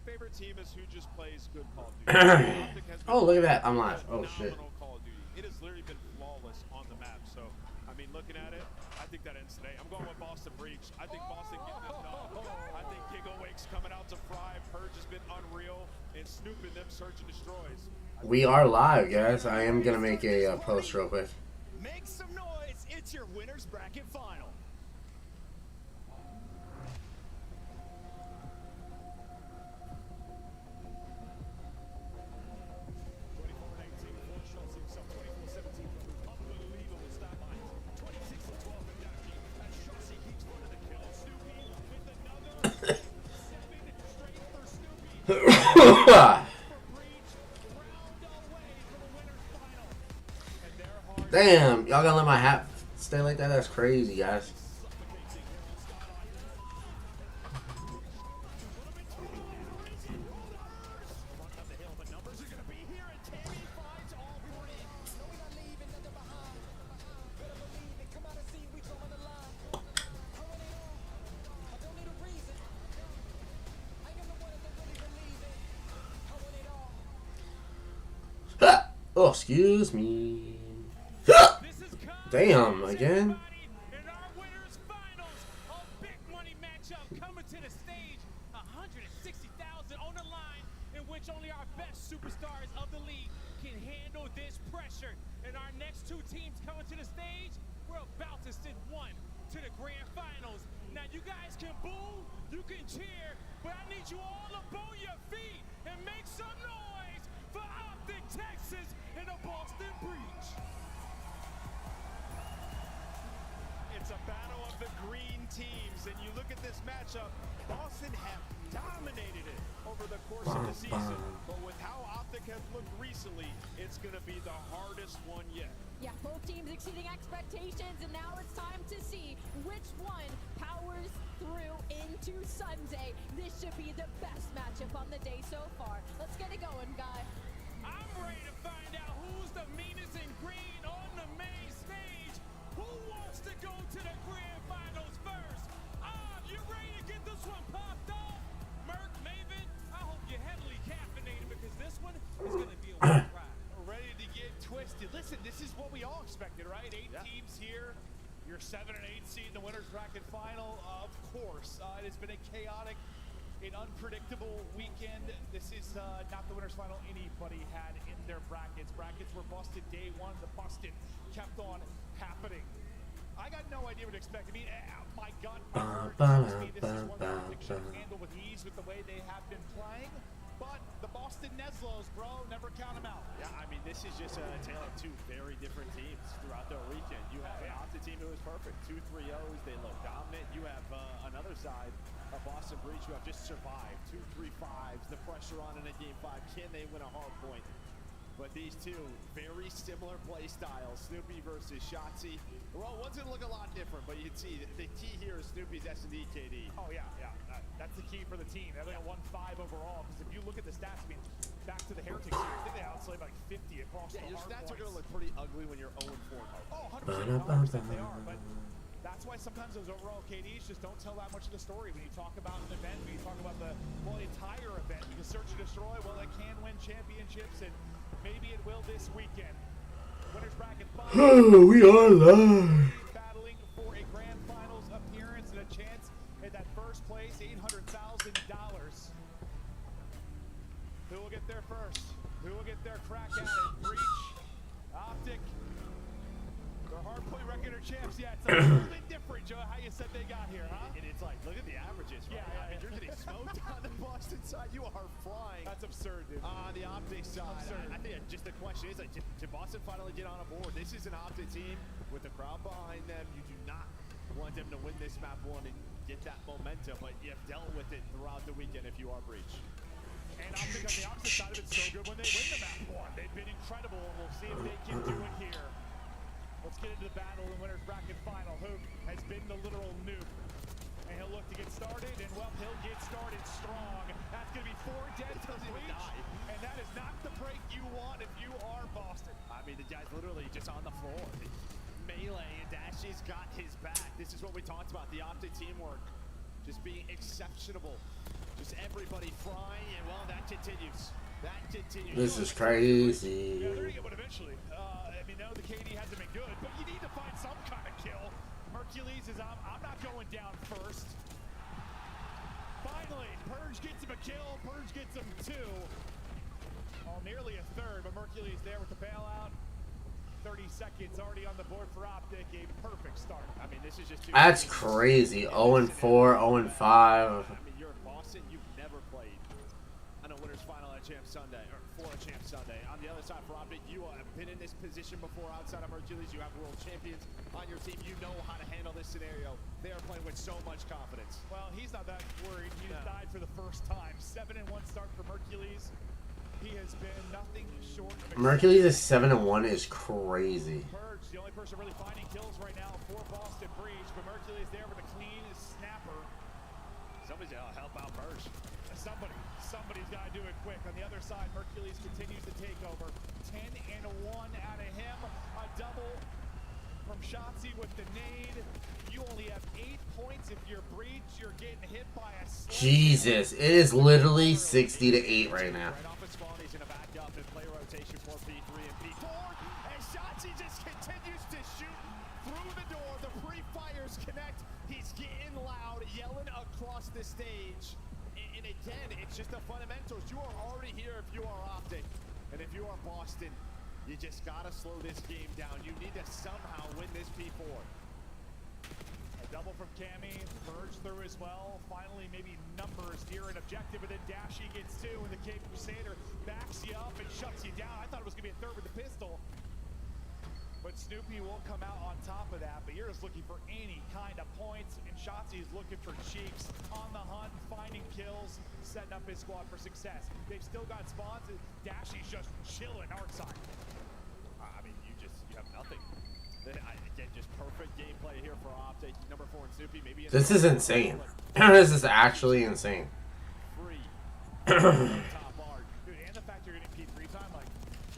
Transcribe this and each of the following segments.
favorite team is who just plays good Call of Duty. Oh, look at that. I'm live. Oh, shit. Call of Duty. It has literally been flawless on the map. So, I mean, looking at it, I think that ends today. I'm going with Boston Breach. I think Boston getting this done. I think Gigawake's coming out to fry. Purge has been unreal. And snooping them search and destroys. We are live, guys. I am going to make a post real quick. Make some noise. It's your winner's bracket final. Damn, y'all gonna let my hat stay like that? That's crazy, guys. Oh, excuse me. Damn, again? In our winners finals, a big money matchup coming to the stage. 160,000 on the line, in which only our best superstars of the league can handle this pressure. And our next two teams coming to the stage, we're about to send one to the grand finals. Now you guys can boo, you can cheer, but I need you all up on your feet and make some noise for Optic Texas and the Boston Breach. It's a battle of the green teams, and you look at this matchup, Boston have dominated it over the course of the season, but with how Optic has looked recently, it's going to be the hardest one yet. Yeah, both teams exceeding expectations, and now it's time to see which one powers through into Sunday. This should be the best matchup on the day so far. Let's get it going, guys. I'm ready to find out who's the meanest in green on the main stage. Who wants to go to the grand finals first? You ready to get this one popped off? Merc, Maven, I hope you're heavily caffeinated because this one is going to be a wild ride. Ready to get twisted. Listen, this is what we all expected, right? Eight teams here. Your 7 and 8 seed in the winners bracket final. Of course, it has been a chaotic and unpredictable weekend. This is not the winners final anybody had in their brackets. Brackets were busted day one. The busted kept on happening. I got no idea what to expect. I mean, my gut tells me this is one that Optic should handle with ease with the way they have been playing. But the Boston Neslos, bro, never count them out. Yeah, I mean, this is just a tale of two very different teams throughout the weekend. You have an Optic team who is perfect, 2 3-0s, they look dominant. You have another side of Boston Breach who have just survived, 2 3-5s, the pressure on in a game 5. Can they win a hard point? But these two, very similar play styles, Snoopy versus Shotzi. Well, one's gonna look a lot different, but you can see the key here is Snoopy's S&D KD. Oh, yeah. That's the key for the team. They're at 1-5 overall, because if you look at the stats, I mean, back to the Heritage series, I think they outslayed like 50 across the hard your stats points. are gonna look pretty ugly when you're 0-4. Oh, 100% they are, but that's why sometimes those overall KDs just don't tell that much of the story. When you talk about an event, when you talk about the entire event, you can search and destroy, well, it can win championships, and maybe it will this weekend. Winners bracket final. We are live. Battling for a grand finals appearance and a chance at that first place, $800,000. Who will get there first? Who will get their crack at it? Breach, Optic. Their hardpoint record are champs. Yeah, it's a little bit different, Joe, how you said they got here, huh? And it's like, look at the averages. Right? Yeah. I mean, you're getting smoked on the Boston side. You are flying. That's absurd, dude. On the Optic side, I think just the question is, like, did Boston finally get on a board? This is an Optic team with the crowd behind them. You do not want them to win this map one and get that momentum, but you've dealt with it throughout the weekend if you are Breach. And Optic on the opposite side of it so good when they win the map one. They've been incredible, and we'll see if they can do it here. Let's get into the battle in the winners bracket final. Hoop has been the literal nuke. And he'll look to get started, and well, he'll get started strong. That's going to be 4 dead to Breach, and that is not the break you want if you are Boston. I mean, the guy's literally just on the floor. Melee, and Dashy's got his back. This is what we talked about, the Optic teamwork. Just being exceptional. Just everybody flying, and continues. That continues. This is crazy. Yeah, they're gonna get one eventually. I mean, no, the KD hasn't been good, but you need to find some kind of kill. Hercules is, I'm not going down first. Finally, Purge gets him a kill. Purge gets him two. Oh, nearly a third, but Hercules there with the bailout. 30 seconds already on the board for Optic. A perfect start. I mean, this is just too That's crazy. 0-4, 0-5. I mean, you're in Boston. You've never played on a winners final at Champ Sunday, or for a Champ Sunday. On the other side for Optic, you have been in this position before outside of Hercules. You have world champions on your team. You know how to handle this scenario. They are playing with so much confidence. Well, he's not that worried. He just died for the first time. 7-1 start for Hercules. He has been nothing short of Hercules is 7-1 is crazy. Purge, the only person really finding kills right now for Boston Breach, but Hercules there with a clean snapper. Somebody's got to help out Purge. Somebody's got to do it quick. On the other side, Hercules continues to take over. 10-1 out of him. A double from Shotzi with the nade. You only have 8 points if you're Breach. You're getting hit by a Jesus, it is literally 60-8 right now. Right off his spawn, he's going to back up and play rotation for P3 and P4. And Shotzi just continues to shoot through the door. The pre-fires connect. He's getting loud, yelling across the stage. And again, it's just the fundamentals. You are already here if you are Optic. And if you are Boston, you just got to slow this game down. You need to somehow win this P4. Double from Cammy, Purge through as well. Finally, maybe numbers near an objective, but then Dashy gets two, and the Cape Crusader backs you up and shuts you down. I thought it was going to be a third with the pistol, but Snoopy will come out on top of that. But you're just looking for any kind of points, and Shotzi is looking for cheeks, on the hunt, finding kills, setting up his squad for success. They've still got spawns, and Dashy's just chilling our side. I mean, you have nothing. Again, just perfect gameplay here for Optic. Number 4 and Snoopy. Maybe This is insane. This is actually insane. Free. Top art. Dude, and the fact you're getting P3 time, like,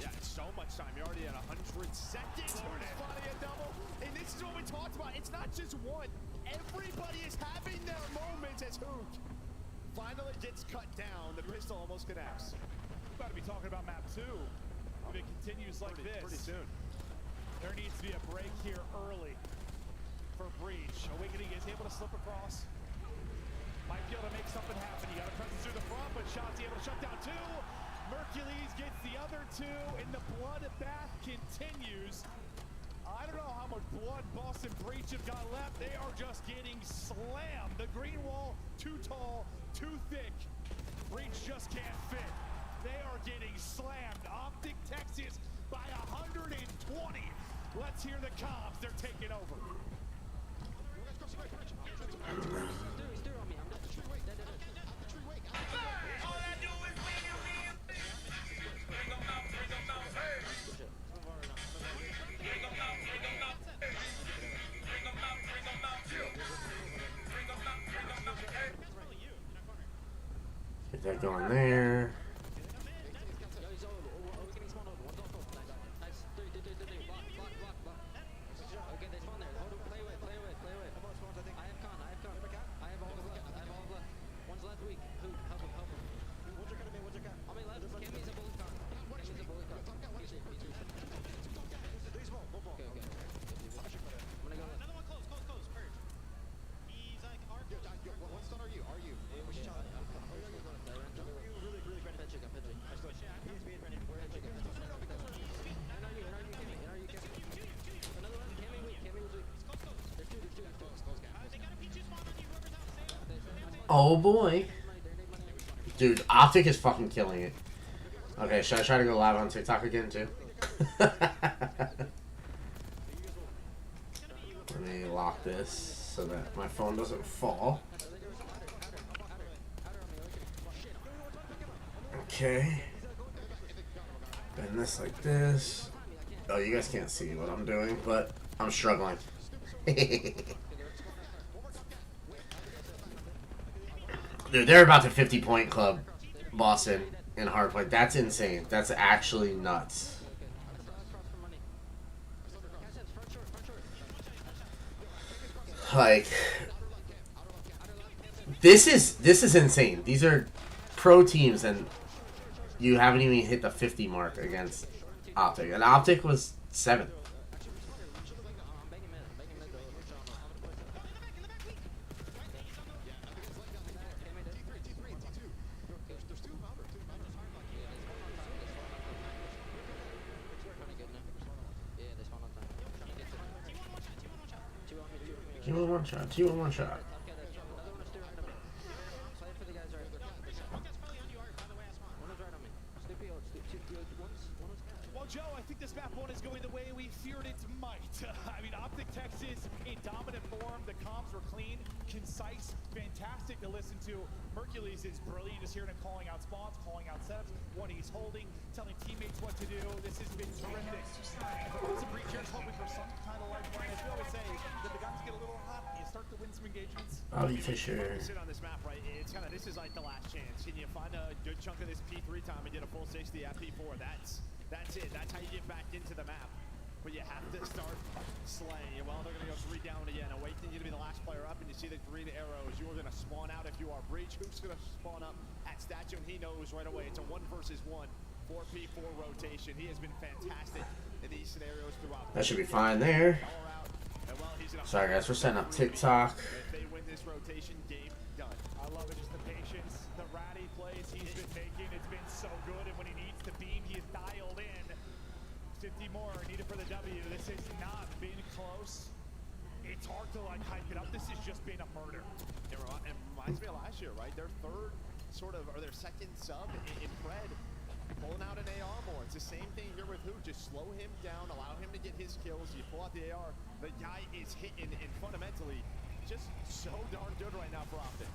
yeah, it's so much time. You're already at 100 seconds. Spotting a double. And this is what we talked about. It's not just one. Everybody is having their moments as Hook finally gets cut down. The pistol almost connects. We've got to be talking about map 2. If it continues like this. Pretty soon. There needs to be a break here early for Breach. Awakening is able to slip across. Might be able to make something happen. You got a presence through the front, but Shotzi able to shut down 2. Hercules gets the other 2, and the bloodbath continues. I don't know how much blood Boston Breach have got left. They are just getting slammed. The green wall, too tall, too thick. Breach just can't fit. They are getting slammed. Optic Texas by 120. Let's hear the comms. They're taking over. Get that going there. Oh boy. Dude, Optic is fucking killing it. Okay, should I try to go live on TikTok again too? Let me lock this so that my phone doesn't fall. Okay. Bend this like this. Oh, you guys can't see what I'm doing, but I'm struggling. Dude, they're about to 50-point club Boston in hardpoint. That's insane. That's actually nuts. Like, this is insane. These are pro teams, and you haven't even hit the 50 mark against Optic. And Optic was 7. T1 one shot, T1 one shot. Well, Joe, I think this map one is going the way we feared it might. I mean, Optic Texas in dominant form. The comms were clean, concise, fantastic to listen to. Mercules is brilliant, just hearing him calling out spawns, calling out setups, what he's holding, telling teammates what to do. This has been terrific. Lots of breachers hoping for some kind of lifeline. As we always say, that the guns get a little hot, you start to win some engagements. Bobby Fischer. Sit on this map, right? It's kind of, this is like the last chance. Can you find a good chunk of this P3 time and get a full 60 at P4? That's it. That's how you get back into the map. But you have to start slaying. Well, they're going to go 3 down again. Awakening going to be the last player up, and you see the green arrows. You are going to spawn out if you are Breach. Who's going to spawn up at Statue? And he knows right away. It's a 1 versus 1 4P4 rotation. He has been fantastic in these scenarios throughout. That should be fine there. Well, Sorry guys, we're setting up TikTok. If they win this rotation, game done. I love it, just the patience, the ratty plays he's been making. It's been so good, and when he needs to beam, he is dialed in. 50 more needed for the W. This has not been close. It's hard to like hype it up. This has just been a murder. It reminds me of last year, right? Their third sort of, or their second sub in Fred, pulling out an AR more. It's the same thing here with who. Just slow him down, allow him to get his kills. You pull out the AR, the guy is hitting, and fundamentally, just so darn good right now for Optic.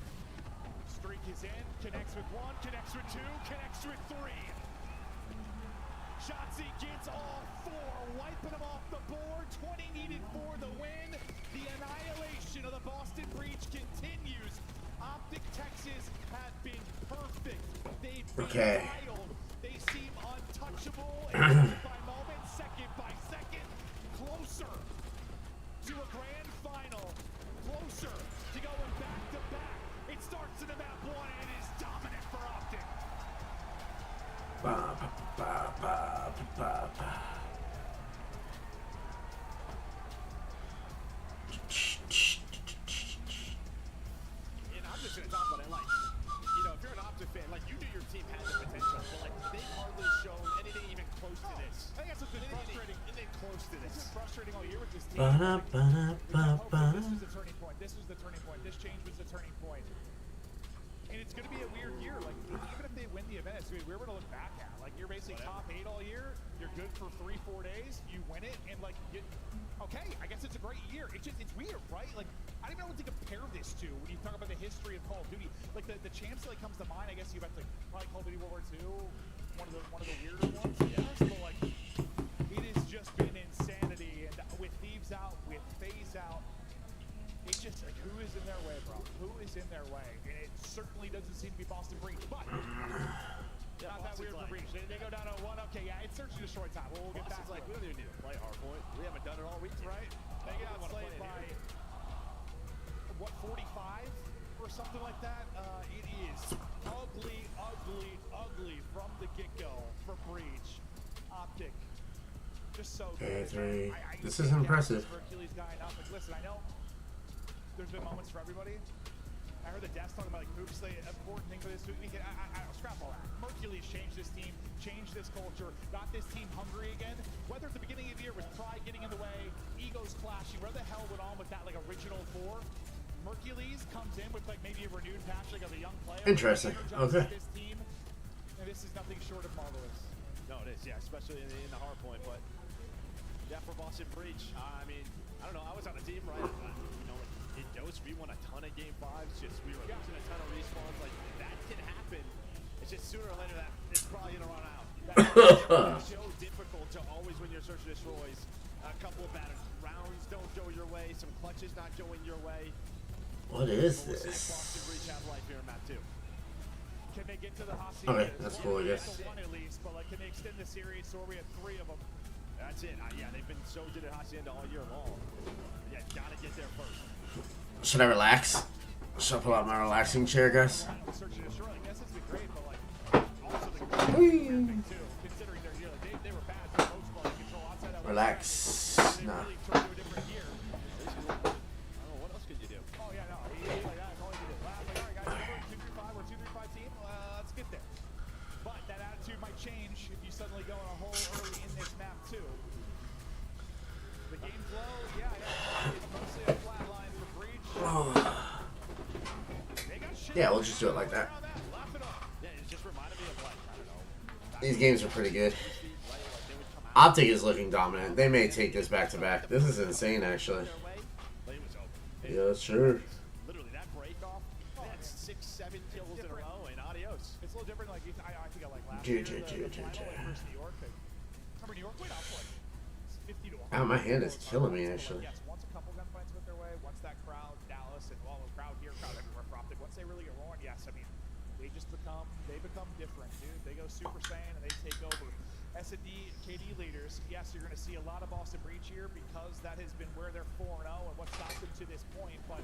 Streak is in, connects with 1, connects with 2, connects with 3. Shotzzy gets all 4, wiping them off the board. 20 needed for the win. The annihilation of the Boston Breach continues. Optic Texas have been perfect. They've been wild. They seem untouchable. And by moment, second by second, closer to a grand final. Closer to going back to back. It starts in the map 1 and it is dominant for Optic. Ba, ba, ba, ba, ba, ba. And I'm just gonna talk about it, like, you know, if you're an Optic fan, like, you knew your team had the potential, but like, they've hardly shown anything even close to this. I think that's what's been frustrating. Anything close to this. It's been frustrating all year with this team. Ba, ba, ba, ba. This was the turning point. This was the turning point. This change was the turning point. And it's going to be a weird year. Like, even if they win the event, it's going to be weird to look back at. Like, you're basically top 8 all year. You're good for 3-4 days. You win it, and like, okay, I guess it's a great year. It's just, it's weird, right? Like, I don't even know what to compare this to when you talk about the history of Call of Duty. Like, the champs that comes to mind, I guess you have to probably Call of Duty World War II, one of the weirder ones, yes. But like, it has just been insanity, and with Thieves out, with FaZe out, it's just like, who is in their way, bro? Who is in their way? And it certainly doesn't seem to be Boston Breach, but not that weird for Breach. They go down to 1. Okay, yeah, it's search and destroy time. We'll get back to like, it. we don't even need to play hardpoint. We haven't done it all week, Right? They get outplayed by, what, 45 or something like that? It is ugly, ugly, ugly from the get-go for Breach. Optic, just so good. Okay, 3. This is can't impressive. get Hercules guy enough. Like, listen, I know there's been moments for everybody. I heard the devs talking about like hoops, the important thing for this week. I scrap all that. Mercules changed this team, changed this culture, got this team hungry again. Whether at the beginning of the year with pride getting in the way, egos clashing, where the hell went on with that like original 4? Mercules comes in with like maybe a renewed patch like of a young player. Interesting. Okay. This team, and this is nothing short of marvelous. No, it is, yeah, especially in the hardpoint. But yeah, for Boston Breach, I mean, I don't know. I was on a team, right? You know, in Dose, we won a ton of game 5s. Just we were losing a ton of respawns. Like that can happen. It's just sooner or later that it's probably gonna run out. That's so difficult to always win your search and destroys. A couple of bad rounds don't go your way. Some clutches not going your way. What is We'll see if this? Boston Breach have life here in map 2. Can they get to the Hacienda? Okay, that's cool, I guess. One at least, but like, can they extend the series so we have 3 of them? That's it. Yeah, they've been so good at Hacienda all year long. Yeah, gotta get there first. Should I relax? Should I pull out my relaxing chair, guys? Search and destroy. I guess it's been great, but like, also the Whee! thing too, considering they're, you know, they were bad for the most part in control outside that. Relax. They Nah. really turned to a different gear. I don't know, what else could you do? Oh yeah, no, he like that's all he can do. Well, I'm like, all right, guys, remember 2-3-5, we're a 2-3-5 team. Let's get there. But that attitude might change if you suddenly go in a hole early in this map too. The game flow, yeah, it's mostly a flat line for Breach. They got shit. Yeah, we'll just do it like that. Laugh it off. Yeah, it just reminded me of like, I don't know. These games are pretty good. Optic is looking dominant. They may take this back to back. This is insane, actually. Yeah, sure. Literally that break off, that's 6-7 kills in a row and adios. It's a little different. Like I think I like last J, year. J, The J, J, final, J. like, versus New York. Remember New York went out for like 50 to 100. Ow, my hand is killing me, actually. Yes, once a couple gunfights went their way, once that crowd, Dallas, and all the crowd here, crowd everywhere for Optic, once they really get rolling, yes, I mean, they become different, dude. They go Super Saiyan and they take over. S&D, KD leaders, yes, you're going to see a lot of Boston Breach here because that has been where they're 4-0 and what stopped them to this point, but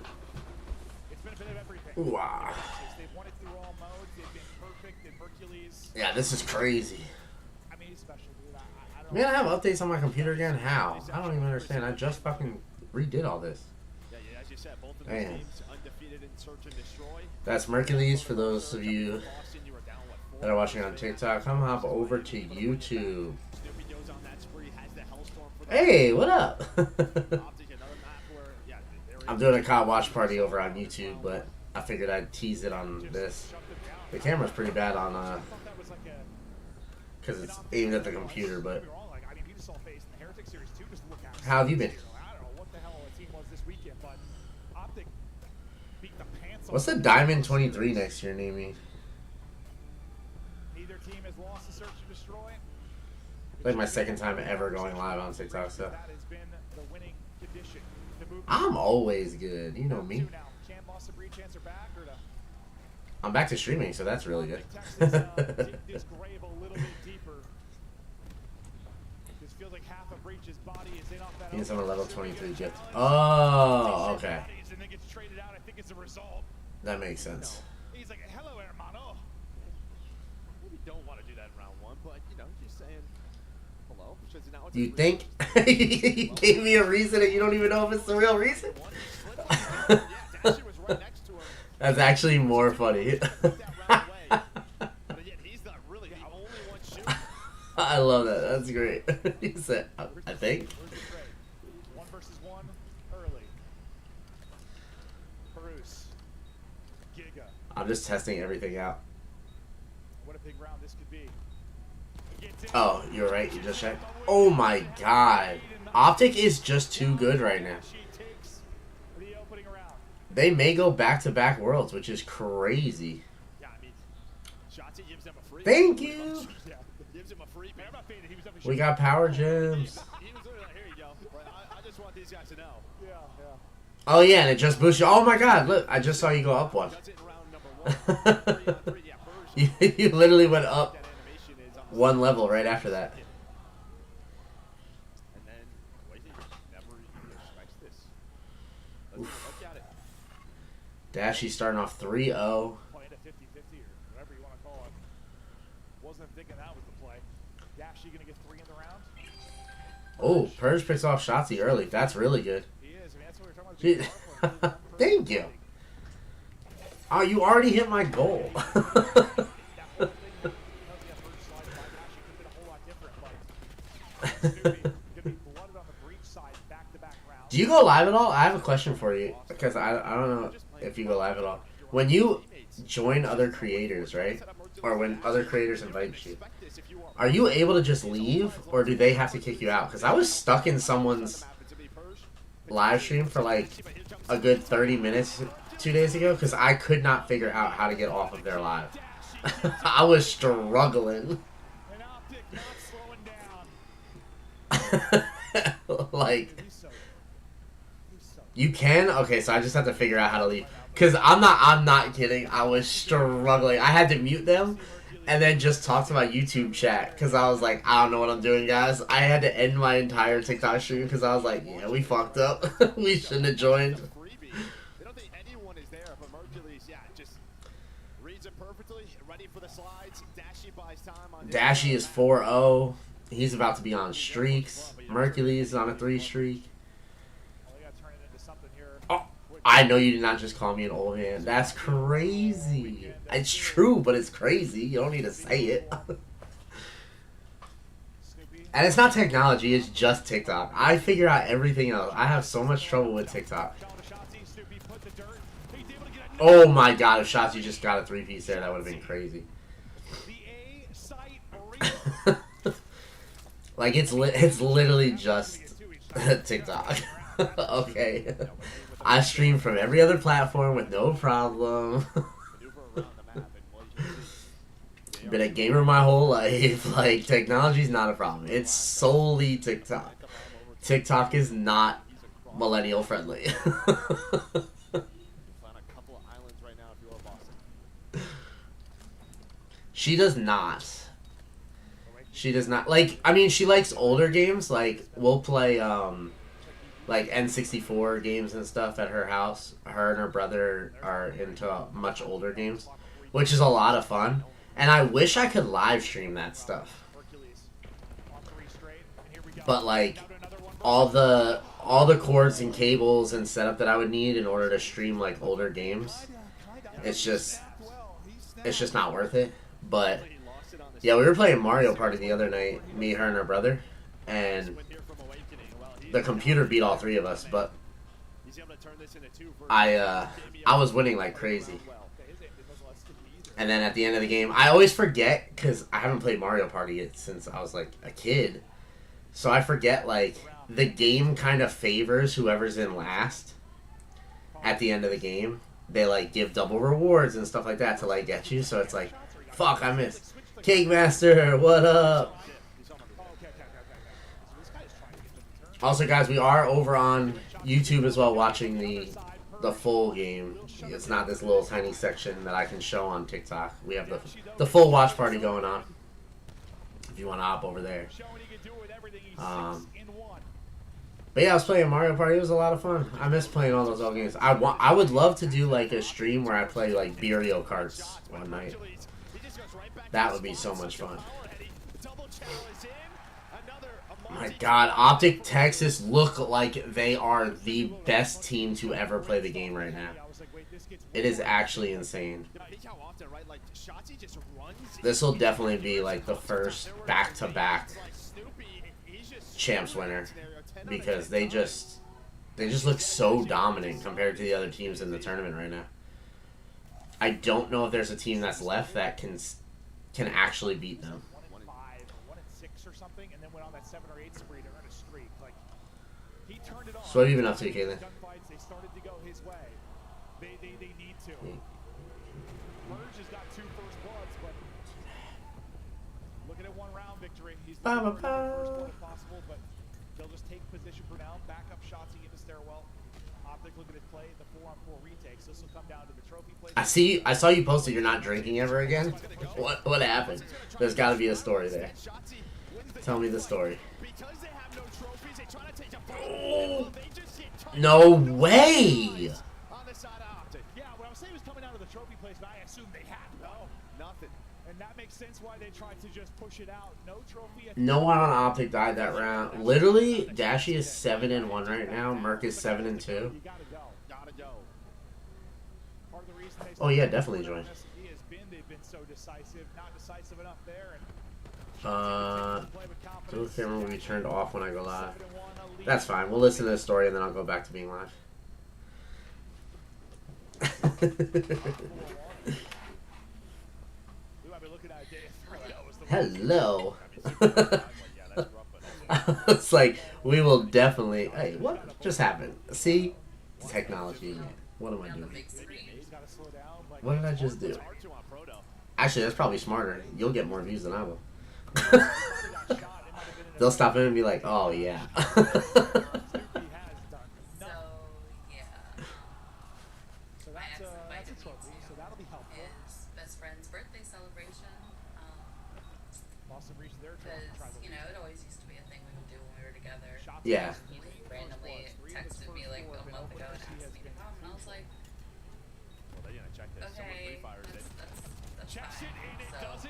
it's been a bit of everything. Ooh, ah. They've won it through all modes. They've been perfect in Hercules. Yeah, this is crazy. I mean, he's special, dude. I don't Man, I have updates on my computer again? How? I don't even understand. I just fucking redid all this. Yeah, as you said, both of these Man. teams undefeated in search and destroy. That's Mercules for those of you Boston, you were down, what, 4? that are watching on TikTok. Come hop over to YouTube. Snoopy goes on that spree, has the Hellstorm for the Hey, what up? Optic, another map where, yeah, they're I'm doing a CoD watch party over on YouTube, but I figured I'd tease it on this. The camera's pretty bad on, I thought that was like a. because it's aimed at the computer, but Like, I mean, you just saw face in the Heretic Series 2. Just look at it. how have you been? I don't know what the hell the team was this weekend, but Optic beat the pants off. What's the Diamond 23 next to your name mean? Neither team has lost the search and destroy. Like my second time ever going live on TikTok, so That has been the winning condition. The move I'm always good. You know me. now. Can Boston Breach answer back or to I'm back to streaming, so that's really good. Texas dig this grave a little bit deeper? This feels like half of Breach's body is in off that. Means I'm a open level shooting 23 at gift. challenge. Oh, okay. And then gets traded out. I think it's a result. That makes sense. He's like, hello, hermano. maybe don't want to do that in round 1, but, you know, just saying hello. Because now it's You a think? You gave me a reason and you don't even know if it's the real reason? yeah, Dasher was right next to him. That's actually more funny. That round away. But yet he's not really the only one shooting. I love that. That's great. He said, I think. Where's the trade? 1 versus 1 early. Bruce. Giga. I'm just testing everything out. What a big round this could be. He gets in. Oh, you're right. You just checked. Oh my god. Optic is just too good right now. She takes the opening round. They may go back-to-back worlds, which is crazy. Yeah, I mean, Shotzi gives them a free. Thank you. Yeah. Gives him a free. Man, I'm not faded. He was up We got power gems. He was literally like, here you go. But I just want these guys to know. Yeah, yeah. Oh yeah, and it just boosts you. Oh my god, look. I just saw you go up one. Does it in round number 1. 3 on 3. Yeah, first. You literally went up That animation is on the one level right after that. And then, wait, he never even expects this. Let's look at it. Dashy starting off 3-0. Playing a 50-50 or whatever you want to call it. Wasn't thinking that was the play. Dash, you going to get 3 in the round? Oh, Purge picks off Shotzi early. That's really good. He is. I mean, that's what we were talking about. Gee, Really hard for him. thank you. Oh, you already hit my goal. That whole thing, that was the first slide by Dash. It could have been a whole lot different, but Snoopy going to be blooded on the breach side back-to-back rounds. Do you go live at all? I have a question for you because I don't know if you go live at all. When you join other creators, right? Or when other creators invite you, are you able to just leave or do they have to kick you out? Because I was stuck in someone's live stream for like a good 30 minutes 2 days ago because I could not figure out how to get off of their live. I was struggling. And Optic not slowing down. Like, He's so you can? Okay, so I just have to figure out how to leave. Cause I'm not kidding. I was struggling. I had to mute them and then just talk to my YouTube chat because I was like, I don't know what I'm doing, guys. I had to end my entire TikTok stream because I was like, yeah, we fucked up. We shouldn't have joined. Freebie. They don't think anyone is there, but Mercules, yeah, just reads it perfectly, ready for the slides. Dashy buys time on his Dashy is 4-0. He's about to be on streaks. Mercules is on a 3 streak. Well, they gotta turn it into something here. Oh, I know you did not just call me an old man. That's crazy. It's true, but it's crazy. You don't need to say it. And it's not technology, it's just TikTok. I figure out everything else. I have so much trouble with TikTok. Oh my god, if Shotzi just got a 3-piece there, that would have been crazy. Like, it's literally just TikTok. Okay. I stream from every other platform with no problem. Been a gamer my whole life. Like, technology's not a problem. It's solely TikTok. TikTok is not millennial friendly. She does not. She does not. Like, I mean, she likes older games. Like, we'll play, like, N64 games and stuff at her house. Her and her brother are into much older games, which is a lot of fun. And I wish I could live stream that stuff. But, like, all the cords and cables and setup that I would need in order to stream, like, older games, it's just not worth it. But yeah, we were playing Mario Party the other night, me, her, and her brother, and the computer beat all 3 of us. But I was winning like crazy. And then at the end of the game, I always forget because I haven't played Mario Party since I was like a kid, so I forget like the game kind of favors whoever's in last at the end of the game. They like give double rewards and stuff like that to like get you. So it's like, fuck, I missed. Cake Master, what up? Also, guys, we are over on YouTube as well watching the full game. It's not this little tiny section that I can show on TikTok. We have the full watch party going on. If you want to hop over there. But yeah, I was playing Mario Party. It was a lot of fun. I miss playing all those old games. I would love to do like a stream where I play like Mario Karts one night. That would be so much fun. My god, Optic Texas look like they are the best team to ever play the game right now. It is actually insane. This will definitely be like the first back-to-back champs winner because they just look so dominant compared to the other teams in the tournament right now. I don't know if there's a team that's left that can actually beat them. 1-5 or 1-6 or something, and then went on that 7 or 8 spree to earn a streak. Like, he turned it on. So what have you been up to, Caitlin? They started to go his way. They need to. Merge has got 2 first bloods, but looking at 1 round victory. He's the first blood if possible, but they'll just take position for now. Back up shots in the stairwell. Optic looking at play the 4-on-4 retakes. This will come down to the trophy play. I saw you posted you're not drinking ever again. What happened? There's got to be a story there. Tell me the story. Oh, no way! Yeah, what I was saying was coming out of the trophy place, but I assumed they had nothing. And that makes sense why they tried to just push it out. No trophy. No one on Optic died that round. Literally, Dashy is 7-1 right now. Merc is 7-2. Oh yeah, definitely join. The camera will be turned off when I go live. That's fine. We'll listen to the story and then I'll go back to being live. Hello. It's like, we will definitely... Hey, what just happened? See? Technology. What am I doing? What did I just do? Actually, that's probably smarter. You'll get more views than I will. They'll stop in and be like, oh, yeah. Yeah. He randomly texted me like a month ago and asked me to come, and I was like, okay, that's fine. So,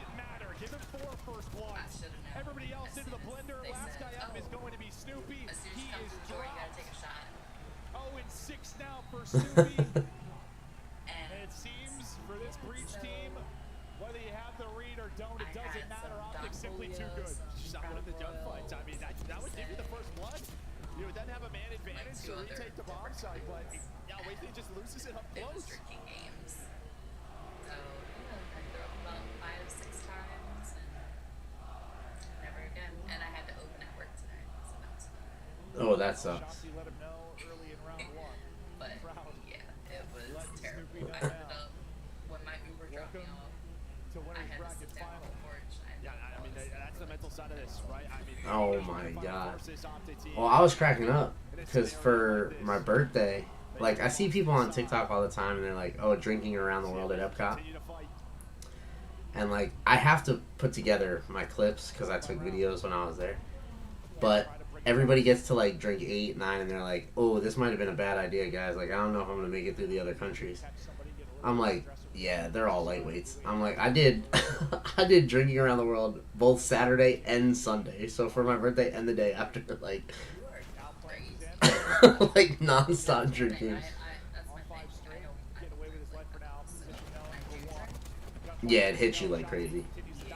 first blood. I should have known. Everybody else As into the soon as blender. they Last said, guy up is "Oh, going to be Snoopy. as soon as He you come is to the door, you gotta dropped. take a shot." 0-6 now for Snoopy. And And it seems for this breach so team, whether you have the read or don't, it I doesn't had matter. some Optics simply too Don good. Julio, Just some not winning the Crown gunfights. I Royal, mean, that would give you the first blood. You would then have a man advantage two to other retake the bomb different site, but times. yeah, Wasted just loses it up It was close. drinking games. So, I threw up about 5-6 times and never again. And I had to open at work today, so that was fun. Oh, that sucks. Shotzi let him know early in round one. But Proud. yeah, it was Letting terrible. Snoopy I know ended now. up, when my Uber dropped me Welcome off, to I winners had to bracket sit down on final. the porch. Yeah, I mean, that's the mental side of this, right? I mean, Oh my god. versus Optic team. Well, I was cracking up because for my birthday, like I see people on TikTok all the time and they're like, "Oh, drinking around the world at Epcot," Continue to fight. and like I have to put together my clips because I took videos when I was there. But everybody gets to like drink 8, 9, and they're like, "Oh, this might have been a bad idea, guys. Like I don't know if I'm gonna make it through the other countries." I'm like, yeah, they're all lightweights. I'm like, I did I did drinking around the world both Saturday and Sunday. So for my birthday and the day after, like You are crazy. like non-stop drinking. That's my thing. I Getting away with his life for now. so Position now when I number do one. drink, Yeah, it hits you like crazy. yeah,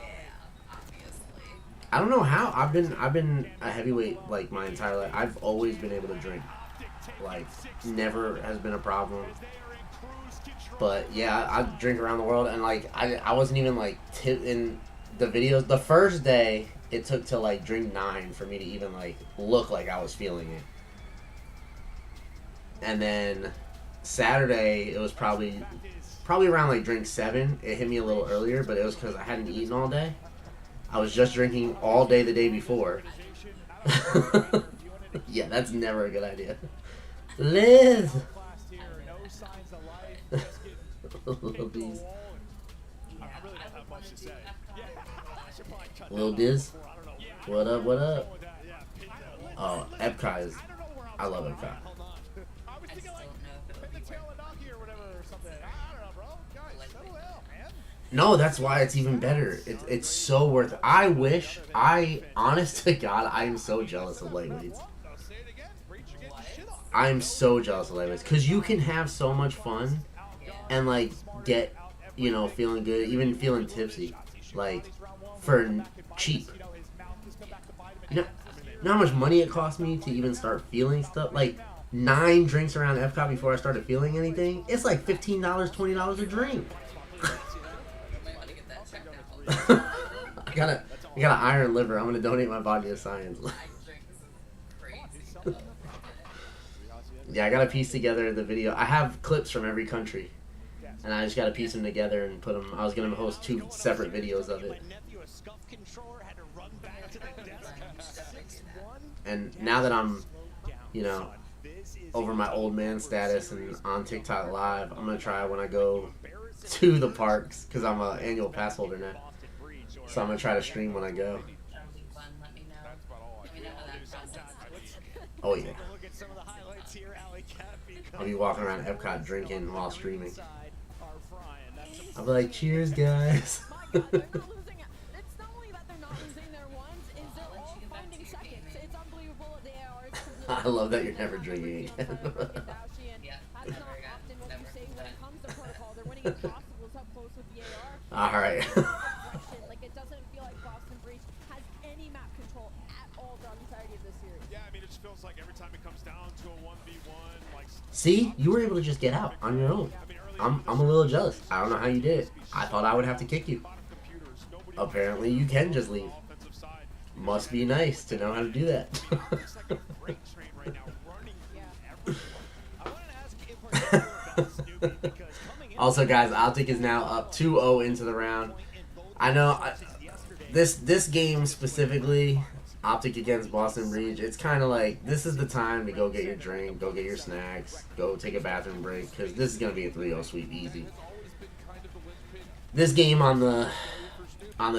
obviously. I don't know how I've been a heavyweight like my entire life. I've always been able to drink. Like never has been a problem. But yeah, I drink around the world and like I wasn't even like in the videos. The first day it took to like drink 9 for me to even like look like I was feeling it. And then Saturday it was probably around like drink 7. It hit me a little earlier, but it was because I hadn't eaten all day. I was just drinking all day the day before. Yeah, that's never a good idea. Liz! Little D's. I really don't have much to say. Yeah, I should probably cut Lil that Diz? off before. I don't know. What up, what up? Yeah, pin that. Oh, Epcot is... I love Epcot. Hold on. I was I thinking just like don't know if it'll pin be the tail worth of Donkey or whatever or something. I don't know, bro. Guys, settle down, man. No, that's why it's even better. It's so worth it. Honest to God, I am so jealous of lightweights. I'll say it again. Breach, you're getting your shit on. I am so jealous of lightweights. Because you can have so much fun and, like, get, you know, feeling good, even feeling tipsy, like, for cheap. You know how much money it cost me to even start feeling stuff? Like, 9 drinks around Epcot before I started feeling anything? It's like $15, $20 a drink. You might want to get that checked out. I got an iron liver. I'm gonna donate my body to science. I drink this is crazy. Yeah, I gotta piece together the video. I have clips from every country, and I just gotta piece them together and put them. I was gonna host 2 separate videos of it. My nephew, a scuff controller, had to run back to the desk. And now that I'm, you know, over my old man status and on TikTok Live, I'm gonna try when I go to the parks because I'm an annual pass holder now. So I'm gonna try to stream when I go. That'll be fun. Let me know. Let me know how that process goes. Oh yeah, Look at some of the highlights here. Alley Cat I'll be walking around Epcot drinking while streaming. are frying. That's I'll be like, cheers, guys. My God, they're not losing. It's not only that they're not losing their ones, is they're I'll let all you get back finding to your seconds. gaming. It's unbelievable. They are. I love that you're never drinking again. Yeah, That's not never again. often what you Never. say when it comes to protocol. They're winning impossibles up close with the AR. All right. Aggression. Like, it doesn't feel like Boston Breach has any map control at all throughout the entirety of this series. Yeah, I mean, it just feels like every time it comes down to a 1v1, like. See, you were able to just get out on your own. I'm a little jealous. I don't know how you did it. I thought I would have to kick you. Apparently, you can just leave. Must be nice to know how to do that. Also, guys, Optic is now up 2-0 into the round. I know this game specifically, Optic against Boston Breach, it's kind of like this is the time to go get your drink, go get your snacks, go take a bathroom break, because this is going to be a 3-0 sweep easy. This game on the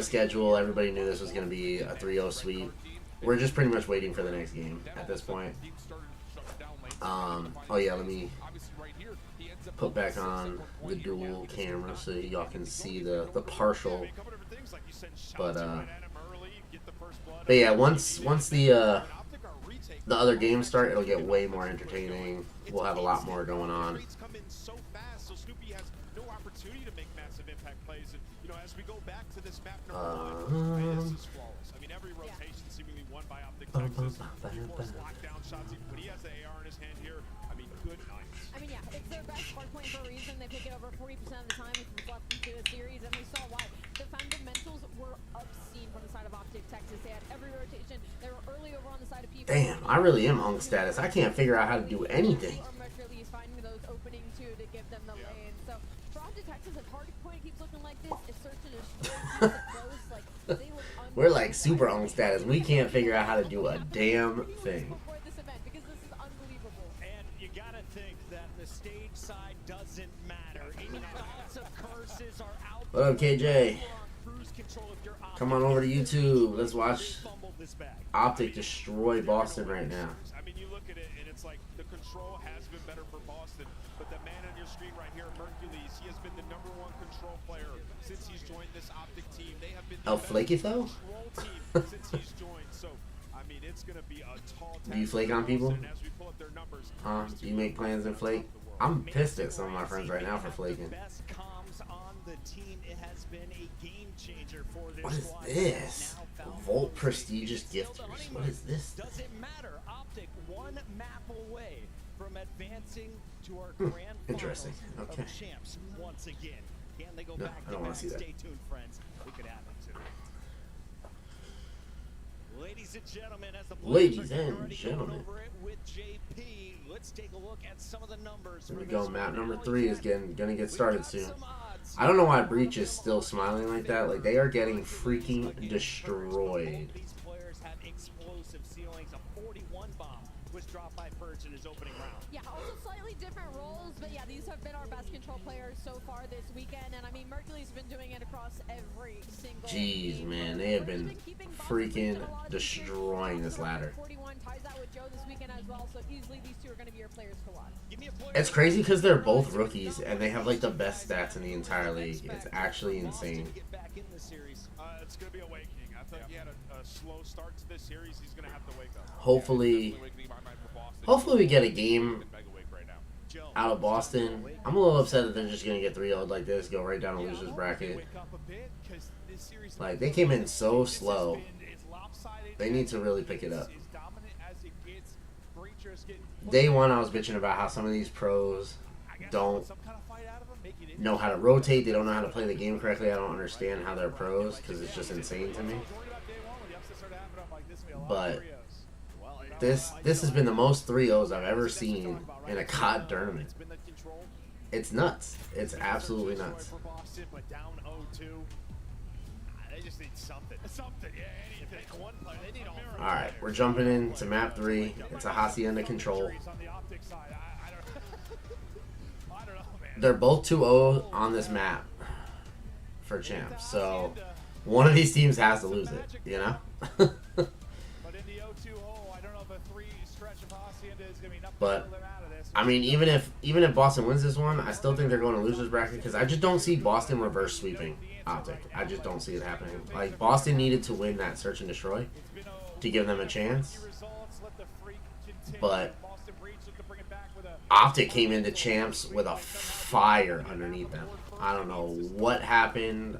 schedule, everybody knew this was going to be a 3-0 sweep. We're just pretty much waiting for the next game at this point. Oh yeah, let me put back on the dual camera so y'all can see the partial seems like you send shots But right at him early, get the first blood. but yeah, once the other games start, it'll get way more entertaining. We'll have a lot more going on. Come in so fast, so Snoopy has no opportunity to make massive impact plays. And you know, as we go back to this map number 1, this is flawless. I mean, every rotation seemingly won by Optic Texas. He forced lockdown shots, but he has the AR in his hand here. I mean, good night. I mean, yeah, it's their best hard point for a reason. They pick it over 40% of the time. It's reflected into the series, and we saw why. The fundamentals were obscene from the side of Optic Texas. They had every rotation. They were early over on the side of people. Damn, I really am on status. I can't figure out how to do anything. He's finding those openings too to give them the lane. So for Optic Texas, if hard point keeps looking like this, if search and destroy keeps it close, like they look We're like super on status. We can't figure out how to do a damn thing. before this event because this is unbelievable. And you gotta think that the stage side doesn't matter. Any thoughts of curses are out. What up, KJ? Cruise control if you're Optic. Come on over to YouTube. Let's watch Fumbled this back. Optic destroy Boston right now. I mean, you look at it, and it's like the control has been better for Boston, but the man on your screen right here, Mercules, he has been the #1 control player since he's joined this Optic team. They have been the El best Flaky though? control team since he's joined. So, I mean, it's going to be a tall task. Do you flake on for people? Boston as we pull up their numbers. Huh? Do you make plans and flake? I'm pissed at some of my friends right now for flaking. Best comms on the team. It has been a game changer for this What is squad. this? Now found Volt those Prestigious stages. Gifters. Still the What is this? Doesn't matter. Optic one map away from advancing to our grand Interesting. finals Okay. of champs once again. Can they go No, back I to don't wanna back? see that. Stay tuned, friends. It could happen too. Ladies and gentlemen, as the Ladies players are getting and ready going gentlemen. over it with JP, let's take a look at some of the numbers. Here we for go. this Map one. number Now 3 is again, gonna get we've started got soon. some odds. I don't know why Breach is still smiling like that. Like, they are getting freaking destroyed. These players have explosive ceilings. A 41 bomb was dropped by Purge in his opening round. Yeah, also slightly different roles, but yeah, these have been our best control players so far this weekend, and I mean, Mercury's been doing it across every single Jeez, game. man, they have been Keeping Boston freaking in a lot of destroying this ladder. 41 ties out with Joe this weekend as well, so easily these two are going to be your players to watch. Give me a player It's crazy because they're both rookies and they have like the best stats in the entire league. It's actually insane. to get back in the series. It's going to be awakening. I thought he had a slow start to this series. He's going to have to wake up. Hopefully, hopefully we get a game out of Boston. I'm a little upset that they're just gonna get 3-0'd like this, go right down a loser's bracket. Like, they came in so slow. They need to really pick it up. Day one, I was bitching about how some of these pros don't know how to rotate. They don't know how to play the game correctly. I don't understand how they're pros because it's just insane to me. But this has been the most 3-0s I've ever seen in a CoD tournament. It's nuts. It's absolutely nuts. They just need something. Something, yeah, anything. One player, they need all. Alright, we're jumping into map 3. It's a Hacienda control. They're both 2-0 on this map for champs. So one of these teams has to lose it, you know? But in the 0-2 hole, I don't know if a 3 stretch of Hacienda is going to be enough to But pull them out of this. I mean, even if Boston wins this one, I still think they're going to losers bracket because I just don't see Boston reverse sweeping Optic. I just don't see it happening. Like, Boston needed to win that search and destroy to give them a chance. But Optic came into champs with a fire underneath them. I don't know what happened,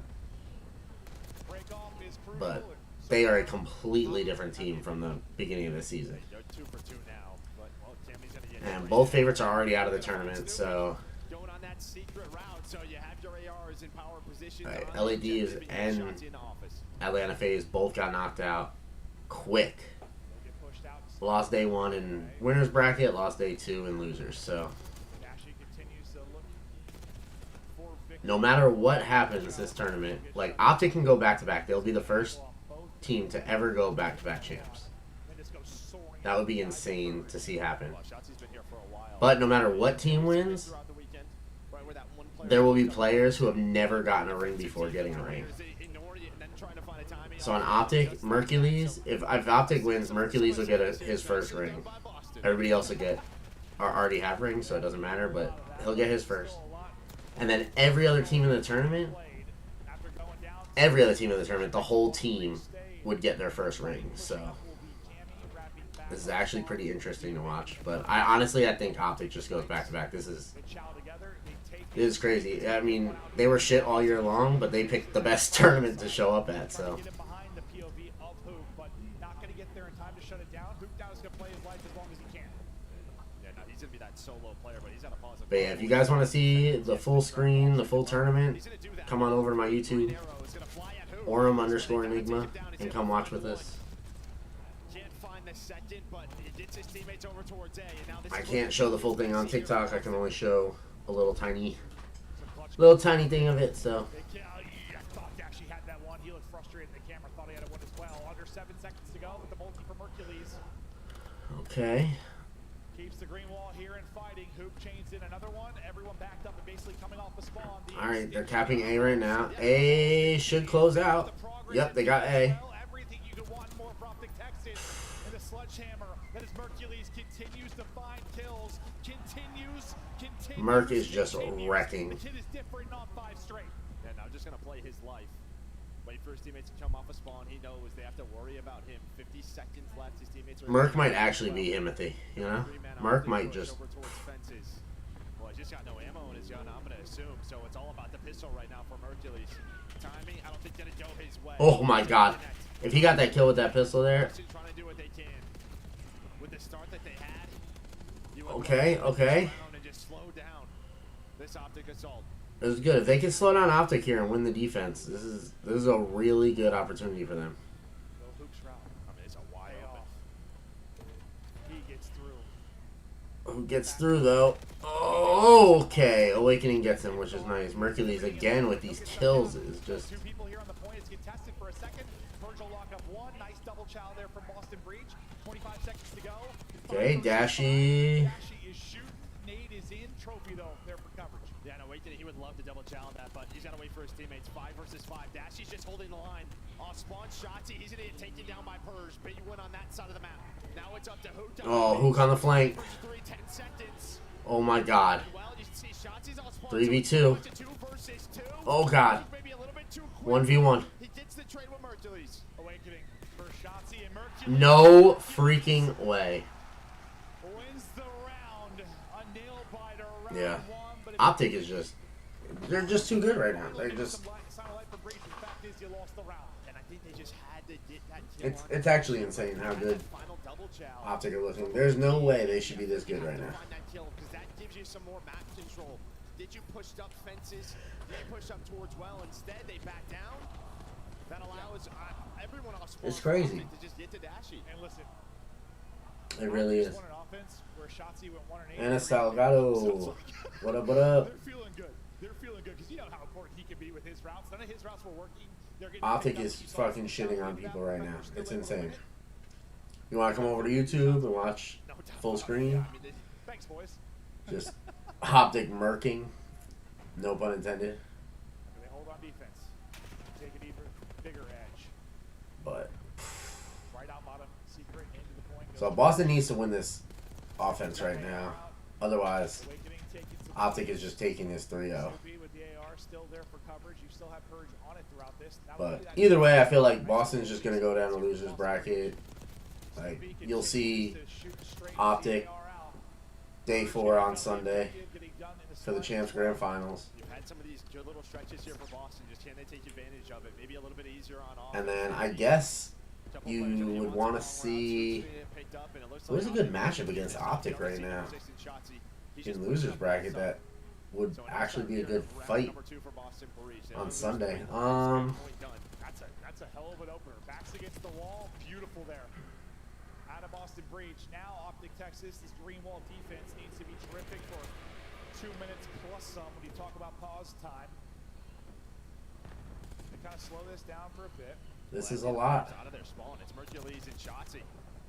but they are a completely different team from the beginning of the season. And both favorites are already out of the tournament, so right, LADs and Atlanta FaZe both got knocked out quick. Lost day 1 in winners bracket, lost day 2 in losers. So no matter what happens this tournament, like, Optic can go back to back. They'll be the first team to ever go back to back champs. That would be insane to see happen. But no matter what team wins, there will be players who have never gotten a ring before getting a ring. So on Optic, Mercules, if Optic wins, Mercules will get his first ring. Everybody else will get, or already have rings, so it doesn't matter, but he'll get his first. And then every other team in the tournament every other team in the tournament, the whole team would get their first ring. So this is actually pretty interesting to watch. But I think Optic just goes back to back. This is crazy. I mean, they were shit all year long, but they picked the best tournament to show up at. So. But yeah, if you guys want to see the full screen, the full tournament, come on over to my YouTube, Orem_Enigma, and come watch with us. I can't show the full thing on TikTok. I can only show a little tiny thing of it. So. Okay. Keeps the green wall here and fighting. Hoop chains in another one. Everyone backed up and basically coming off the spawn. All right, they're tapping A right now. A should close out. Yep, they got A. Everything you could want more from Optic Texas. And the sledgehammer that is Mercules continues to find kills. Continues. Merc is just wrecking. The kid is different on 5 straight. Yeah, now just gonna play his life. Wait for his teammates to come off a spawn. He knows they have to worry about him. 50 seconds left. His teammates are Merc might actually be Himothy, you know? Merc might just... Well, he's just got no ammo in his gun, I'm going to assume. So it's all about the pistol right now for Mercules. Timing, I don't think going to go his way. Oh my god. If he got that kill with that pistol there... Trying to do what they can. With the start that they had... Okay. And just slow down this Optic assault. This is good. If they can slow down Optic here and win the defense, this is a really good opportunity for them. It's a wide open. He gets through. Who gets through though? Oh, okay. Awakening gets him, which is nice. Mercules again with these kills is just... 2 people here on the point. It's contested for a second. Virgil lock up 1. Nice double chow there from Boston Breach. 25 seconds to go. Okay, Dashy. Dashy is shooting. Nade is in. Trophy though there for coverage. Yeah, no, wait, he would love to double challenge that, but he's got to wait for his teammates. 5 versus 5. Dashy's just holding the line. Off spawn shots, he's going to get taken down by Purge. But you win on that side of the map. Now it's up to Hook. Oh, Hook on the flank. 10 seconds. Oh my god. Well, you see Shotzi's on spawn. 3v2. 2 versus 2. Oh god. Maybe a little bit too quick. 1v1. He gets the trade with Mercules. Awakening for Shotzi and Mercules. No freaking way. Wins the round. A nail biter. Round Yeah. 1, but if Optic is just... They're just too good right now. They're just... And I think they just had to get that kill on It's actually insane how good final double chow. Optic are looking. There's no way they should be this good right now. Find that kill, 'cause that gives you some more map control. Did you push up fences? Did you push up towards well? Instead, they back down. That allows everyone off spawn It's crazy. to just get to Dashy. And listen, It really is. won an offense where Shotzi went 1 and 8. Anna Salgado. What up, what up? They're feeling good. They're feeling good because you know how important he can be with his routes. None of his routes were working. They're getting Optic is fucking shitting on people right now. It's insane. You want to come over to YouTube and watch full screen? Thanks, boys. Just Optic murking. No pun intended. They hold on defense. Take an even bigger edge. But Right out bottom. Secret into the point. so Boston needs to win this offense right now. Otherwise, Awakening taking some Optic is just taking this 3-0. with the AR still there for coverage. You still have Purge on it throughout this. Now But either way, I feel like Boston's just gonna go down the losers bracket. Like you'll see Optic day 4 on Sunday for the Champs Grand Finals. You've had some of these good little stretches here for Boston. Just can they take advantage of it? Maybe a little bit easier on off. And then I guess you would want to see who's a good matchup against Optic right now in losers bracket that would actually be a good fight on Sunday. That's a hell of an opener. Backs against the wall. Beautiful there. Out of Boston Breach. Now Optic Texas, this green wall defense needs to be terrific for 2 minutes plus some when you talk about pause time. They kind of slow this down for a bit. This is a lot. Out of their spawn. It's Mercules and Shotzi.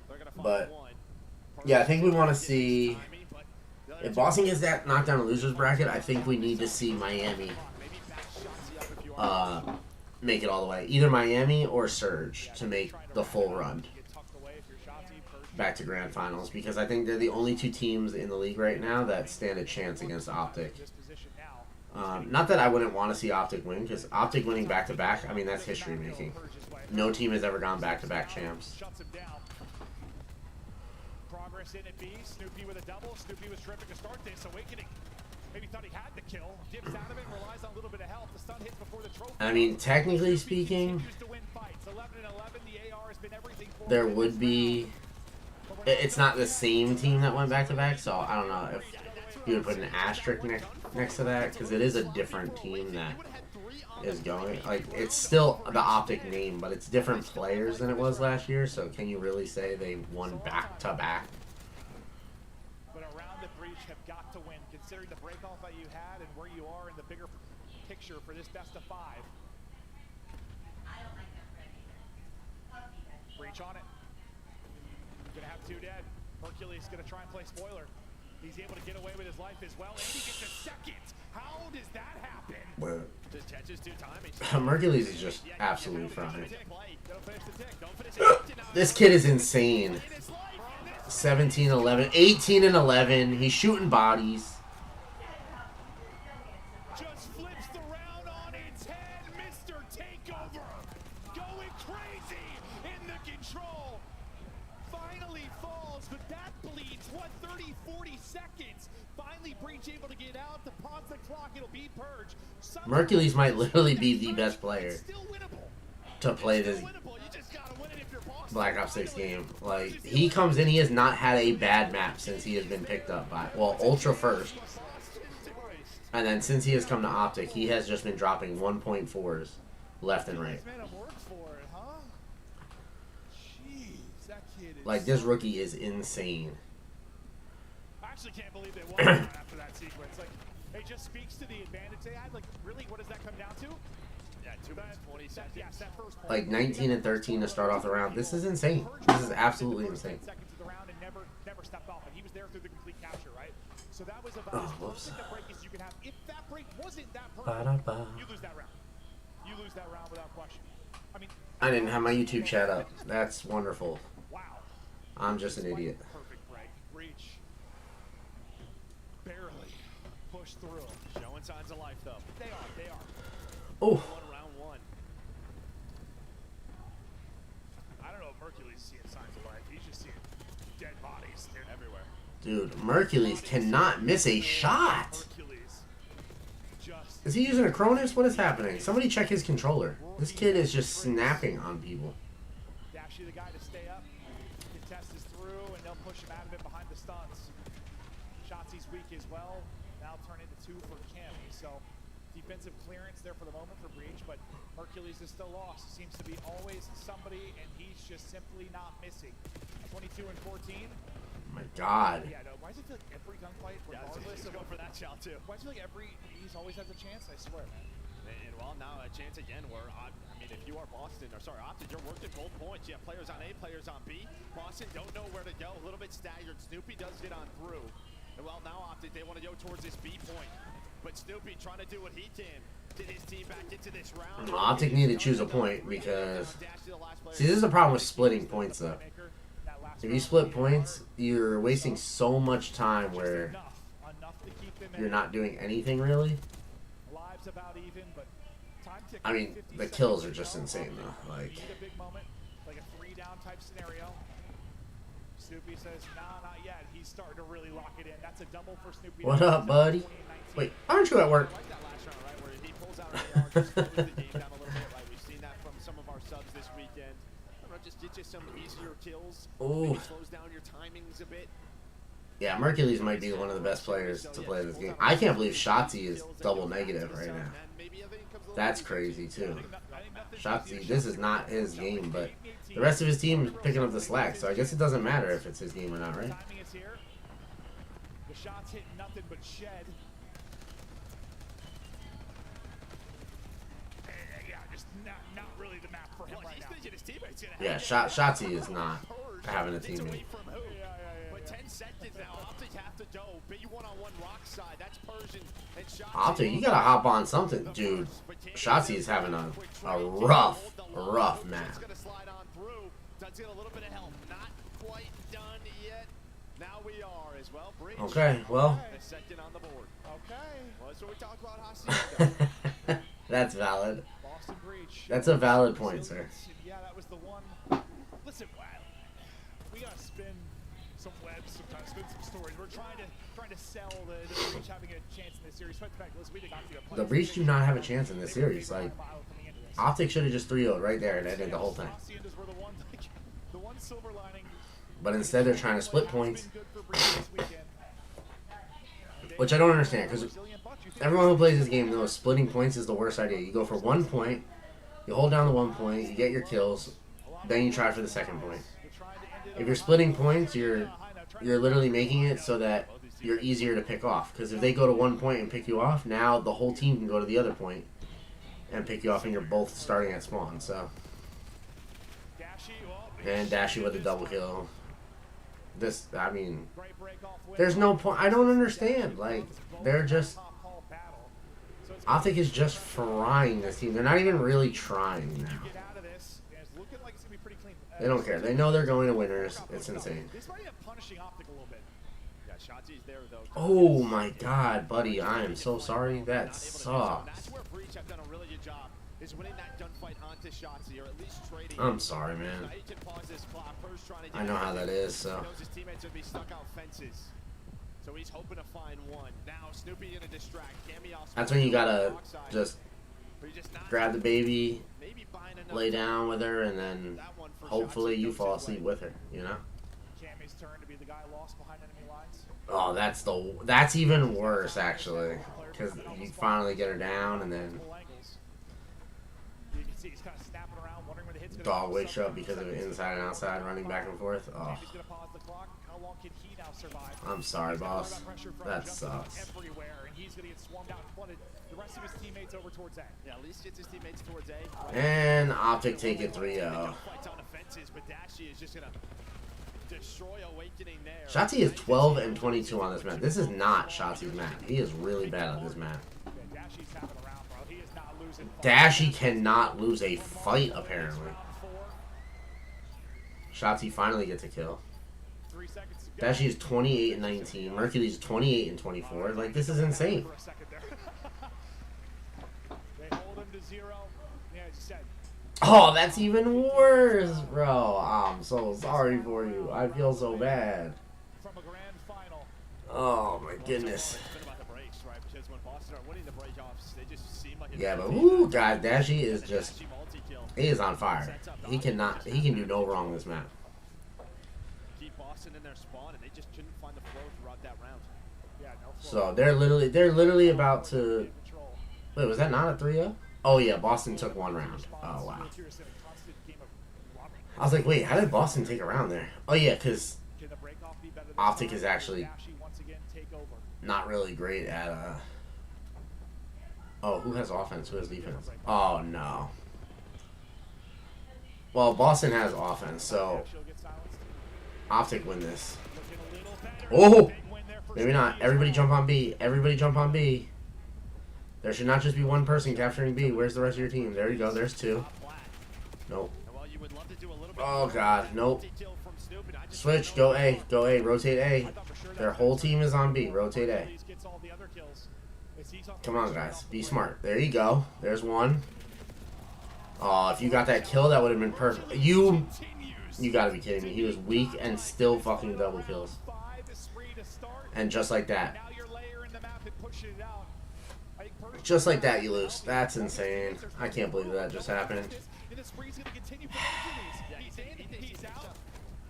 They're gonna find But one. yeah, I think we want to see if Boston gets that knocked down a losers bracket. I think we need to see Miami make it all the way. Either Miami or Surge to make the full run back to grand finals, because I think they're the only 2 teams in the league right now that stand a chance against Optic. Not that I wouldn't want to see Optic win, because Optic winning back-to-back, I mean, that's history-making. No team has ever gone back-to-back champs. Shuts him down. Progress in at B. Snoopy with a double. Snoopy was terrific to start this. Awakening. Maybe thought he had the kill. Dips out of it. Relies on a little bit of help. The stun hits before the trophy. I mean, technically speaking, there would be... It's not the same team that went back-to-back, so I don't know if you would put an asterisk next to that, because it is a different team that is going. Like, it's still the Optic name, but it's different players than it was last year, so can you really say they won back-to-back? But around the breach have got to win, considering the breakoff that you had and where you are in the bigger picture for this best-of-5. Breach on it. Gonna have 2 dead. Hercules gonna try and play spoiler. He's able to get away with his life as well, and he gets a second. How does that happen? Just catches 2 times. Hercules is just absolutely frying. This kid is insane. 17, 11, 18 and 11. He's shooting bodies. Just flips the round on its head. Mr. Takeover going crazy in the control. Finally falls, but that bleeds. What, 30, 40 seconds? Finally, Breach able to get out. To pause the clock, it'll be purged. Hercules might literally be the best player to play this Black Ops 6 game. Like, he comes in, he has not had a bad map since he has been picked up by, well, Ultra first. And then since he has come to Optic, he has just been dropping 1.4s left and right. Like, this rookie is insane. I actually can't believe they won after that sequence. Like, it just speaks to the advantage they had. Like, really, what does that come down to? Yeah, 2 minutes, 20 seconds. Yes, that first point. Like, 19 and 13 to start off the round. This is insane. This is absolutely insane. Seconds of the round and never stepped off. And he was there through the complete capture, right? So that was about as close to break as you can have. If that break wasn't that perfect, you lose that round. You lose that round without question. I mean, I didn't have my YouTube chat up. That's wonderful. wow. I'm just an idiot. Perfect break. Breach. Barely pushed through. Showing signs of life, though. They are. Oh. Round 1. I don't know if Hercules is seeing signs of life. He's just seeing dead bodies. They're Everywhere. Dude, Hercules cannot miss a shot. Hercules. Just Is he using a Cronus? What is happening? Somebody check his controller. This kid is just snapping on people. Dashy the guy to stay up. Contest is through, and they'll push him out of it behind the stuns. Shotzi's weak as well. Now turn into 2 for Cammy. So defensive clearance there for the moment for Breach, but Hercules is still lost. Seems to be always somebody, and he's just simply not missing. 22 and 14. My God. Yeah, no. Why does it feel like every gunfight, regardless of go for that shot, too. why does it feel like he's always has a chance? I swear, man. And well, now a chance again where, I mean, if you are Boston, or sorry, Optic, you're working both points. You have players on A, players on B. Boston don't know where to go. A little bit staggered. Snoopy does get on through. And well, now Optic, they want to go towards this B point. But Snoopy trying to do what he can. Get his team back into this round. Optic need to choose a point because... See, this is the problem with splitting points, though. If you split points, you're wasting so much time where you're not doing anything, really. Lives about even, but time ticking. I mean, the kills are just insane, though. Like, Need a big moment, like a 3-down type scenario. Snoopy says, nah, not yet. He's starting to really lock it in. That's a double for Snoopy. what up, buddy? Wait, aren't you at work? I like that last round, right, where he pulls out AR, just slows the game down a little bit, right? We've seen that from some of our subs this weekend. Just get you some easier kills. Ooh. Maybe slows down your timings a bit. Yeah, Hercules might be one of the best players to play this game. I can't believe Shotzi is double negative right now. That's crazy, too. Shotzi, this is not his game, but the rest of his team is picking up the slack, so I guess it doesn't matter if it's his game or not, right? Timing is here. The shots hit nothing but shed. Yeah, just not really the map for him right now. His teammates gonna Yeah, Shotzi is not having a teammate. But 10 seconds now. Optic have to go. Big one-on-one rock side. That's Persian and Shotzi. Optic, you gotta hop on something, dude. Shotzi is having a rough map. Gonna slide on through. Does get a little bit of help. Not quite done yet. Now we are as well. Breach. Okay, well, A second on the board. Well, that's what we talked about Hacienda. That's valid. Boston Breach. That's a valid point, sir. Yeah, that was the one. Listen, we gotta spin some webs sometimes, spin some stories. We're trying to sell the Breach having a chance in this series. But the fact, listen, we did not see a The Breach do not have a chance in this series. Like, Optic should have just 3-0'd right there and ended the whole thing. The one silver lining. But instead, they're trying to split points. Which I don't understand, because everyone who plays this game knows splitting points is the worst idea. You go for 1 point, you hold down the 1 point, you get your kills, then you try for the second point. If you're splitting points, you're literally making it so that you're easier to pick off. Because if they go to 1 point and pick you off, now the whole team can go to the other point and pick you off, and you're both starting at spawn. So, and Dashy with a double kill. This, I mean, there's no point. I don't understand. Like, they're just, Optic is just frying this team. They're not even really trying now. They don't care. They know they're going to winners. It's insane. Oh my god, buddy. I am so sorry. That sucks. I'm sorry, man. I know how that is, so. That's when you gotta just grab the baby, lay down with her, and then hopefully you fall asleep with her, you know? Oh, that's even worse, actually, because you finally get her down, and then dog wakes up because of inside and outside running back and forth. Oh, I'm sorry, boss. That sucks. And Optic take it 3-0. Shotzi is 12 and 22 on this map. This is not Shotzi's map. He is really bad on this map. Dashy cannot lose a fight, apparently. Shotzi finally gets a kill. Dashy is 28 and 19. Mercury's 28 and 24. Like, this is insane. Oh, that's even worse, bro. I'm so sorry for you. I feel so bad. Oh, my goodness. Yeah, but woo, God, Dashy is just, he is on fire. He can do no wrong in this map. So they're literally about to. Wait, was that not a 3-0? Oh yeah, Boston took 1 round. Oh wow. I was like, wait, how did Boston take a round there? Oh yeah, because Optic is actually not really great at Oh, who has offense? Who has defense? Oh no. Well, Boston has offense, so Optic win this. Oh, maybe not. Everybody jump on B. Everybody jump on B. There should not just be one person capturing B. Where's the rest of your team? There you go. There's 2. Nope. Oh, God. Nope. Switch. Go A. Go A. Rotate A. Their whole team is on B. Rotate A. Come on, guys. Be smart. There you go. There's 1. Oh, if you got that kill, that would have been perfect. You gotta be kidding me. He was weak and still fucking double kills. And just like that. Just like that, you lose. That's insane. I can't believe that just happened.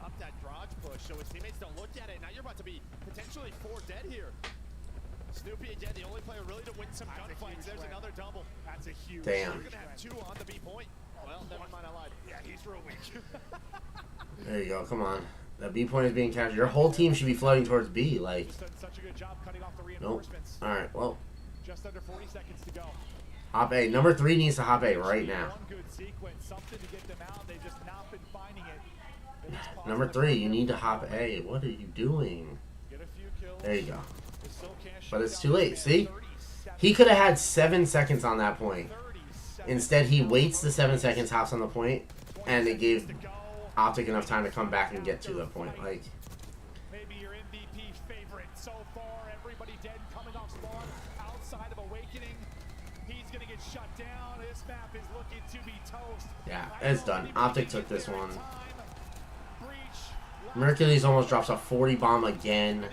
Up that garage push, so his teammates don't look at it. Now you're about to be potentially 4 dead here. Snoopy again, the only player really to win some gunfights. There's another double. That's a huge. Damn. You're gonna have 2 on the B point. Well, never mind, I lied. Yeah, he's real weak. There you go. Come on. The B point is being captured. Your whole team should be floating towards B. Like, nope. All right. Well. Just under 40 seconds to go. Hop A. Number 3 needs to hop A right now. Number 3, you need to hop A. What are you doing? There you go. But it's too late. See? He could have had 7 seconds on that point. Instead, he waits the 7 seconds, hops on the point, and it gave Optic enough time to come back and get to the point. Like, maybe your MVP favorite so far. Everybody dead coming off spawn. awakening. He's going to get shut down. This map is looking to be toast. Yeah, it's done. Optic took this one. Mercury's almost drops a 40 bomb again.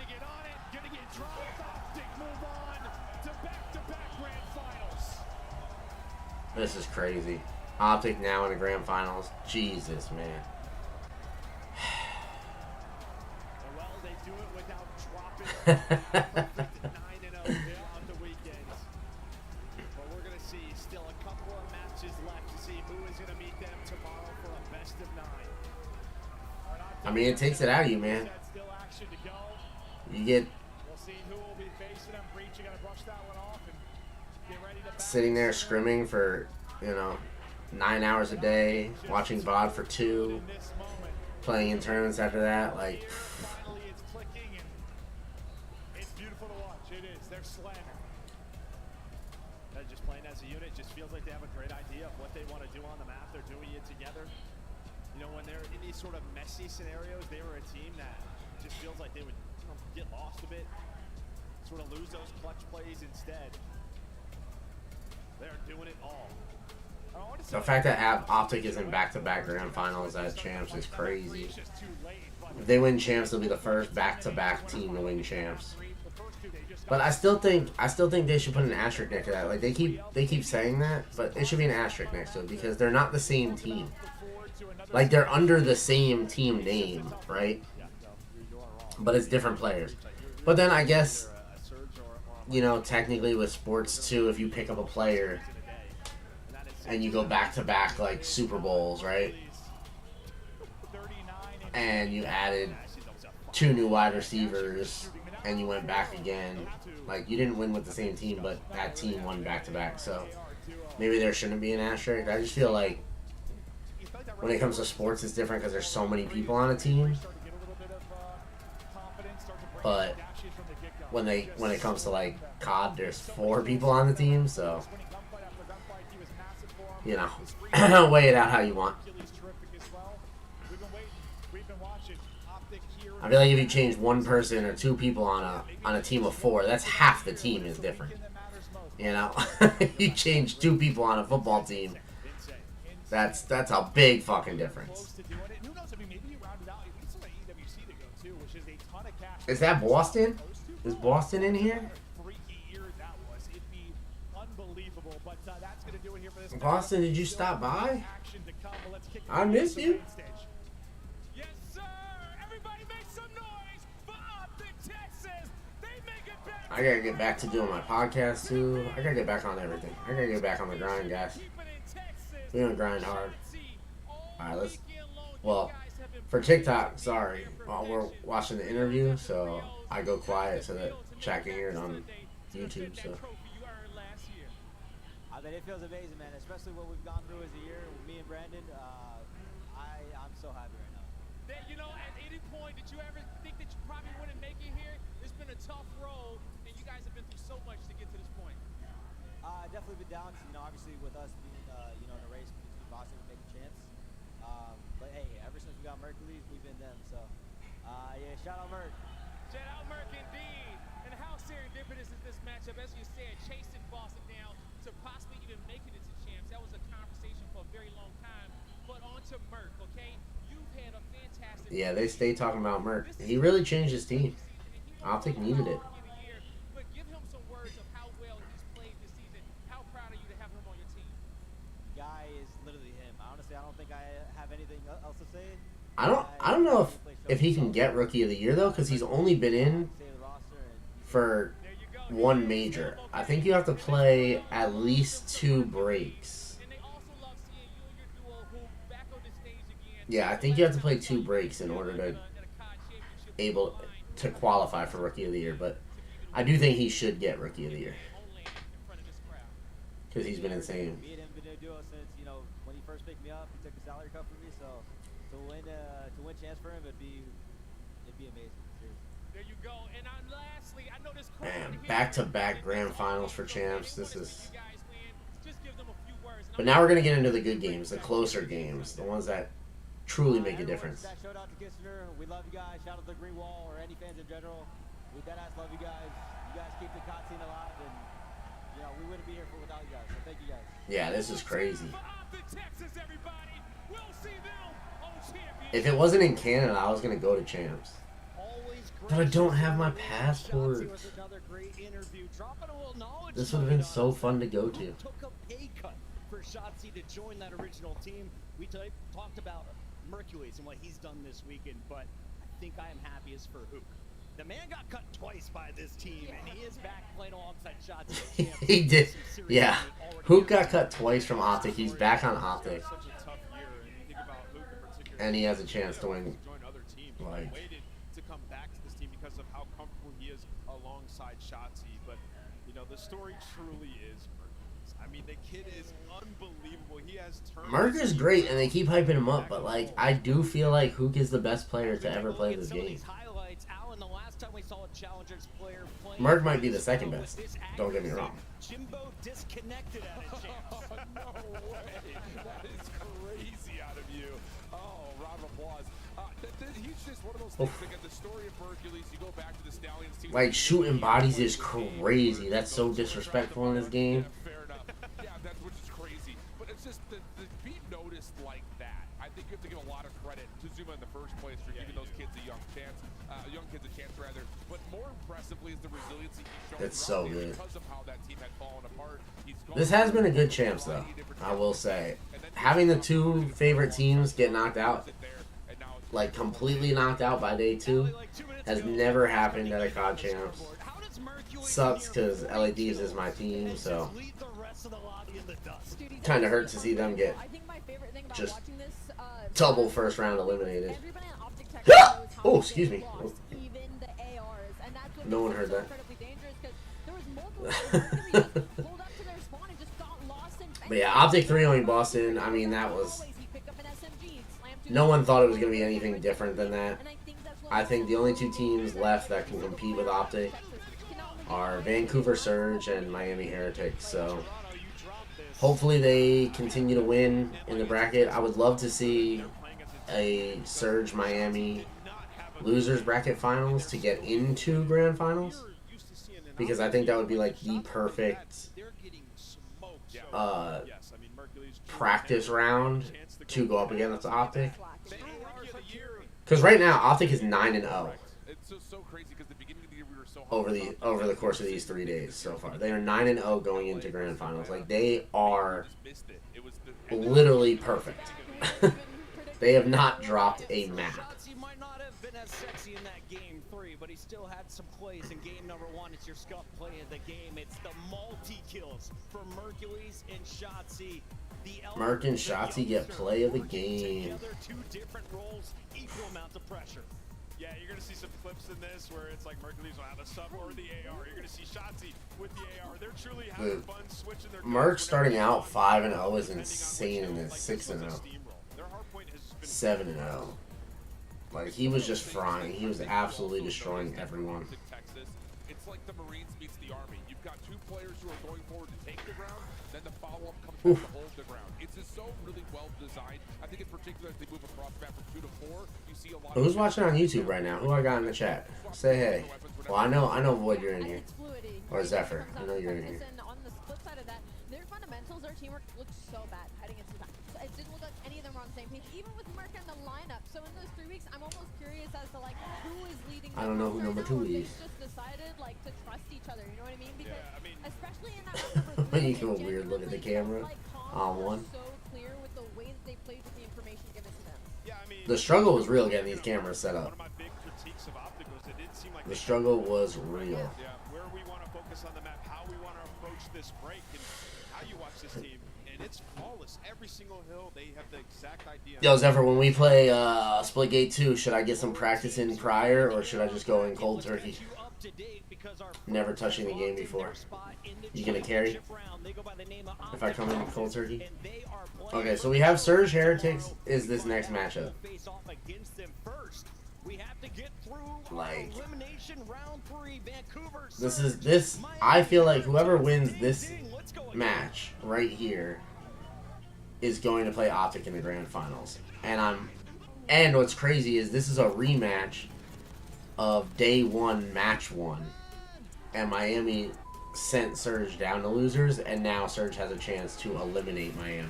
This is crazy. Optic now in the grand finals. Jesus, man. Well, they do it without dropping 9-0 on the weekend. But we're going to see still a couple of matches left to see who is going to meet them tomorrow for a best of 9. I mean, it takes it out of you, man. You get sitting there scrimming for, 9 hours a day, watching VOD for 2, playing in tournaments after that, like. It's beautiful to watch. It is. They're slamming. They're just playing as a unit. Just feels like they have a great idea of what they want to do on the map. They're doing it together. When they're in these sort of messy scenarios, they were a team that just feels like they would get lost a bit, sort of lose those clutch plays instead. They're doing it all. The fact that Optic is in back-to-back grand finals at Champs is crazy. If they win Champs, they'll be the first back-to-back team to win Champs. But I still think they should put an asterisk next to that. Like they keep saying that, but it should be an asterisk next to it because they're not the same team. Like they're under the same team name, right? But it's different players. But then I guess, technically with sports too, if you pick up a player and you go back-to-back like Super Bowls, right? And you added 2 new wide receivers and you went back again. Like you didn't win with the same team, but that team won back-to-back. So maybe there shouldn't be an asterisk. I just feel like when it comes to sports, it's different because there's so many people on a team. But when it comes to like CoD, there's 4 people on the team, so weigh it out how you want. I feel like if you change 1 person or 2 people on a team of 4, that's half the team is different. You change 2 people on a football team. That's a big fucking difference. Is that Boston? Is Boston in here? Boston, did you stop by? I missed you. Yes, sir. Everybody make some noise for Optic Texas. They make it better. I gotta get back to doing my podcast too. I gotta get back on everything. I gotta get back on the grind, guys. We're gonna grind hard. Alright, well, for TikTok, sorry, we're watching the interview, so I go quiet so that chat can hear it on YouTube, so. I mean, it feels amazing, man, especially what we've gone through as a year with me and Brandon. I'm so happy right now. At any point, did you ever think that you probably wouldn't make it here? It's been a tough road, and you guys have been through so much to get to this point. Definitely been down, obviously with us being, in a race between Boston and making chance. But hey, ever since we got Mercury, we've been them. So, yeah, shout out Merc. Shout out Merc indeed. And how serendipitous is this matchup? As you said, chasing Boston down to possibly even making it to champs. That was a conversation for a very long time. But on to Merc, okay? You've had a fantastic... Yeah, they stay talking about Merc. He really changed his team. Optic needed it. But give him some words of how well he's played this season. How proud are you to have him on your team? Guy is literally him. Honestly, I don't think I have anything else to say. I don't know if he can get Rookie of the Year though, because he's only been in for 1 major. I think you have to play at least 2 breaks. Yeah, I think you have to play 2 breaks in order to able to qualify for Rookie of the Year. But I do think he should get Rookie of the Year because he's been insane. Me and him been a duo since when he first picked me up. He took a salary cut for me, so to win chance for him, it'd be amazing. There you go. And lastly, I know this. Man, back-to-back grand finals for champs. This is. But now we're gonna get into the good games, the closer games, the ones that truly make a difference. Shout out to Kissinger. We love you guys. Shout out to the Green Wall or any fans in general. We deadass love you guys. You guys keep the CoD scene alive, and you know, we wouldn't be here without you guys. So thank you guys. Yeah, this is crazy. For Austin, Texas, everybody. We'll see them on championship. If it wasn't in Canada, I was gonna go to Champs. Always But I don't have my great. passport. Shotzi was another great interview. Dropping a little knowledge This would have been nugget so on us. fun to go to. Who took a pay cut for Shotzi to join that original team? We talked about Mercules and what he's done this weekend, but I think I am happiest for Hook. The man got cut twice by this team, and he is back playing alongside Shotzi. He did. Yeah. Hook got cut twice from Optic. He's back on Optic. Such a tough year, and you think about Luke in particular. And he has a chance to win. Join other teams. Like- Waited to come back to this team because of how comfortable he is alongside Shotzi. But you know, the story truly is Mercules. I mean, the kid is unbelievable. He has turned. Merc is great, and they keep hyping him up, but like I do feel like Hook is the best player to ever play this game. Merc might be the second best. Don't get me wrong. Jimbo disconnected at a chance. No way. That is crazy out of you. Oh, round of applause. He's just one of those things. Again, the story of Hercules, you go back to the Stallions team. Like shooting bodies is crazy. That's so disrespectful in this game. Yeah, fair enough. Yeah, that's which is crazy. But it's just the being noticed like that. I think you have to give a lot of credit to Zuma in the first place for giving those kids a young chance. Young kids a chance rather. But more impressively is the resiliency he's shown. It's so throughout there good. because of how that team had fallen apart. He's gone This has been a good champs though. I will say, having the two favorite teams get knocked out, like completely knocked out by day 2, has never happened at a CoD champs. Sucks because LADs is my team, so kind of hurt to see them get I think my favorite thing about just watching this, double first round eliminated. everybody in Optic Tech knows how Oh, they excuse me. lost even the ARs, and that's what No one makes heard it so that. incredibly dangerous, 'cause there was multiple Mercury just pulled up to their spawn and just got lost in But yeah, Optic 3-0 Boston, I mean, that was... He picked up an SMG, slammed to No the one thought it was wall, going to be anything different than that. and I think that's what I think the only two teams left that can compete with Optic are Vancouver Surge and Miami Heretics, so hopefully they continue to win in the bracket. I would love to see a Surge Miami losers bracket finals to get into grand finals, because I think that would be like the perfect practice round to go up against Optic. Because right now Optic is 9-0 It's so crazy because the beginning of the year we were so over the course of these 3 days so far. They are 9-0 going into grand finals. Like they are literally perfect. They have not dropped a map. Shotzi might not have been as sexy in that game 3, but he still had some plays in game number 1. It's your scuff play of the game. It's the multi-kills for Mercules and Shotzi. Merc and Shotzi get play of the game. Together, 2 different roles, equal amounts of pressure. Yeah, you're going to see some clips in this where it's like Mercules will have a sub or the AR. You're going to see Shotzi with the AR. They're truly having Dude, fun switching their Merc starting out 5-0 is insane in this. 6-0, Their hard point has been 7-0. Like he was just frying. He was absolutely destroying everyone. Texas. It's like the Marines meets the Army. You've got 2 players who are going forward to take the ground, then the follow-up comes back to hold the ground. It's just so really well designed. I think in particular as they move across the map from 2 to 4, you see a lot Who's watching on YouTube right now? Who I got in the chat? Say hey. Well, I know Void, you're in here. Or Zephyr, I know you're in here. And on the flip side of that, their fundamentals, their teamwork looked so bad heading into the back. So it didn't look like any of them were on the same page, even with Merc in the lineup. So in those 3 weeks, I'm almost curious as to like who is leading. I don't know who number 2 is. Just decided like to trust each other. You know what I mean? Because I mean, especially in that number 3, You give a weird look at the camera on one. So clear with the way that they played with the information given to them. yeah, I mean, The struggle was real getting these cameras set one up. of my big critiques of Optic was it didn't seem like The struggle was real. yeah, where we want to focus on the map, how we want to approach this break, and how you watch this team, and it's flawless. Every single hill, they have the exact idea. Yo, Zephyr, when we play Splitgate 2, should I get some practice in prior, or should I just go in cold turkey? Never touching the game before. You gonna carry? If I come in cold turkey? Okay, so we have Surge Heretics is this next matchup. Like, this, I feel like whoever wins this match right here is going to play Optic in the grand finals. And what's crazy is this is a rematch of day 1, match 1. And Miami sent Surge down to losers, and now Surge has a chance to eliminate Miami.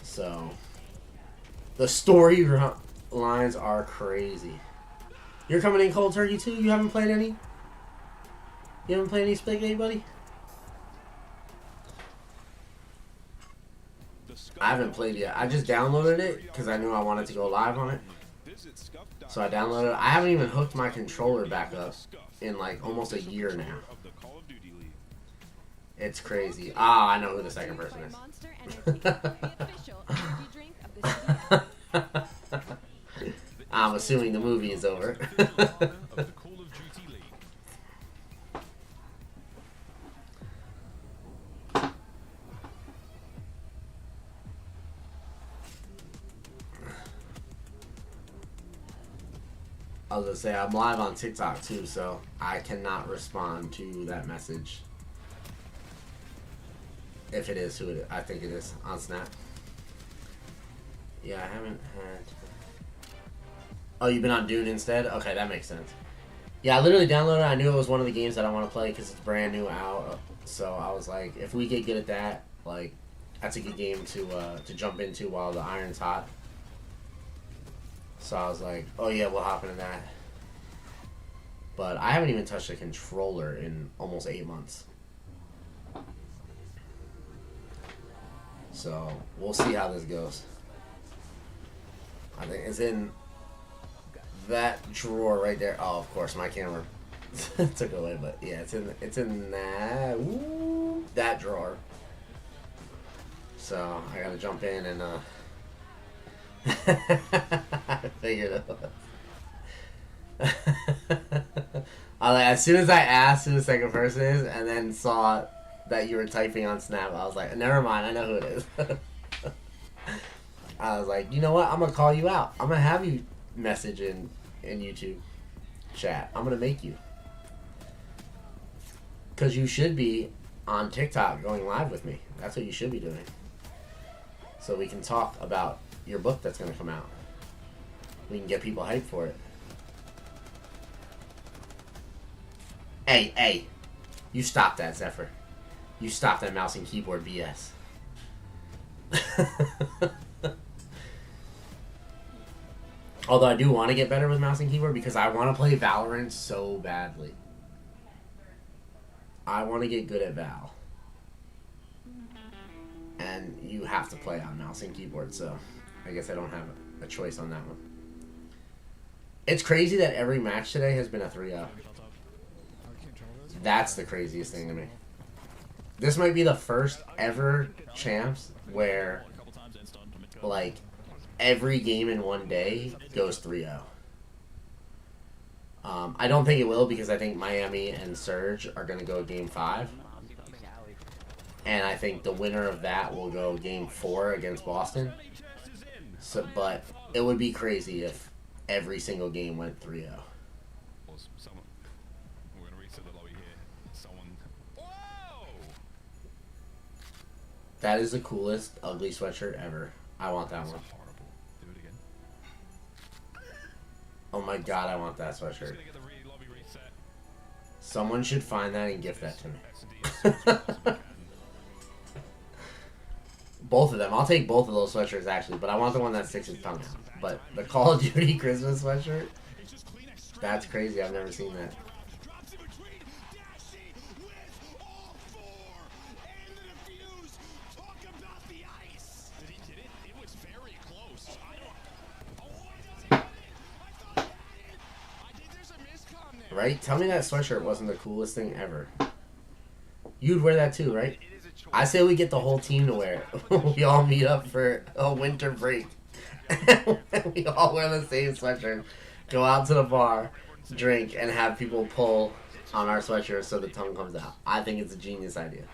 So, the storylines are crazy. You're coming in cold turkey too? You haven't played any? You haven't played any Splitgate, buddy? I haven't played yet. I just downloaded it because I knew I wanted to go live on it. So I downloaded it. I haven't even hooked my controller back up in like almost a year now. It's crazy. Ah, I know who the second person is. I'm assuming the movie is over. I was gonna say, I'm live on TikTok too, so I cannot respond to that message. If it is who it is. I think it is on Snap. Yeah, I haven't had... Oh, you've been on Dune instead? Okay, that makes sense. Yeah, I literally downloaded it. I knew it was one of the games that I want to play because it's brand new out. So I was like, if we get good at that, like, that's a good game to jump into while the iron's hot. So I was like, oh yeah, we'll hop into that. But I haven't even touched a controller in almost 8 months. So we'll see how this goes. I think it's in that drawer right there. Oh, of course, my camera took it away, but yeah, it's in that that drawer. So I gotta jump in and I figured it out. As soon as I asked who the second person is, and then saw that you were typing on Snap, I was like, never mind, I know who it is. I was like, you know what? I'm gonna call you out. I'm gonna have you message in YouTube chat. I'm gonna make you, because you should be on TikTok going live with me. That's what you should be doing, so we can talk about your book that's gonna come out. We can get people hyped for it. Hey, you stop that, Zephyr. You stop that mouse and keyboard BS. Although I do want to get better with mouse and keyboard because I want to play Valorant so badly. I want to get good at Val. And you have to play on mouse and keyboard, so I guess I don't have a choice on that one. It's crazy that every match today has been a 3-0. That's the craziest thing to me. This might be the first ever champs where, like, every game in one day goes 3-0. I don't think it will because I think Miami and Surge are going to go game 5. And I think the winner of that will go game 4 against Boston. So, but it would be crazy if every single game went 3-0. That is the coolest ugly sweatshirt ever. I want that one. Oh my god, I want that sweatshirt. Someone should find that and gift that to me. Both of them. I'll take both of those sweatshirts actually, but I want the one that sticks his tongue out. But the Call of Duty Christmas sweatshirt, that's crazy. I've never seen that. Right? Tell me that sweatshirt wasn't the coolest thing ever. You'd wear that too, right? I say we get the whole team to wear it. We all meet up for a winter break. We all wear the same sweatshirt. Go out to the bar, drink, and have people pull on our sweatshirt so the tongue comes out. I think it's a genius idea.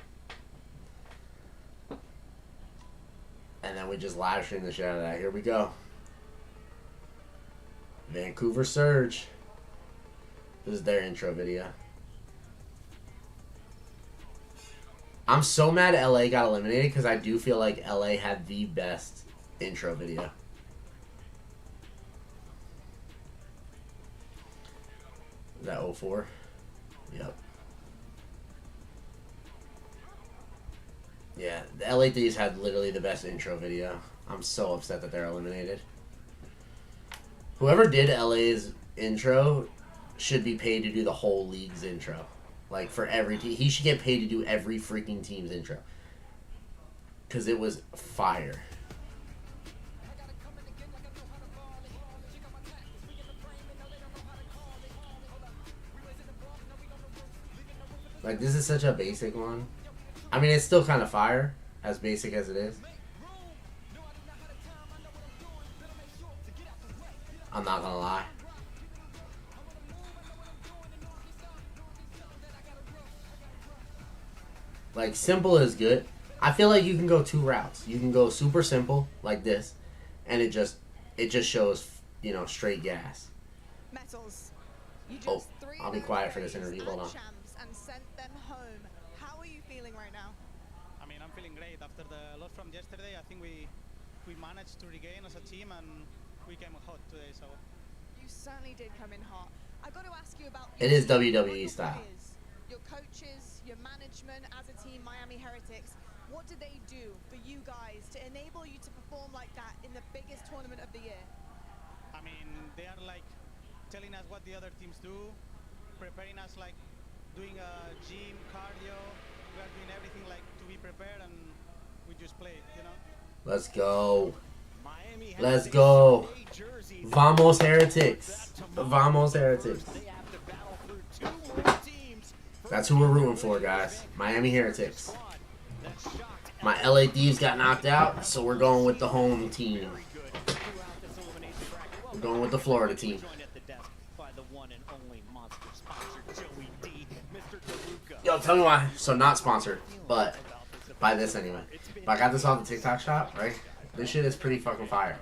And then we just live stream the shit out of that. Here we go. Vancouver Surge. This is their intro video. I'm so mad LA got eliminated because I do feel like LA had the best intro video. Is that 04? Yep. Yeah, the LA Thieves had literally the best intro video. I'm so upset that they're eliminated. Whoever did LA's intro should be paid to do the whole league's intro. Like, for every team. He should get paid to do every freaking team's intro. Because it was fire. Like, this is such a basic one. I mean, it's still kind of fire, as basic as it is. I'm not gonna lie. Like, simple is good. I feel like you can go two routes. You can go super simple, like this, and it just shows, you know, straight gas. Metals. You Oh, just I'll be quiet for this interview. Hold on. champs and sent them home. How are you feeling right now? I mean, I'm feeling great after the loss from yesterday. I think we managed to regain as a team, and we came hot today. So You certainly did come in hot. I got to ask you about. It your is team, WWE your style. players, your coaches, your management as a team, Miami Heretics. What did they do for you guys to enable you to perform like that in the biggest tournament of the year? I mean, they are like telling us what the other teams do, preparing us like doing a gym, cardio. We are doing everything like to be prepared, and we just play, you know. Let's go. Miami Let's has go. a jersey. Vamos Heretics. Vamos Heretics. They have to battle through 2 more teams. That's who we're rooting for, guys. Miami Heretics. That shocked My LA Thieves got knocked out, so we're going with the home team. throughout this elimination bracket. We're going with the Florida team. Joined at the desk by the one and only monster sponsor, Joey D, Mr. DeLuca. Yo, tell me why. So not sponsored, but buy this anyway. But I got this off the TikTok shop, right? This shit is pretty fucking fire.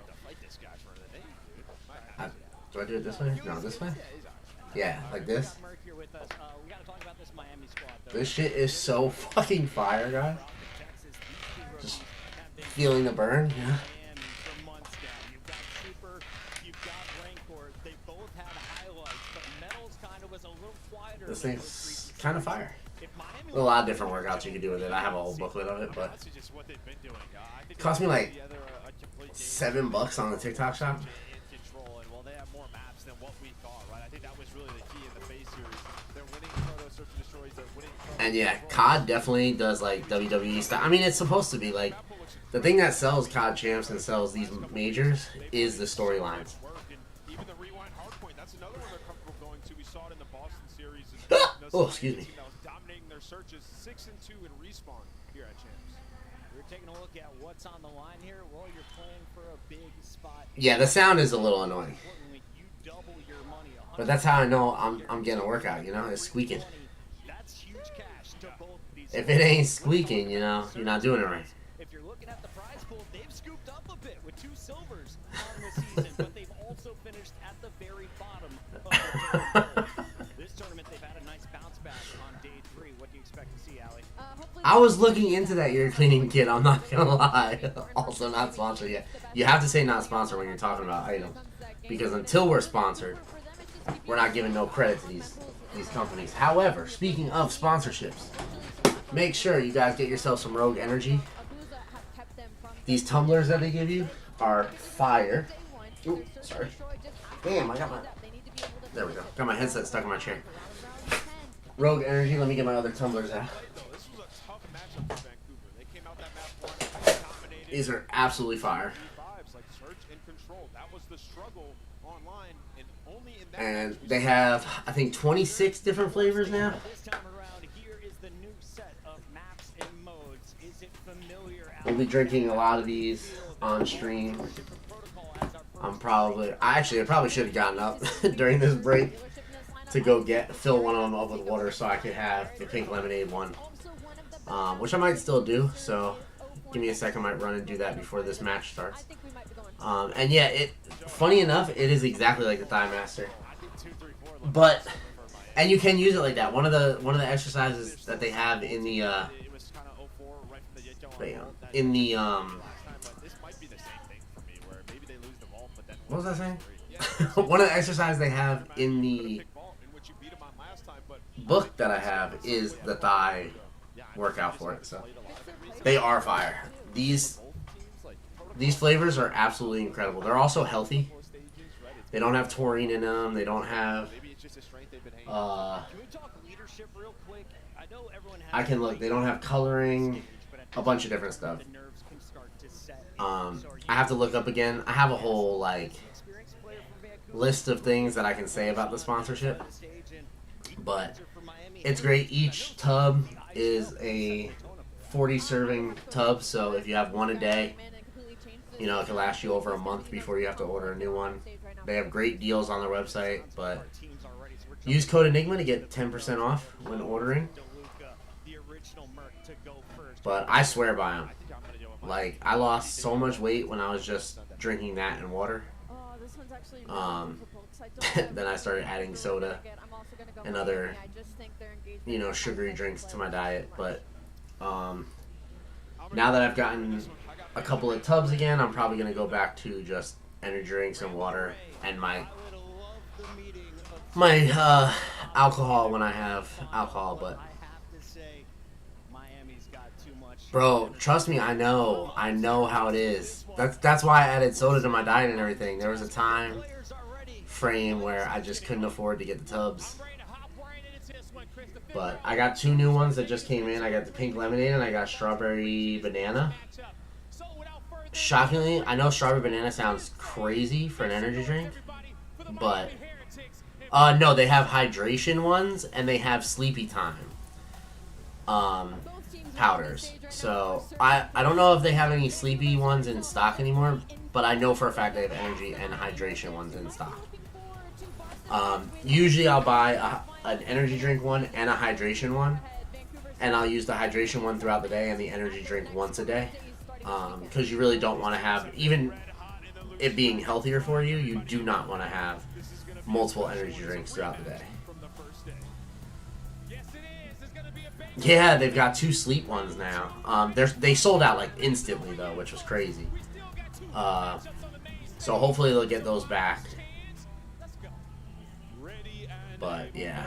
Do I do it this way? No, this way? Yeah, like this. Merc here with us. We got to talk about this Miami squad, though. This shit is so fucking fire, guys. Just feeling the burn, yeah. And for months now, you've got Super, you've got Rancor. They both had highlights, but Metals kind of was a little quieter. This than thing's kind of fire. if Miami A lot of different workouts you can do with it. I have a whole booklet of it, but it cost me like $7 on the TikTok shop. in control, and while they have more maps than what we thought, right? I think that was really the key in the base series. They're winning Proto Search and Destroys, they're winning Proto And yeah, CoD definitely does like WWE style. I mean, it's supposed to be like the thing that sells CoD champs and sells these majors is the storylines. work, and even the rewind hardpoint, that's another one they're comfortable going to. We saw it in the Boston series. And, Oh, excuse me. That was dominating their searches, 6-2 in respawn here at Champs. We're taking a look at what's on the line here. Well, you're playing for a big spot. Yeah, the sound is a little annoying, Importantly, you double your money. but that's how I know I'm getting a workout. You know, it's squeaking. That's huge cash to both these. If it ain't squeaking, you know, you're not doing it right. If you're looking at the prize pool, they've scooped up a bit with 2 silvers on the season, but they've also finished at the very bottom of the tournament. This tournament, they've had a nice bounce back on day 3. What do you expect to see, Allie? I was looking into that ear cleaning kit. I'm not gonna lie. Also not sponsored yet. You have to say not sponsored when you're talking about items, because until we're sponsored, we're not giving no credit to these companies. However, speaking of sponsorships, make sure you guys get yourself some Rogue Energy. These tumblers that they give you are fire. Ooh, sorry. Damn, I got my... There we go. Got my headset stuck in my chair. Rogue Energy, let me get my other tumblers out. This was a tough matchup for Vancouver. They came out that map one, dominated. These are absolutely fire. Vibes like search and control. That was the struggle online, and only in that And match we they have, I think, 26 different flavors now. This time around, here is the new set of maps and modes. Is it familiar? We'll be drinking a lot of these on stream. I probably should have gotten up during this break to go fill one of them up with water so I could have the pink lemonade one, which I might still do. So give me a second, I might run and do that before this match starts. And yeah, funny enough, it is exactly like the Thigh Master, but and you can use it like that. One of the exercises that they have in the It was kind of 04 right from the get-go on bam, Vault. That in the last time, but this might be the same thing for me, where maybe they lose the vault, but then what was I saying? One of the exercises they have in the book that I have is the thigh workout for it. So They are fire. These flavors are absolutely incredible. They're also healthy. They don't have taurine in them. They don't have. I can look. They don't have coloring. A bunch of different stuff. I have to look up again. I have a whole like list of things that I can say about the sponsorship, but it's great. Each tub is a 40 serving tub, so if you have one a day, you know, it can last you over a month before you have to order a new one. They have great deals on their website, but use code Enigma to get 10% off when ordering. But I swear by them. Like, I lost so much weight when I was just drinking that and water. Then I started adding soda and other, you know, sugary drinks to my diet. But now that I've gotten a couple of tubs again, I'm probably going to go back to just energy drinks and water and my alcohol when I have alcohol. But bro, trust me, I know how it is. That's why I added soda to my diet and everything. There was a time frame where I just couldn't afford to get the tubs. But I got 2 new ones that just came in. I got the pink lemonade and I got strawberry banana. Shockingly, I know strawberry banana sounds crazy for an energy drink, but no, they have hydration ones and they have sleepy time powders. So I don't know if they have any sleepy ones in stock anymore, but I know for a fact they have energy and hydration ones in stock. Usually I'll buy an energy drink one and a hydration one, and I'll use the hydration one throughout the day and the energy drink once a day, because you really don't want to have, even it being healthier for you, you do not want to have multiple energy drinks throughout the day. Yeah, they've got 2 sleep ones now. They sold out like instantly though, which was crazy. So hopefully they'll get those back. But yeah.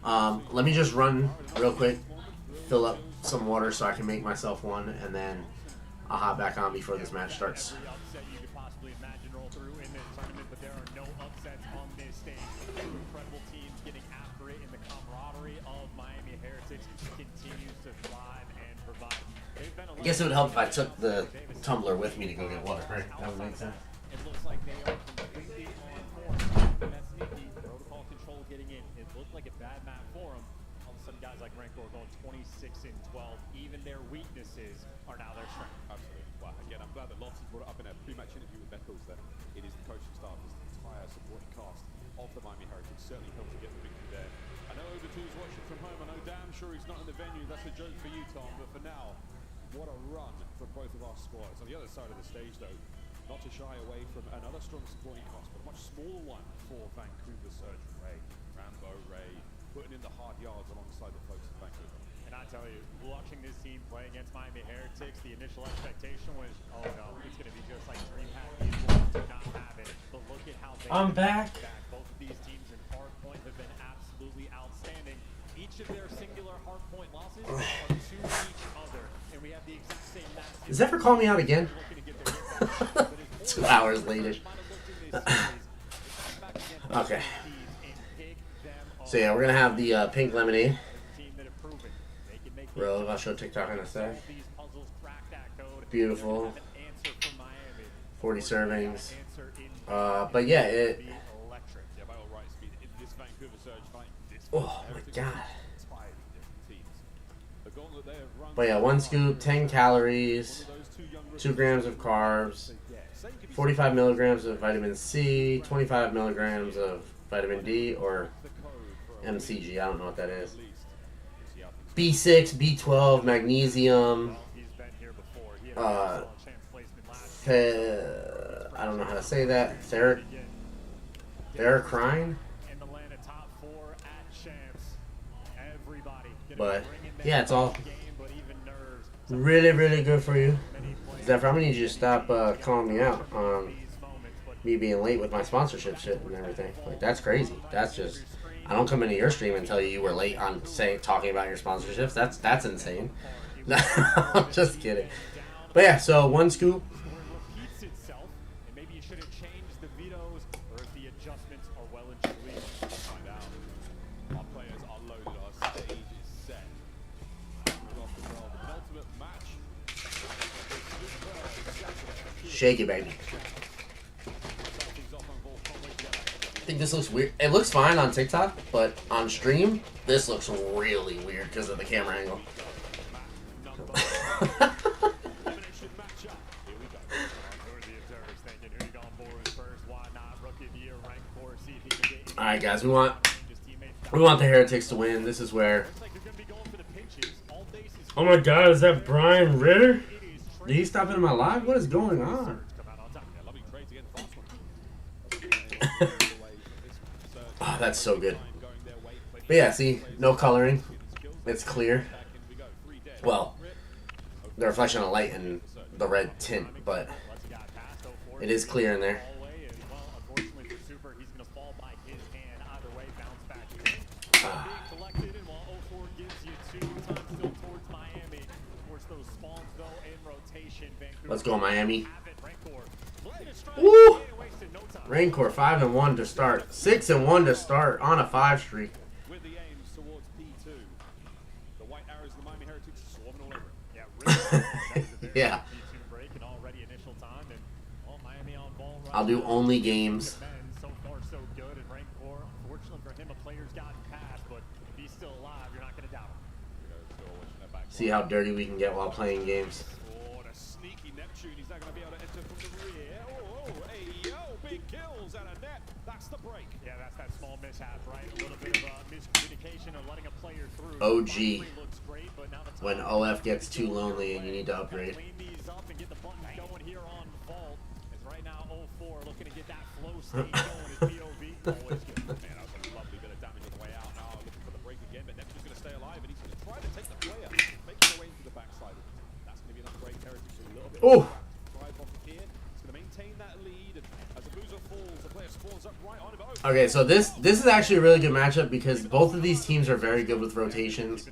Let me just run real quick, fill up some water so I can make myself one, and then I'll hop back on before this match starts. I guess it would help if I took the tumbler with me to go get water, right? That would make sense. It looks like they are completely on form. That's sneaky. Protocol control getting in. It looked like a bad map for them. All of a sudden, guys like Rancor going 26-12. Even their weaknesses are now their strength. Absolutely. Well, again, I'm glad that Loftus brought it up in a pre-match interview with Beckles that it is the coaching staff, it's the entire supporting cast of the Miami Heritage. Certainly helped to get the victory there. I know Over2's watching from home. I know damn sure he's not in the venue. That's a joke for you, Tom. But for now, what a run for both of our squads. On the other side of the stage, though, not to shy away from another strong supporting cast, but a much smaller one for Vancouver Surge. Ray, putting in the hard yards alongside the folks in Vancouver. And I tell you, watching this team play against Miami Heretics, the initial expectation was, oh no, it's going to be just like DreamHack. These boys do not have it. But look at how they I'm back. Both of these teams in hardpoint have been absolutely outstanding. Each of their singular hardpoint losses are to each other. And we have the exact same match. Does Zephyr call me out again? 2 hours later. Okay. So yeah, we're gonna have the pink lemonade. Bro, I'll show TikTok in a sec. Beautiful. 40 servings. But yeah, it. Oh my god. But yeah, 1 scoop, 10 calories, 2 grams of carbs, 45 milligrams of vitamin C, 25 milligrams of vitamin D, or MCG, I don't know what that is. B6, B12, magnesium, I don't know how to say that, Ferrocrine? But yeah, it's all really, really good for you. Zephyr, I'm gonna need you to stop calling me out on me being late with my sponsorship shit and everything. Like, that's crazy. That's just, I don't come into your stream and tell you you were late on talking about your sponsorships. That's insane. I'm just kidding. But yeah, so one scoop. Repeats itself, and maybe you should have changed the vetoes, or if the adjustments are well and truly. Find out. Our players are loaded. Our stage is set. We're off the world. The ultimate match. Shake it, baby. I think this looks weird. It looks fine on TikTok, but on stream, this looks really weird because of the camera angle. Alright guys, we want the Heretics to win. This is where... Oh my god, is that Brian Ritter? Did he stop into my live? What is going on? Oh, that's so good. But yeah, see, no coloring. It's clear. Well, the reflection of light and the red tint, but it is clear in there. Let's go, Miami. Woo! Rancor 5-1 to start. 6-1 to start on a 5 streak. With the aims towards P2. The white arrows, the Miami Heritage swarming all over it. Yeah. I'll do only games. So far, so good. And Rancor, unfortunately for him, a player's gotten past, but if he's still alive, you're not going to doubt him. See how dirty we can get while playing games. Oh, the sneaky Neptune. He's not going to be able to enter from the rear. Oh, hey, yo, big kills out of net. That's the break. Yeah, that's that small mishap, right? A little bit of miscommunication or letting a player through. OG. When OF gets too lonely and you need to upgrade. Clean these up and get the buttons going here on Vault. As right now, 04 looking to get that flow state going as POV. Always good. Man, that was a lovely bit of damage on the way out. Now looking for the break again, but Neptune's going to stay alive, and he's going to try to take the player, making their way into the backside. That's going to be enough break. Heritage a little bit. Oh! Drive off here. It's going to maintain that lead, and as the boozer falls, the player spawns up right on him. Okay, so this is actually a really good matchup because both of these teams are very good with rotations.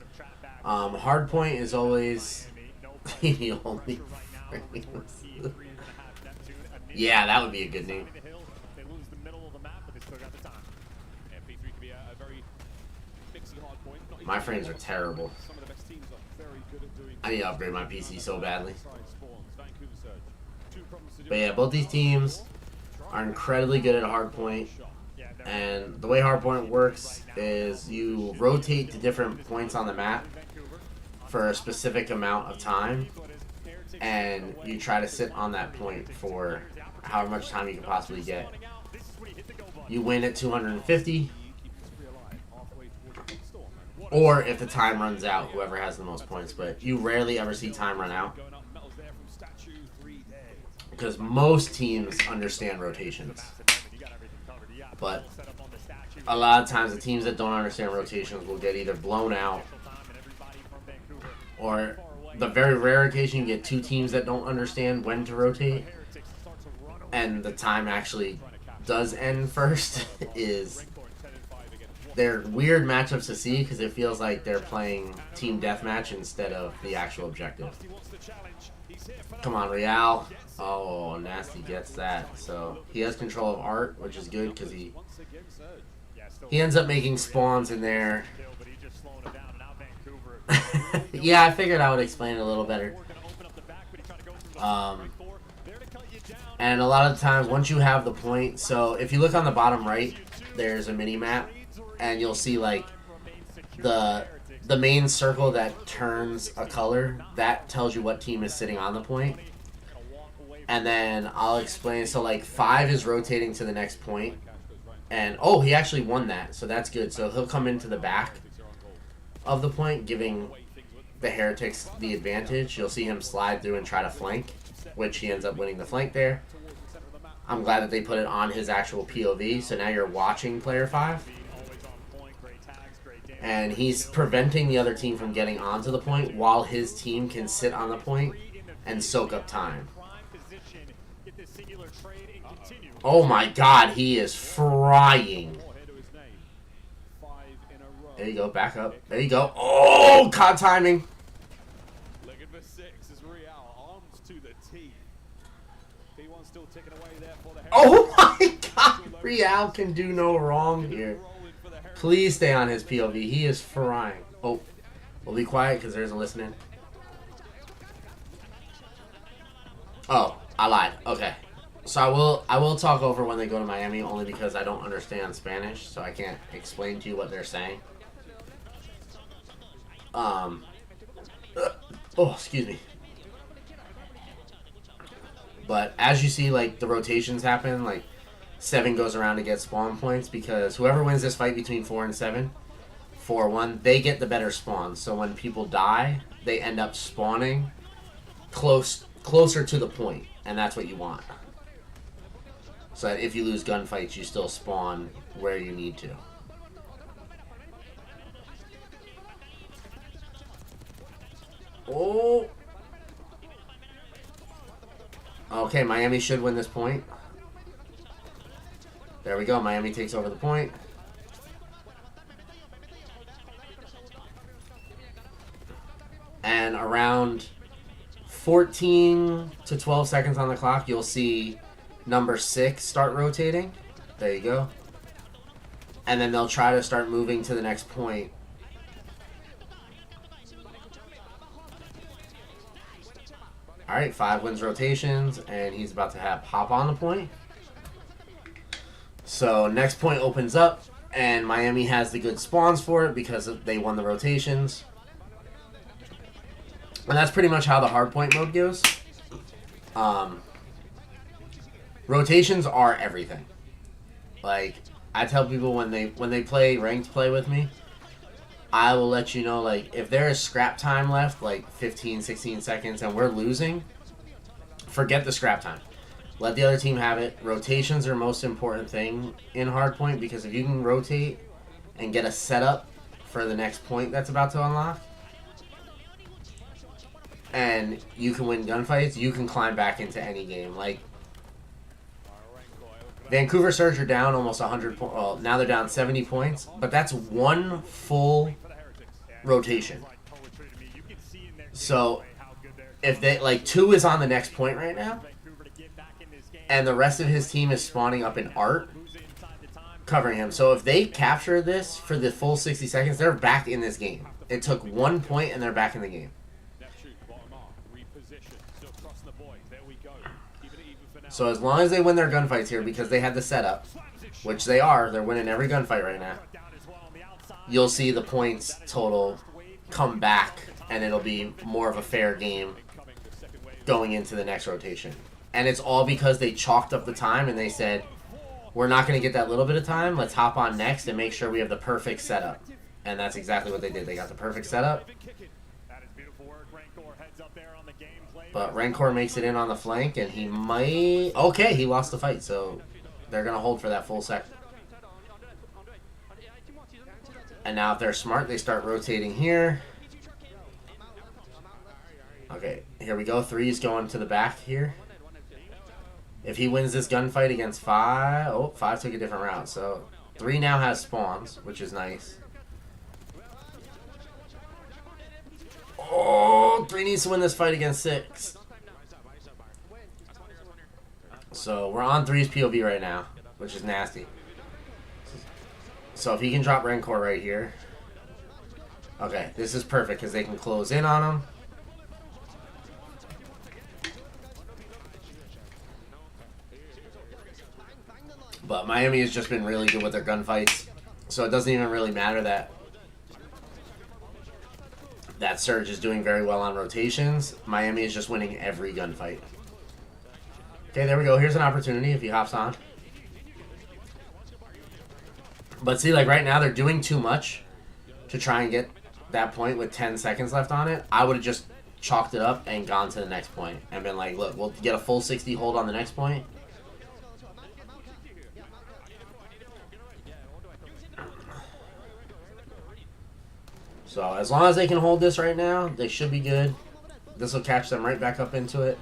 Hardpoint is always the only. Yeah, that would be a good name. My frames are terrible. I need to upgrade my PC so badly. But yeah, both these teams are incredibly good at hardpoint. And the way hardpoint works is you rotate to different points on the map for a specific amount of time, and you try to sit on that point for however much time you can possibly get. You win at 250, or if the time runs out, whoever has the most points, but you rarely ever see time run out because most teams understand rotations. But a lot of times the teams that don't understand rotations will get either blown out, or the very rare occasion you get two teams that don't understand when to rotate and the time actually does end first. Is they're weird matchups to see because it feels like they're playing team deathmatch instead of the actual objective. Come on, Real. Oh, Nasty gets that. So he has control of Art, which is good because he ends up making spawns in there. Yeah, I figured I would explain it a little better. And a lot of times, once you have the point, so if you look on the bottom right, there's a mini map, and you'll see like the main circle that turns a color that tells you what team is sitting on the point. And then I'll explain. So like 5 is rotating to the next point, and oh, he actually won that, so that's good. So he'll come into the back of the point, giving the Heretics the advantage. You'll see him slide through and try to flank, which he ends up winning the flank there. I'm glad that they put it on his actual POV, so now you're watching player 5. And he's preventing the other team from getting onto the point while his team can sit on the point and soak up time. Oh my god, he is frying. There you go. Back up. There you go. Oh, COD timing. Looking for 6 is Real, arms to the teeth. P1 still ticking away there for the Oh my God. Real can do no wrong here. Please stay on his POV. He is frying. Oh, we'll be quiet because there's a listening. Oh, I lied. Okay. So I will talk over when they go to Miami only because I don't understand Spanish, so I can't explain to you what they're saying. Oh, excuse me. But as you see, like, the rotations happen, like, 7 goes around to get spawn points because whoever wins this fight between 4 and 7, 4-1, they get the better spawns. So when people die, they end up spawning closer to the point, and that's what you want. So that if you lose gunfights, you still spawn where you need to. Oh! Okay, Miami should win this point. There we go. Miami takes over the point. And around 14 to 12 seconds on the clock, you'll see number 6 start rotating. There you go. And then they'll try to start moving to the next point. Alright, 5 wins rotations, and he's about to have hop on the point. So next point opens up, and Miami has the good spawns for it because they won the rotations. And that's pretty much how the hardpoint mode goes. Rotations are everything. Like, I tell people when they play ranked play with me, I will let you know, like, if there is scrap time left, like 15, 16 seconds, and we're losing, forget the scrap time. Let the other team have it. Rotations are the most important thing in hardpoint because if you can rotate and get a setup for the next point that's about to unlock, and you can win gunfights, you can climb back into any game. Like, Vancouver Surge are down almost 100 points. Well, now they're down 70 points, but that's one full rotation. So, if they, like, 2 is on the next point right now, and the rest of his team is spawning up in art, covering him. So, if they capture this for the full 60 seconds, they're back in this game. It took 1 point, and they're back in the game. So as long as they win their gunfights here, because they had the setup, which they are, they're winning every gunfight right now, you'll see the points total come back, and it'll be more of a fair game going into the next rotation. And it's all because they chalked up the time, and they said, we're not going to get that little bit of time, let's hop on next and make sure we have the perfect setup. And that's exactly what they did. They got the perfect setup. But Rancor makes it in on the flank, and he might... Okay, he lost the fight, so they're going to hold for that full second. And now if they're smart, they start rotating here. Okay, here we go. 3's going to the back here. If he wins this gunfight against 5... Oh, 5 took a different route, so 3 now has spawns, which is nice. Oh, 3 needs to win this fight against 6. So we're on 3's POV right now, which is nasty. So if he can drop Rancor right here. Okay, this is perfect because they can close in on him. But Miami has just been really good with their gunfights. So it doesn't even really matter that Surge is doing very well on rotations. Miami is just winning every gunfight. Okay, there we go. Here's an opportunity if he hops on. But see, like right now, they're doing too much to try and get that point with 10 seconds left on it. I would have just chalked it up and gone to the next point and been like, look, we'll get a full 60 hold on the next point. So as long as they can hold this right now, they should be good. This will catch them right back up into it.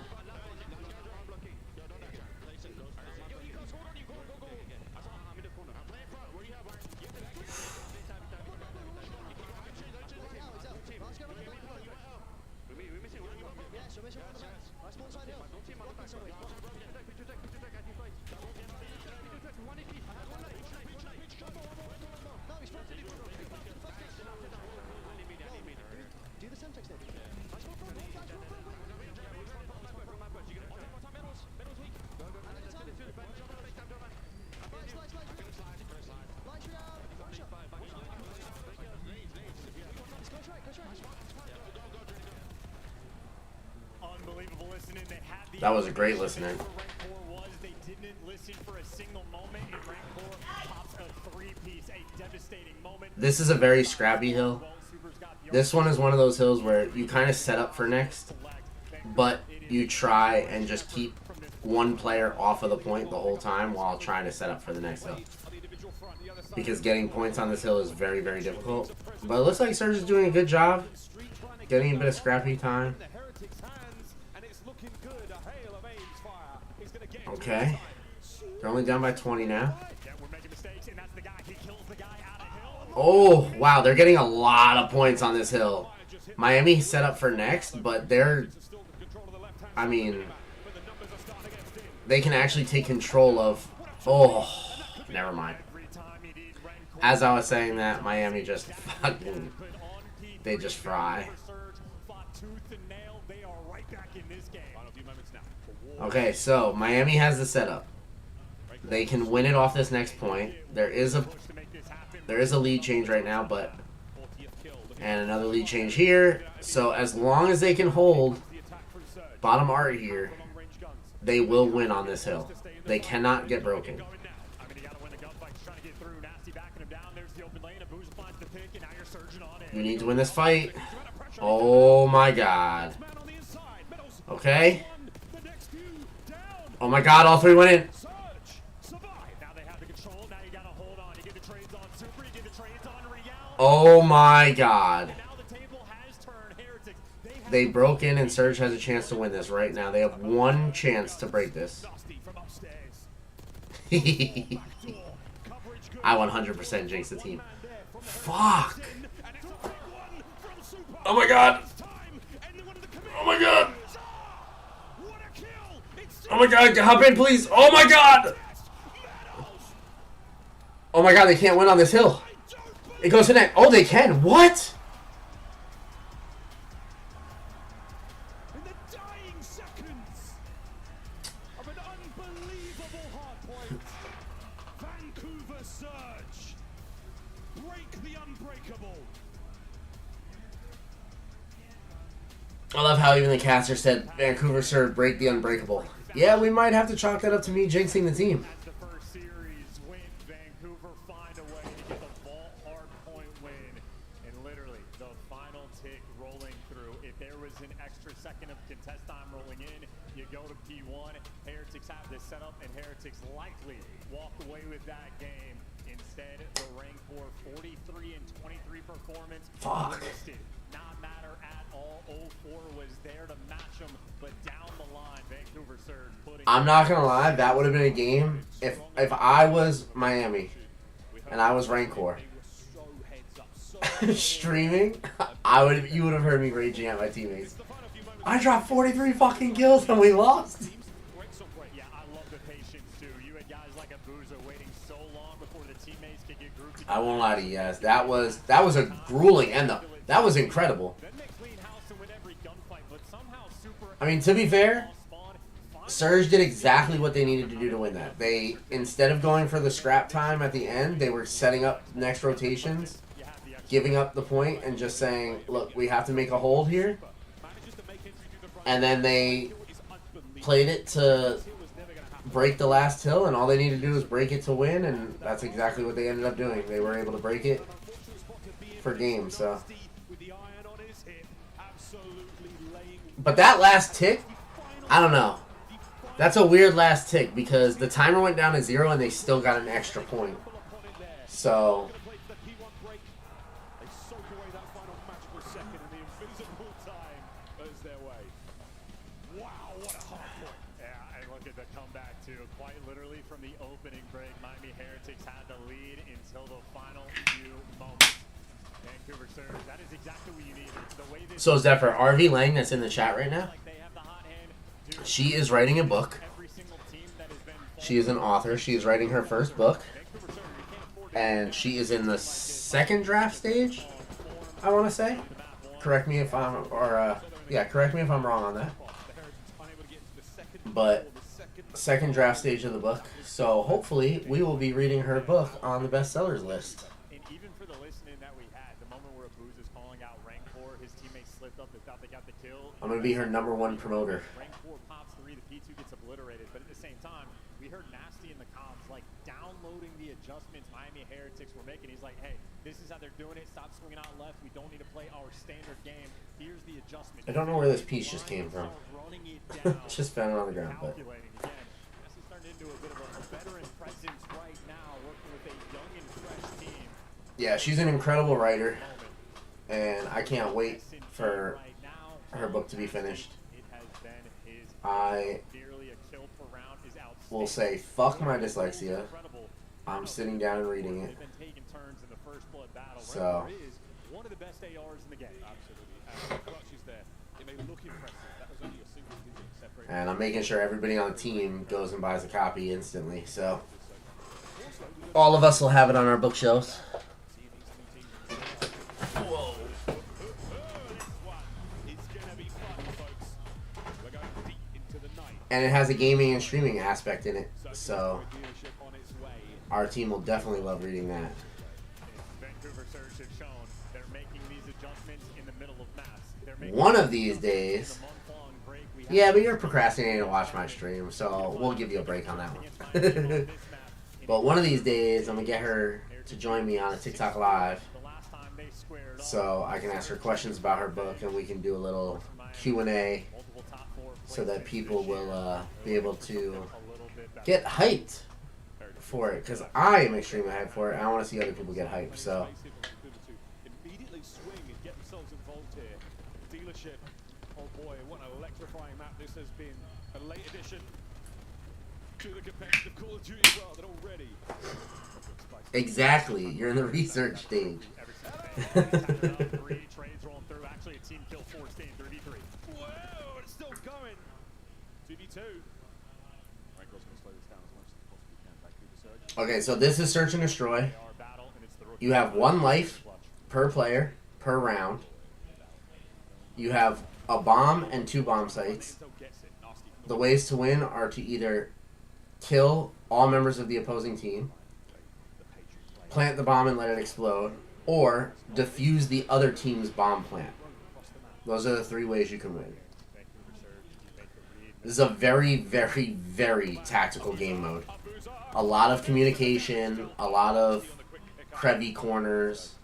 That was a great listener. They didn't listen for a single moment, and Rancor pops a three-piece, a devastating moment. This is a very scrappy hill. This one is one of those hills where you kind of set up for next, but you try and just keep one player off of the point the whole time while trying to set up for the next hill. Because getting points on this hill is very, very difficult. But it looks like Surge is doing a good job getting a bit of scrappy time. Okay. They're only down by 20 now. Oh, wow. They're getting a lot of points on this hill. Miami set up for next, but they're... I mean... They can actually take control of... Oh, never mind. As I was saying that, Miami just fucking... They just fry. Okay, so Miami has the setup. They can win it off this next point. There is a lead change right now, but and another lead change here. So as long as they can hold bottom art here, they will win on this hill. They cannot get broken. You need to win this fight. Oh my god. Okay. Oh my god, all three went in. Oh my god. They broke in and Surge has a chance to win this right now. They have one chance to break this. I 100% jinxed the team. Fuck. Oh my god. Oh my god. Oh my god, hop in please. Oh my god. Oh my god, they can't win on this hill. It goes to next. Oh, they can. What? In the dying seconds of an unbelievable hardpoint, Vancouver Surge break the unbreakable. I love how even the caster said Vancouver Surge break the unbreakable. Yeah, we might have to chalk that up to me jinxing the team. The first series win, Vancouver find a way to get the vault hardpoint win, and literally the final tick rolling through. If there was an extra second of contest time rolling in, you go to P1. Heretics have this set up, and Heretics likely walk away with that game. Instead, the Rancor 43 and 23 performance. Fuck. Not matter at all. 04 was there to match them, but down the line, Vancouver Surge putting. I'm not gonna lie, that would have been a game if I was Miami and I was Rancor streaming. You would have heard me raging at my teammates. I dropped 43 fucking kills and we lost. Yeah, I love the patience too. You had guys like a Boozer waiting so long before the teammates could get grouped together. I won't lie to you guys. That was a grueling end up. That was incredible. I mean, to be fair, Surge did exactly what they needed to do to win that. They, instead of going for the scrap time at the end, they were setting up next rotations, giving up the point, and just saying, look, we have to make a hold here. And then they played it to break the last hill, and all they needed to do was break it to win, and that's exactly what they ended up doing. They were able to break it for game, so. But that last tick, I don't know. That's a weird last tick because the timer went down to 0 and they still got an extra point. So. Wow, what a hard point. Yeah, and look at the comeback too. Quite literally from the opening break, Miami Heretics had the lead until the final few moments. Vancouver Surge, that is exactly what you need. The way this So is that for RV Lang that's in the chat right now? She is writing a book. She is an author. She is writing her first book. And she is in the second draft stage, I want to say. Correct me if I'm, yeah, correct me if I'm wrong on that. But second draft stage of the book. So hopefully we will be reading her book on the bestsellers list. And even for the listening that we had, the moment where Booz is calling out Rancor, his teammates slipped up, they thought they got the kill. I'm going to be her #1 promoter. Rancor pops P3, the P2 gets obliterated, but at the same time, we heard Nasty in the comms, like, downloading the adjustments Miami Heretics were making. He's like, hey, this is how they're doing it. Stop swinging out left. We don't need to play our standard game. Here's the adjustment. I don't know where this piece just came from. It's just found it on the ground, but... Calculating again. This has turned into a bit of a veteran presence right now, working with a young and fresh team. Yeah, she's an incredible writer, and I can't wait for her book to be finished. I will say, fuck my dyslexia. I'm sitting down and reading it. So, One of the best ARs in the game. Absolutely. Clutches there. It may look impressive. That was only a single digit separate. and I'm making sure everybody on the team goes and buys a copy instantly. So, all of us will have it on our bookshelves. Whoa. It's gonna be fun, folks. We're going deep into the night. And it has a gaming and streaming aspect in it. So, our team will definitely love reading that. Vancouver Surge have shown they're making these adjustments in the middle of maps. One of these days. Yeah, but you're procrastinating to watch my stream, so we'll give you a break on that one. But one of these days, I'm going to get her to join me on a TikTok Live so I can ask her questions about her book and we can do a little Q&A so that people will be able to get hyped for it, because I am extremely hyped for it. I want to see other people get hyped, so... Immediately swing and get themselves involved here. Dealership. Oh boy, what an electrifying map this has been. A late addition to the competitive Call of Duty world already. Exactly. You're in the research stage. Trades rolling through. Actually, a team kill 14, 3v3. Whoa, it's still going. 2v2. Ranko's going to slow this down as much as he possibly can. Back through the surge. Okay, so this is Search and Destroy. You have 1 life per player per round. You have a bomb and 2 bomb sites. The ways to win are to either kill all members of the opposing team, plant the bomb and let it explode, or defuse the other team's bomb plant. Those are the 3 ways you can win. This is a very, very, very tactical game mode. A lot of communication, a lot of Krevy corners,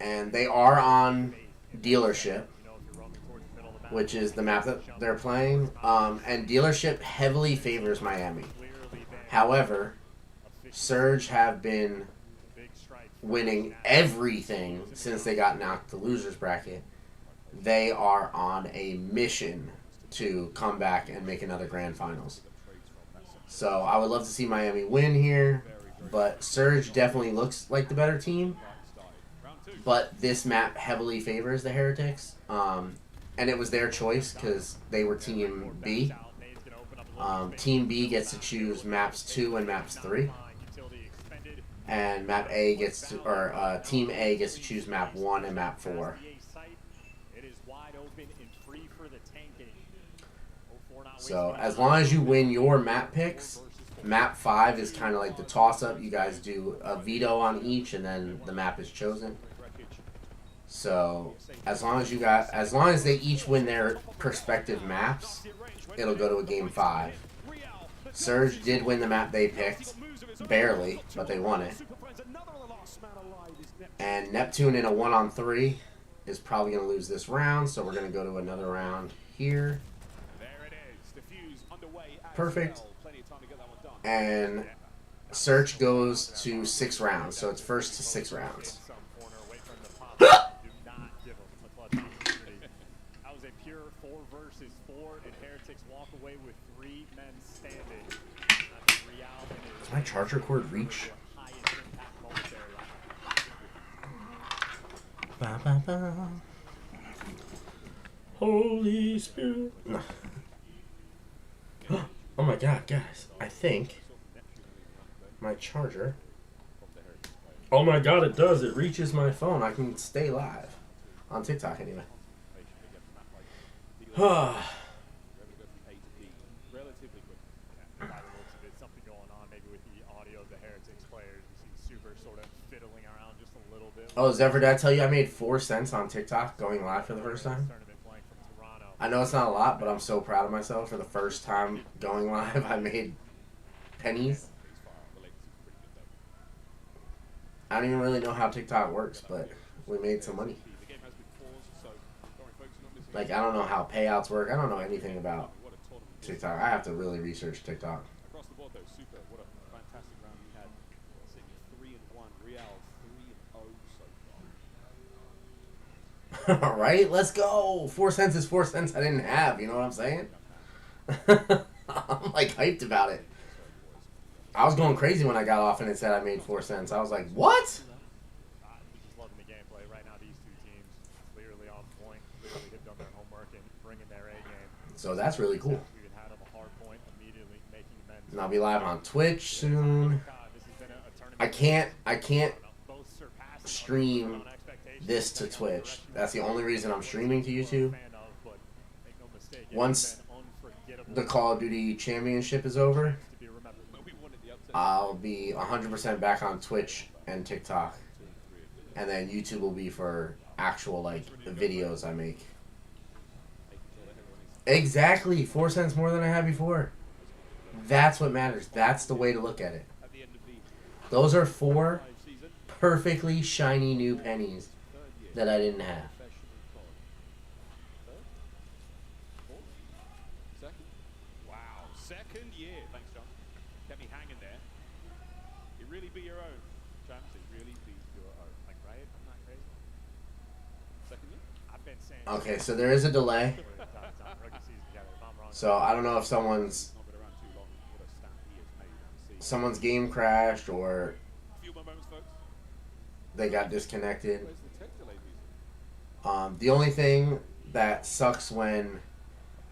and they are on Dealership, which is the map that they're playing, and Dealership heavily favors Miami. However, Surge have been winning everything since they got knocked to losers bracket. They are on a mission to come back and make another grand finals. So I would love to see Miami win here, but Surge definitely looks like the better team. But this map heavily favors the Heretics, and it was their choice because they were Team B. Team B gets to choose maps 2 and maps 3, and map A gets to, or Team A gets to choose map 1 and map 4. So as long as you win your map picks, map 5 is kind of like the toss-up. You guys do a veto on each, and then the map is chosen. So as long as they each win their respective maps, it'll go to a game 5. Surge did win the map they picked, barely, but they won it. And Neptune in a 1-on-3 is probably going to lose this round, so we're going to go to another round here. Perfect. And Search goes to 6 rounds, so it's first to 6 rounds. That was a pure 4 versus 4, and Heretics walk away with 3 men standing. Does my charger cord reach? Ba, ba, ba. Holy Spirit. No. Oh my god, guys. I think my charger. Oh my god, it does. It reaches my phone. I can stay live. On TikTok, anyway. Something going on maybe with the audio of the Heretics players. You see Super sort of fiddling around just a little bit. Oh, Zephyr, did I tell you I made 4 cents on TikTok going live for the first time? I know it's not a lot, but I'm so proud of myself. For the first time going live, I made pennies. I don't even really know how TikTok works, but we made some money. Like, I don't know how payouts work. I don't know anything about TikTok. I have to really research TikTok. Across the board, though, super. What a fantastic round we had. Sitting at 3-1. Real 3-0 so far. All right, let's go. 4 cents is 4 cents I didn't have. You know what I'm saying? I'm like hyped about it. I was going crazy when I got off and it said I made 4 cents. I was like, what? Just loving the gameplay right now. These two teams clearly on point, clearly have done their homework and bringing their A game. So that's really cool. We had them a hard point immediately, making amends. And I'll be live on Twitch soon. I can't stream this to Twitch. That's the only reason I'm streaming to YouTube. Once the Call of Duty Championship is over, I'll be 100% back on Twitch and TikTok. And then YouTube will be for actual, like, the videos I make. Exactly. 4 cents more than I had before. That's what matters. That's the way to look at it. Those are 4 perfectly shiny new pennies that I didn't have. Wow, second year. Thanks, John. Kept me hanging there. It really be your own, champs. It really be your own. Like, right? I'm not crazy. Second year? I've been saying. Okay, so there is a delay. So I don't know if someone's Not been around too long. What a stamp he has made. See. someone's game crashed or A few more moments, folks. they got disconnected. Where's the tech delay music? The only thing that sucks when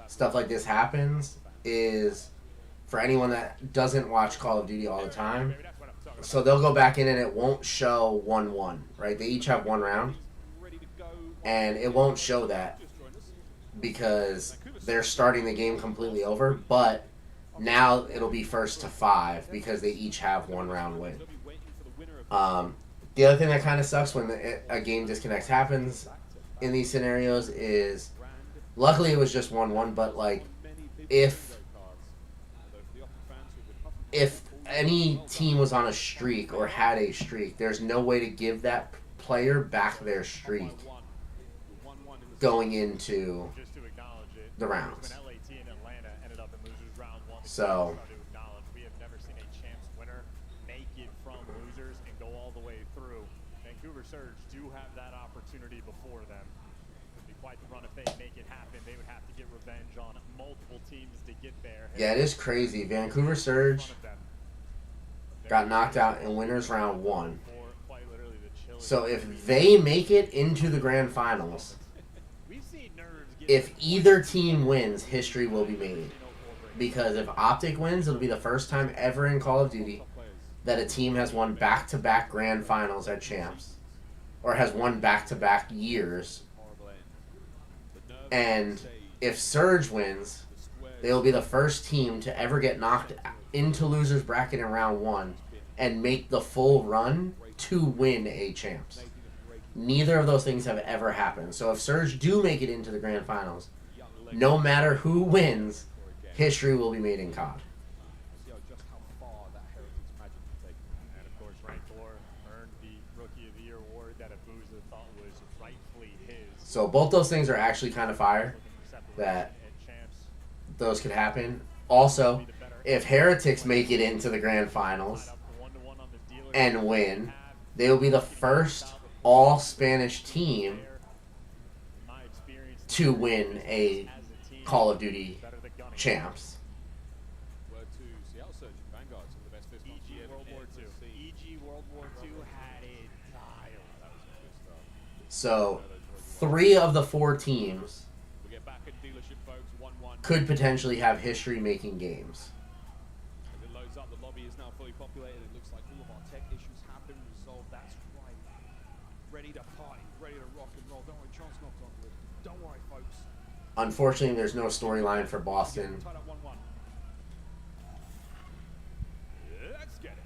stuff like this happens is for anyone that doesn't watch Call of Duty all the time. So they'll go back in and it won't show 1-1, right? They each have 1 round. Ready to go. And it won't show that Just join us. because they're starting the game completely over. But now it'll be 1st to 5 because they each have 1 round win. They'll be waiting for the winner of The other thing that kind of sucks when a game disconnect happens in these scenarios is, luckily it was just 1-1, but like if any team was on a streak or had a streak, there's no way to give that player back their streak going into Just to acknowledge it. the rounds. When LAT and Atlanta ended up in losers round 1. So To acknowledge, we have never seen a champs winner make it from losers and go all the way through. Vancouver Surge do have that opportunity before them. It would be quite the run if they make it happen. They would have to get revenge on multiple teams to get there. yeah, it is crazy. Vancouver Surge got knocked out in winners round 1. So if they make it into the grand finals, if either team wins, history will be made. Because if Optic wins, it'll be the first time ever in Call of Duty that a team has won back-to-back grand finals at champs. Or has won back-to-back years. And if Surge wins, they'll be the first team to ever get knocked into losers bracket in round 1 and make the full run to win a champs. Neither of those things have ever happened. So if Surge do make it into the grand finals, no matter who wins, history will be made in COD. just how far that Heritage Magic can take. And of course, Rank 4 earned the Rookie of the Year award that Abuza thought was rightfully his. So both those things are actually kind of fire that At champs, those could happen. Also, if Heretics make it into the grand finals up 1-1 on the dealer and win, they will be the first all-Spanish team my experience to win a as a team Call of Duty better than Gunny. champs. Word to Seattle Surge and Vanguard, some of the best fist bumps EG we've World War ever II. seen. EG World War II had it dialed. That was some good stuff. So 3 of the 4 teams We get back at dealership, folks. 1-1. could potentially have history-making games. As it loads up, the lobby is now fully populated. It looks like all of our tech issues have been resolved. That's right. Ready to party, ready to rock and roll. Don't worry, Chance knocked on wood. Don't worry, folks. Unfortunately, there's no storyline for Boston. Tied up 1-1. Let's get it.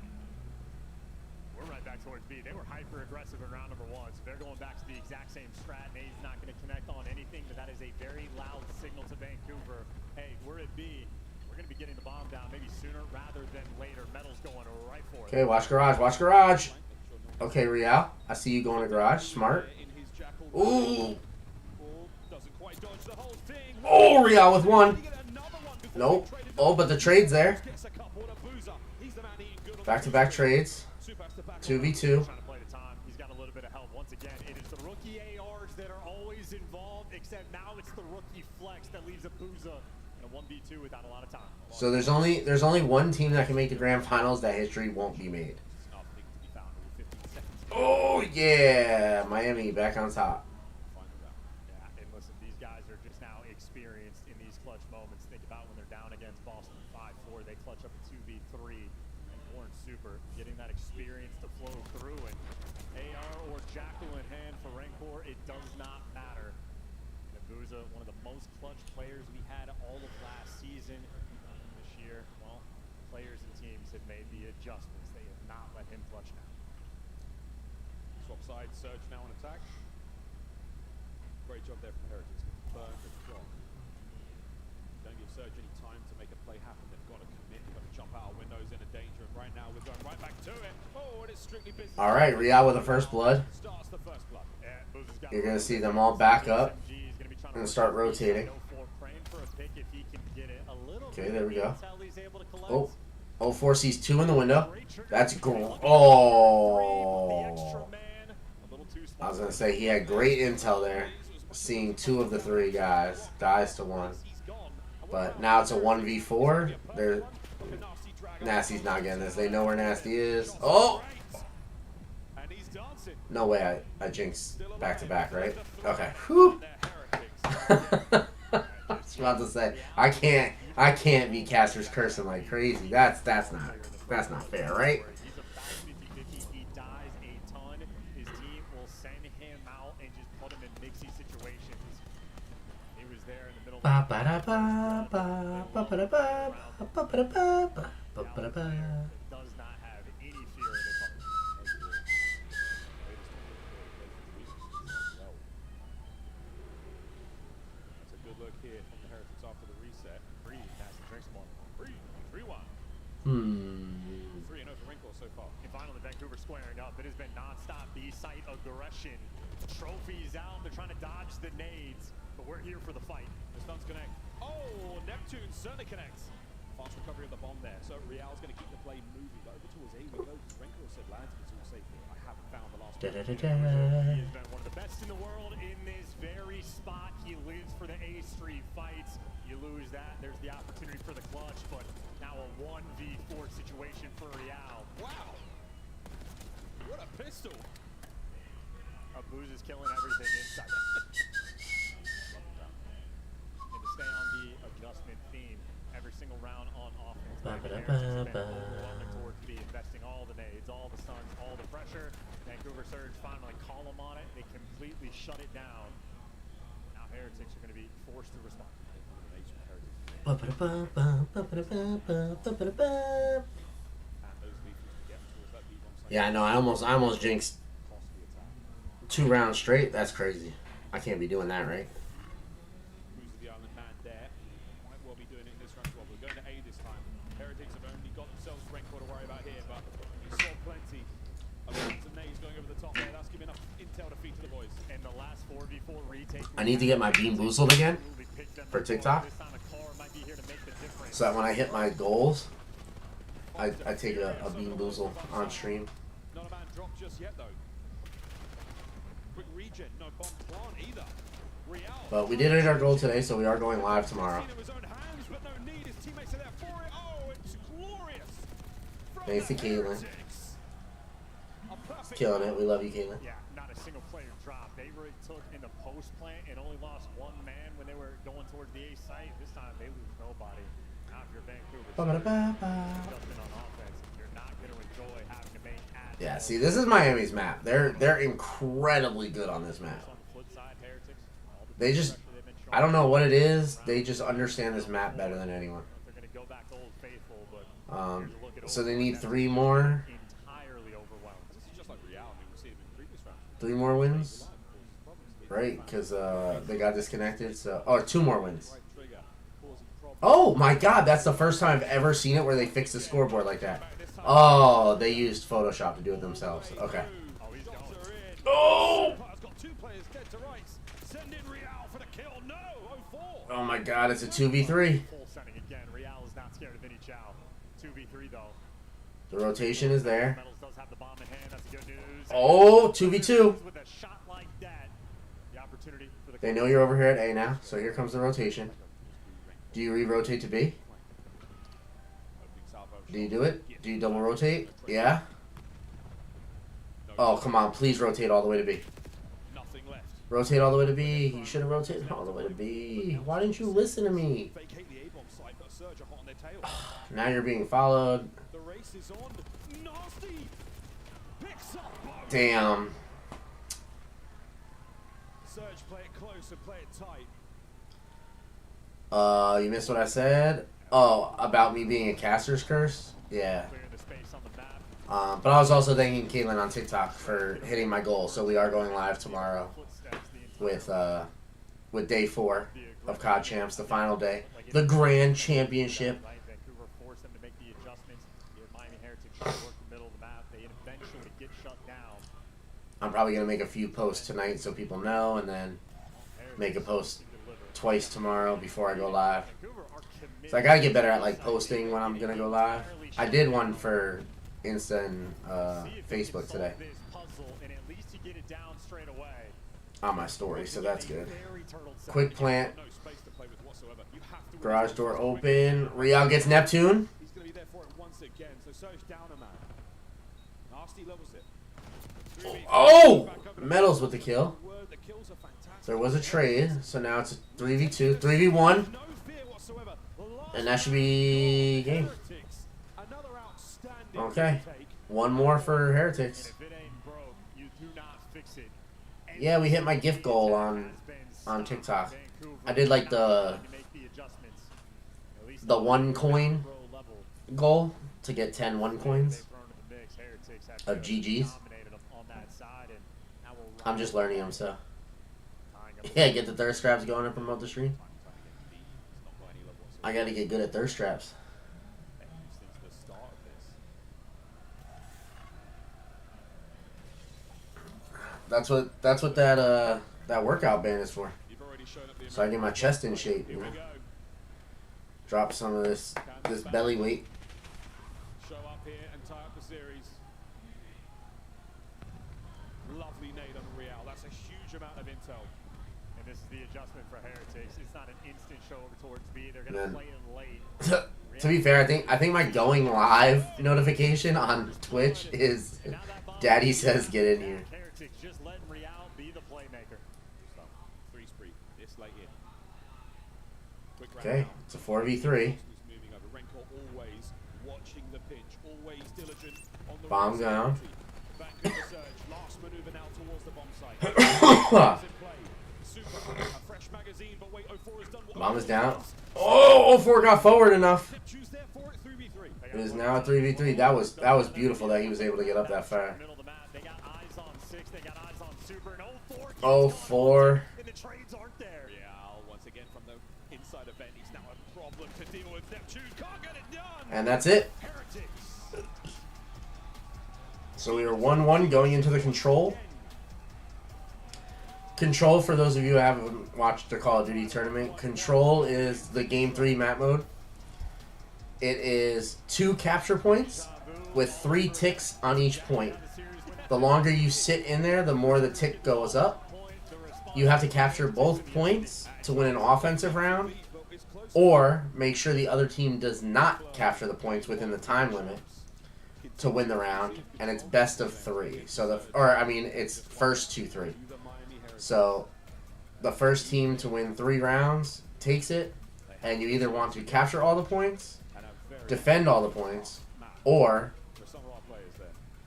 We're right back towards B. They were hyper aggressive in round number 1, so they're going back to the exact same strat. Nade's not going to connect on anything, but that is a very loud signal to Vancouver. Hey, we're at B. We're going to be getting the bomb down maybe sooner rather than later. Metal's going right for it. Okay, watch garage. Watch garage. Okay, Real. I see you going to garage. Smart. Ooh. Oh, Real with one. Nope. Oh, but the trade's there. Back-to-back trades. 2v2. Trying to play the time. He's got a little bit of help. Once again, it is the rookie ARs that are always involved, except now it's the rookie flex that leaves a Booza in a 1v2 without a lot of time. So there's only one team that can make the grand finals that history won't be made. Oh yeah, Miami back on top. Yeah, and listen, these guys are just now experienced in these clutch moments. Think about when they're down against Boston 5-4, they clutch up a 2v3, and Warren Super getting that experience to flow through. And AR or Jackal in hand for Rancor, it does not matter. Nabuza, one of the most clutch players we had all of last season. This year, well, players and teams have made the adjustments. They have not let him clutch now. Swap side, Surge now on attack. Great job there from Heretics. Burn the clock. Don't give Surge any time to make a play happen. They've got to commit. They've got to jump out of windows in a danger. And right now we're going right back to it. Oh, and it's strictly business. All right, Real with the first blood. Starts the first blood. You're gonna see them all back up and start rotating. Okay, there we go. Oh, 4 sees 2 in the window. That's great. Oh. I was going to say he had great intel there. Seeing 2 of the 3 guys. Dies to 1. But now it's a 1v4. Nasty's not getting this. They know where Nasty is. Oh! No way I jinxed back-to-back, right? Okay. Whew. I was about to say, I can't be casters cursing like crazy. That's not fair, right? He dies a ton. His team will send him out and just put him in mixy situations. He was there in the middle of does not have any fear in his heart. That's a good look here from the Heretics after the reset. Breathe, Nasty drinks more. Breathe, 3-1. 3-0 for Rancor so far. And finally, Vancouver squaring up. It has been non-stop B-site aggression. Trophies out. They're trying to dodge the nades, but we're here for the fight. The stuns connect. Oh, Neptune certainly connects. Fast recovery of the bomb there. So Real's going to keep the play moving. But over towards A we go. Rancor said Lands is all safe here. I haven't found the last one. He has been one of the best in the world in this very spot. He lives for the A Street fights. You lose that, there's the opportunity for the clutch, but now a 1v4 situation for Real. Wow. What a pistol. Abuz is killing everything inside. And to stay on the adjustment theme, every single round on offense. Towards B, investing all the nades, all the stuns, all the pressure. Vancouver Surge finally call them on it. They completely shut it down. Now Heretics are going to be forced to respond. Yeah, I know. I almost jinxed 2 rounds straight. That's crazy. I can't be doing that, right? Who's the island man there? Might well be doing it in this round as well. We're going to A this time. Heretics have only got themselves Rancor to worry about here, but we saw plenty of guns and nades going over the top there. That's giving enough intel to feed to the boys. And the last 4v4 retake. I need to get my beam boozled again for TikTok, so that when I hit my goals, I take a beam boozle on stream. Not a man dropped just yet though. Quick regen, no bomb plant either. Real. But we did hit our goal today, so we are going live tomorrow. Thanks to Caitlin. Killing it. We love you, Caitlin. Yeah, not a single player dropped. They really took in the post plant and only lost 1 man when they were going towards the A site. This time they lose nobody. Now if you're Vancouver, you're not going to enjoy having to make ads. Yeah, see, this is Miami's map. They're incredibly good on this map. They just, I don't know what it is. They just understand this map better than anyone. So they need 3 more. This is just like 3 more wins, right? Because they got disconnected. So, oh, 2 more wins. Oh my God, that's the first time I've ever seen it where they fixed the scoreboard like that. Oh, they used Photoshop to do it themselves. Okay. Oh! Oh my God, it's a 2v3. The rotation is there. Oh, 2v2. They know you're over here at A now, so here comes the rotation. Do you re-rotate to B? Do you do it? Do you double rotate? Yeah? Oh, come on. Please rotate all the way to B. Rotate all the way to B. You should have rotated all the way to B. Why didn't you listen to me? Now you're being followed. Damn. You missed what I said? Oh, about me being a caster's curse? Yeah. But I was also thanking Caitlin on TikTok for hitting my goal, so we are going live tomorrow with day 4 of CoD Champs, the final day. The Grand Championship. I'm probably going to make a few posts tonight so people know, and then make a post twice tomorrow before I go live. So I got to get better at like posting when I'm going to go live. I did one for Insta and Facebook today on my story, so that's good. Quick plant. Garage door open. Real gets Neptune. Oh! Metals with the kill. There was a trade, so now it's a 3v2, 3v1. And that should be game. Okay. 1 more for Heretics. Yeah, we hit my gift goal on TikTok. I did like the 1 coin goal to get 10 1 coins of GGs. I'm just learning them, so. Yeah, get the thirst traps going and promote the stream. I gotta get good at thirst traps. That's what that workout band is for. So I get my chest in shape, you know. Drop some of this belly weight. Show up here and tie up the series. Lovely nade on Real. That's a huge amount of intel. And this is the adjustment for Heretics. It's not an instant show over towards B. They're going to play it late. To be fair, I think my going live notification on Twitch is Daddy says get in here. Heretics just letting Real be the playmaker. Free spree. This late in. Okay, it's a 4v3. Always watching the pitch, always diligent on the bomb down. Last maneuver now towards the bomb site. Bomb is down. Oh, 04 got forward enough. It is now a 3v3. That was beautiful that he was able to get up that far. 04. And that's it. So we are 1-1 going into the control. Control, for those of you who haven't watched the Call of Duty tournament, Control is the Game 3 map mode. It is 2 capture points with 3 ticks on each point. The longer you sit in there, the more the tick goes up. You have to capture both points to win an offensive round, or make sure the other team does not capture the points within the time limit to win the round, and it's best of 3. So it's first 2-3. So the first team to win 3 rounds takes it, and you either want to capture all the points, defend all the points, or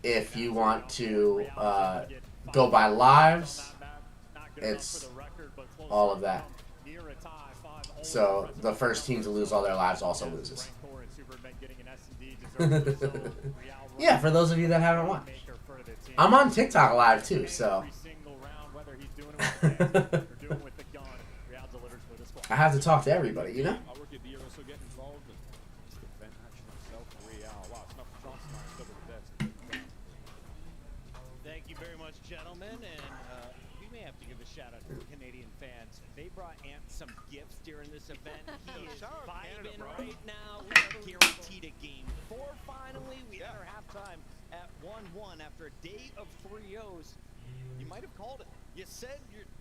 if you want to go by lives, it's all of that. So the first team to lose all their lives also loses. Yeah, for those of you that haven't watched. I'm on TikTok live too, so They're doing with the gun. Real delivers for the squad. I have to talk to everybody, you know? Our rookie of the year also getting involved. And it's the event action itself for Real. Wow, it's not for chance tonight. Still with the deaths. Thank you very much, gentlemen. And we may have to give a shout out to the Canadian fans. They brought Ant some gifts during this event. He is Shout out Canada, vibing bro. right now. We are guaranteed a game 4 finally. We had our halftime at 1-1 after a day of 3-0s. You might have called it. You said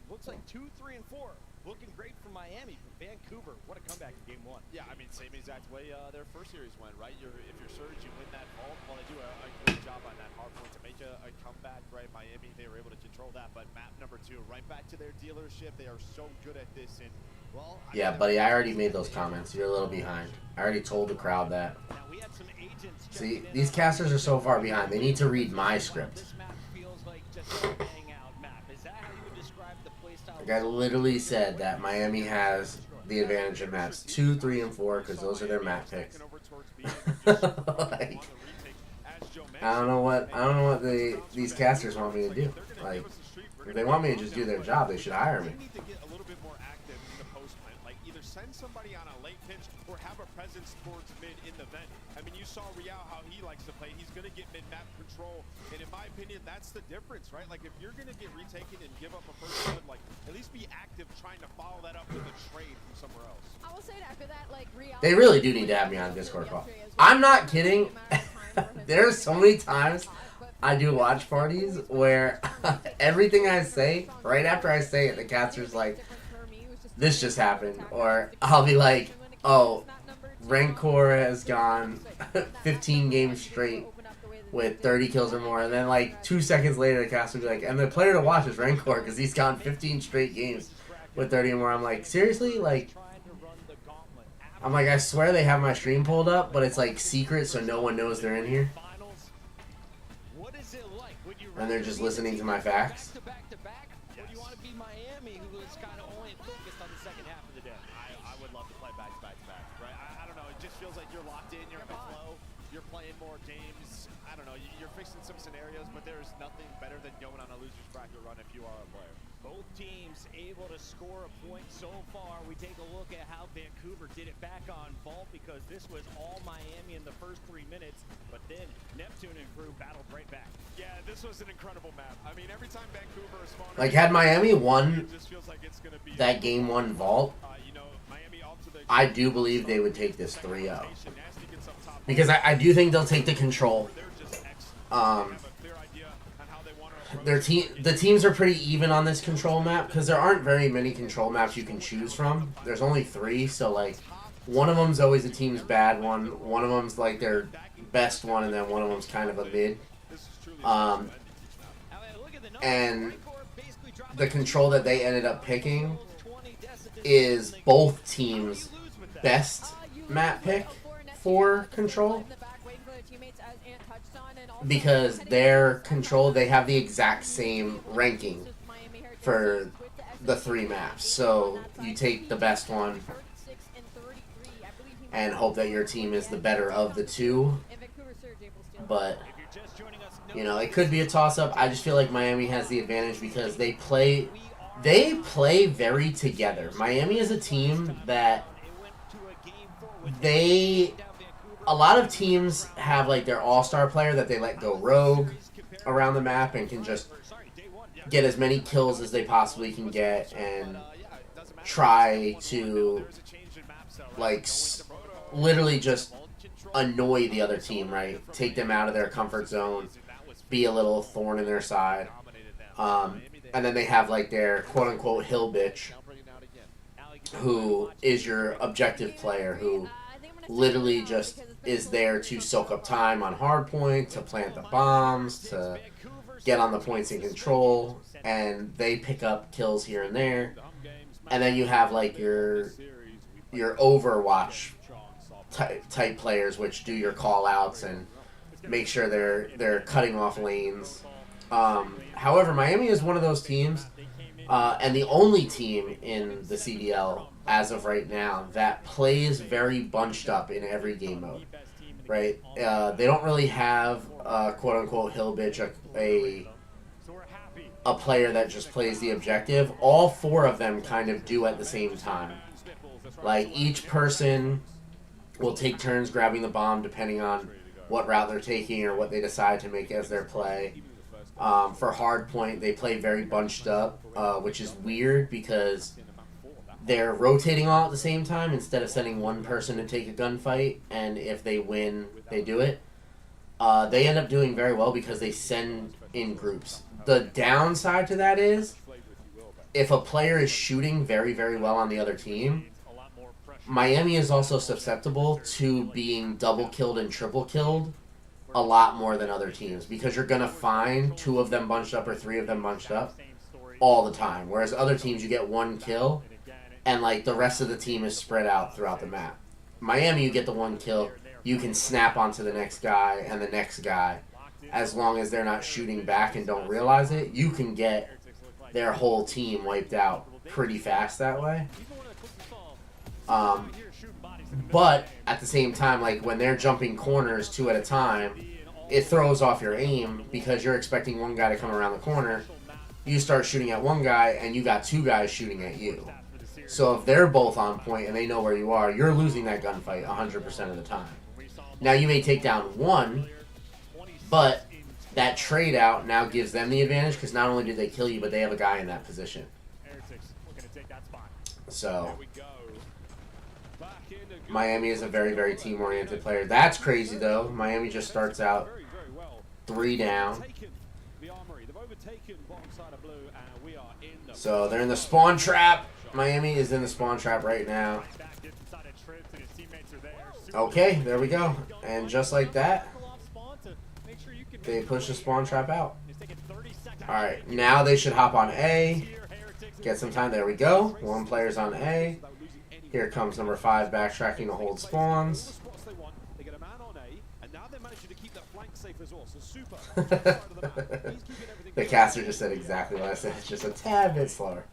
looks like 2, 3, and 4. Looking great for Miami, but Vancouver, what a comeback in game 1. Yeah, I mean, same exact way their first series went, right? If you're Surge, you win that vault. Well, they do a great job on that hard point to make a comeback, right? Miami, they were able to control that, but map number 2, right back to their dealership. They are so good at this, and well, Yeah, buddy, I already made those comments. You're a little behind. I already told the crowd that. Now we had some agents. See, these casters are so far behind. They need to read my script. This map feels like just a hangout map. Is that how you would describe the playstyle? Like I literally said that Miami has the advantage in maps 2, 3, and 4 because those are their map picks. Like, I don't know what these casters want me to do. Like, if they want me to just do their job, they should hire me. They need to get a little bit more active in the post plant. Like either send somebody on a late pitch or have a presence towards mid in the vent. I mean, you saw Real how he likes to play. He's going to get mid-map control, and in my opinion, that's the difference, right? Like if you're going to get retaken and give up a first blood, like at least be active trying to follow that up with a trade from somewhere else. I will say that after that, like Real. They really do need to have me on a Discord call. I'm not kidding. There's so many times I do watch parties where everything I say, right after I say it, the caster's like, this just happened. Or I'll be like, oh, Rancor has gone 15 games straight with 30 kills or more. And then like 2 seconds later, the caster will be like, and the player to watch is Rancor because he's gone 15 straight games with 30 or more. I'm like, seriously? Like, I'm like, I swear they have my stream pulled up, but it's like secret so no one knows they're in here. And they're just listening to my facts. Or do you want to be Miami, who was kind of only focused on the second half of the day? I would love to play back to back, right? I don't know. It just feels like you're locked in. You're in the flow. You're playing more games. I don't know. You're fixing some scenarios, but there's nothing better than going on a loser's bracket run if you are a player. Both teams able to score a point so far. We take a look at how Vancouver did it back on Vault because this was all Miami in the first 3 minutes, but then Neptune and crew battled right back. Yeah, this was an incredible map. I mean, every time Vancouver is spawned, Like, had Miami won it just feels like it's gonna be that game 1 vault, you know, Miami up to the I do believe they would take this 3-0. Because I do think they'll take the control. The teams are pretty even on this control map because there aren't very many control maps you can choose from. There's only 3, so like one of them's always a team's bad one of them's like their best one, and then one of them's kind of a mid. And the control that they ended up picking is both teams' best map pick for control. Because their control, they have the exact same ranking for the 3 maps. So you take the best one and hope that your team is the better of the 2. But, you know, it could be a toss-up. I just feel like Miami has the advantage because they play very together. Miami is a team that a lot of teams have like their all-star player that they let go rogue around the map and can just get as many kills as they possibly can get and try to like literally just annoy the other team, right? Take them out of their comfort zone, be a little thorn in their side. And then they have like their quote-unquote hill bitch who is your objective player who literally just is there to soak up time on hard point, to plant the bombs, to get on the points in control, and they pick up kills here and there. And then you have like your Overwatch type players, which do your call outs and make sure they're cutting off lanes. However, Miami is one of those teams, and the only team in the CDL as of right now that plays very bunched up in every game mode, right? They don't really have quote-unquote hill bitch, a player that just plays the objective. All 4 of them kind of do at the same time. Like, each person will take turns grabbing the bomb depending on what route they're taking or what they decide to make as their play. For hardpoint, they play very bunched up, which is weird because they're rotating all at the same time instead of sending one person to take a gunfight, and if they win, they do it. They end up doing very well because they send in groups. The downside to that is, if a player is shooting very, very well on the other team, Miami is also susceptible to being double killed and triple killed a lot more than other teams, because you're going to find 2 of them bunched up or 3 of them bunched up all the time. Whereas other teams, you get 1 kill, and like the rest of the team is spread out throughout the map. Miami, you get the 1 kill, you can snap onto the next guy and the next guy. As long as they're not shooting back and don't realize it, you can get their whole team wiped out pretty fast that way. But at the same time, like when they're jumping corners 2 at a time, it throws off your aim because you're expecting one guy to come around the corner. You start shooting at one guy and you got 2 guys shooting at you. So if they're both on point and they know where you are, you're losing that gunfight 100% of the time. Now you may take down 1, but that trade out now gives them the advantage because not only did they kill you, but they have a guy in that position. So Miami is a very, very team-oriented player. That's crazy, though. Miami just starts out 3 down. So they're in the spawn trap. Miami is in the spawn trap right now. Okay, there we go. And just like that, they push the spawn trap out. Alright, now they should hop on A. Get some time. There we go. 1 player's on A. Here comes number 5 backtracking to hold spawns. The caster just said exactly what I said. It's just a tad bit slower.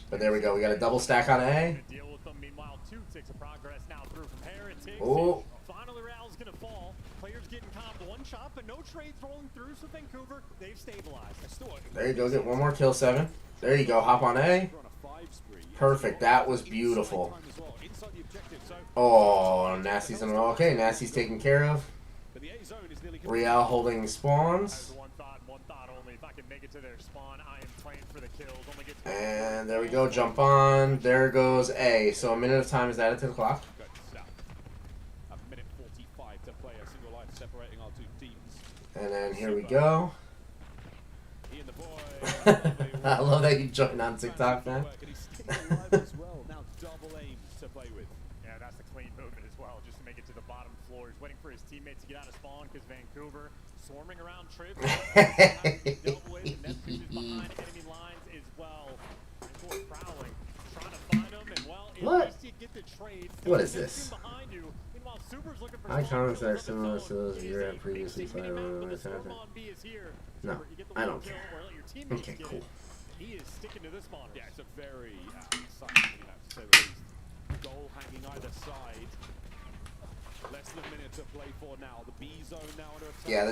But there we go. We got a double stack on A. Oh. There you go. Get 1 more kill, 7. There you go. Hop on A. Perfect. That was beautiful. Oh, Nasty's in. Okay, Nasty's taken care of. Real holding spawns. And there we go. Jump on. There goes A. So a minute of time is added to the clock. And then here we go. I love that you joined on TikTok, man. Yeah, that's the clean movement as well, just to make it to the bottom floor. He's waiting for his teammates to get out of spawn because Vancouver swarming around trips. Dealt with, and then pushes behind enemy lines as well. Vancouver prowling, trying to find him, and well, at least you get the trade. What is this? Behind you. Meanwhile, Super's looking for icons that are similar to those you had previously played on this happen. No, I don't care. Okay, cool. He is sticking to this spawn. Yeah, it's a very exciting, to say the least. Goal hanging either side. Less than a minute to play for now. The B zone now under attack. Yeah,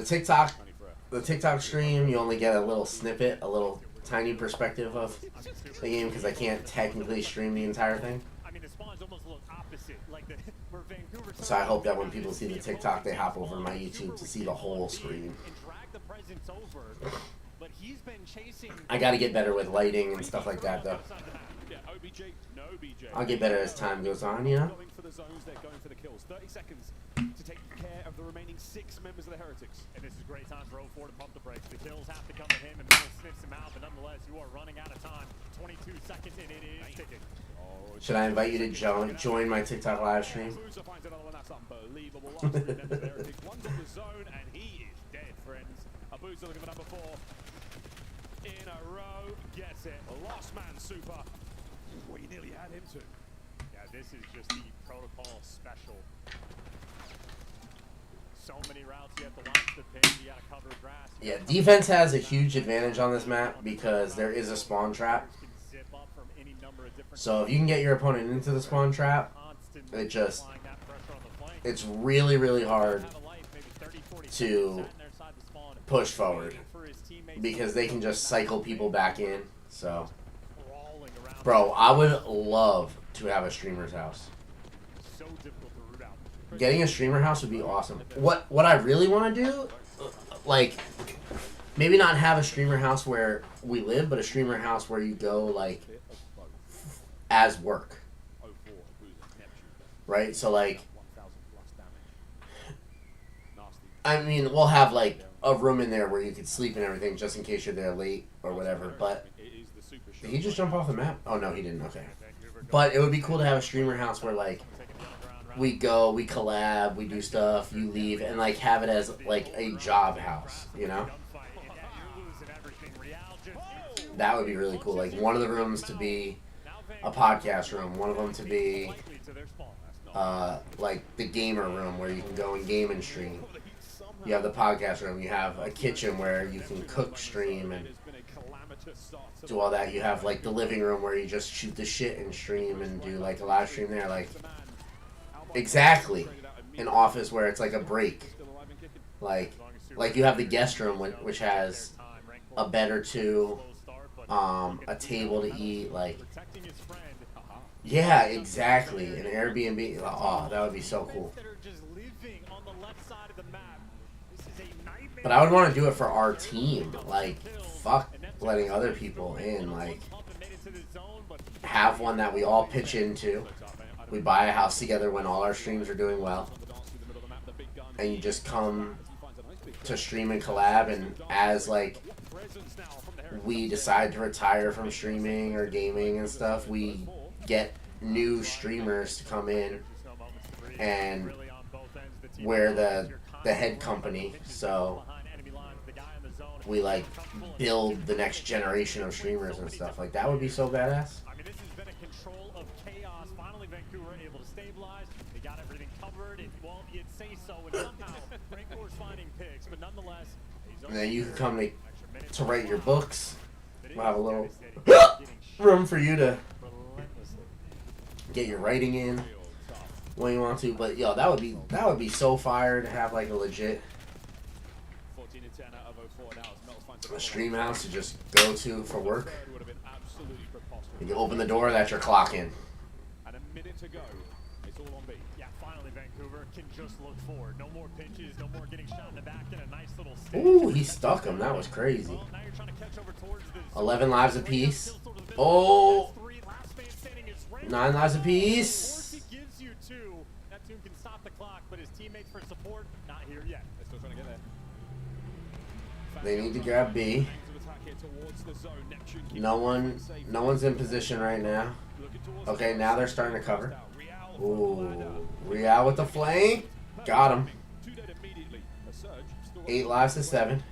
the TikTok stream, you only get a little snippet, a little tiny perspective of the game because I can't technically stream the entire thing. I mean, the spawns almost look opposite. Like where Vancouver. So I hope that when people see the TikTok, they hop over to my YouTube to see the whole screen. And drag the presence over. But he's been chasing. I gotta get better with lighting and stuff like that, though. I'll get better as time goes on, you know? Going for the zones, they're going for the kills. 30 seconds to take care of the remaining 6 members of the Heretics. And this is a great time for 04 to pump the brakes. The kills have to come to him, and Middle sniffs him out, but nonetheless, you are running out of time. 22 seconds, and it is ticking. Should I invite you to join my TikTok live stream? Finds another one, that's unbelievable. Last 3 members of the Heretics. One's in the zone, and he is dead, friends. Abuza looking for number 4. In a row, gets it. Lost man, Super. Well, you nearly had him too. Yeah, this is just the protocol special. So many routes you have to launch the pin, you gotta cover grass. Yeah, defense has a huge advantage on this map because there is a spawn trap. So if you can get your opponent into the spawn trap, it's really, really hard to push forward because they can just cycle people back in. So, bro, I would love to have a streamer's house. Getting a streamer house would be awesome. What I really want to do, like, maybe not have a streamer house where we live, but a streamer house where you go, like, as work. Right? So, like, I mean, we'll have, like, a room in there where you could sleep and everything just in case you're there late or whatever, but did he just jump off the map? Oh, no, he didn't. Okay. But it would be cool to have a streamer house where, like, we go, we collab, we do stuff, you leave, and, like, have it as, like, a job house, you know? That would be really cool. Like, one of the rooms to be a podcast room, one of them to be, like, the gamer room where you can go and game and stream. You have the podcast room, you have a kitchen where you can cook, stream, and do all that. You have, like, the living room where you just shoot the shit and stream and do, like, a live stream there, like... Exactly. An office where it's like a break. Like you have the guest room, which has a bed or two, a table to eat. Like, yeah, exactly. An Airbnb. Oh, that would be so cool. But I would want to do it for our team. Like, fuck letting other people in. Like, have one that we all pitch into. We buy a house together when all our streams are doing well. And you just come to stream and collab, and as, like, we decide to retire from streaming or gaming and stuff, we get new streamers to come in, and we're the head company, so we, like, build the next generation of streamers and stuff. Like, that would be so badass. And then you can come to write your books. We'll have a little room for you to get your writing in when you want to. But yo, that would be so fire to have, like, a legit stream house to just go to for work. And you open the door, that's your clock in. And a minute to go. It's all on B. Yeah, finally Vancouver can just look forward. No more pitches, no more getting shot in the back, and a nice little stick. Ooh, he stuck him. That was crazy. Well, now you're trying to catch over towards this. 11 lives apiece. Oh! 9 lives apiece. He gives you 2. Neptune can stop the clock, but his teammates for support, not here yet. They're still trying to get there. They need to grab B. No one's in position right now. Okay, now they're starting to cover. Ooh, Real with the flank. Got him. 8 lives to 7.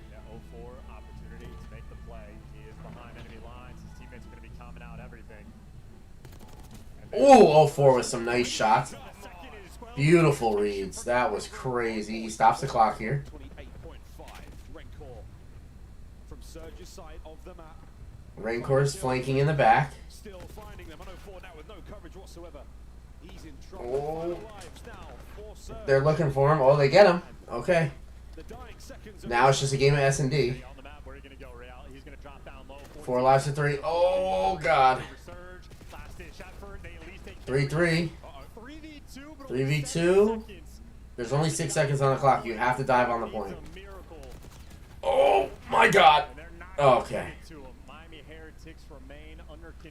Opportunity to make the play. He is behind enemy lines. His teammates are going to be coming out everything. Ooh, 04 with some nice shots. Beautiful reads. That was crazy. He stops the clock here. 28.5. Rancor from Surge's side of the map. Rancor's flanking in the back. Still finding them. 104 now with no coverage whatsoever. He's in trouble. Oh. They're looking for him. Oh, they get him. Okay. Now it's just a game of S&D. 4 lives to 3. Oh, God. 3-3. 3v2. There's only 6 seconds on the clock. You have to dive on the point. Oh, my God. Okay.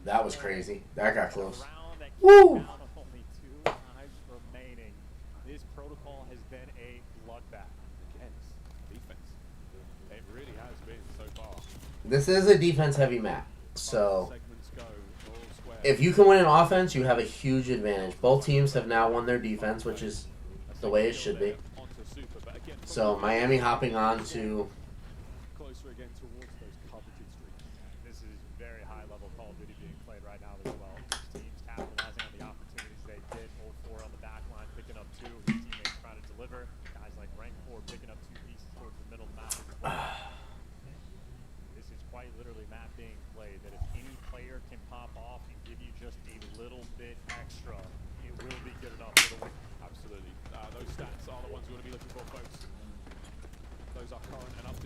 That was crazy. That got close. Woo! This protocol has been a bloodbath. Again, defense. It really has been so far. This is a defense-heavy map, so if you can win an offense, you have a huge advantage. Both teams have now won their defense, which is the way it should be. So Miami hopping on to closer again towards those coveted streaks. This is very high-level Call of Duty being played right now as well. Teams capitalizing on the opportunities they did. 0-4 on the back line, picking up 2. His teammates trying to deliver. Guys like Rancor picking up 2 pieces towards the middle map as well. This is quite literally map being played. That if any player can pop off and give you just a little bit extra, it will be good enough for the win. Absolutely. Those stats are the ones you want to be looking for, folks. Those are current and up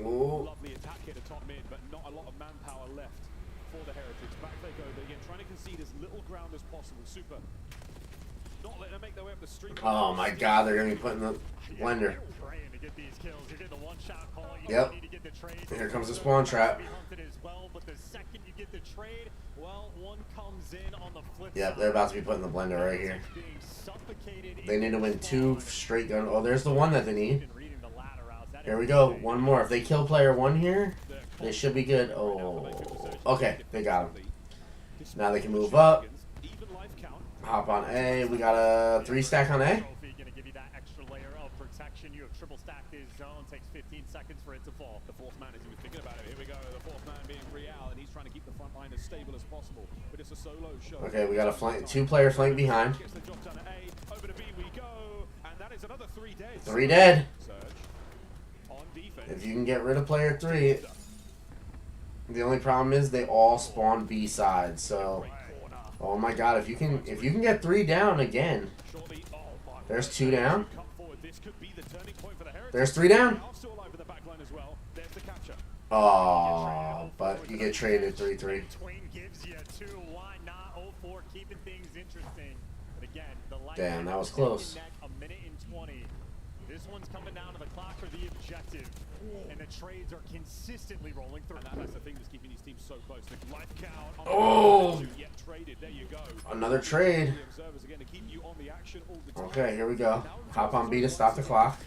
Ooh. Lovely attack here to top mid, but not a lot of manpower left for the Heretics. Back they go, but again, trying to concede as little ground as possible. Super. Not letting them make their way up the street. Oh my god, they're gonna be putting the blender. Praying to get these kills. You're getting the one-shot call. You Yep. need to get the trade. Here comes the spawn trap. Be hunted as well, but the second you get the trade, well, one comes in on the flip Yep, side. they're about to be putting the blender right here. Being suffocated They need to win in 2 straight gun. Oh, there's the one that they need. been reading the ladder routes. That Here is we go. insane. One more. If they kill player 1 here, they should be good. Oh, okay. They got him. Now they can move up. Even life count. Hop on A. We got a 3 stack on A. Trophy gonna give you that extra layer of protection. You have triple stacked his zone. Takes 15 seconds for it to fall. The fourth man is even thinking about it. Here we go. The fourth man being Real, and he's trying to keep the front line as stable as possible. But it's a solo show. Okay, we got a flank, 2-player flank behind. Gets the job done at A. Over to B we go, and that is another 3 dead. 3 dead. Surge on defense. If you can get rid of player 3, the only problem is they all spawn B side. So, oh my god, if you can get 3 down again. Shortly, oh my There's 2 down. come forward. This could be the turning point for the Heretics. There's 3 down. Now still alive in the back line as well. There's the capture. Oh, but you get traded 3-3. Twain gives you 2. Why not? 0-4, keeping things interesting. But again, the light Damn, that was close. neck, a minute and 20. This one's coming down to the clock for the objective. And the trades are consistently rolling through. And that's the thing that's keeping these teams so close. The life count. On Oh! the yet traded. There you go. Another trade. The observers again to keep you on the action all the time. Okay, here we go. Hop on B to stop the clock.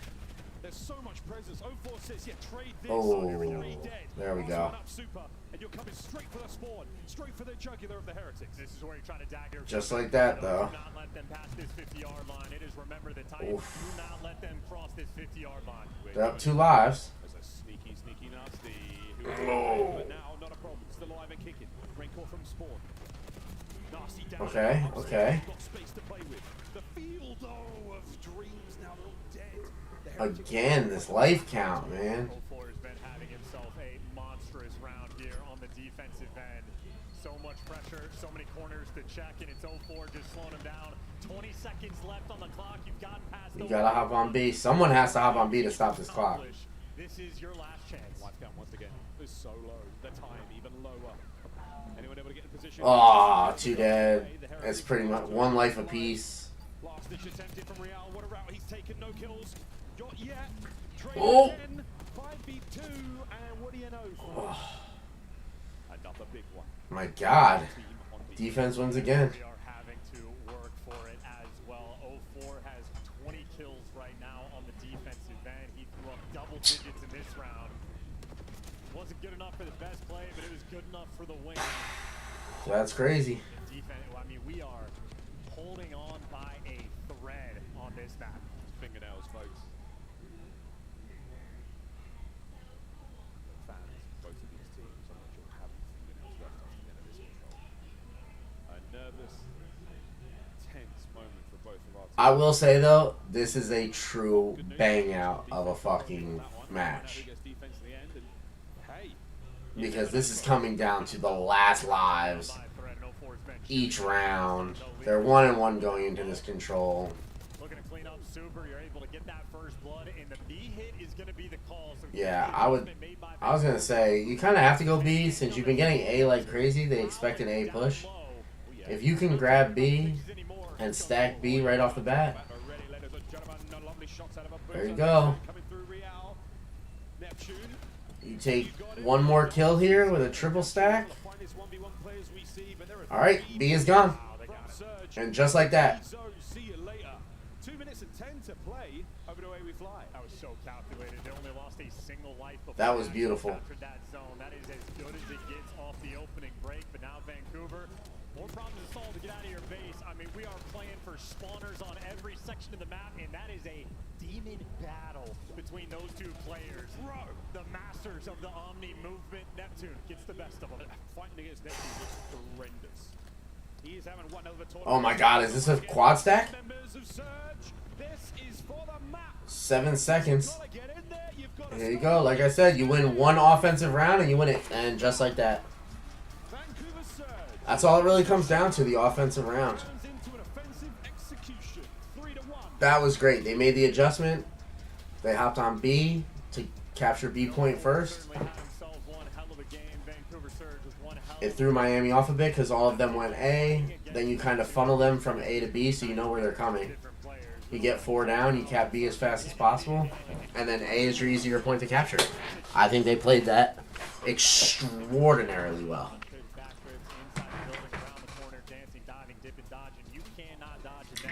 There's so much presence. 0-4 says, yeah, trade this. Oh, Three dead. there we Last go. one up, Super, and you're coming straight for the spawn, straight for the jugular of the Heretics. This is where you're trying to dagger. Just like that, Do though. not let them pass this 50-yard line. It is remember the Titans. Oof. Do not let them cross this 50-yard line. They're up 2 lives. There's a sneaky nasty. Oh. But now, not a problem. Still alive and kicking. Raincore from spawn. Nasty down. Okay, Upstairs, okay. got space to play with. The field, oh, of dreams. Now they're all dead. The Heretics Again, this life count, man. 0-4 has been having himself a monstrous round here on the defensive end. So much pressure, so many corners to check, and it's 0-4 just slowing him down. 20 seconds left on the clock. You've gotten past You gotta hop on B. Someone has to hop on B to stop this clock. This is your last chance. Life count once again is so low. The time even lower. Anyone able to get in position? Aw, 2 dead. It's pretty much 1 life apiece. Last ditch attempted from Real. What a route. He's taken no kills. Not yet. Trade Oh. again. 5v2. And what do you know? Another big one. My god. Team on the Defense wins again. We are having to work for it as well. 0-4 has 20 kills right now on the defensive end. He threw up double digits in this round. Wasn't good enough for the best play, but it was good enough for the win. That's crazy. The defense, I mean, we are holding on by a thread on this map. fingernails, folks. The fans, both of these teams, I'm not sure have fingernails left after the end of this control. A nervous, tense moment for both of our teams. I will say though, this is a true bang out of a fucking match. Because this is coming down to the last lives each round. They're 1-1 going into this control. Looking to clean up super, you're able to get that first blood, and the B hit is going to be the call. So Yeah, I was gonna say you kind of have to go B since you've been getting A like crazy. They expect an A push. If you can grab B and stack B right off the bat, there you go. You take 1 more kill here with a triple stack. All right, B is gone, and just like that. 2 minutes and 10 to play. Over to away we fly. That was so calculated. They only lost a single life before That was beautiful. captured that zone. That is as good as it gets off the opening break. But now Vancouver, more problems to solve to get out of your base. I mean, we are playing for spawners on every section of the map, and that is a demon battle between those 2 players. Bro. The masters of the Omni movement. Neptune gets the best of them. Fighting against Neptune was horrendous. He is having one over Oh my god, is this a quad stack? Members of Surge, this is for the map. 7 seconds. Gotta get in there. You've got to Here you go. Like I said, you win 1 offensive round and you win it, and just like that. Vancouver Surge That's all it really comes down to, the offensive round. turns into an offensive execution. 3-1. That was great. They made the adjustment. They hopped on B to capture B point first. It threw Miami off a bit because all of them went A. Then you kind of funnel them from A to B so you know where they're coming. You get 4 down, you cap B as fast as possible, and then A is your easier point to capture. I think they played that extraordinarily well.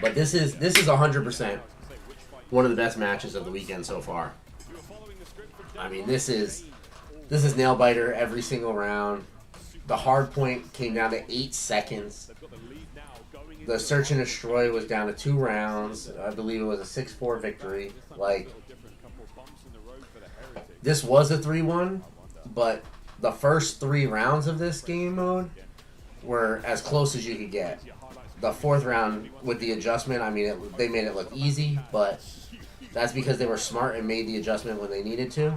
But this is 100% one of the best matches of the weekend so far. I mean, this is nail biter every single round. The hard point came down to 8 seconds. The search and destroy was down to 2 rounds. I believe it was a 6-4 victory. Like, this was a 3-1, but the first 3 rounds of this game mode were as close as you could get. The 4th round with the adjustment, I mean, they made it look easy, but that's because they were smart and made the adjustment when they needed to.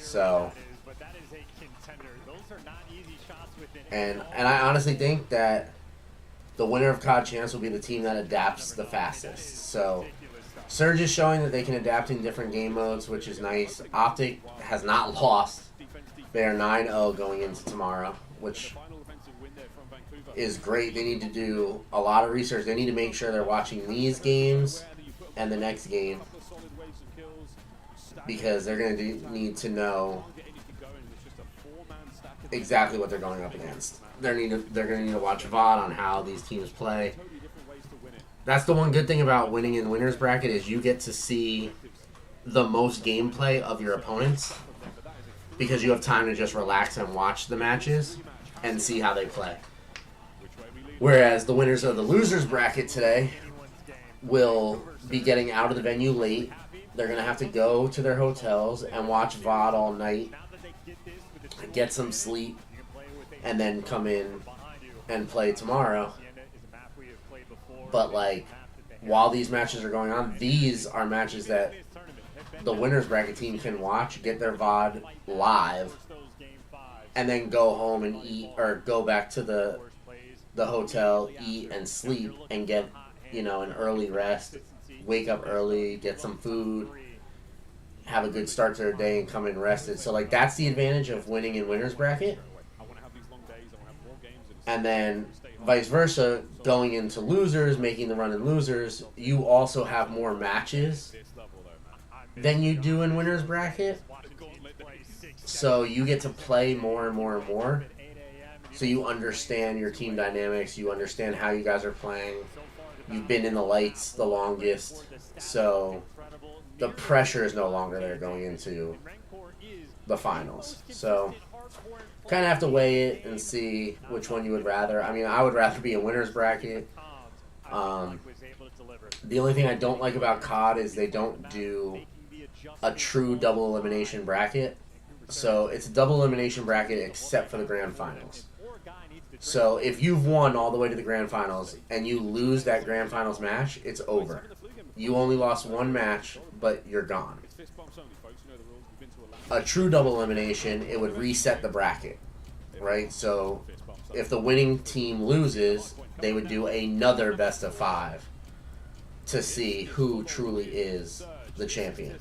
So, and I honestly think that the winner of CoD Champs will be the team that adapts the fastest. So, Surge is showing that they can adapt in different game modes, which is nice. Optic has not lost. They are 9-0 going into tomorrow, which is great. They need to do a lot of research. They need to make sure they're watching these games and the next game, because they're going to need to know exactly what they're going up against. They're going to need to watch VOD on how these teams play. That's the one good thing about winning in winners bracket, is you get to see the most gameplay of your opponents, because you have time to just relax and watch the matches and see how they play. Whereas the winners of the losers bracket today will be getting out of the venue late. They're going to have to go to their hotels and watch VOD all night, get some sleep, and then come in and play tomorrow. But, like, while these matches are going on, these are matches that the winners bracket team can watch, get their VOD live, and then go home and eat, or go back to the hotel, eat and sleep, and get, you know, an early rest, wake up early, get some food, have a good start to their day, and come in rested. So, like, that's the advantage of winning in winners bracket. And then vice versa, going into losers, making the run in losers, you also have more matches than you do in winners bracket. So you get to play more and more and more. So you understand your team dynamics, you understand how you guys are playing. You've been in the lights the longest, so the pressure is no longer there going into the finals. So kind of have to weigh it and see which one you would rather. I mean, I would rather be a winner's bracket. The only thing I don't like about CoD is they don't do a true double elimination bracket. So it's a double elimination bracket except for the grand finals. So if you've won all the way to the grand finals and you lose that grand finals match, it's over. You only lost 1 match, but you're gone. A true double elimination, it would reset the bracket, right? So if the winning team loses, they would do another best of 5 to see who truly is the champion.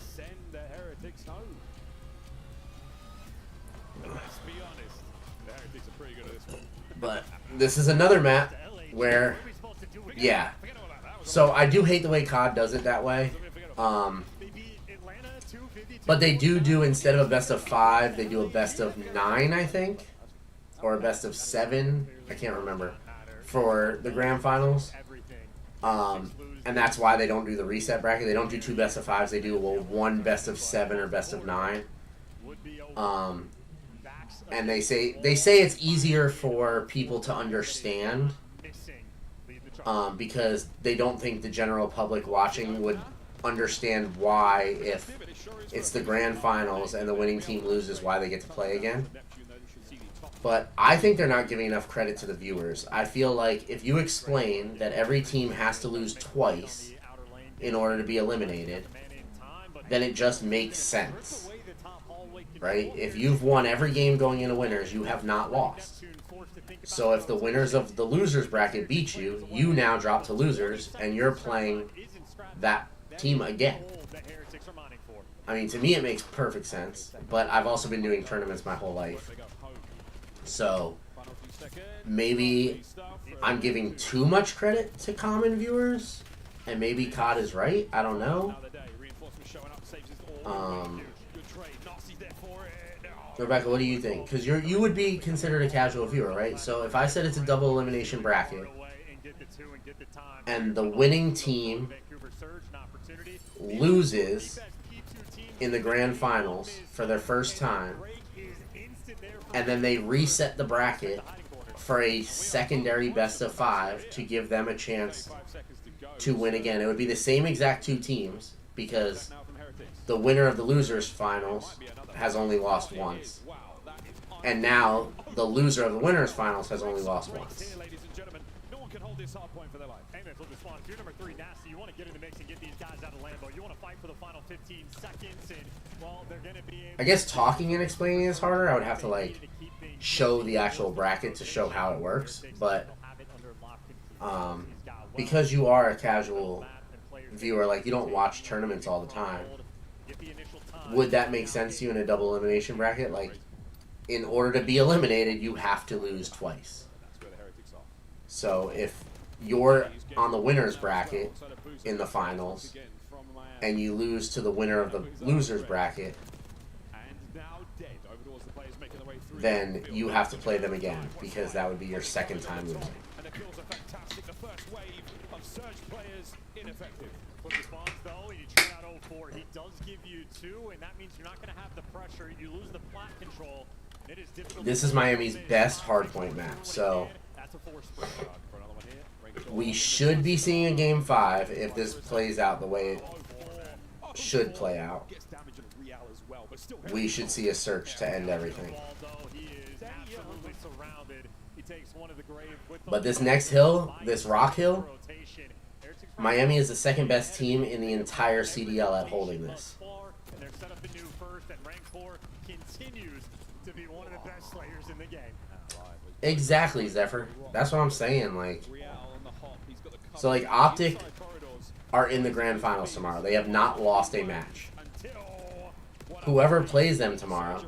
But this is another map where, yeah. So I do hate the way CoD does it that way. But they do instead of a best of 5, they do a best of 9, I think, or a best of 7. I can't remember for the grand finals. And that's why they don't do the reset bracket. They don't do 2 best of 5s. They do 1 best of 7 or best of 9. And they say it's easier for people to understand, because they don't think the general public watching would understand why, if it's the grand finals and the winning team loses, why they get to play again. But I think they're not giving enough credit to the viewers. I feel like if you explain that every team has to lose twice in order to be eliminated, then it just makes sense. Right? If you've won every game going into winners, you have not lost. So if the winners of the losers bracket beat you, you now drop to losers, and you're playing that team again. I mean, to me it makes perfect sense, but I've also been doing tournaments my whole life. So maybe I'm giving too much credit to common viewers, and maybe COD is right. I don't know. Rebecca, what do you think? Because you would be considered a casual viewer, right? So if I said it's a double elimination bracket, and the winning team loses in the grand finals for their first time, and then they reset the bracket for a secondary best of 5 to give them a chance to win again. It would be the same exact 2 teams, because the winner of the losers finals has only lost once, and now the loser of the winners finals has only lost once. This hard point for their life. Amen. Flip this one. If you're number 3, Nasty, you want to get in the mix and get these guys out of Lambo. You want to fight for the final 15 seconds, and well, they're going to be able. I guess talking and explaining is harder. I would have to like show the actual bracket to show how it works, but because you are a casual viewer, like you don't watch tournaments all the time, would that make sense to you in a double elimination bracket? Like, in order to be eliminated, you have to lose twice. So if you're on the winner's bracket in the finals and you lose to the winner of the loser's bracket, then you have to play them again, because that would be your second time losing. He does give you 2, and that means you're not going to have the pressure. You lose the plat control. It is difficult. This is Miami's best hardpoint map, so we should be seeing a game 5 if this plays out the way it should play out. We should see a search to end everything. But this next hill, this rock hill, Miami is the second best team in the entire CDL at holding this. Exactly, Zephyr. That's what I'm saying. Like, so like Optic are in the grand finals tomorrow. They have not lost a match. Whoever plays them tomorrow,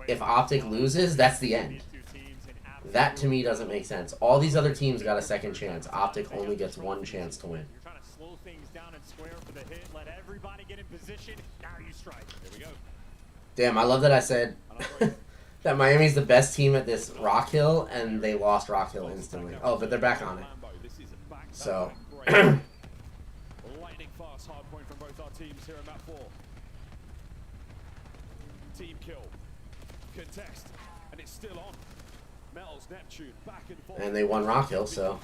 if Optic loses, that's the end. That to me doesn't make sense. All these other teams got a second chance. Optic only gets 1 chance to win. Damn, I love that I said that Miami's the best team at this Rock Hill, and they lost Rock Hill instantly. Oh, but they're back on it. So. Lightning fast hard point from both our teams here in map 4. Team kill. Contest. And it's still on. Metals, Neptune, back and forth. And they won Rock Hill, so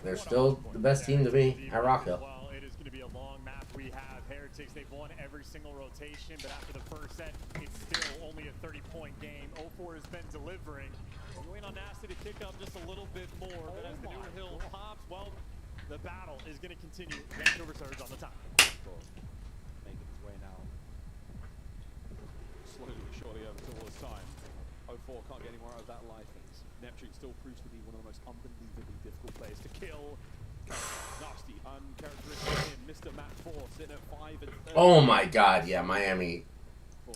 they're still the best team to be at Rock Hill. Well, it is going to be a long map. We have Heretics. They've won every single rotation, but after the first set, it's still only a 30-point game. 0-4 has been delivering. We're waiting on Nasty to kick up just a little bit more, but as the new hill pops, well, the battle is going to continue. Vancouver Surge on the top. Making his way now. Slowly but surely over towards time. 0-4 can't get any more out of that life. And Neptune still proves to be one of the most unbelievably difficult players to kill. Nasty, uncharacteristic in Mr. Map 4, sitting at 5 and 30. Oh my god, yeah, Miami.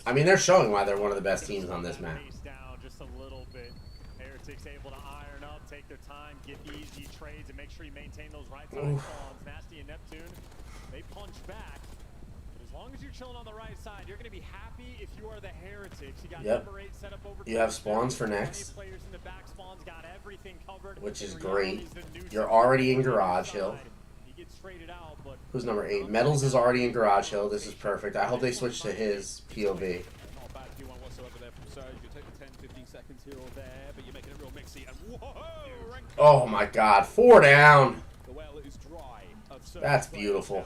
I mean, they're showing why they're one of the best teams on this map. Down just a little bit. Heretics able to iron up, take their time, get easy trades, and make sure you maintain those right side spawns. Nasty and Neptune, they punch back. But as long as you're chilling on the right side, you're going to be happy if you are the Heretics. You got number 8 set up over. You have spawns for next, players in the back spawns got everything covered, which is great. You're already in Garage Hill. Who's number 8? Metals is already in Garage Hill. This is perfect. I hope they switch to his POV. Not a bad Q1 whatsoever there from Surge. You take the 10-15 seconds here or there, but you're making it real mixy. And whoa! Oh my god, 4 down. The well is dry of Surge. That's beautiful.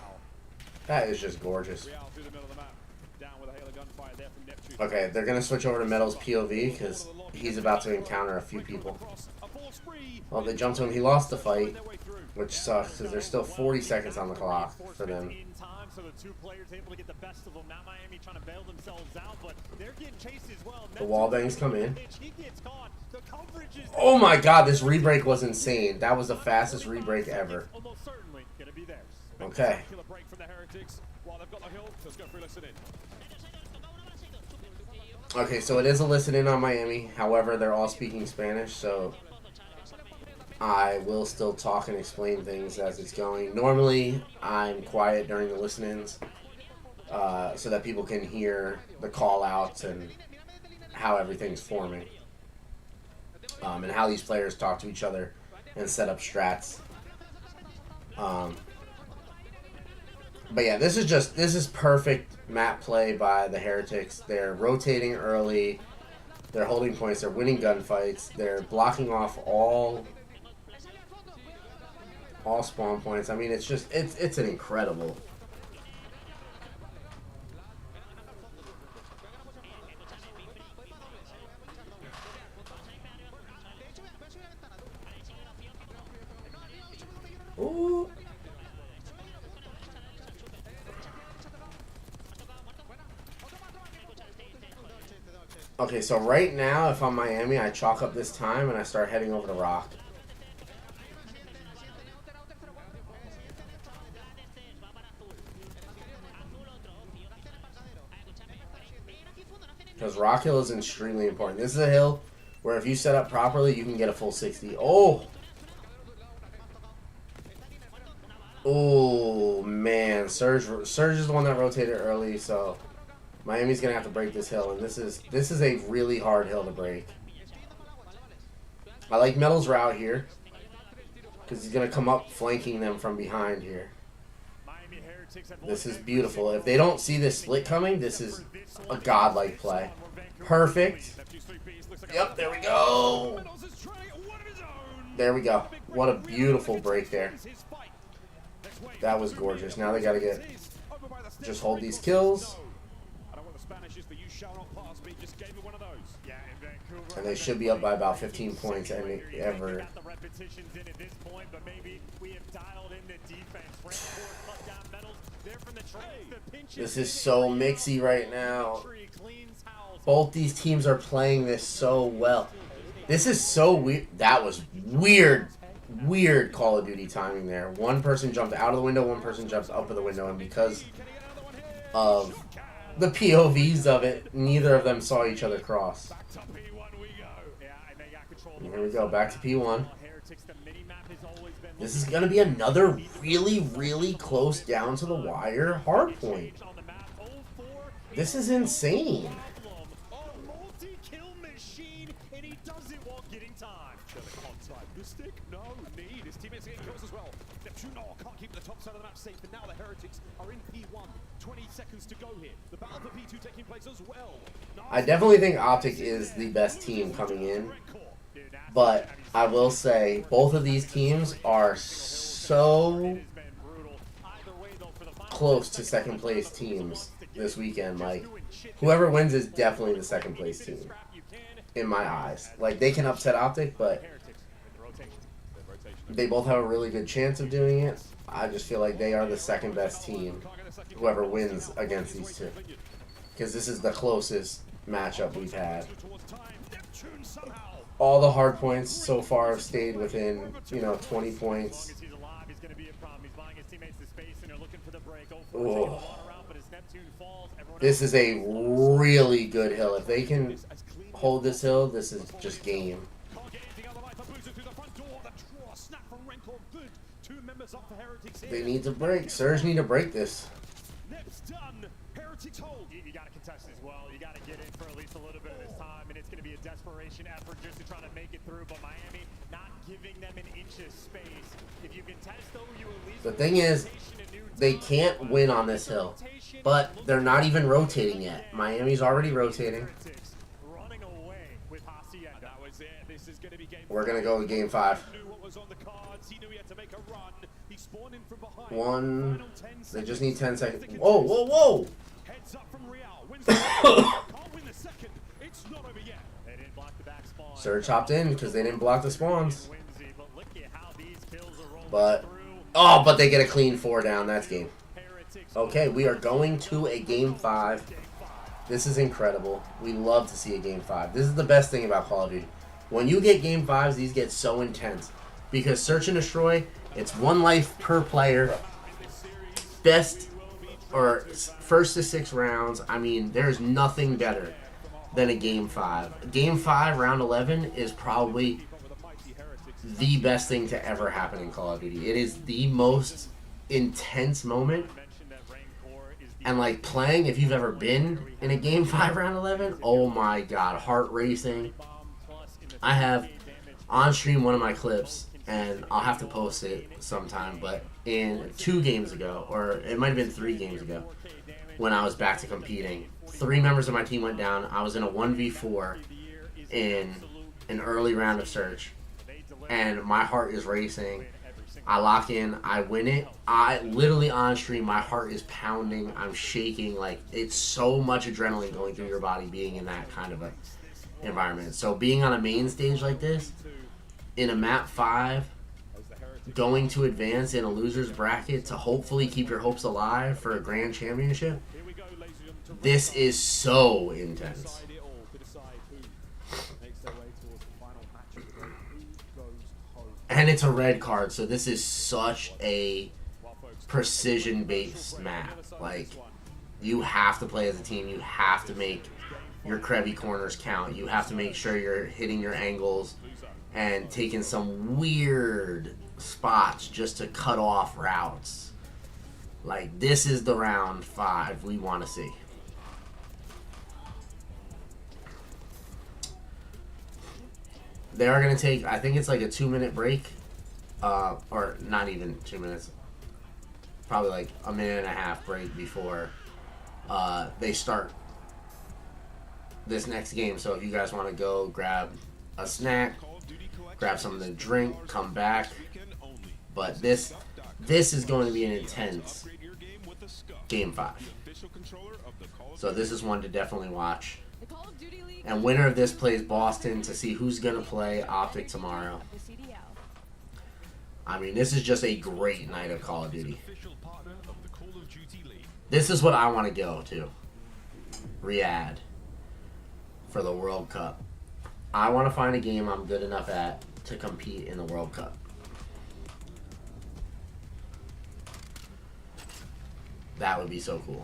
That is just gorgeous. Real through the middle of the map. Down with a hail of gunfire there from Neptune. Okay, they're going to switch over to Metals POV because he's about to encounter a few people. Well, they jumped to him. He lost the fight, which sucks because there's still 40 seconds on the clock for them. The wall bangs come in. Oh my god, this rebreak was insane. That was the fastest rebreak ever. Okay. Break from the Heretics while they've got the hill. Let's go through listen in. Okay, so it is a listen in on Miami. However, they're all speaking Spanish, so I will still talk and explain things as it's going. Normally, I'm quiet during the listen-ins so that people can hear the call-outs and how everything's forming. And how these players talk to each other and set up strats. But yeah, this is perfect map play by the Heretics. They're rotating early. They're holding points. They're winning gunfights. They're blocking off all spawn points. I mean, it's just it's an incredible. Ooh. Okay, so right now, if I'm Miami, I chalk up this time and I start heading over to Rock. Because Rock Hill is extremely important. This is a hill where if you set up properly, you can get a full 60. Oh! Oh, man. Surge is the one that rotated early, so Miami's going to have to break this hill. And this is a really hard hill to break. I like Metal's route here because he's going to come up flanking them from behind here. This is beautiful. If they don't see this split coming, this is a godlike play. Perfect. Yep, there we go. There we go. What a beautiful break there. That was gorgeous. Now they got to just hold these kills. And they should be up by about 15 points ever. This is so mixy right now. Both these teams are playing this so well. This is so weird. That was weird Call of Duty timing there. One person jumped out of the window, one person jumps up of the window, and because of the POVs of it, neither of them saw each other cross. And here we go, back to P1. This is going to be another really close down to the wire hard point. This is insane. No need. His teammates getting kills as well. Neptuno can't keep the top side of the map safe, and now the Heretics are in P1. 20 seconds to go here. The battle for P2 taking place as well. I definitely think Optic is the best team coming in, but I will say both of these teams are so close to second place teams this weekend. Like, whoever wins is definitely the second place team in my eyes. Like, they can upset Optic, but they both have a really good chance of doing it. I just feel like they are the second best team, whoever wins against these two. Because this is the closest matchup we've had. All the hard points so far have stayed within, 20 points. Oh. This is a really good hill. If they can hold this hill, this is just game. They need to break. Surge need to break this. You got to contest as well. You got to get in for at least a little bit of this time, and it's going to be a desperation effort just to try to make it through. But Miami not giving them an inch of space. If you contest, though, you at least. The thing is, they can't win on this hill, but they're not even rotating yet. Miami's already rotating. We're gonna go to game 5. One. They just need 10 seconds. Whoa, whoa, whoa! Surge hopped in because they didn't block the spawns. But they get a clean 4 down. That's game. Okay, we are going to a game 5. This is incredible. We love to see a game 5. This is the best thing about Call of Duty. When you get game 5s, these get so intense. Because Search and Destroy, it's 1 life per player. best or first to 6 rounds, I mean, there's nothing better than a Game 5. Game 5, Round 11 is probably the best thing to ever happen in Call of Duty. It is the most intense moment. And like playing, if you've ever been in a Game 5 Round 11, oh my god, heart racing. I have on stream one of my clips, and I'll have to post it sometime, but in 2 games ago, or it might have been 3 games ago, when I was back to competing, 3 members of my team went down. I was in a 1v4 in an early round of search, and my heart is racing. I lock in, I win it. I literally on stream, my heart is pounding, I'm shaking. Like, it's so much adrenaline going through your body being in that kind of a environment. So being on a main stage like this, in a map 5, going to advance in a loser's bracket to hopefully keep your hopes alive for a grand championship, this is so intense. And it's a red card, so this is such a precision-based map. Like, you have to play as a team. You have to make your Krevy corners count. You have to make sure you're hitting your angles and taking some weird spots just to cut off routes. Like, this is the round 5 we want to see. They are going to take, I think it's like a 2-minute break. Or not even 2 minutes. Probably like a minute and a half break before they start this next game. So if you guys want to go grab a snack, grab something to drink, come back. But this is going to be an intense Game 5. So this is one to definitely watch. And winner of this plays Boston to see who's going to play Optic tomorrow. I mean, this is just a great night of Call of Duty. This is what I want to go to. Riyadh. For the World Cup. I want to find a game I'm good enough at to compete in the World Cup. That would be so cool.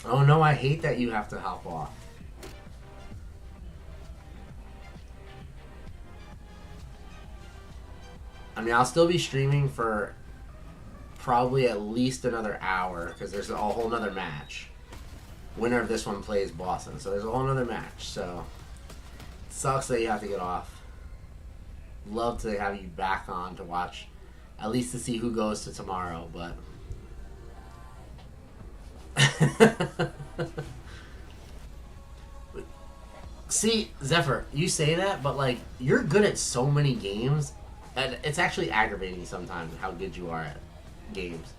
Oh no, I hate that you have to hop off. I mean, I'll still be streaming for probably at least another hour because there's a whole nother match. Winner of this one plays Boston, so there's a whole nother match. So it sucks that you have to get off. Love to have you back on to watch, at least to see who goes to tomorrow, but see, Zephyr, you say that, but like, you're good at so many games, and it's actually aggravating sometimes how good you are at games.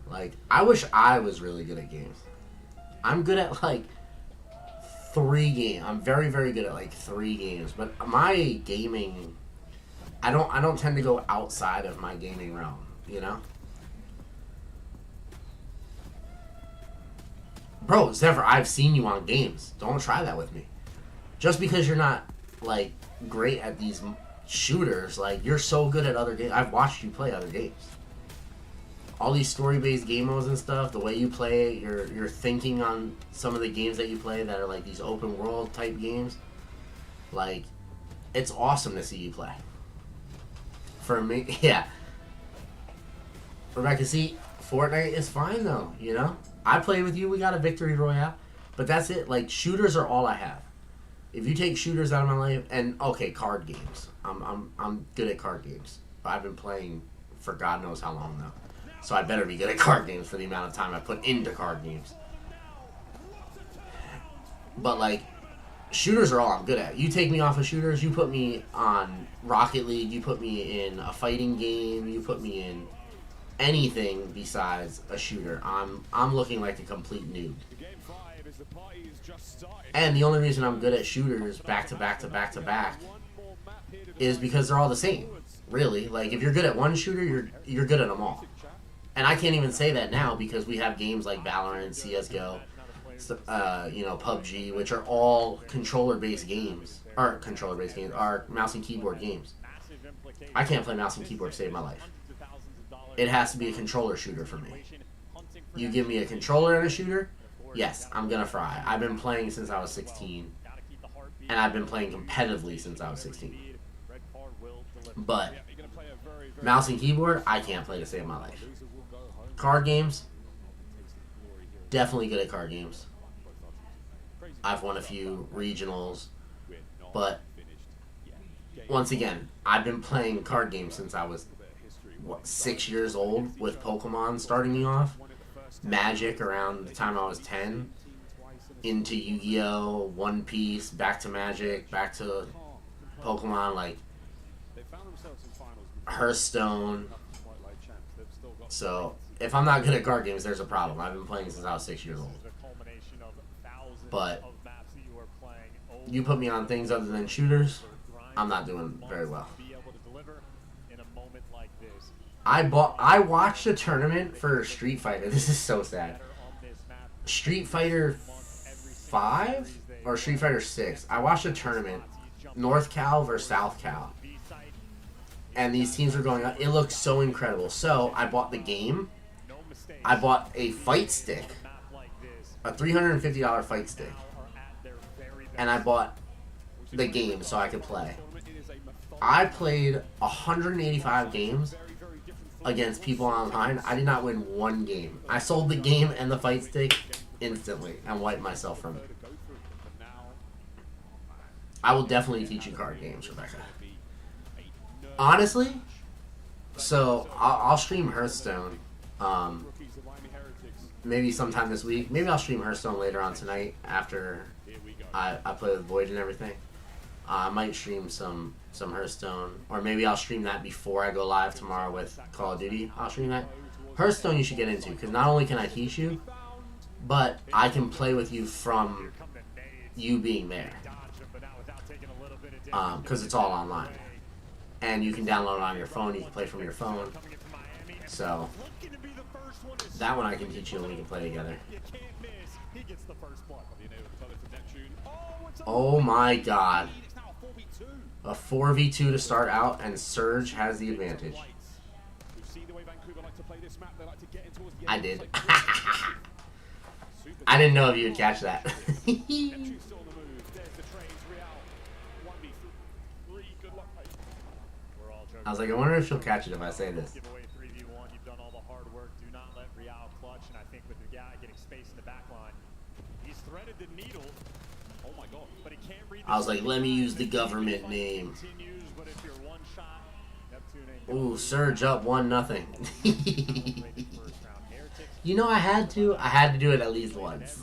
Like, I wish I was really good at games. I'm good at like 3 games. I'm very, very good at like 3 games. But my gaming, I don't tend to go outside of my gaming realm, you know? Bro, Zephyr, I've seen you on games. Don't try that with me. Just because you're not like great at these shooters, like, you're so good at other games. I've watched you play other games. All these story-based game modes and stuff, the way you play, your thinking on some of the games that you play that are like these open world type games, like, it's awesome to see you play. For me, yeah. Rebecca, see, Fortnite is fine though, you know? I played with you, we got a victory royale, but that's it. Like, shooters are all I have. If you take shooters out of my life, and okay, card games. I'm good at card games. I've been playing for God knows how long now. So I better be good at card games for the amount of time I put into card games. But like, shooters are all I'm good at. You take me off of shooters, you put me on Rocket League, you put me in a fighting game, you put me in anything besides a shooter. I'm looking like a complete noob. And the only reason I'm good at shooters back to back to back to back is because they're all the same. Really, like, if you're good at one shooter, you're good at them all. And I can't even say that now because we have games like Valorant, CS:GO, you know, PUBG, which are all controller-based games. Are controller-based games. Are mouse and keyboard games. I can't play mouse and keyboard to save my life. It has to be a controller shooter for me. You give me a controller and a shooter, yes, I'm gonna fry. I've been playing since I was 16, and I've been playing competitively since I was 16. But mouse and keyboard, I can't play to save my life. Card games, definitely good at card games. I've won a few regionals, but once again, I've been playing card games since I was, 6 years old, with Pokemon starting me off. Magic around the time I was 10. Into Yu-Gi-Oh!, One Piece, back to Magic, back to Pokemon, like Hearthstone. So, if I'm not good at card games, there's a problem. I've been playing since I was 6 years old. But you put me on things other than shooters, I'm not doing very well. I watched a tournament for Street Fighter. This is so sad. Street Fighter 5 or Street Fighter 6. I watched a tournament, North Cal versus South Cal, and these teams were going up. It looked so incredible. So I bought the game. I bought a fight stick, a $350 fight stick, and I bought the game so I could play. I played 185 games against people online. I did not win one game. I sold the game and the fight stick instantly and wiped myself from it. I will definitely teach you card games, Rebecca. Honestly, so I'll stream Hearthstone. Maybe sometime this week. Maybe I'll stream Hearthstone later on tonight after I play with Void and everything. I might stream some Hearthstone, or maybe I'll stream that before I go live tomorrow with Call of Duty. I'll stream that. Hearthstone you should get into, because not only can I teach you, but I can play with you from you being there. Because it's all online. And you can download it on your phone, you can play from your phone. So, that one I can teach you and we can play together. Oh my god. A 4v2 to start out, and Surge has the advantage. I did. I didn't know if you would catch that. I was like, I wonder if she'll catch it if I say this. I was like, let me use the government name. Ooh, Surge up 1-0. You know, I had to do it at least once.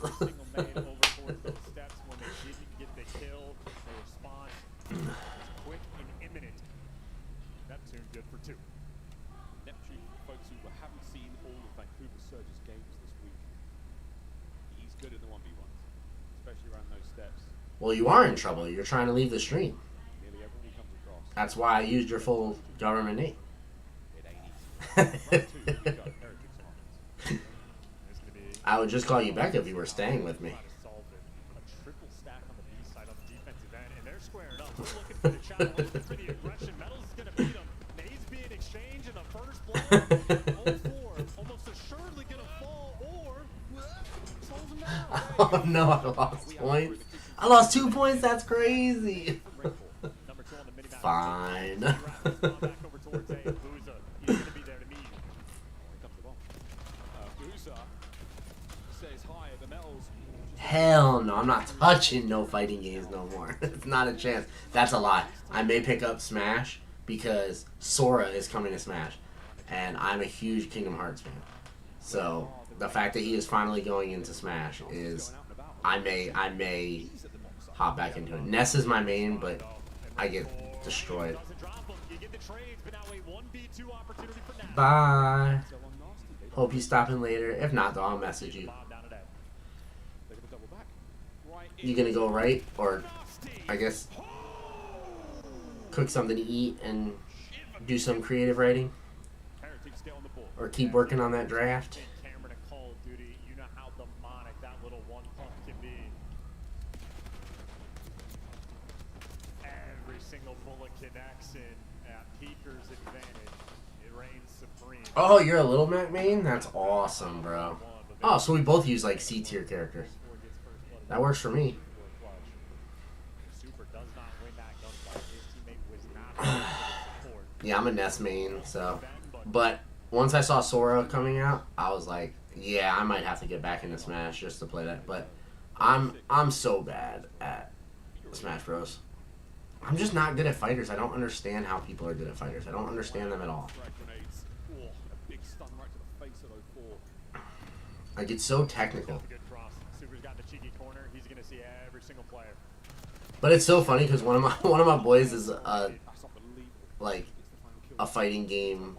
Well, you are in trouble. You're trying to leave the stream. That's why I used your full government name. I would just call you Becca if you were staying with me. Oh no, I lost points. I lost 2 points? That's crazy. Fine. Hell no, I'm not touching no fighting games no more. It's not a chance. That's a lie. I may pick up Smash because Sora is coming to Smash, and I'm a huge Kingdom Hearts fan. So the fact that he is finally going into Smash is, I may hop back into it. Ness is my main, but I get destroyed. Bye. Hope you stop in later. If not, though, I'll message you. You gonna go right, or I guess cook something to eat and do some creative writing? or keep working on that draft. Cameron and Call of Duty, you know how demonic that little one pump can be. Every single bullet connects in at Peaker's advantage. It reigns supreme. Oh, you're a Little Mac main? That's awesome, bro. Oh, so we both use like C tier characters. That works for me. Super does not win that gunfight. His teammate was not able to support. Yeah, I'm a Ness main, so. But once I saw Sora coming out, I was like, yeah, I might have to get back into Smash just to play that. But I'm so bad at Smash Bros. I'm just not good at fighters. I don't understand how people are good at fighters. I don't understand them at all. Like, it's so technical. Super's got the cheeky corner. He's gonna see every single player. But it's so funny because one of my boys is like a fighting game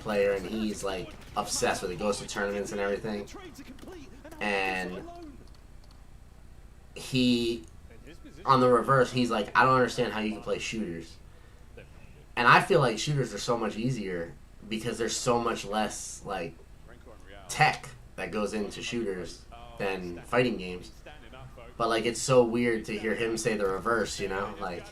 player, and he's like obsessed with it. Goes to tournaments and everything. And he, on the reverse, he's like, I don't understand how you can play shooters. And I feel like shooters are so much easier because there's so much less like tech that goes into shooters than fighting games. But like, it's so weird to hear him say the reverse, you know, like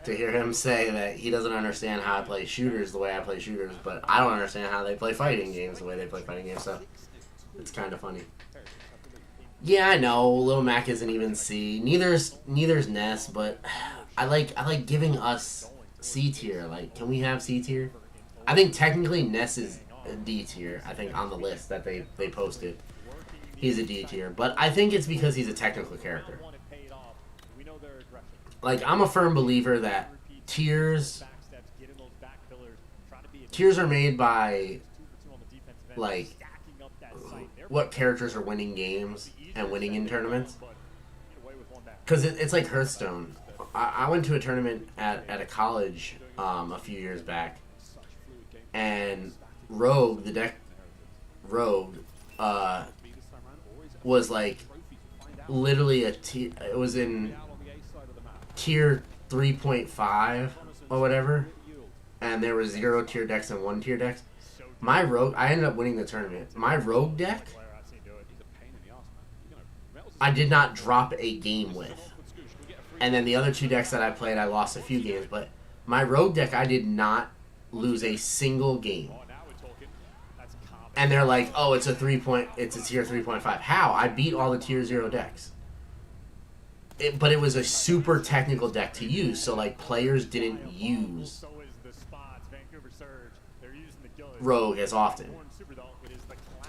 to hear him say that he doesn't understand how I play shooters the way I play shooters, but I don't understand how they play fighting games the way they play fighting games. So it's kind of funny. Yeah, I know Little Mac isn't even C. Neither's Ness, but I like giving us C tier. Like, can we have C tier? I think technically Ness is a D tier. I think on the list that they posted, he's a D tier. But I think it's because he's a technical character. Like, I'm a firm believer that tiers are made by like what characters are winning games and winning in tournaments. Because it's like Hearthstone. I went to a tournament at a college a few years back, and Rogue, the deck Rogue, was like literally it was in tier 3.5 or whatever, and there were 0 tier decks and 1 tier decks. My Rogue, I ended up winning the tournament. My Rogue deck, I did not drop a game with. And then the other 2 decks that I played, I lost a few games. But my Rogue deck, I did not lose a single game. And they're like, oh, it's a tier 3.5. How? I beat all the tier 0 decks. But it was a super technical deck to use, so like players didn't use Rogue as often.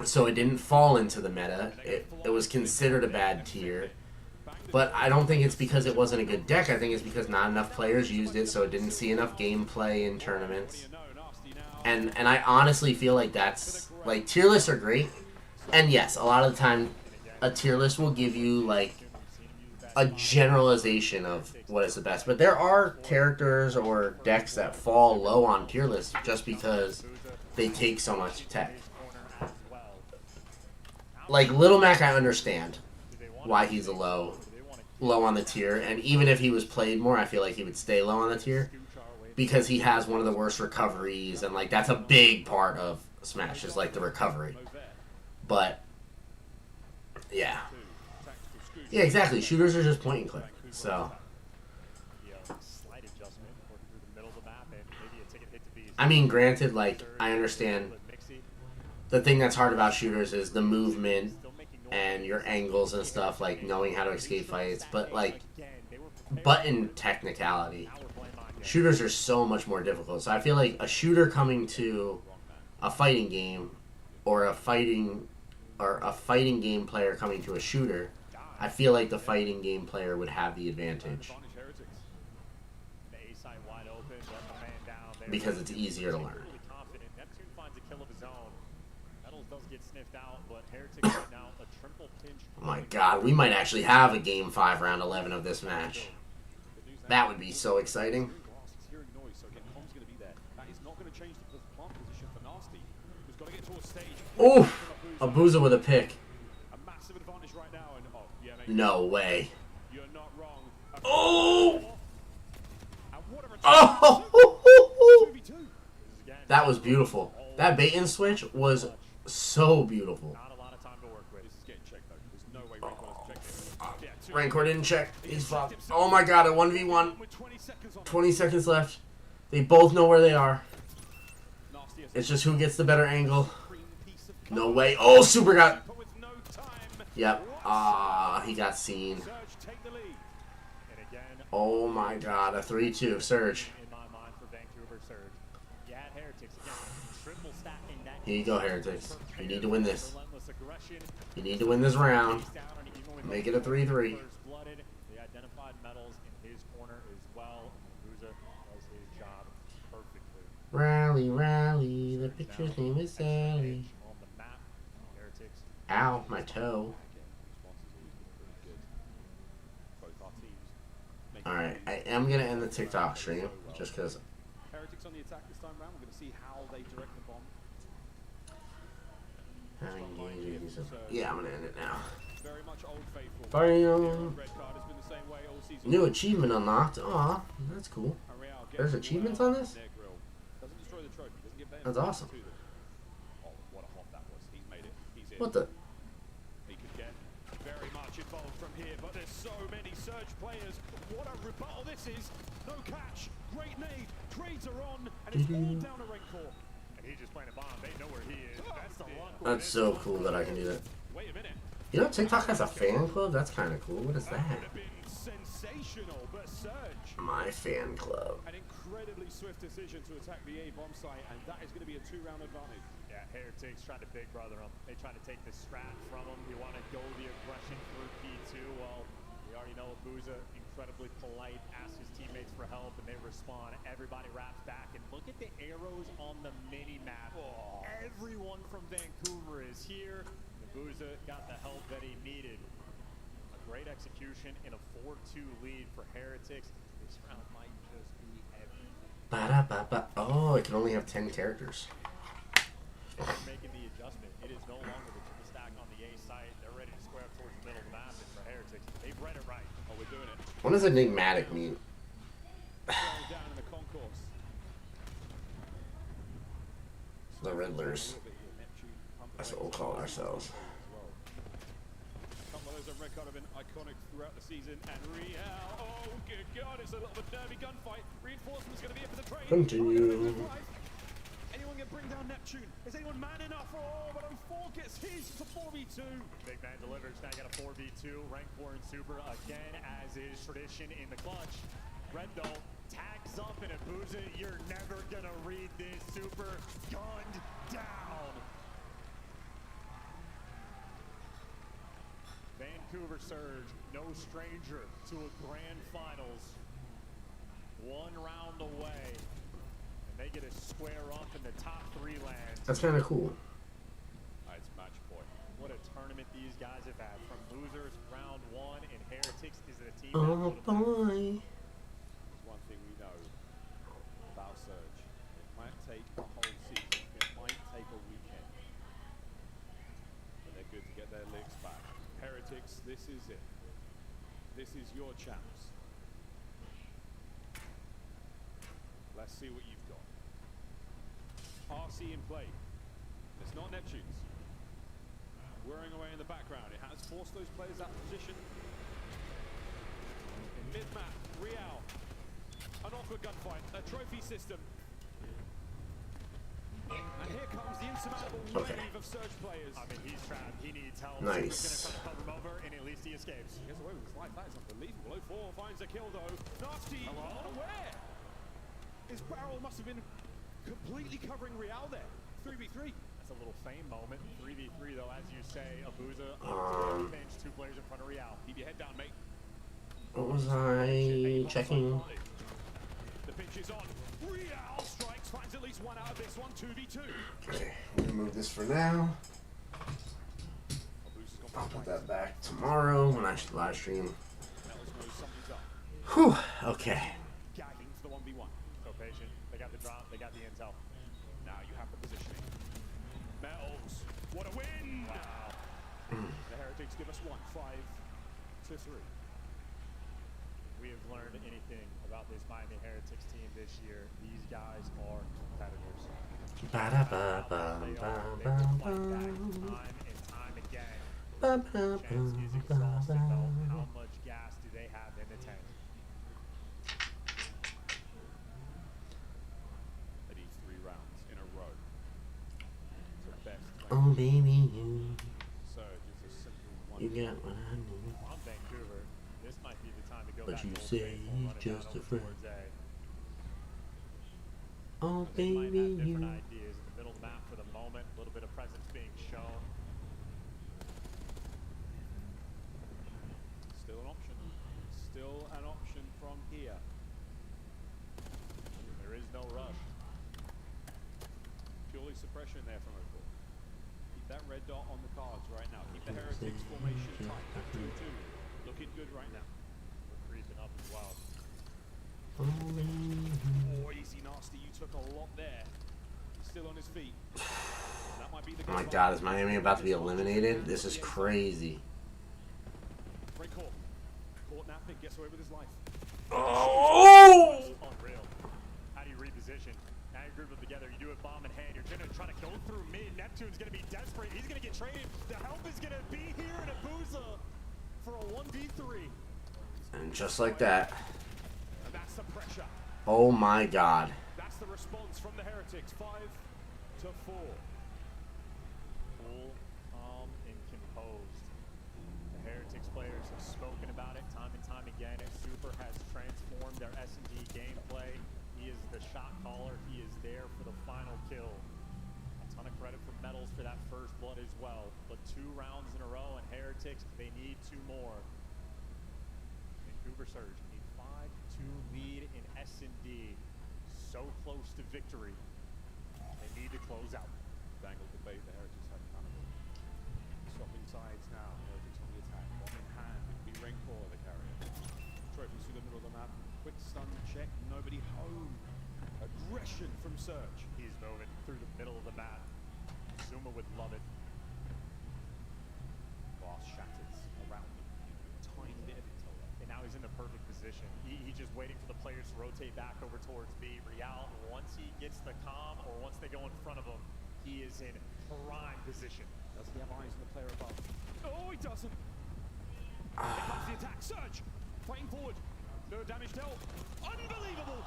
So it didn't fall into the meta. It was considered a bad tier. But I don't think it's because it wasn't a good deck. I think it's because not enough players used it, so it didn't see enough gameplay in tournaments. And I honestly feel like that's... Like, tier lists are great. And yes, a lot of the time, a tier list will give you, like, a generalization of what is the best. But there are characters or decks that fall low on tier lists just because they take so much tech. Like, Little Mac, I understand why he's a low on the tier. And even if he was played more, I feel like he would stay low on the tier. Because he has one of the worst recoveries. And, like, that's a big part of Smash, is, like, the recovery. But, yeah. Yeah, exactly. Shooters are just point and click. So, I mean, granted, like, I understand the thing that's hard about shooters is the movement and your angles and stuff, like knowing how to escape fights. But, like, button technicality, shooters are so much more difficult. So I feel like a shooter coming to a fighting game, or a fighting game player coming to a shooter, I feel like the fighting game player would have the advantage because it's easier to learn. Oh my god, we might actually have a Game 5 Round 11 of this match. That would be so exciting. Oof! Abuza with a pick. No way. Oh! Oh! That was beautiful. That bait and switch was so beautiful. Not a lot of time to work with. This is getting checked though. There's no way Rancor doesn't check it. Yeah, Rancor didn't check. He's flopped. Oh my god, a 1v1. 20 seconds left. They both know where they are. It's just who gets the better angle. No way. Oh, Super got... Yep. Ah, he got seen. Oh my god, a 3-2. Surge. Here you go, Heretics. You need to win this. You need to win this round. Make it a 3-3. They identified medals in his corner as well. Buza does his job perfectly. Rally, rally. The picture's name is Sally. On the map, Heretics. Ow, my toe. Alright, I am going to end the TikTok stream. Just because... Heretics on the attack this time round. We're going to see how they direct the bomb. Yeah, I'm going to end it now. Very much old faithful. Bam. Red card has been the same way all season. New achievement unlocked. Aw, that's cool. There's achievements on this? Doesn't destroy the trophy. Doesn't give them That's awesome. to them. Oh, what a hop that was. He's made it. He's in. What the? He could get very much involved from here, but there's so many Surge players. What a rebuttal this is. No catch. Great nade. Trades are on, and it's all down to Rancor. And he's just playing a bomb. They know where he is. That's the luck. That's so cool that I can do that. Wait a minute. You know, TikTok has a fan club? That's kind of cool. What is that? Would have been sensational, but Surge. My fan club. An incredibly swift decision to attack the A bomb site, and that is going to be a 2-round advantage. Yeah, Heretics trying to big brother him. They trying to take the strat from him. You want to go the aggression through P2. Well, we already know Buza, incredibly polite, asks his teammates for help, and they respond. Everybody wraps back, and look at the arrows on the mini-map. Oh. Everyone from Vancouver is here. Buza got the help that he needed. A great execution in a 4-2 lead for Heretics. This round might just be everything. Ba-da-ba-ba. Oh, it can only have 10 characters. They're making the adjustment. It is no longer the triple stack on the A site. They're ready to square up towards the middle of the map. And for Heretics, they've read it right. Oh, we're doing it. What does enigmatic mean? Down in the concourse. The Riddlers. That's what we'll call ourselves. Some of those on Red Card have been iconic throughout the season. And Real, oh good God, it's a little bit nervy gunfight. Reinforcement's going to be here for the trade. Continue. Anyone can bring down Neptune? Is anyone man enough? Oh, but 04 gets his. It's a 4v2. Big man delivers. Now got a 4v2. Rancor and Super again, as is tradition in the clutch. Red though tags up in a Buza. You're never going to read this. Super gunned down. Vancouver Surge, no stranger to a grand finals. One round away, and they get to square up in the top 3 lands. That's kind of cool. It's match point. What a tournament these guys have had. From losers, round 1, and Heretics is a team Oh that boy. There's one thing we know about Surge. It might take a whole season. It might take a weekend. But they're good to get their licks back. Heretics, this is it. This is your chance. Let's see what you've got. RC in play. It's not Neptune's. Whirring away in the background. It has forced those players out of position. In mid-map, Real. An awkward gunfight. A trophy system. And here comes the insurmountable wave of Surge players. I mean, he's trapped. He needs help. Nice. Super's gonna try to cover him over, and at least he escapes. He gets away with his life. That is unbelievable. 04 finds a kill though. Nasty. Unaware. His barrel must have been completely covering Real there. 3v3. That's a little fame moment. 3v3 though, as you say. Abuza bench, 2 players in front of Real. Keep your head down, mate. What was I checking? The pinch is on. Real strikes, finds at least one out of this one. 2v2. Okay, we'll remove this for now. I'll put that back tomorrow when I live stream. Whew, okay. Gagging for the 1v1. So patient. They got the drop, they got the intel. Now you have the positioning. Metals. What a win! Wow. The Heretics give us 1-5-3. We have learned anything about this Miami Heretics team this year. These guys are competitors. Chance is exhausted though. How much gas do they have in the tank? They need 3 rounds in a row. So best. Oh baby, you Surge is a simple one. you got what I need. On Vancouver, this might be the time to go But back you to Old say Faithful, he's run it down just a over friend. towards A. Oh They might baby, have different you. ideas in the middle of the map for the moment. A little bit of presence being shown. Still an option. Still an option from here. There is no rush. Purely suppression there from Oakville. Keep that red dot on the cards right now. Keep the Heretics formation tight. That 2-2. Looking good right now. We're creeping up as well. Oh baby. Oh, easy nasty. You took a lot there. He's still on his feet. That might be the Oh my god, is Miami about to be eliminated? This is crazy. Great call. Caught napping, gets away with his life. Oh! Unreal. How do you reposition? Now you group them together. You do it bomb in hand. You're going to try to go through mid. Neptune's going to be desperate. He's going to get traded. The help is going to be here in Abusa for a 1v3. And just like that. And that's the pressure. Oh my god. That's the response from the Heretics. 5-4. Cool, calm, and composed. The Heretics players have spoken about it time and time again. Super has transformed their S&D gameplay. He is the shot caller. He is there for the final kill. A ton of credit for Metals for that first blood as well. But 2 rounds in a row, and Heretics, they need 2 more. Vancouver Surge, a 5-2 lead in S&D. So close to victory. They need to close out. Dangled the bait. The Heretics have none of it. Swapping sides now. Heretics on the attack. Bomb in hand. It could be Raincore, the carrier. Trophies through the middle of the map. Quick stun check. Nobody home. Aggression from Surge. He's moving through the middle of the map. Zuma would love it. Glass shatters around him. Tiny bit of intel left. And now he's in the perfect position. He's just waiting for the players to rotate back over towards B. Real, once he gets the comm or once they go in front of him, he is in prime position. Does he have eyes on the player above? Oh, he doesn't. Here comes the attack. Surge. Fighting forward. No damage dealt. Unbelievable.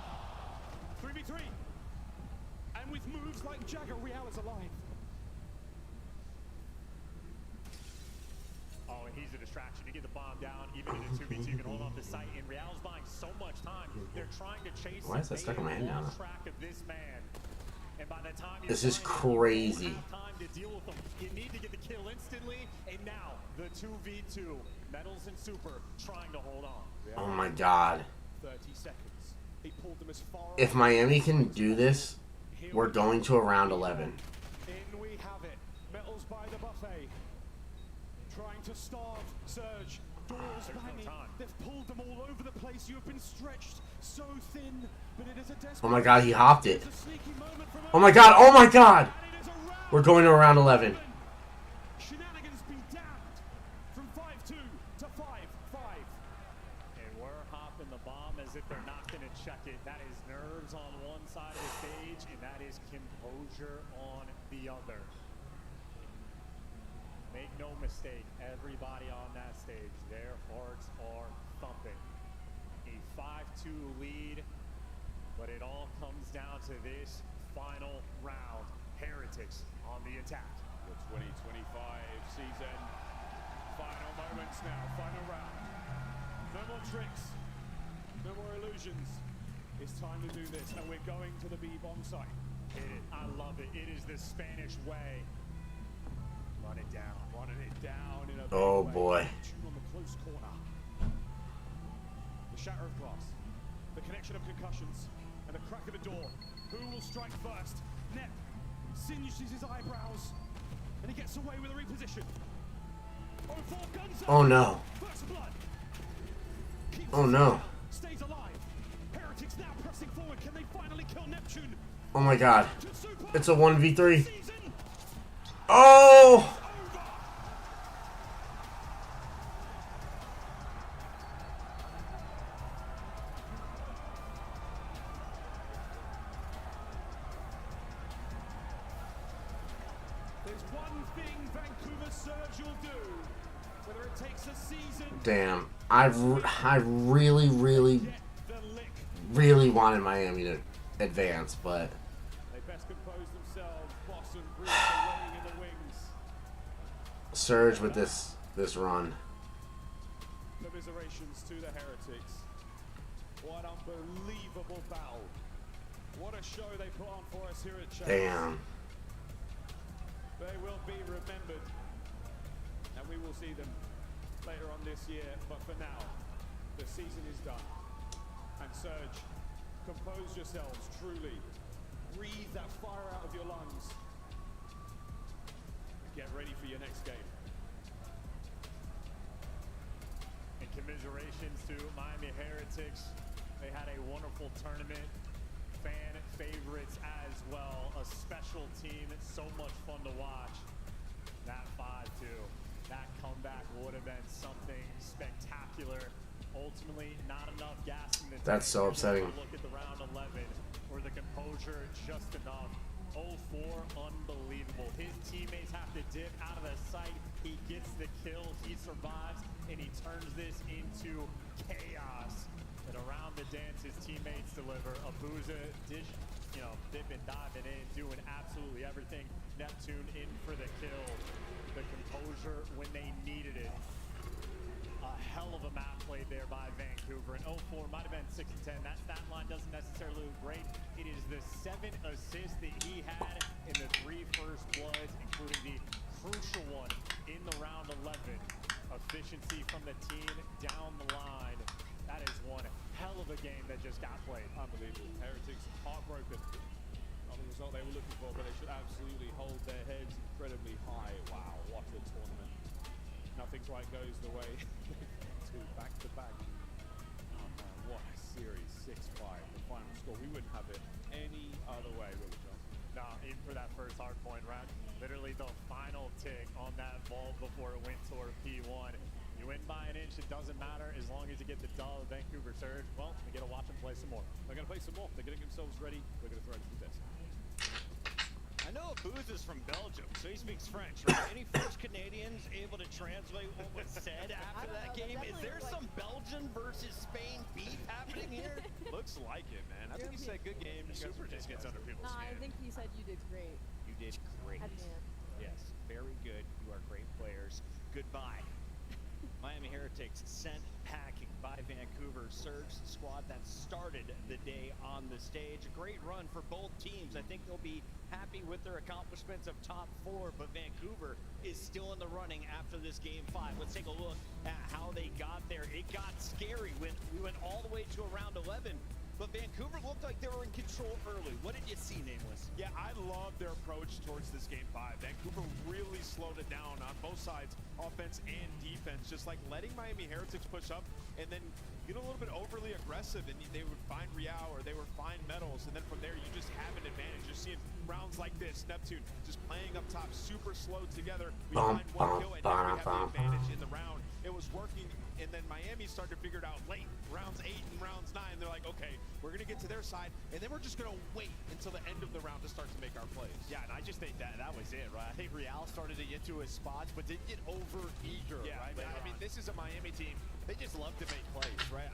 3v3. And with moves like Jagger, Real is alive. Oh, and he's a distraction. You get the bomb down, even in a 2v2, you can hold off the site. And Real's buying so much time. They're trying to chase Why is that stuck in my hand now? track of this man. And by the time This is crazy. You don't have time to deal with them. You need to get the kill instantly. And now the 2v2, Metals and Super trying to hold on. Oh my god. 30 seconds. He pulled them as far If Miami can do this, we're going to a round 11. In we have it. Metals by the buffet. Trying to starve Surge. Doors There's no banging. time. They've pulled them all over the place. You have been stretched so thin, but it is a desperate. Oh my god, he hopped it. It's a sneaky moment from Oh my god, oh my god! And it is a round. We're going to a round 11. Shenanigans be damned. From 5-2 to 5-5. And we're hopping the bomb as if they're not going to check it. That is nerves on one side of the stage, and that is composure on the other. Make no mistake, everybody on that stage, their hearts are thumping. A 5-2 lead, but it all comes down to this final round. Heretics on the attack. The 2025 season. Final moments now. Final round. No more tricks. No more illusions. It's time to do this, and we're going to the B bomb site. I love it. It is the Spanish way. Run it down. Running it down in a big Oh way. boy. Tune on the close corner. The shatter of glass. The connection of concussions. And the crack of a door. Who will strike first? Nep singes his eyebrows. And he gets away with a reposition. Oh, 4 guns. Oh no. First blood. Keeps Oh his no. fire, stays alive. Heretics now pressing forward. Can they finally kill Neptune? Oh my god. To Super. It's a 1v3. Season Oh! over. There's one thing Vancouver Surge will do, whether it takes a season. Damn, I really, really, really wanted Miami to advance, but They best compose themselves. Boston breathes away in the wings. Surge with this run. Commiserations to the Heretics. What unbelievable battle. What a show they put on for us here at Chase. Damn. They will be remembered. And we will see them later on this year. But for now, the season is done. And Surge, compose yourselves, truly. Breathe that fire out of your lungs. Get ready for your next game. And commiserations to Miami Heretics. They had a wonderful tournament. Fan favorites as well. A special team. It's so much fun to watch. That 5-2. That comeback would have been something spectacular. Ultimately, not enough gas in the tank. That's so upsetting. Look at the round 11 where the composure just enough. 0-4, unbelievable. His teammates have to dip out of the sight. He gets the kills, he survives, and he turns this into chaos. And around the dance, his teammates deliver. Abuza, dipping, diving in, doing absolutely everything. Neptune in for the kill. The composure when they needed it. A hell of a map played there by Vancouver. And 0-4 might have been 6-10. That stat line doesn't necessarily look great. It is the 7 assists that he had in the 3 first bloods, including the crucial one in the round 11. Efficiency from the team down the line. That is one hell of a game that just got played. Unbelievable. Heretics heartbroken. Not the result they were looking for, but they should absolutely hold their heads incredibly high. Wow, what a tournament. Nothing quite goes the way. 2 back-to-back. Oh man, what a series. 6-5, the final score. We wouldn't have it any other way, would we, John? Nah, even for that first hard point round, literally the final tick on that vault before it went toward P1. You win by an inch, it doesn't matter as long as you get the dub. Vancouver Surge, well, we get to watch them play some more. They're going to play some more. They're getting themselves ready. We're going to throw it to the test. I know Booz is from Belgium, so he speaks French, right? Any French Canadians able to translate what was said after that game? Is there some Belgian versus Spain beef happening here? Looks like it, man. I think he said good game. Super just gets under people's No, I skin. think he said you did great. You did great. Yes, very good. You are great players. Goodbye. Miami Heretics sent packing by Vancouver Surge, the squad that started the day on the stage. A great run for both teams. I think they'll be happy with their accomplishments of top 4, but Vancouver is still in the running after this game 5. Let's take a look at how they got there. It got scary when we went all the way to around 11. But Vancouver looked like they were in control early. What did you see, Nameless? Yeah, I love their approach towards this game 5. Vancouver really slowed it down on both sides, offense and defense, just like letting Miami Heretics push up and then get a little bit overly aggressive, and they would find Real or they would find Metals, and then from there you just have an advantage. You're seeing rounds like this, Neptune just playing up top, super slow together. We find one kill, and now we have the advantage in the round. It was working, and then Miami started to figure it out late. Rounds 8 and rounds 9, they're like, okay, we're going to get to their side, and then we're just going to wait until the end of the round to start to make our plays. Yeah, and I just think that was it, right? I think Real started to get to his spots, but didn't get over eager, Yeah, right? I mean, this is a Miami team. They just love to make plays, right?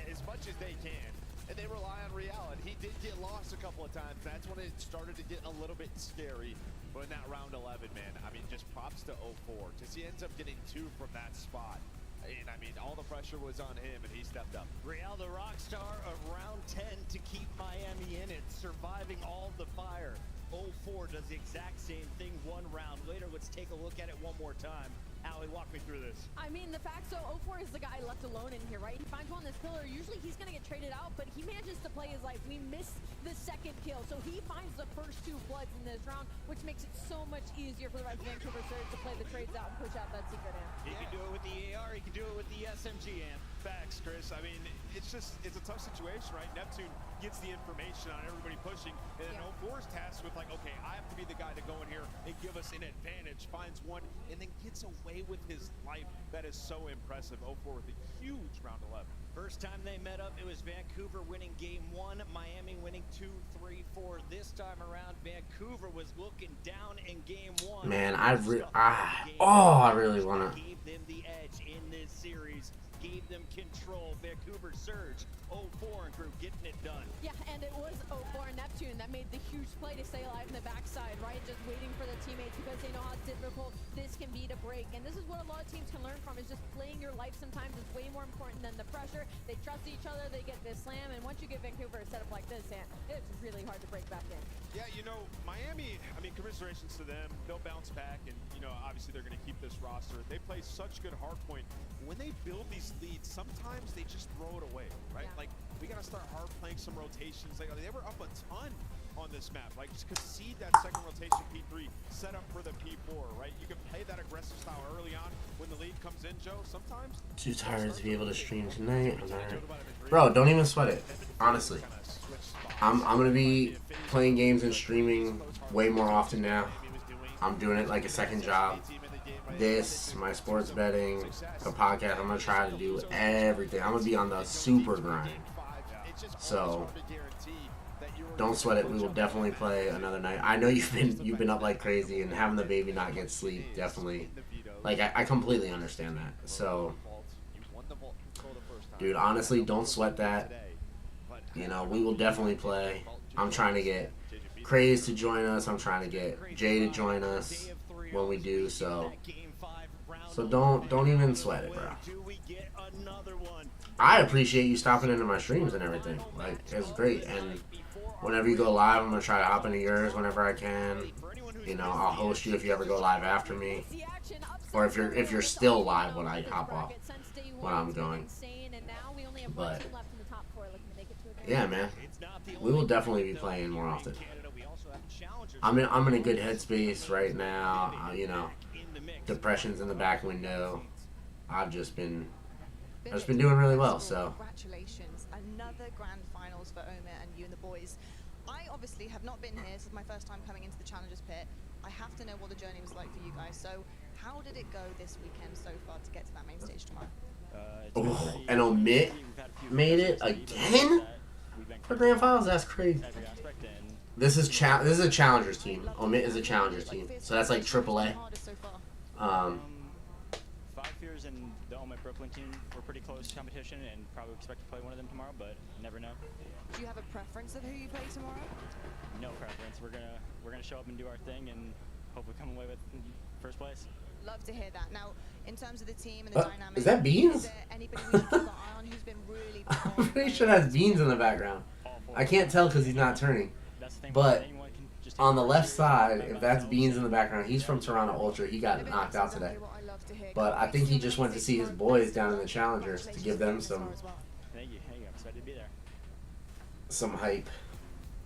As much as they can. And they rely on Real, and he did get lost a couple of times. That's when it started to get a little bit scary. But in that round 11, man, I mean, just props to 0-4. Because he ends up getting 2 from that spot. And, I mean, all the pressure was on him, and he stepped up. Real, the rock star of round 10 to keep Miami in it, surviving all the fire. 0-4 does the exact same thing 1 round later. Let's take a look at it one more time. Allie, walk me through this. I mean, the fact, so 0-4 is the guy left alone in here, right? He finds one on this pillar. Usually he's going to get traded out, but he manages to play his life. We missed the 2nd kill, so he finds the first 2 bloods in this round, which makes it so much easier for the rest of Vancouver Surge to play the trades out and push out that secret amp. He can do it with the AR, he can do it with the SMG amp. Facts, Chris. I mean, it's a tough situation, right? Neptune gets the information on everybody pushing, and then 04 is tasked with like, okay, I have to be the guy to go in here and give us an advantage, finds one, and then gets away with his life. That is so impressive. 04 with a huge round 11. First time they met up, it was Vancouver winning game 1, Miami winning 2, 3, 4. This time around, Vancouver was looking down in game 1. Man, I really want to. Gave them the edge in this series, gave them control. Vancouver surge, 04 and group getting it done. Yeah, and it was 04 Neptune that made the huge play to stay alive in the backside, right? Just waiting for the teammates because they know how difficult this can be to break. And this is what a lot of teams can learn from, is just playing your life sometimes is way more important than the pressure. They trust each other, they get this slam, and once you get Vancouver a setup like this, it's really hard to break back in. Yeah, you know, Miami, I mean, commiserations to them. They'll bounce back, and, you know, obviously they're going to keep this roster. They play such good hardpoint. When they build these leads, sometimes they just throw it away, right? Yeah. Like, we got to start hard playing some rotations. Like, they were up a ton on this map. Like, just concede that second rotation P3, set up for the P4, right? You can play that aggressive style early on when the lead comes in, Joe. Sometimes Too tired to be able to stream tonight. Bro, don't even sweat it. Honestly, I'm gonna be playing games and streaming way more often now. I'm doing it like a second job. This, my sports betting, the podcast, I'm gonna try to do everything. I'm gonna be on the super grind. So don't sweat it. We will definitely play another night. I know you've been up like crazy, and having the baby not get sleep definitely, like, I completely understand that. So, dude, honestly, don't sweat that. You know, we will definitely play. I'm trying to get Craze to join us. I'm trying to get Jay to join us when we do. So don't even sweat it, bro. I appreciate you stopping into my streams and everything. Like, it's great. And whenever you go live, I'm gonna try to hop into yours whenever I can. You know, I'll host you if you ever go live after me, or if you're still live when I hop off when I'm going. But yeah, man, we will definitely be playing more often. I'm in a good headspace right now. You know, depression's in the back window. I've just been doing really well. So congratulations, another grand finals for Omit and you and the boys. I obviously have not been here. This is my first time coming into the Challengers pit. I have to know what the journey was like for you guys. So how did it go this weekend so far to get to that main stage tomorrow? oh, and Omit made it again for grand finals. That's crazy. This is a challengers team. Omit is a challengers team, so that's like AAA. 5 years and the Omit Brooklyn team were pretty close competition, and probably expect to play one of them tomorrow, but never know. Do you have a preference of who you play tomorrow? No preference. We're gonna show up and do our thing, and hopefully come away with first place. Love to hear that. Now, in terms of the team and the dynamic, is that Beans? Is there anybody we should keep an eye on who's been really? I'm pretty sure that's Beans in the background. I can't tell because he's not turning. But on the left side, if that's Beans in the background, he's from Toronto Ultra. He got knocked out today. But I think he just went to see his boys down in the Challengers to give them some Thank you. I'm excited to be there. some hype.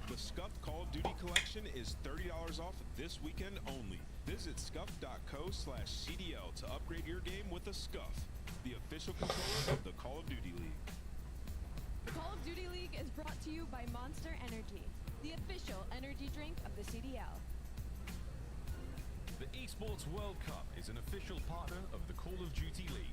The Scuff Call of Duty collection is $30 off this weekend only. Visit scuff.co/CDL to upgrade your game with the Scuff, the official controller of the Call of Duty League. The Call of Duty League is brought to you by Monster Energy, the official energy drink of the CDL. The Esports World Cup is an official partner of the Call of Duty League.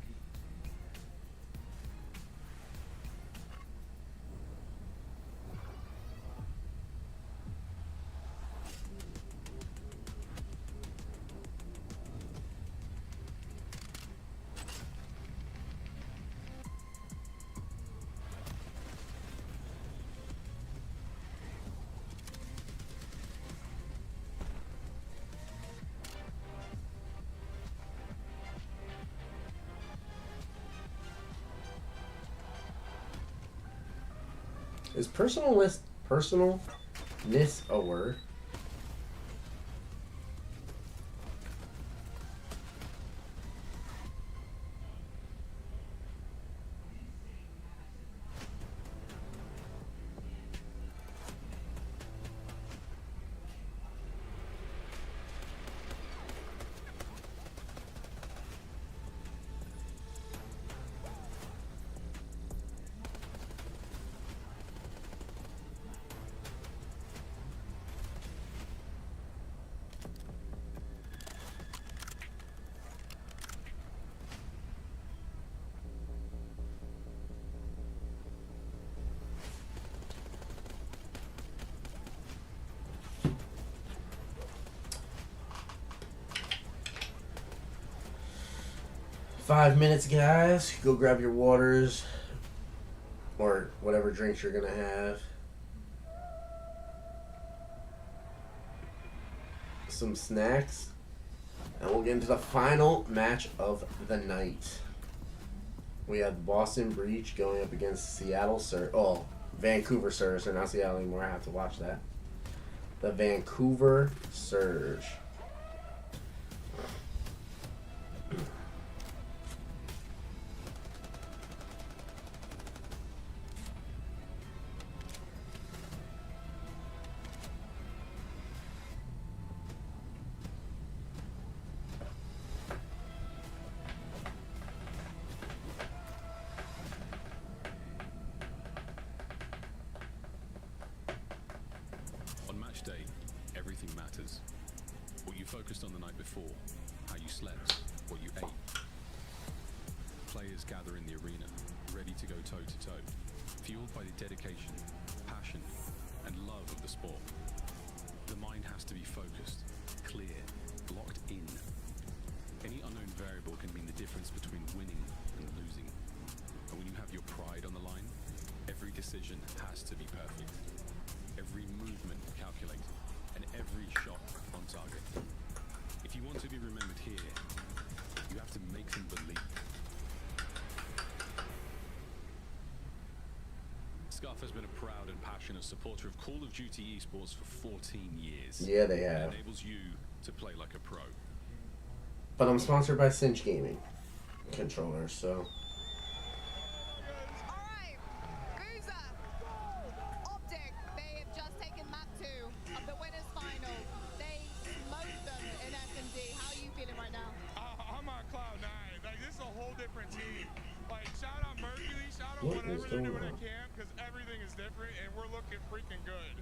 Is personalness a word? 5 minutes, guys. Go grab your waters or whatever drinks you're gonna have. Some snacks, and we'll get into the final match of the night. We have Boston Breach going up against Seattle Surge. Oh, Vancouver Surge. They're not Seattle anymore. I have to watch that. The Vancouver Surge. On match day, everything matters. What you focused on the night before, how you slept, what you ate. Players gather in the arena, ready to go toe-to-toe, fueled by the dedication, passion, and love of the sport. The mind has to be focused, clear, locked in. Any unknown variable can mean the difference between winning and losing. And when you have your pride on the line, every decision has to be perfect. Every movement calculated, and every shot on target. If you want to be remembered here, you have to make them believe. Scuff has been a proud and passionate supporter of Call of Duty esports for 14 years. Yeah, they have. It enables you to play like a pro. But I'm sponsored by Cinch Gaming controllers, so. Alright, Boozer, Optic, they have just taken map 2 of the winners final. They smoked them in S&D. How are you feeling right now? I'm on cloud 9. Like, this is a whole different team. Like, shout out Mercury, shout out What whatever is they're going doing on? at camp, because everything is different, and we're looking freaking good.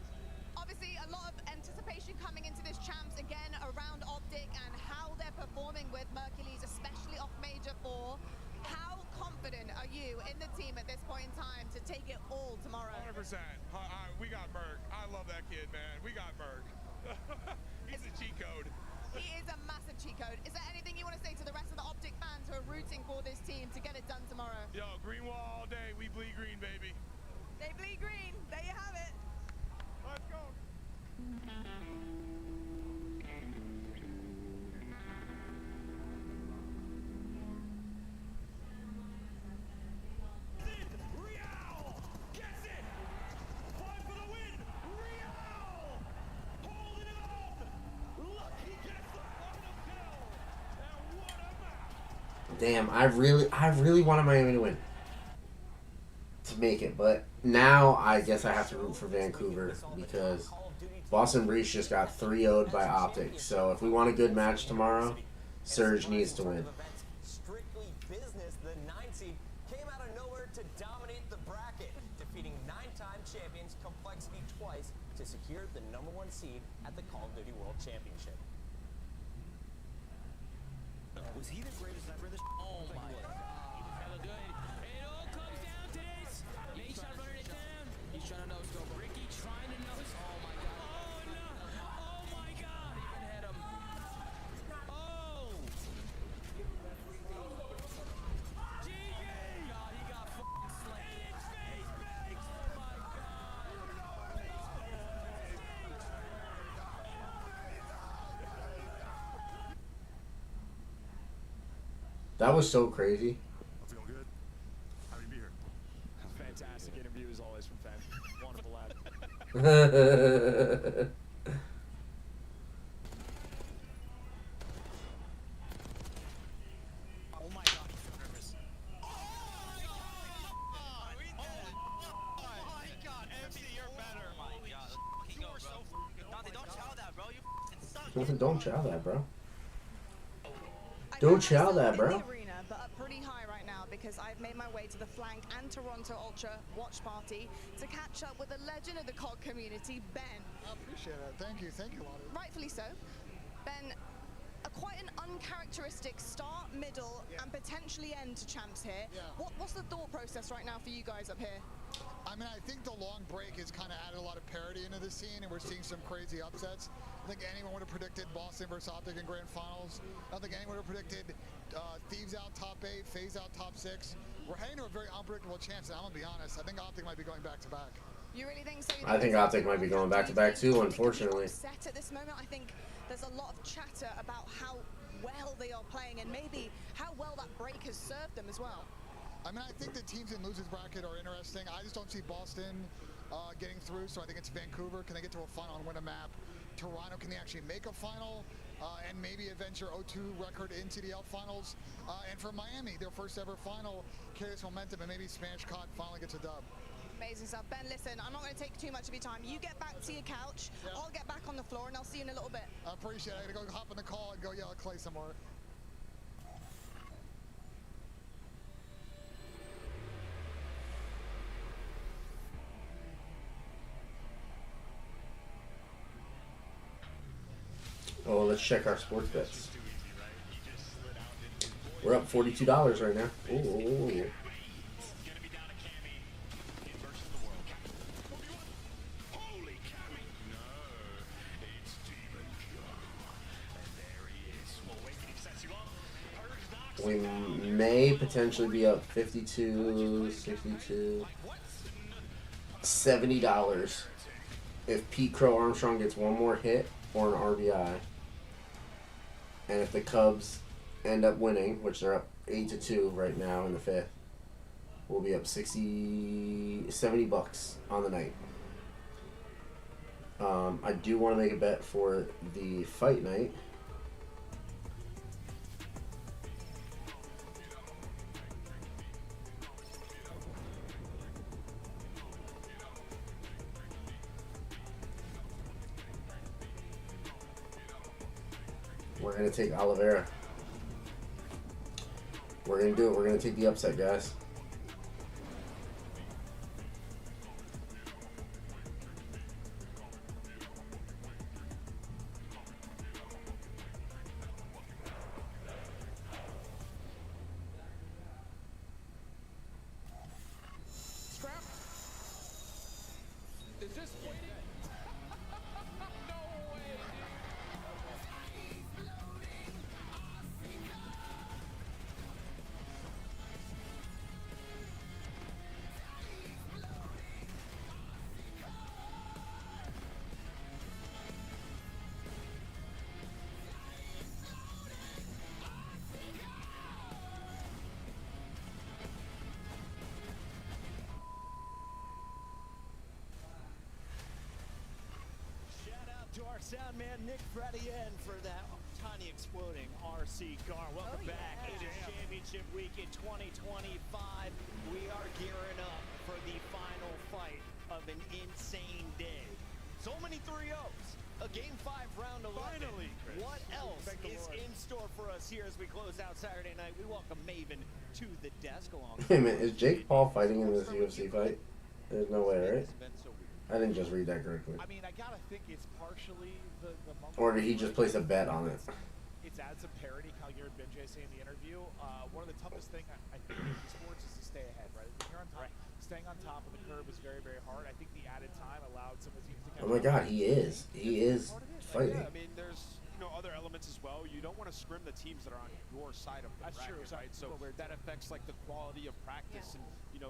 Obviously, a lot of anticipation coming into this champs again around Optic and how they're performing with Mercules, especially off Major 4. How confident are you in the team at this point in time to take it all tomorrow? 100%. We got Merc. I love that kid, man. We got Merc. He's a cheat code. He is a massive cheat code. Is there anything you want to say to the rest of the Optic fans who are rooting for this team to get it done tomorrow? Yo, green wall all day. We bleed green, baby. They bleed green. There you have it. Let's go. Real gets it. Fight for the win. Real holding it on. Lucky gets the final kill. And what a match. Damn, I really wanted Miami to win. To make it, but now I guess I have to root for Vancouver because Boston Breach just got 3-0'd by Optic. So if we want a good match tomorrow, Surge needs to win. Strictly business, the 9 seed came out of nowhere to dominate the bracket, defeating 9-time champions Complexity twice to secure the #1 seed at the Call of Duty World Championship. Was he the greatest ever? Oh my God. Hella good. It all comes down to this. He's trying to run it down. He's trying to nose go. Ricky trying to nose. Oh my God. Oh no. Oh my God. Even hit him. Oh. GG. God, he got fucking slammed. And it's face bakes. Oh my God. That was so crazy. I'm feeling good. Happy to be here. Fantastic interview as always from Fen. Wonderful lad. Oh my God. He's so nervous. Oh my God. MC, you're better. Oh my God. You are so fucking good. Dante, don't chow that, bro. You fucking suck. Don't chow that, bro. I Don't know I'm chow still that, in bro. the arena, but up pretty high right now because I've made my way to the Flank and Toronto Ultra watch party to catch up with the legend of the CoD community, Ben. I appreciate it. Thank you, Lottie. Rightfully so. Ben, quite an uncharacteristic start, middle, and potentially end to champs here. Yeah. What's the thought process right now for you guys up here? I mean, I think the long break has kind of added a lot of parity into the scene, and we're seeing some crazy upsets. don't think anyone would have predicted Boston versus Optic in grand finals. I don't think anyone would have predicted Thieves out top 8, FaZe out top 6. We're heading to a very unpredictable chance, and I'm going to be honest. I think Optic might be going back-to-back. You really think so? I think Optic might be going back-to-back too, unfortunately. Set at this moment, I think there's a lot of chatter about how well they are playing and maybe how well that break has served them as well. I mean, I think the teams in losers bracket are interesting. I just don't see Boston getting through, so I think it's Vancouver. Can they get to a final and win a map? Toronto, can they actually make a final and maybe avenge their 0-2 record in CDL finals? And for Miami, their first ever final, carry this momentum and maybe Spanish CoD finally gets a dub. Amazing stuff. Ben, listen, I'm not going to take too much of your time. You get back to your couch, I'll get back on the floor, and I'll see you in a little bit. I appreciate it. I got to go hop on the call and go yell at Clay some more. Oh, let's check our sports bets. We're up $42 right now. Ooh. We may potentially be up 52, 62, $70 if Pete Crow Armstrong gets one more hit or an RBI. And if the Cubs end up winning, which they're up 8-2 right now in the 5th, we'll be up $70 on the night. I do want to make a bet for the fight night. We're going to take Oliveira. We're going to do it. We're going to take the upset, guys. Scrap. Is this waiting? No way, to our sound man Nick Fredien for that tiny exploding RC car. Welcome back. It is championship week in 2025. We are gearing up for the final fight of an insane day. So many 3-0s. A game 5 round 11. Finally, Chris. What else is in store for us here as we close out Saturday night? We welcome Maven to the desk along. Wait a minute, is Jake Paul fighting in this UFC fight? There's no way, right? I didn't just read that correctly. I mean, I gotta think it's partially the Or did he just place a bet on it? It's adds some parity. How you're Benjay saying in the interview. One of the toughest things I think in sports is to stay ahead, right? When you're on top, staying on top of the curve is very, very hard. I think the added time allowed some of the teams to Oh my God, he is fighting. Yeah, I mean, there's other elements as well. You don't want to scrim the teams that are on your side of the bracket, right? So that affects like the quality of practice. And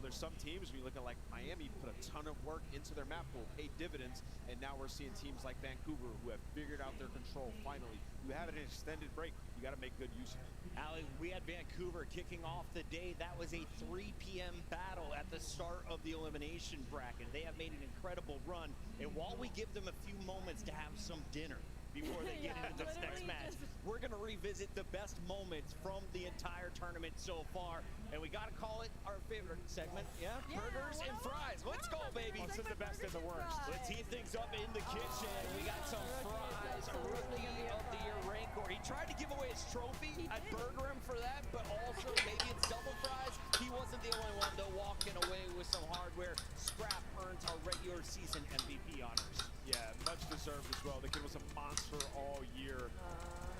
there's some teams when you look at like Miami put a ton of work into their map pool, paid dividends, and now we're seeing teams like Vancouver who have figured out their control. Finally, you have an extended break. You got to make good use of it. Ali, we had Vancouver kicking off the day. That was a 3 p.m. battle at the start of the elimination bracket. They have made an incredible run, and while we give them a few moments to have some dinner before they get into this next match, we're going to revisit the best moments from the entire tournament so far, and we got to call it our favorite segment, burgers and fries. Let's go, baby. What's the best and the worst? Let's heat things up in the kitchen. We got some fries, Rookie of the Year Rancor. He tried to give away his trophy. I'd burger him for that, but also maybe it's double fries. He wasn't the only one, though, walking away with some hardware. Scrap earns our regular season MVP honors. Yeah, much deserved as well. The kid was a monster all year.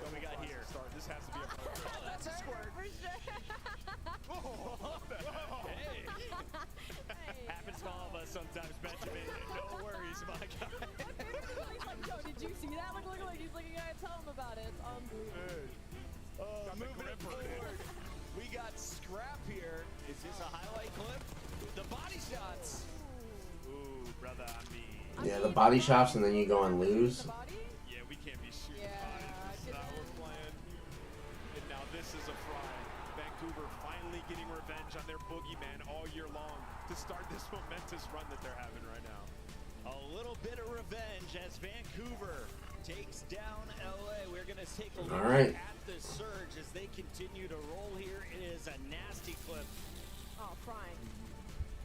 What we got here? This has to be a burger. Oh, that's a squirt. Hey. Happens to all of us sometimes, Benjamin. No worries, my guy. Did you see that? Look, he's looking at it. Tell him about it. It's unbelievable. Moving forward, we got Scrap here. Is this a highlight clip? The body shots. Ooh, brother, I mean. Yeah, the body shots, and then you go and lose. Yeah, we can't be shooting bodies. This is how we're playing. And now this is a fry. Vancouver finally getting revenge on their boogeyman all year long to start this momentous run that they're having right now. A little bit of revenge as Vancouver takes down LA. We're going to take a look at the surge as they continue to roll here. It is a nasty clip. Oh, frying.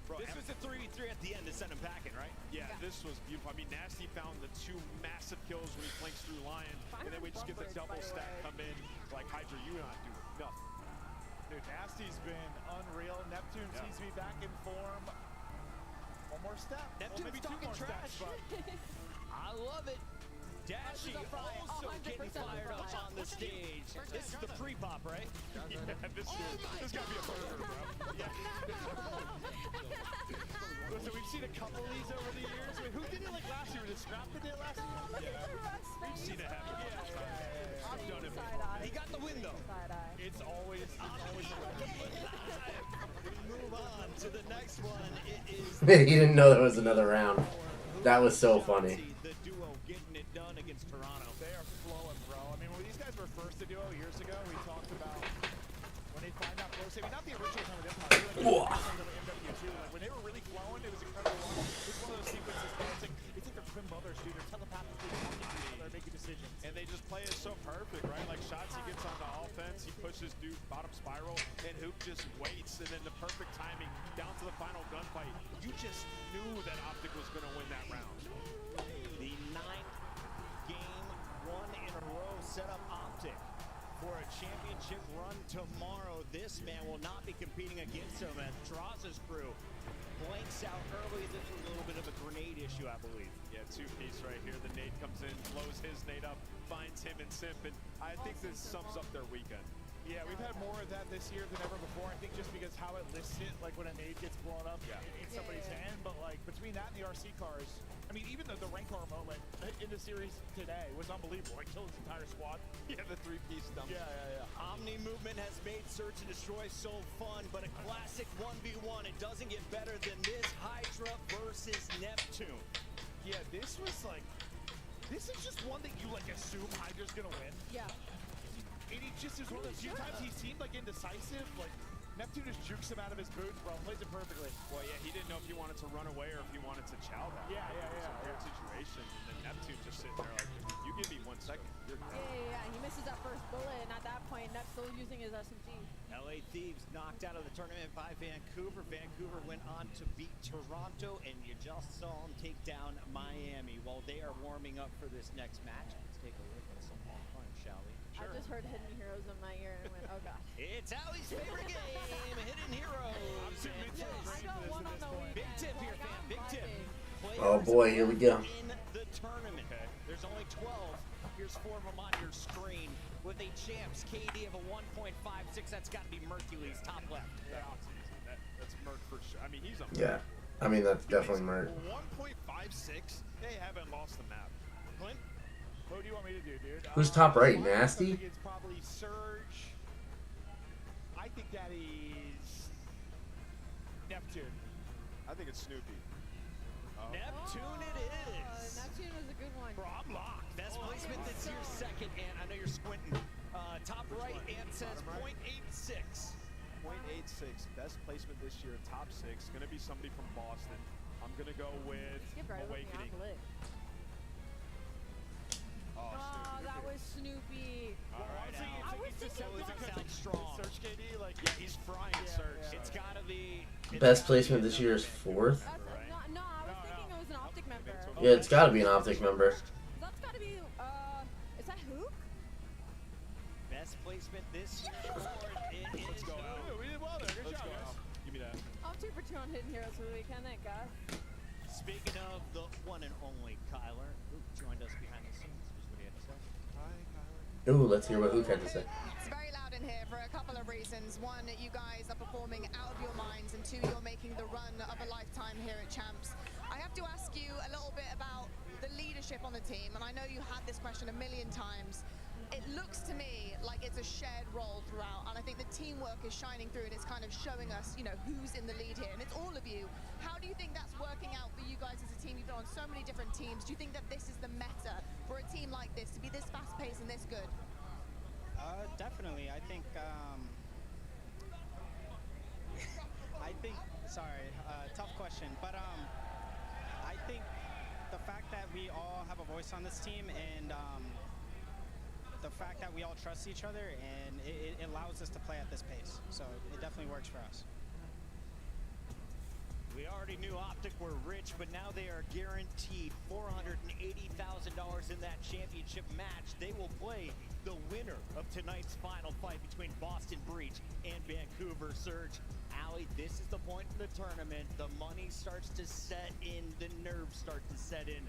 Bro, this was a 3v3 at the end to send him packing, right? Yeah, this was beautiful. I mean, Nasty found the 2 massive kills when he flanks through Lion, and then we just get the double stack come in. Like, Hydra, you not do nothing. Dude, Nasty's been unreal. Neptune seems to be back in form. One more step. Neptune's maybe 2 talking more trash. steps, I love it. Dashy also getting fired up on the stage. This is the pre-pop, right? Yeah, this gotta be a burger, bro. Yeah. Listen, we've seen a couple of these over the years. Wait, who did it like last year? Was it Scrap that did it last year? We've seen it happen. I've done it before. He got the win, though. It's always We move on to the next one. It is He didn't know there was another round. That was so funny. the duo getting it done against Toronto. They are flowing, bro. I mean, when these guys were first a duo years ago, we talked about when they find out close. I mean, not the original time of Empire, MW2. Like, when they were really flowing, it was incredible. It's one of those sequences where it's like their twin brothers, dude. They're telepathically talking to each other, making decisions. And they just play it so perfect, right? Like, Shotzi gets on the offense, he pushes dude bottom spiral, and Hoop just waits, and then the perfect timing down to the final gunfight. You just knew that Optic was going to win that round. The 9th game, 1 in a row, set up Optic for a championship run tomorrow. This man will not be competing against him as Draws' crew blanks out early. This was a little bit of a grenade issue, I believe. Yeah, 2-piece right here. The nade comes in, blows his nade up, finds him and Simp, and I think this sums up their weekend. Yeah, we've had more of that this year than ever before. I think just because how it lists it, like when a nade gets blown up in somebody's hand, but like between that and the RC cars, I mean, even the rank car moment in the series today was unbelievable. Like, killed his entire squad. Yeah, the 3-piece dump. Yeah. Omni movement has made Search and Destroy so fun, but a classic 1v1. It doesn't get better than this. Hydra versus Neptune. Yeah, this was like, this is just one that you like assume Hydra's gonna win. Yeah. And he just is one of those few times he seemed like indecisive. Like, Neptune just jukes him out of his boots, bro. Plays it perfectly. Well, yeah, he didn't know if he wanted to run away or if he wanted to chow that. Yeah. It's a weird situation. And then Neptune just sitting there like, you give me 1 second, you're good. Yeah. He misses that first bullet, and at that point, Nep's still using his SMG. LA Thieves knocked out of the tournament by Vancouver. Vancouver went on to beat Toronto, and you just saw them take down Miami. While they are warming up for this next match, let's take a look at some more fun, shall we? I just heard Hidden Heroes in my ear and went, oh god. It's Allie's favorite game, Hidden Heroes. I got one on the weekend. Big tip here, fam. Big tip. Oh boy, here we go. In the tournament, there's only 12. Here's 4 of them on your screen with a champs KD of a 1.56. That's got to be Mercury's top left. That's easy. That's Merc for sure. I mean, he's a Yeah, I mean that's definitely Mert. 1.56. They haven't lost the map. Clint? What do you want me to do, dude? Who's top right? Nasty? I think it's probably Surge. I think that is Neptune. I think it's Snoopy. Neptune it is. Neptune was a good one. Bro, I'm locked. Best placement this year, second, and I know you're squinting. Top right, and says 0.86. 0.86. Best placement this year, top 6. Going to be somebody from Boston. I'm going to go with Awakening. Oh, that was Snoopy. All right, I was thinking sounds strong. Search KD, like, yeah, he's frying Search. It's got to be. Best placement this year is 4th. No, I was thinking it was an Optic member. Yeah, it's got to be an Optic member. That's got to be, is that Hook? Best placement this year. Let's go out. We did well there. Good Let's job, go guys. out. Give me that. I'm 2 for 2 on Hidden Heroes for the weekend, thank God. Speaking of the one and only Kyler, who joined us behind the scenes. Here's what he had to say. Hi, Kyler. Ooh, let's hear what Hook had to say. It's very loud in here for a couple of reasons. One, you guys are performing out of your minds, and 2, you're making the run of a lifetime here at Champs. I have to ask you a little bit about the leadership on the team, and I know you had this question a million times, it looks to me like it's a shared role throughout, and I think the teamwork is shining through, and it's kind of showing us, you know, who's in the lead here, and it's all of you. How do you think that's working out for you guys as a team? You've been on so many different teams. Do you think that this is the meta for a team like this, to be this fast-paced and this good? Definitely. I think, sorry, tough question, but I think the fact that we all have a voice on this team, and the fact that we all trust each other, and it allows us to play at this pace. So it definitely works for us. We already knew Optic were rich, but now they are guaranteed $480,000 in that championship match. They will play the winner of tonight's final fight between Boston Breach and Vancouver Surge. Allie, this is the point in the tournament. The money starts to set in, the nerves start to set in.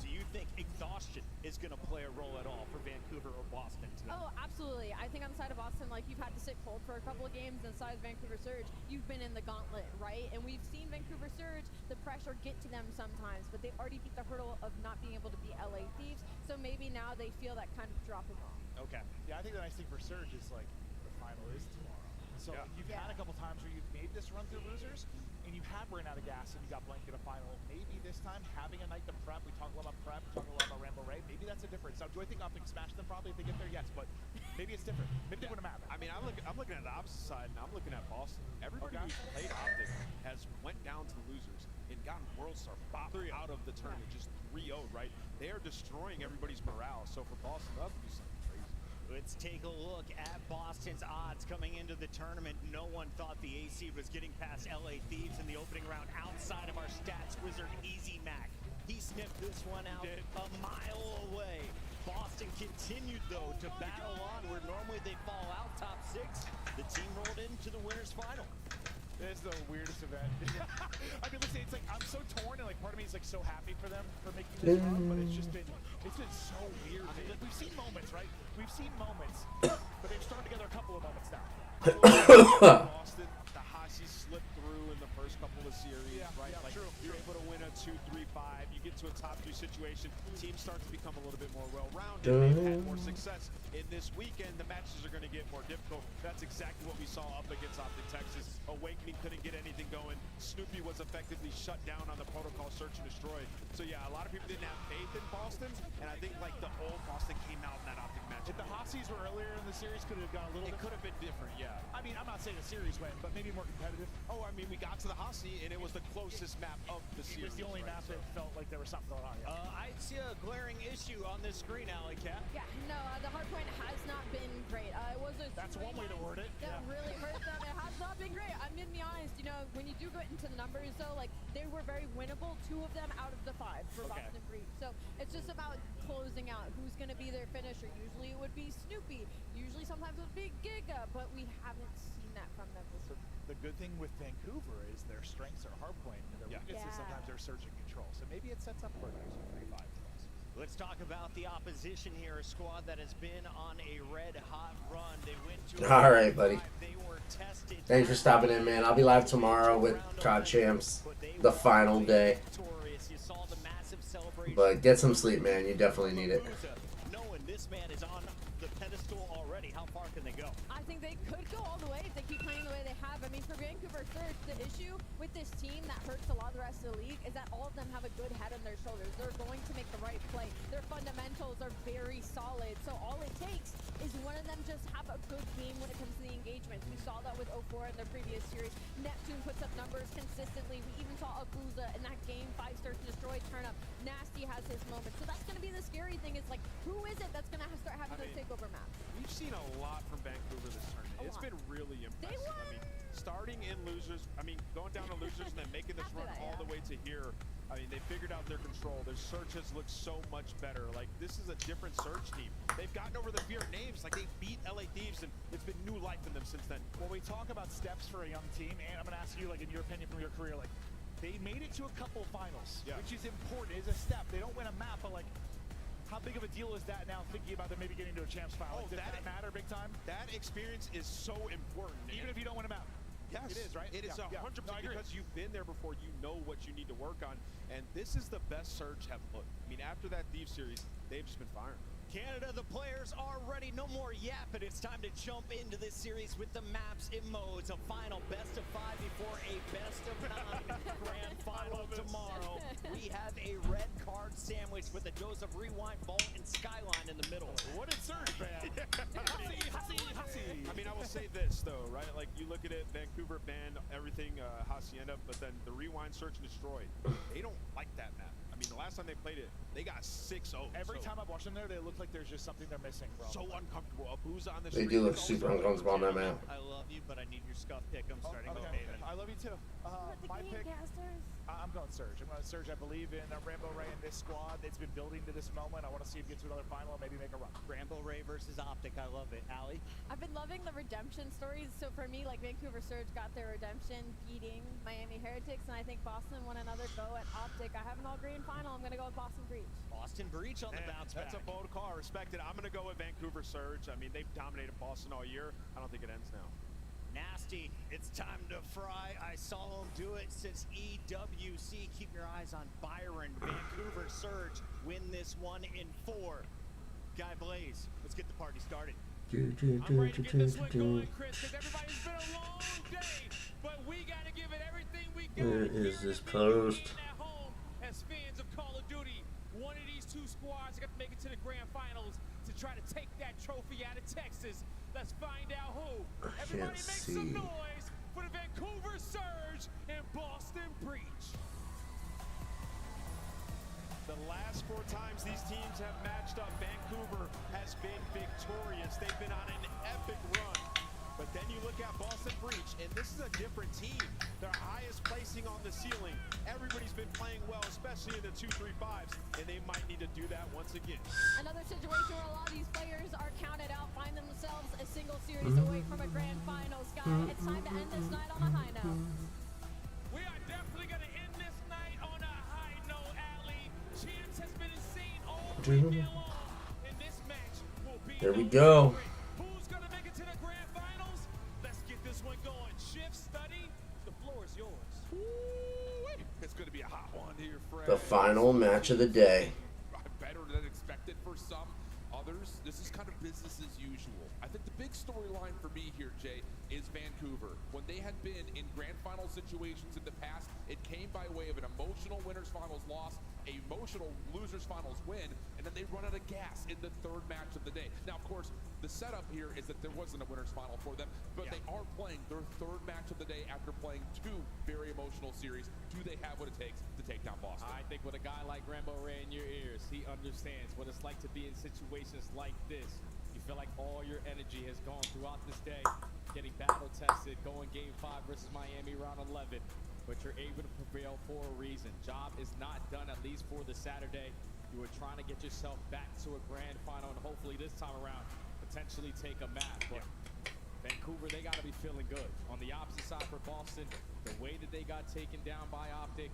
Do you think exhaustion is going to play a role at all for Vancouver or Boston today? Oh, absolutely. I think on the side of Boston, like, you've had to sit cold for a couple of games. On the side of Vancouver Surge, you've been in the gauntlet, right? And we've seen Vancouver Surge, the pressure get to them sometimes, but they already beat the hurdle of not being able to beat LA Thieves. So maybe now they feel that kind of dropping off. Okay. Yeah, I think the nice thing for Surge is, like, the final is tomorrow. So you've had a couple times where you've made this run through losers, and you have ran out of gas and you got blanked in a final. Maybe this time, having a night to prep, we talk a lot about prep, we talk a lot about Rambo Ray, maybe that's a difference. Now, do I think Optic smash them probably if they get there? Yes, but maybe it's different. Maybe they wouldn't matter. I mean, I'm looking at the opposite side, and I'm looking at Boston. Everybody who's played Optic has went down to the losers and gotten World Star out of the tournament, just 3-0, right? They are destroying everybody's morale. So for Boston, they'll have to do something crazy. Let's take a look at Boston's odds coming into the tournament. No one thought the AC was getting past LA Thieves in the opening round outside of our stats wizard, Easy Mac. He sniffed this one out a mile away. Boston continued, though, to battle on where normally they fall out top 6. The team rolled into the winner's final. This is the weirdest event. I mean, listen, it's like I'm so torn, and like part of me is like so happy for them for making this run, but it's been so weird. Like, we've seen moments, right? We've seen moments, but they've started together a couple of moments now. Boston, the Hashi slipped through in the first couple of series, right? Like you're able to win a 2-3-5. You get to a top 2 situation. Teams start to become a little bit more well-rounded. They've had more success. In this weekend, the matches are going to get more difficult. That's exactly what we saw up against Optic Texas. Awakening couldn't get anything going. Snoopy was effectively shut down on the protocol search and destroy. So yeah, a lot of people didn't have faith in Boston, and I think like the old Boston came out in that Optic match. If the Hossies were earlier in the series, could it have gone a little It could have been different, yeah. I mean, I'm not saying the series went, but maybe more competitive. Oh, I mean, we got to the Hossie, and it was the closest map of the It series. was the only map that felt like there was something going on. I see a glaring issue on this screen, Alley Cat. Yeah, no, the hard point has not been great. It was a That's one way to word it. That really hurt them. It has not been great. I'm gonna be honest. You know, when you do go into the numbers, though, like they were very winnable. 2 of them out of the 5 for Boston Breach. So it's just about closing out who's gonna be their finisher. Usually it would be Snoopy. Usually sometimes it would be Giga, but we haven't seen that from them this year. The good thing with Vancouver is their strengths are hardpoint, and their weaknesses sometimes they're surge and control. So maybe it sets up for a nice 3-5 for us. Let's talk about the opposition here, a squad that has been on a red-hot run. They went to All right, buddy. They were tested. Thanks for stopping in, man. I'll be live tomorrow with CoD Champs, the final day. You saw the massive celebration. But get some sleep, man. You definitely need it. Knowing this man is on the pedestal already, how far can they go? I think they could go all the way if they keep playing the way they have. I mean, for Vancouver Surge, the issue with this team that hurts a lot of the rest of the league is that all of them have a good head on their shoulders. They're going to make the right play. Their fundamentals are very solid. So all it takes is one of them just have a good game when it comes to the engagements. We saw that with 04 in their previous series. Neptune puts up numbers consistently. We even saw Abuza in that game 5 Search and Destroy turn up. Nasty has his moments. So that's going to be the scary thing is like, who is it that's going to start having those takeover maps? We've seen a lot from Vancouver this tournament. It's been really impressive. I mean, starting in losers, I mean, going down to losers and then making this run all the way to here. I mean, they figured out their control. Their search has looked so much better. Like, this is a different search team. They've gotten over the fear of names. Like, they beat LA Thieves, and it's been new life in them since then. When we talk about steps for a young team, and I'm going to ask you, like, in your opinion from your career, like, they made it to a couple finals, which is important. It's a step. They don't win a map, but, like, how big of a deal is that now thinking about them maybe getting to a champs final? Does that matter big time? That experience is so important. Even if you don't win a map? Yes, it is, right? It is Yeah, 100% no, I agree. because you've been there before. You know what you need to work on, and this is the best Surge have looked. I mean, after that Thief series, they've just been firing. Canada, the players are ready. No more yapping. It's time to jump into this series with the maps and modes. A final best of 5 before a best of 9 grand final tomorrow. We have a red card sandwich with a dose of Rewind, Vault, and Skyline in the middle. What did Surge ban? I mean, I will say this though, right? Like you look at it, Vancouver banned everything Hacienda, but then the Rewind, Search, and Destroy, they don't like that map. I mean, the last time they played it, they got 6-0. Every time I watch them there, they look like there's just something they're missing, bro. So uncomfortable. Abuza on the They street. do look super uncomfortable on that map. I love you, but I need your scuff pick. I'm starting with Okay. Maven. I love you too. My pick. I'm going Surge. I'm going Surge. I believe in Rambo Ray and this squad. It's been building to this moment. I want to see him get to another final and maybe make a run. Rambo Ray versus Optic. I love it. Allie? I've been loving the redemption stories. So for me, like Vancouver Surge got their redemption beating Miami Heretics, and I think Boston won another go at Optic. I have an all-green final. I'm going to go with Boston Breach. Boston Breach on the bounce back. That's a bold call. I respect it. I'm going to go with Vancouver Surge. I mean, they've dominated Boston all year. I don't think it ends now. Nasty. It's time to fry. I saw him do it since EWC. Keep your eyes on Byron. Vancouver Surge win this one in 4. Guy Blaze, let's get the party started. I'm ready to get this one going, Chris, because everybody's been a long day, but we got to give it everything we got. Where is this post? At home, as fans of Call of Duty, one of these two squads got to make it to the grand finals to try to take that trophy out of Texas. Let's find out who. Everybody make some noise for the Vancouver Surge and Boston Breach. The last 4 times these teams have matched up, Vancouver has been victorious. They've been on an epic run. But then you look at Boston Breach, and this is a different team. Their highest placing on the ceiling. Everybody's been playing well, especially in the 2-3-5s, and they might need to do that once again. Another situation where a lot of these players are counted out, find themselves a single series away from a grand final. Sky, it's time to end this night on a high note. We are definitely going to end this night on a high note, Allie. Champs has been insane all weekend long, and this match will be There we go. Who's going to make it to the grand finals? Let's get this one going. Shift, study, the floor is yours. It's going to be a hot one here, Fred. The final match of the day. Better than expected for some. Others, this is kind of business as usual. I think the big storyline for me here, Jay, is Vancouver. When they had been in grand final situations in the past, it came by way of an emotional winners finals loss, a emotional losers finals win, and then they run out of gas in the 3rd match of the day. Now, of course, the setup here is that there wasn't a winners final for them, but they are playing their 3rd match of the day after playing 2 very emotional series. Do they have what it takes to take down Boston? I think with a guy like Rambo Ray in your ears, he understands what it's like to be in situations like this. You feel like all your energy has gone throughout this day, getting battle tested, going game 5 versus Miami round 11, but you're able to prevail for a reason. Job is not done, at least for the Saturday. You were trying to get yourself back to a grand final, and hopefully this time around, potentially take a map. But Vancouver, they got to be feeling good. On the opposite side for Boston, the way that they got taken down by Optic,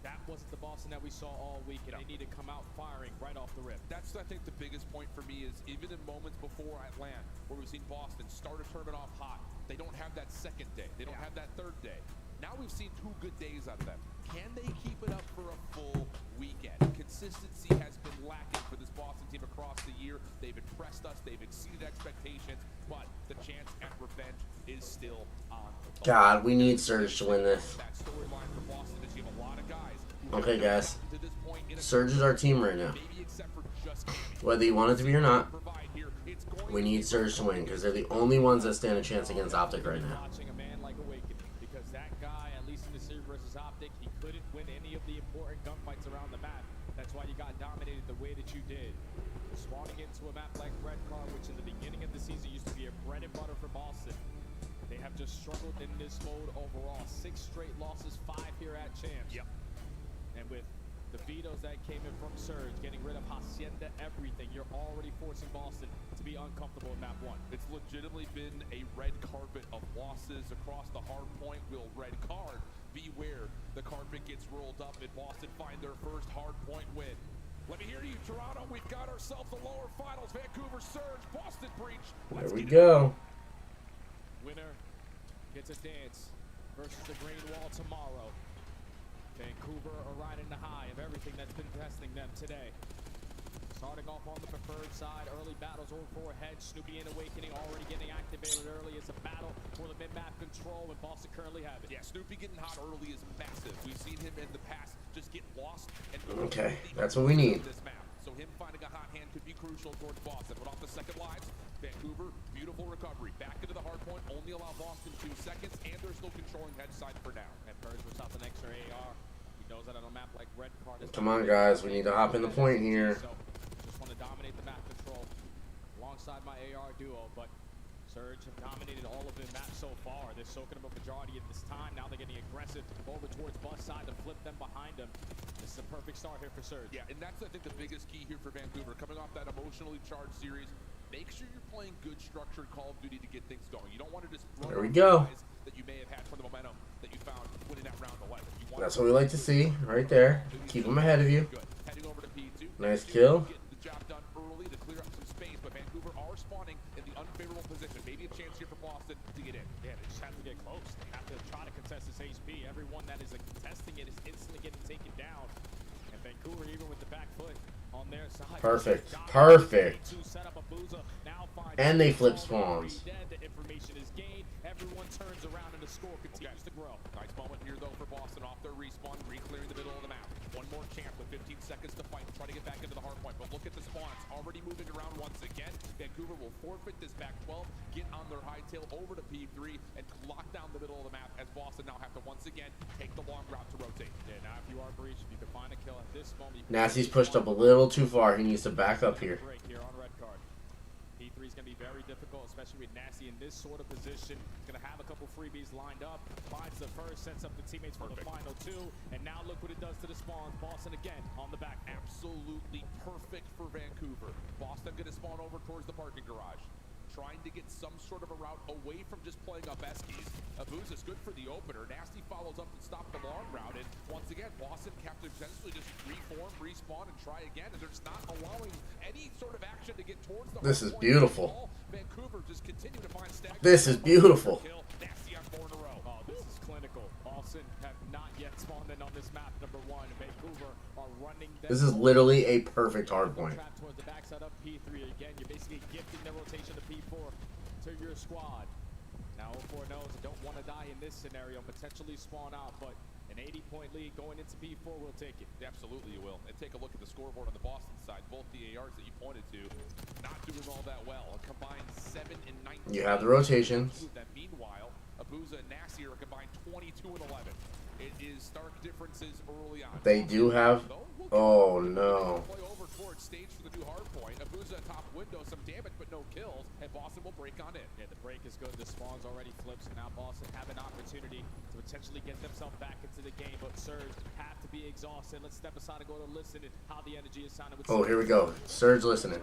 that wasn't the Boston that we saw all week, and they need to come out firing right off the rip. That's, I think, the biggest point for me is even in moments before at LAN, where we've seen Boston start a tournament off hot, they don't have that 2nd day. They don't have that 3rd day. Now we've seen 2 good days out of them. Can they keep it up for a full weekend? Consistency has been lacking for this Boston team across the year. They've impressed us. They've exceeded expectations, but the chance at revenge is still on the ball. God, we need Surge to win this. That storyline for Boston is you have a lot of guys. Okay, guys. Surge is our team right now. Whether you want it to be or not, we need Surge to win because they're the only ones that stand a chance against Optic right now. Watching a man like Awakening, because that guy, at least in the series versus Optic, he couldn't win any of the important gunfights around the map. That's why you got dominated the way that you did. Spawning into a map like Red Car, which in the beginning of the season used to be a bread and butter for Boston. They have just struggled in this mode overall. 6 straight losses, 5 here at Champs. Yep. And with the vetoes that came in from Surge, getting rid of Hacienda, everything, you're already forcing Boston to be uncomfortable in map 1. It's legitimately been a red carpet of losses across the hard point. Will red card be where the carpet gets rolled up and Boston find their first hard point win? Let me hear you, Toronto. We've got ourselves the lower finals. Vancouver Surge, Boston Breach. There we go. Winner gets a dance versus the Green Wall tomorrow. Vancouver are riding the high of everything that's been testing them today. Starting off on the preferred side, early battles over 4 heads. Snoopy and Awakening already getting activated early. It's a battle for the mid-map control, and Boston currently have it. Yeah, Snoopy getting hot early is massive. We've seen him in the past just get lost. And Okay, that's what we need. This map. So him finding a hot hand could be crucial towards Boston. But off the second lives, Vancouver, beautiful recovery. Back into the hard point, only allow Boston 2 seconds, and they're still controlling head side for now. And Purge was out the extra AR. He knows that on a map like Red Card. Come on, guys. We need to hop in the point here. So, just want to dominate the map control alongside my AR duo, but Surge have dominated all of the map so far. They're soaking up a majority at this time. Now they're getting aggressive over towards bus side to flip them behind them. This is a perfect start here for Surge. Yeah, and that's, I think, the biggest key here for Vancouver. Coming off that emotionally charged series, make sure you're playing good structured Call of Duty to get things going. You don't want to just run There we off go. the guys that you may have had from the momentum that you found winning that round 11. That's what we like to see right there. Keep them ahead of you. Heading over to P2. Nice kill. Get the job done early to clear up some space, but Vancouver are spawning in the unfavorable position. Maybe a chance here for Boston to get in. Yeah, they just have to get close. They have to try to contest this HP. Everyone that is contesting it is instantly getting taken down. And Vancouver, even with the back foot on their side. Perfect. Perfect. And they flip spawns. The information is gained. Everyone turns around and the score continues to grow. Nice moment here, though, for Boston off their respawn, re-clearing the middle of the map. One more chance with 15 seconds to fight, try to get back into the hard point. But look at the spawns already moving around once again. Vancouver will forfeit this back 12, get on their hightail over to P3, and lock down the middle of the map as Boston now have to once again take the long route to rotate. Yeah, now if you are breached, if you can find a kill at this moment. Nasty's pushed up a little too far. He needs to back up here. Break here on red card. P3 is going to be very difficult, especially with Nasty in this sort of position. He's going to have a couple freebies lined up. Finds the first, sets up the teammates for the final 2. And now look what it does to the spawns. Boston again on the back. Absolutely perfect for Vancouver. Boston going to spawn over towards the parking garage, trying to get some sort of a route away from just playing up Eskies. Abuza's good for the opener. Nasty follows up and stops the long route. And once again, Boston have to essentially just reform, respawn, and try again. And they're just not allowing any sort of action to get towards the This is beautiful. Vancouver just continue to find stacks. This is beautiful. Nasty on 4 in a row. Oh, this is clinical. Boston have not yet spawned in on this map, number 1. Vancouver are running them. This is literally a perfect hard point. Towards the backside of P3 again. You're basically gifting the rotation to P4 to your squad. Now 04 knows they don't want to die in this scenario, potentially spawn out, but an 80-point lead going into P4 will take it. Absolutely you will. And take a look at the scoreboard on the Boston side. Both the ARs that you pointed to not doing all that well. A combined 7 and 19. You have the rotations. Meanwhile, Abuza and Nasty are combined 22 and 11. It is stark differences early on. They do have... Oh, no. Play over towards stage for the new hard point. Abuza top window, some damage, but no kills. And Boston will break on in. Yeah, the break is good. The spawn's already flipped. So now Boston have an opportunity to potentially get themselves back into the game. But Surge have to be exhausted. Let's step aside and go to listen to how the energy is sounding with Oh, here we go. Surge listening.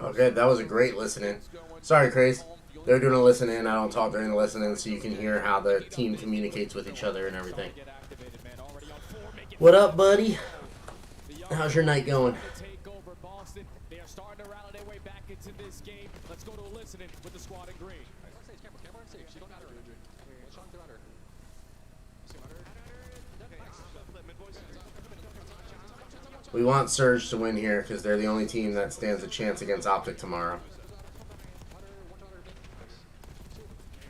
Okay, that was a great listening. Sorry, Craze. They're doing a listening. I don't talk during the listening, so you can hear how the team communicates with each other and everything. What up, buddy? How's your night going? They are starting to rally their way back into this game. Let's go to a listening with the squad in green. We want Surge to win here because they're the only team that stands a chance against Optic tomorrow.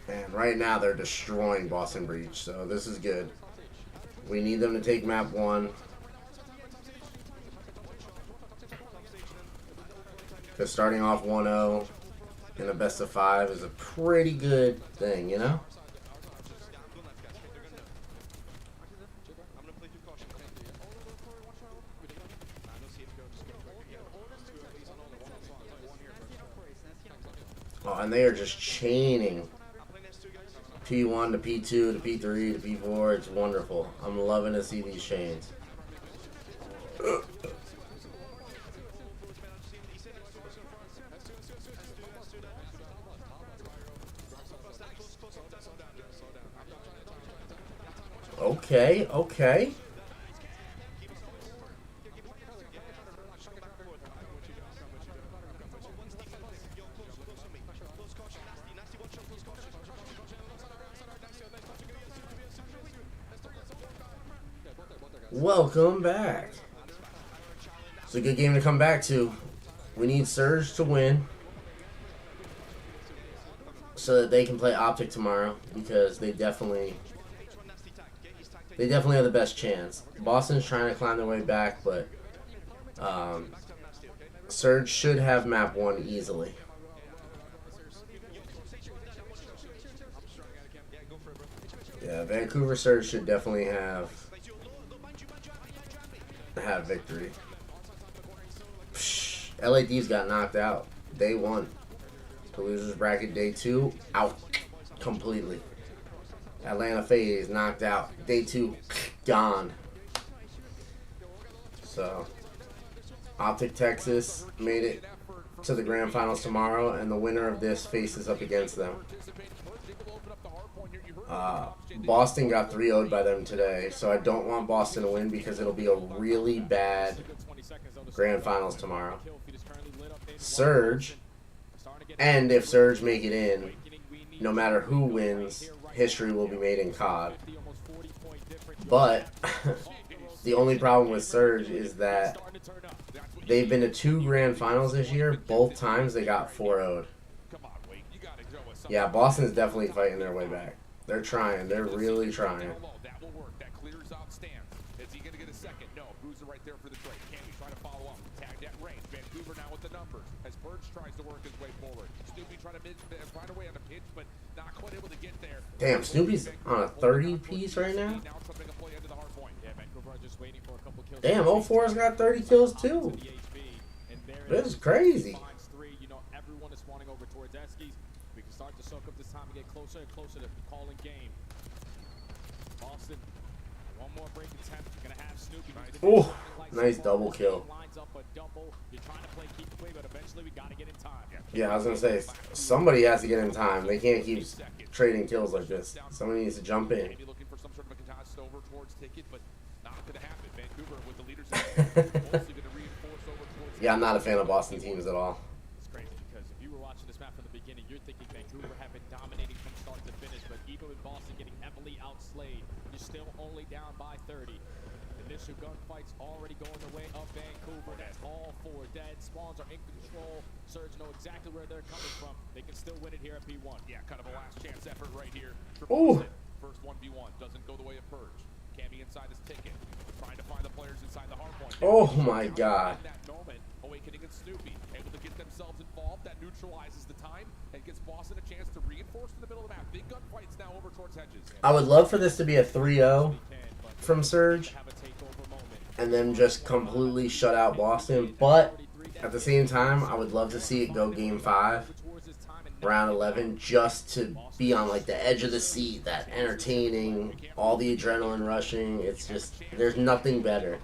And right now they're destroying Boston Breach, so this is good. We need them to take map 1. Because starting off 1-0 in a best of 5 is a pretty good thing, you know? Oh, and they are just chaining P1 to P2 to P3 to P4. It's wonderful. I'm loving to see these chains. Okay, okay. Welcome back. It's a good game to come back to. We need Surge to win so that they can play Optic tomorrow because they definitely have the best chance. Boston's trying to climb their way back, but Surge should have map 1 easily. Yeah, Vancouver Surge should definitely have victory. Psh, LAD's got knocked out. Day 1. The losers bracket day 2, out completely. Atlanta FaZe knocked out. Day 2, gone. So, Optic Texas made it to the grand finals tomorrow, and the winner of this faces up against them. Boston got 3-0'd by them today, so I don't want Boston to win because it'll be a really bad grand finals tomorrow. Surge, and if Surge make it in, no matter who wins, history will be made in CoD. But the only problem with Surge is that they've been to 2 grand finals this year. Both times they got 4-0'd. Yeah, Boston's definitely fighting their way back. They're trying. They're really trying. That will work. That clears out Stans. Is he going to get a second? No. Bruiser right there for the trade. Canby trying to follow up. Tagged at range. Vancouver now with the numbers. As Purge tries to work his way forward. Snoopy trying to find a way on the pitch, but not quite able to get there. Damn, Snoopy's on a 30 piece right now. Damn, 04's got 30 kills too. This is crazy. Everyone is spawning over towards Eskies. We can start to soak up this time and get closer and closer to calling game. Boston, one more break attempt. You're gonna have Snoopy. Oh, nice double kill. Lines up a double. You're trying to play keep away, but eventually we gotta get in time. Yeah, I was gonna say somebody has to get in time. They can't keep trading kills like this. Somebody needs to jump in. Maybe looking for some sort of a contest over towards Ticket, but not gonna happen. Vancouver with the leaders mostly gonna reinforce over towards. Yeah, I'm not a fan of Boston teams at all. It's crazy because if you were watching this map from the beginning, you're thinking Vancouver have been dominating from start to finish, but even with Boston getting heavily outslayed, you're still only down by 30. Initial gunfights already going the way of Vancouver. That's all 4 dead. Spawns are in control. Surge know exactly where they're coming from. They can still win it here at P1. Yeah, kind of a last chance effort right here for Ooh. Boston. First 1v1 doesn't go the way of Purge. Cammy inside his ticket, trying to find the players inside the hard point. Oh my god. In that moment, Awakening and Snoopy able to get themselves involved. That neutralizes the time and gives Boston a chance to reinforce in the middle of the map. Big gunfights now over towards Hedges. I would love for this to be a 3-0 from Surge and then just completely shut out Boston. But at the same time, I would love to see it go Game 5, round 11, just to be on like the edge of the seat, that entertaining, all the adrenaline rushing. It's just, there's nothing better.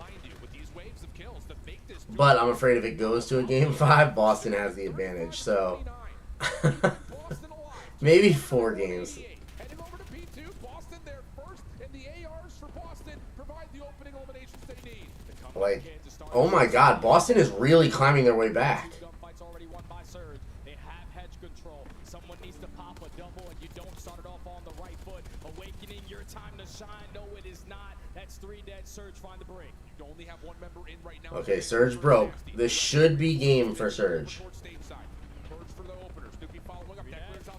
But I'm afraid if it goes to a Game 5, Boston has the advantage. So maybe 4 games. Heading over to P2, Boston there first, and the ARs for Boston provide the opening eliminations they need. Like, oh my god, Boston is really climbing their way back. Gunfight's already won by Surge. They have hedge control. Someone needs to pop a double, and you don't start it off on the right foot. Awakening, your time to shine. No, it is not. That's 3 dead. Surge, find the break. You only have 1 member in right now. Okay, Surge broke. This should be game for Surge.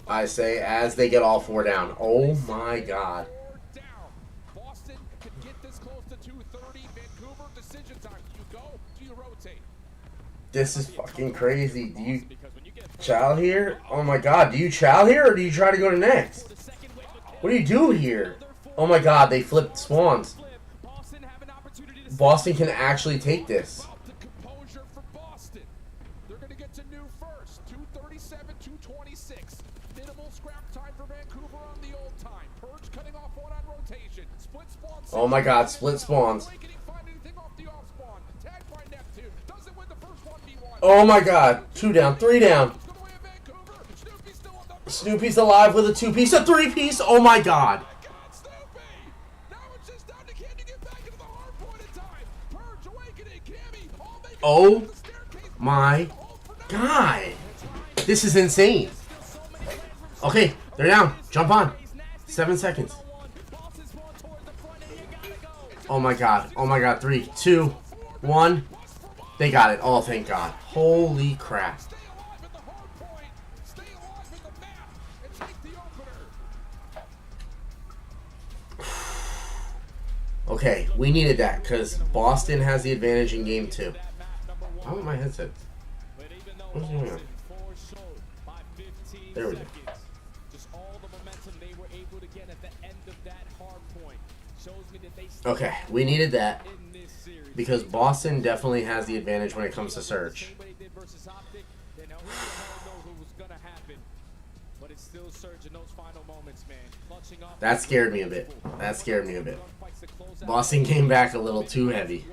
I say as they get all 4 down. Oh my god. Boston could get this close to 230. Vancouver, decision time. Do you go? Do you rotate? This is fucking crazy. Do you chow here? Oh my god. Do you chow here or do you try to go to next? What do you do here? Oh my god, they flipped spawns. Boston can actually take this. Composure for Boston. They're going to get to new first. 237, 226. Minimal scrap time for Vancouver on the old time. Purge cutting off 1 on rotation. Split spawn. Oh my god, split spawns. Oh my god, 2 down, 3 down. Snoopy's alive with a 2-piece, a 3-piece. Oh my god. Oh my god. This is insane. Okay, they're down. Jump on. 7 seconds. Oh my god. Oh my god. 3, 2, 1. They got it. Oh, thank god. Holy crap. Okay, we needed that because Boston has the advantage in game 2. How about my headset? What's going on? There we go. Okay, we needed that because Boston definitely has the advantage when it comes to Surge. That scared me a bit. That scared me a bit. Boston came back a little too heavy.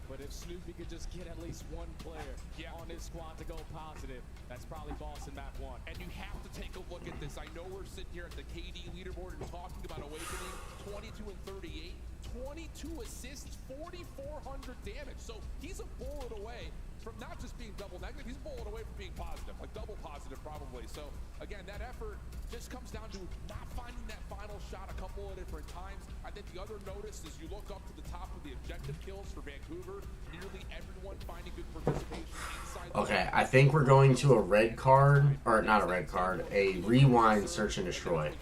But if Snoopy could just get at least 1 player on his squad to go positive, that's probably Boston map 1. And you have to take a look at this. I know we're sitting here at the KD leaderboard and talking about Awakening, 22 and 38, 22 assists, 4,400 damage. So he's a bullet away from not just being double negative, he's a bullet away from being positive, like double positive probably. So again, that effort just comes down to not finding that final shot a couple of different times. I think the other notice is you look up to the top of the objective kills for Vancouver, nearly everyone finding good participation inside. Okay, I think we're going to a red card, or not a red card, a rewind, search and destroy.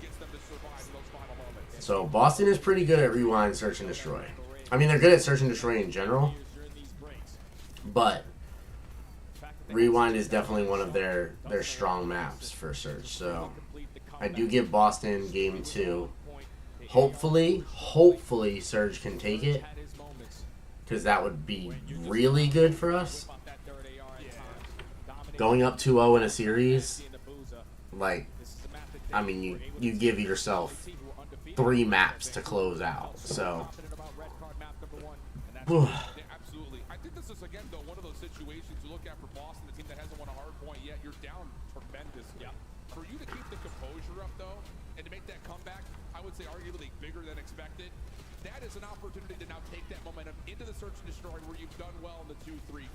So Boston is pretty good at rewind, search and destroy. I mean, they're good at search and destroy in general, but rewind is definitely one of their strong maps for search. So I do give Boston game 2. Hopefully Surge can take it, because that would be really good for us. Going up 2-0 in a series, like, I mean, you give yourself 3 maps to close out. So, Absolutely. I think this is, again, though, one of those situations you look at for Boston, the team that hasn't won a hard point yet. You're down tremendous. Yeah. For you to keep the composure up, though, and to make that comeback, I would say arguably bigger than expected, that is an opportunity to now take that momentum into the search and destroy where you've done well in the 2-3-5.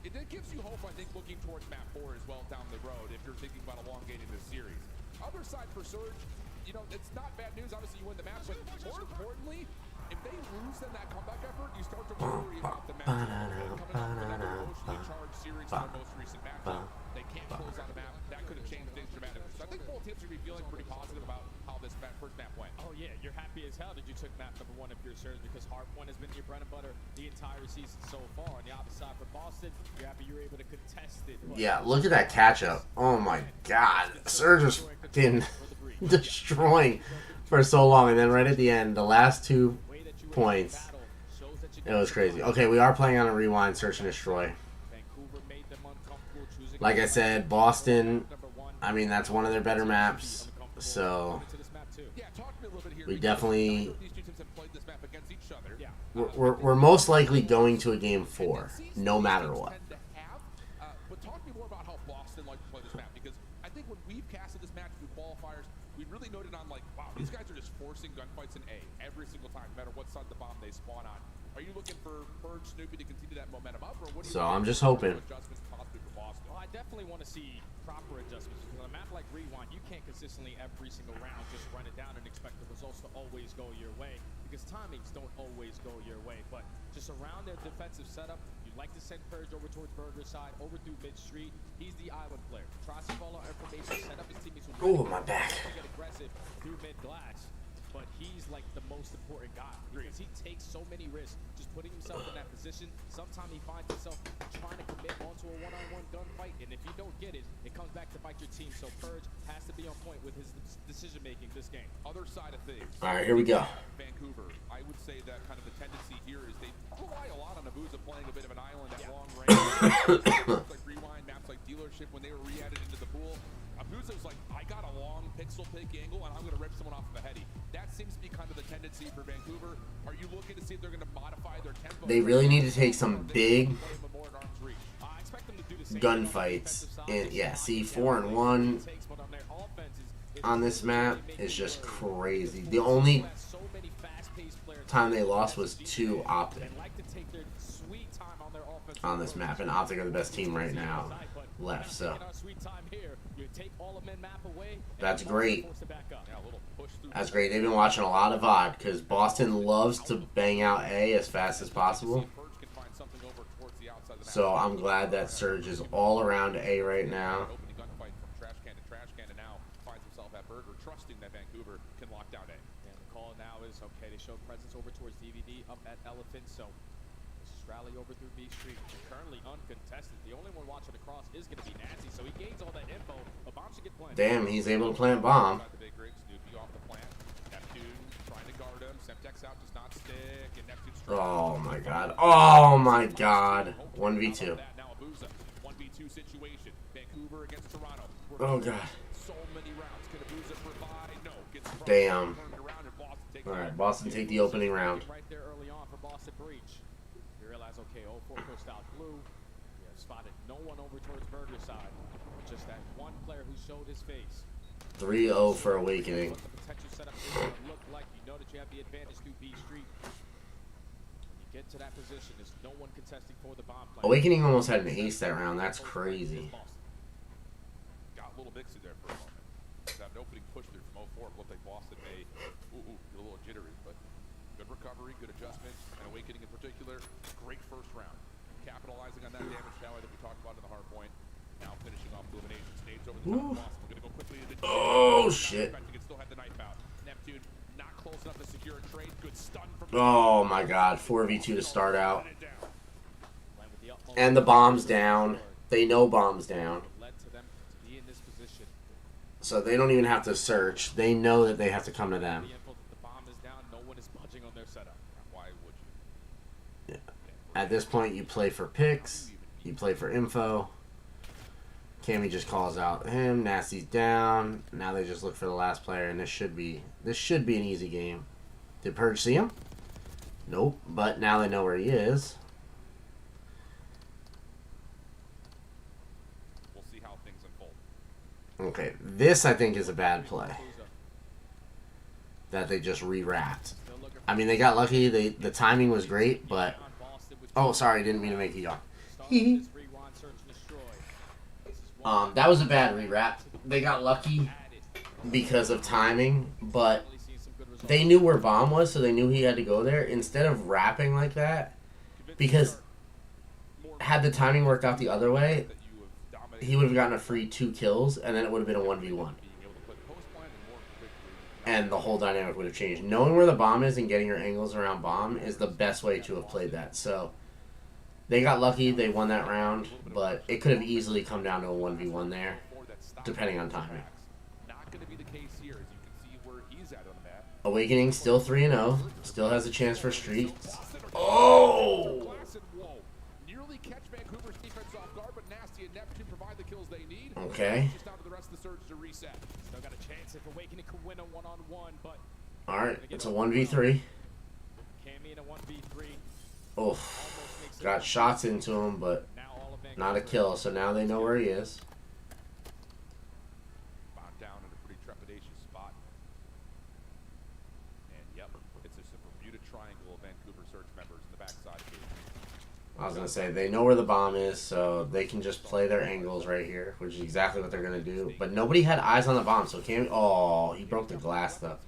It gives you hope, I think, looking towards map 4 as well down the road if you're thinking about elongating this series. Other side for Surge, you know, it's not bad news. Obviously, you win the match, but more importantly, if they lose in that comeback effort, you start to worry about the match. Coming off another emotionally charged series in their most recent matchup, they can't close out a map. That could have changed things dramatically. So I think both teams are going to be feeling pretty positive about how this first map went. Oh yeah, you're happy as hell that you took map number 1 of your Surge because Hardpoint has been your bread and butter the entire season so far. On the opposite side for Boston, you're happy you were able to contest it. Yeah, look at that catch up. Oh my god. Surge was fucking destroying for so long, and then right at the end, the last 2 points, it was crazy. Okay, we are playing on a rewind, search and destroy. Like I said, Boston, I mean, that's one of their better maps, so we definitely, we're most likely going to a game 4, no matter what. But talk to me more about how Boston like to play this map, because I think when we've casted this match through qualifiers, we really noted on like, wow, these guys are just forcing gunfights in A every single time, no matter what side of the bomb they spawn on. Are you looking for Purge, Snoopy to continue that momentum up, or what do you So I'm just hoping. Adjustments possibly for Boston? Well, I definitely want to see proper adjustments because on a map like Rewind, you can't consistently every single round just run it down and expect the results to always go your way because timings don't always go your way. But just around their defensive setup, you like to send Purge over towards Burger side, over through mid street. He's the island player. Tries to follow information, set up his teammates. Oh, my back. Get aggressive through mid glass. But he's like the most important guy because he takes so many risks just putting himself in that position. Sometimes he finds himself trying to commit onto a one-on-one gunfight, and if you don't get it, it comes back to bite your team. So Purge has to be on point with his decision-making this game. Other side of things. All right, here we go. Vancouver, I would say that kind of the tendency here is they rely a lot on Abuza playing a bit of an island at long range. Maps like Rewind, maps like Dealership, when they were re-added into the pool, Abuza's like, I got a long pixel pick angle, and I'm going to rip someone off of a heady. That seems to be kind of the tendency for Vancouver. Are you looking to see if they're going to modify their tempo? They really need to take some big gunfights. And yeah, see, 4-1 on this map is just crazy. The only time they lost was to Optic on this map, and Optic are the best team right now left, so that's great. That's great. They've been watching a lot of VOD because Boston loves to bang out A as fast as possible. So I'm glad that Surge is all around A right now. Trusting that Vancouver can lock down A. And the call now is okay. They show presence over towards DVD up at Elephant, so let's just rally over through B Street. Currently uncontested. The only one watching across is going to be Nancy, so he gains all that info. A bomb should get planted. Damn, he's able to plant bomb. Oh my god. Oh my god. 1v2. 1v2 situation. Vancouver against Toronto. Oh god. So many rounds. Can Abuza provide? No. Damn. Alright, Boston take the opening round. Right there early on for Boston Breach. You realize, okay, 0-4 pushed out blue. Yeah, spotted no one over towards Burger side. Just that one player who showed his face. 3-0 for Awakening. What the potential setup is going to look like. You know that you have the advantage through B Street. Get to that position. There's no one contesting for the bomb play. Awakening almost had an ace that round. That's crazy. Got a little mixy there for a moment. That opening push there from 0-4 looked like Boston may a little jittery, but good recovery, good adjustment, and Awakening in particular, great first round. Capitalizing on that damage tower that we talked about in the hard point. Now finishing off elimination stage over the top of Boston. We're going to go quickly into oh shit. Still had the knife out. Neptune not close enough to secure a trade. Good stun from oh my god, 4v2 to start out. And the bomb's down. They know bomb's down. So they don't even have to search. They know that they have to come to them. Yeah. At this point, you play for picks. You play for info. Cammy just calls out him. Nasty's down. Now they just look for the last player, and this should be an easy game. Did Purge see him? Nope. But now they know where he is. We'll see how things unfold. Okay, this I think is a bad play. That they just re-wrapped. I mean, they got lucky. The timing was great, but oh, sorry, didn't mean to make you yawn. That was a bad re-wrap. They got lucky because of timing, but they knew where bomb was, so they knew he had to go there. Instead of wrapping like that, because had the timing worked out the other way, he would have gotten a free 2 kills, and then it would have been a 1v1. and the whole dynamic would have changed. Knowing where the bomb is and getting your angles around bomb is the best way to have played that. So they got lucky, they won that round, but it could have easily come down to a 1v1 there, depending on timing. Not going to be the case here, as you can see where he's at on the map. Awakening still 3-0, still has a chance for streaks. Oh! Nearly catch Vancouver's defense off guard, but Nasty and Neptune provide the kills they need. Okay. Just down to the rest of the surge to reset. Still got a chance if Awakening could win a one-on-one, but Alright, it's a 1v3. Cammy in a 1v3. Oof. Got shots into him, but not a kill, so now they know where he is. Found down in a pretty trepidatious spot. And yep, it's just a Bermuda Triangle of Vancouver Surge members in the backside of it. I was going to say, they know where the bomb is, so they can just play their angles right here, which is exactly what they're going to do. But nobody had eyes on the bomb, so Cam... Oh, he broke the glass, though.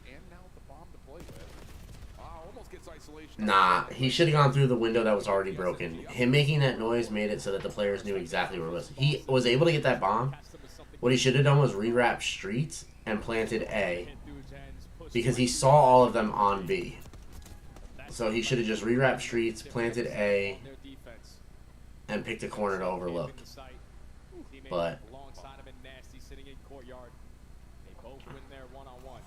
Nah, he should have gone through the window that was already broken. Him making that noise made it so that the players knew exactly where it was. He was able to get that bomb. What he should have done was rewrap streets and planted A, because he saw all of them on B. So he should have just rewrapped streets, planted A, and picked a corner to overlook. But Alongside him and Nasty sitting in courtyard. They both win their one-on-one.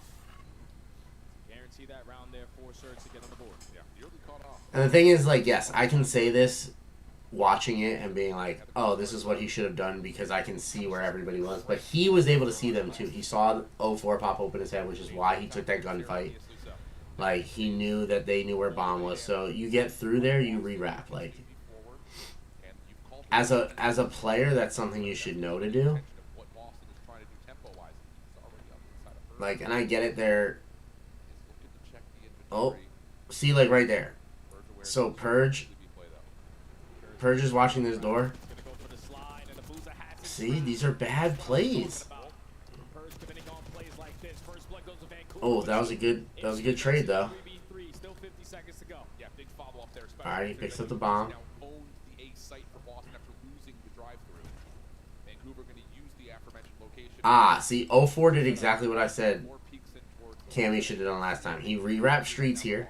Guarantee that round there for Surge to get on the board. Yeah, nearly caught off. and the thing is, like, yes, I can say this watching it and being like, oh, this is what he should have done because I can see where everybody was. But he was able to see them too. He saw 04 pop open his head, which is why he took that gunfight. Like, he knew that they knew where bomb was. So you get through there, you rewrap. Like, as a player, that's something you should know to do. Like, and I get it there. Oh, see, like right there. So Purge is watching this door. See, these are bad plays. Oh, that was a good trade though. Alright, he picks up the bomb. Ah, see, 04 did exactly what I said Cammy should have done last time. He rewrapped streets here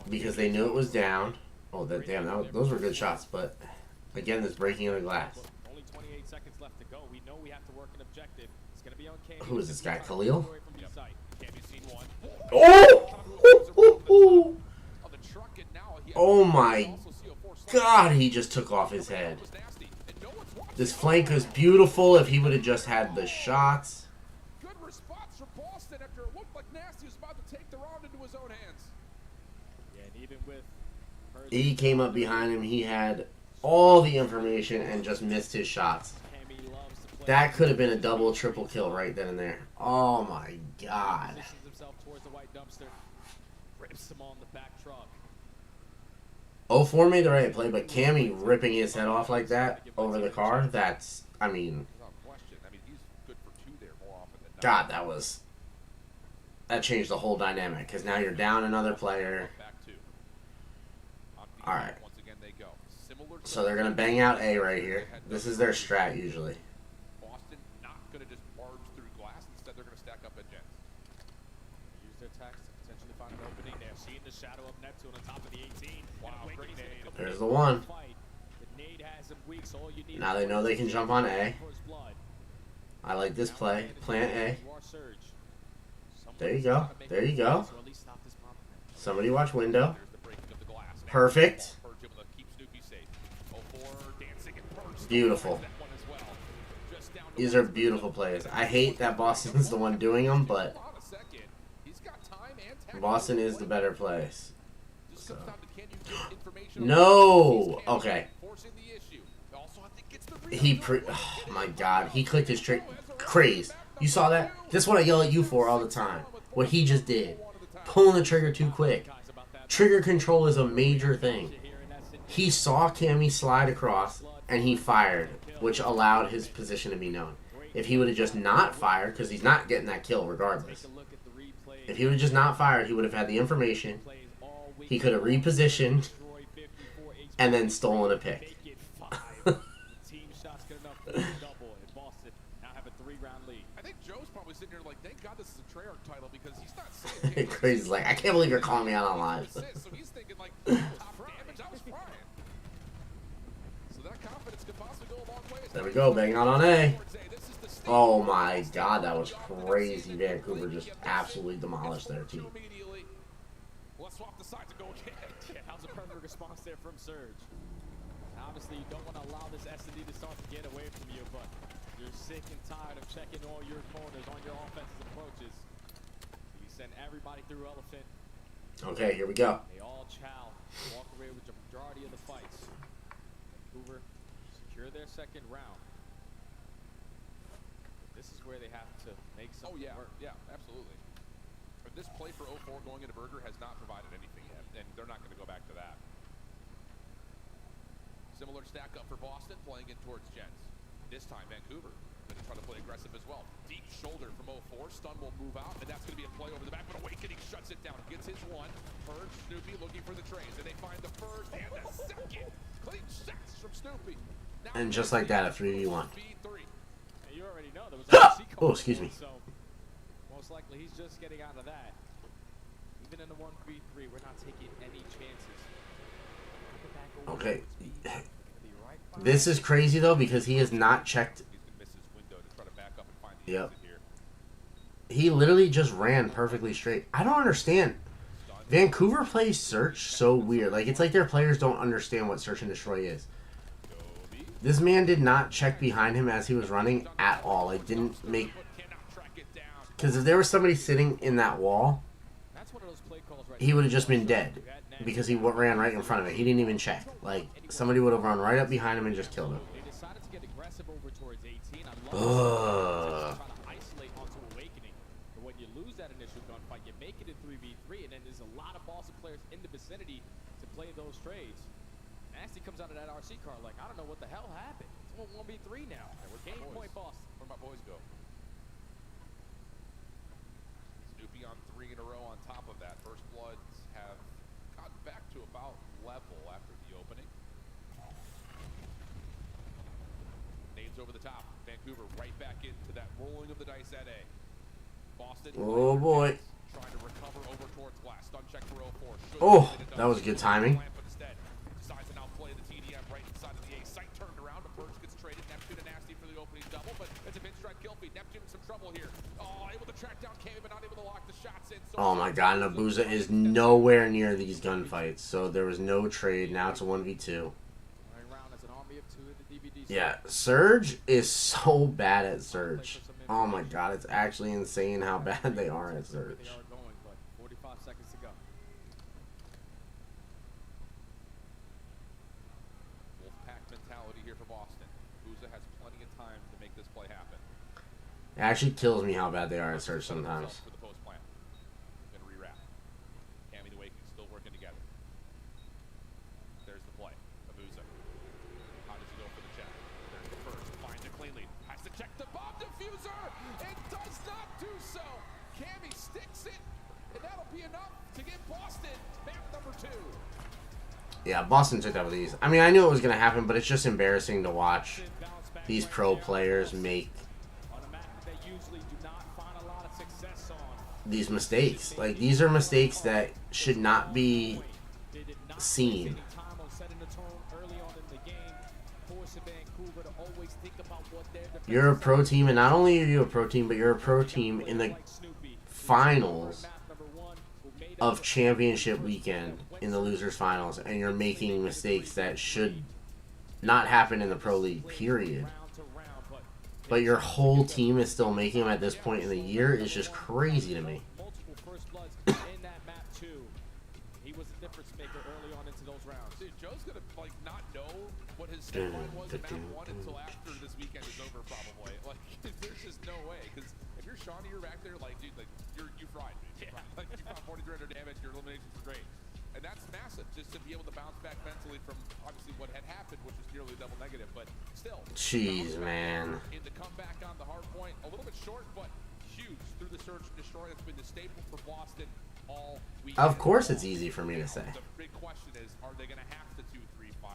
because they knew it was down. Oh, damn, those were good shots, but again, this breaking of the glass. Only 28 seconds left to go. We know we have to work an objective. It's going to be on Cammy. Who is this guy, Khalil? Oh! Oh my God, he just took off his head. This flank was beautiful if he would have just had the shots. Good response from Boston after it looked like Nasty was about to take the round into his own hands. Yeah, and even with He came up behind him. He had all the information and just missed his shots. That could have been a double, triple kill right then and there. Oh my God. himself towards the white dumpster. Rips him on the back truck. 04 made the right play, but Cammy ripping his head off like that over the car, that's, I mean, God, that changed the whole dynamic, because now you're down another player. Alright. So they're going to bang out A right here. This is their strat usually. Boston not going to just barge through glass. Instead, they're going to stack up at Jens. Use their attacks to potentially find an opening. They're seeing the shadow of Neptune on top of the 18. Wow, great nade. There's the one. The nade has him weak, so all you need Now they know they can jump on A. I like this play. Plant A. There you go. There you go. Somebody watch window. Perfect. Beautiful. These are beautiful plays. I hate that Boston's the one doing them, but Boston is the better place. So. No! Okay. Oh my God. He clicked his trick. Craze. You saw that? This is what I yell at you for all the time. What he just did. Pulling the trigger too quick. Trigger control is a major thing. He saw Cammy slide across, and he fired, which allowed his position to be known. If he would have just not fired, because he's not getting that kill regardless. If he would have just not fired, he would have had the information. He could have repositioned, and then stolen a pick. I think Joe's probably sitting here like, thank God this is a Treyarch title because he's not saying Crazy's like, I can't believe you're calling me out on live. so he's thinking like top damage, I was frying. So that confidence could possibly go a long way. There we go, banging on A. Oh my god, that was crazy. Vancouver just absolutely demolished their team. Let's swap the side to go again. Yeah, how's a perfect response there from Surge? Obviously, you don't want to allow this S&D to start to get away from you, but you're sick and tired of checking all your corners on your offensive approaches. You send everybody through Elephant. Okay, here we go. They all chow, walk away with the majority of the fights. Vancouver secure their second round. This is where they have to make something work. Yeah, absolutely. But this play for 0-4 going into Burger has not provided anything yet, and they're not going to go back to that. Similar stack up for Boston, playing in towards Jens. This time, Vancouver going to try to play aggressive as well. Deep shoulder from 0-4. Stun will move out, and that's going to be a play over the back, but Awakening shuts it down. Gets his one. Purge, Snoopy looking for the trades, and they find the first and the second. Clean shots from Snoopy. Now And just like that, a 3v1. You already know there was a Oh, excuse me. So most likely he's just getting out of that. Even in the 1v3, we're not taking any chances. Okay. This is crazy though because he has not checked. Yep. He literally just ran perfectly straight. I don't understand. Vancouver plays search so weird. Like, it's like their players don't understand what search and destroy is. This man did not check behind him as he was running at all. Like, didn't make... Because if there was somebody sitting in that wall, he would have just been dead. Because he ran right in front of it. He didn't even check. Like, somebody would have run right up behind him and just killed him. Ugh. When you lose that initial gunfight, you make it in 3v3, and then there's a lot of Boston players in the vicinity to play those trades. Nasty comes out of that RC car like, I don't know what the hell happened. It's 1v3 now. We're game point Boston. Where my boys go? Snoopy on 3 in a row on top of that. First Bloods have gotten back to about level after the opening. Nades over the top. Vancouver right back into that rolling of the dice at A. Boston. Oh boy. Trying to recover over towards glass. Stun check for 0-4. Oh, that was good timing. Decides to now play the TDM right inside of the A. Sight turned around. The Purge gets traded. Neptune and Nasty for the opening double, but it's a pinstripe kill feed. Neptune in some trouble here. Oh, able to track down Kami, but not able to lock the shots in. So Oh my god, Nabuza is nowhere near these gunfights. So there was no trade. Now it's a 1v2. Yeah, Surge is so bad at Surge. Oh my god, it's actually insane how bad they are at Surge. 45 seconds to go. Wolfpack mentality here for Boston. Buza has plenty of time to make this play happen. It actually kills me how bad they are at Surge sometimes. For the post plant. Gonna rewrap. Kami and Awakening still working together. There's the play. Abuza. How does he go for the check? There's the first. Finds it cleanly. Has to check the bomb diffuser. It does not do so. Kami sticks it. And that'll be enough to give Boston map number 2. Yeah, Boston took that with these. I mean, I knew it was going to happen, but it's just embarrassing to watch these pro players make these mistakes. Like, these are mistakes that should not be seen. You're a pro team, and not only are you a pro team, but you're a pro team in the finals of championship weekend, in the losers finals, and you're making mistakes that should not happen in the pro league, period. But your whole team is still making them at this point in the year is just crazy to me. He was a difference maker early on into those rounds. Dude, Joe's gonna like not know what his stat line was in map 1 until after this weekend is over, probably. Like, there's just no way. Because if you're Shawnee, you're back there, like, dude, like you fried. Yeah. Like, you found 4,300 damage. Your eliminations were great, and that's massive just to be able to bounce back mentally from obviously what had happened, which was nearly double negative. But still, jeez, man. In the comeback on the hard point, a little bit short, but huge through the search and destroy. That's been the staple for Boston all week. Of course, it's easy for me to say. The big question is, are they going to have to 2-3-5?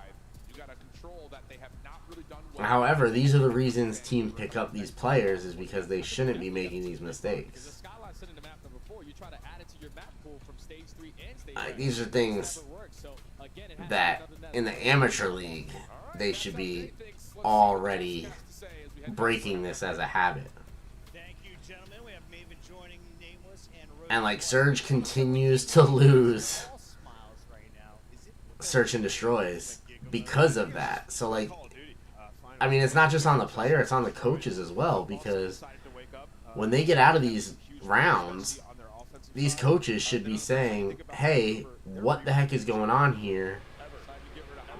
You got to control that they have not really done well. However, these are the reasons teams pick up these players, is because they shouldn't be making these mistakes. asset into map number 4, you try to add it to your map pool from stage 3 and stage these are things that in the amateur league they should be already breaking this as a habit. Thank you, gentlemen. We have Maven joining Nameless and And like Surge continues to lose Search and Destroys because of that. So like, I mean, it's not just on the player, it's on the coaches as well, because when they get out of these rounds, these coaches should be saying, hey, what the heck is going on here?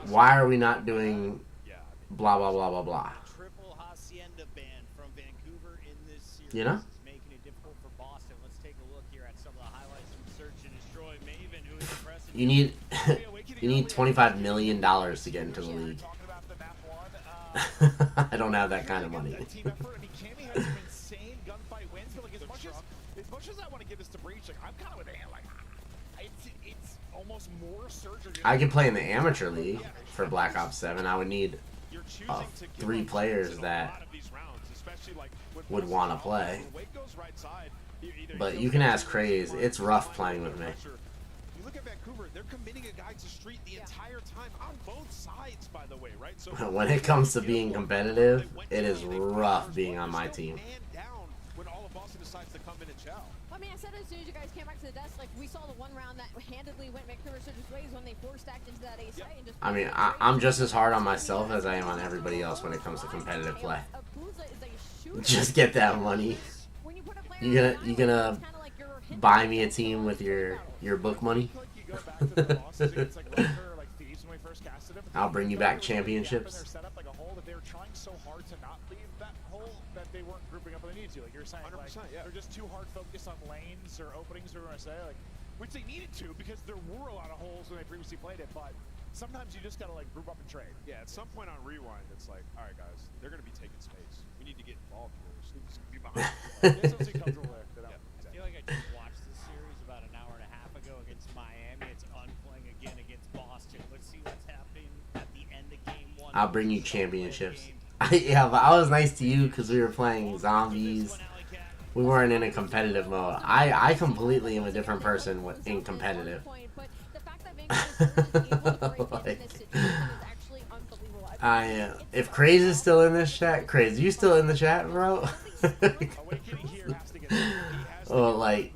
Why are we not doing blah, blah, blah, blah, blah? You know? You need you need $25 million to get into the league. I don't have that kind of money. As much as I want to give this to Breach, like, I'm kind of with Ant. Like, it's almost more surgery. I could play in the amateur league for Black Ops 7. I would need 3 players that would want to play. But you can ask Craze. It's rough playing with me. You look at Vancouver, they're committing a guy to street the entire time on both sides, by the way, right? So when it comes to being competitive, it is rough being on my team. When all of Boston decides to come in and chow. I mean, I said as soon as you guys came back to the desk, like, we saw the one round that handedly went Vancouver Surge's ways when they four-stacked into that A site and just... I mean, I'm just as hard on myself as I am on everybody else when it comes to competitive play. Just get that money. You gonna buy me a team with your book money? I'll bring you back championships. They weren't grouping up when they needed to. Like you're saying, like, they're just too hard focused on lanes or openings, or what I say, like, which they needed to because there were a lot of holes when they previously played it. But sometimes you just gotta like group up and trade. Yeah, at some point on Rewind, it's like, all right, guys, they're gonna be taking space. We need to get involved here. Who's gonna be behind? I feel like I just watched this series about an hour and a half ago against Miami. It's on playing again against Boston. Let's see what's happening at the end of game 1. I'll bring you championships. Yeah, but I was nice to you because we were playing zombies. We weren't in a competitive mode. I completely am a different person in competitive. Like, if Craze is still in this chat, Craze, you still in the chat, bro? Well, like,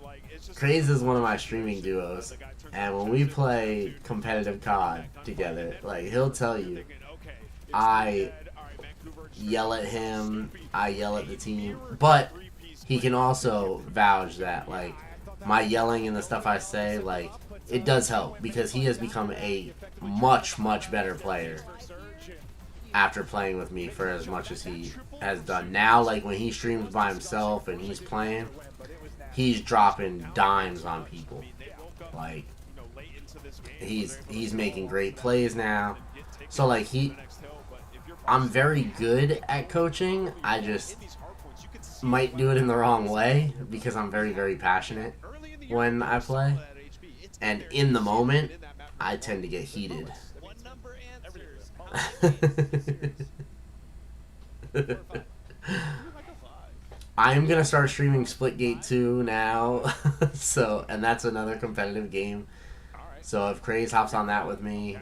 Craze is one of my streaming duos, and when we play competitive CoD together, like, he'll tell you, I yell at him, I yell at the team, but he can also vouch that, like, my yelling and the stuff I say, like, it does help, because he has become a much, much better player after playing with me for as much as he has done. Now, like, when he streams by himself and he's playing, he's dropping dimes on people. Like, he's making great plays now. So, like, I'm very good at coaching. I just might do it in the wrong way because I'm very, very passionate when I play. And in the moment, I tend to get heated. I'm gonna start streaming Splitgate 2 now. So, and that's another competitive game. So if Craze hops on that with me,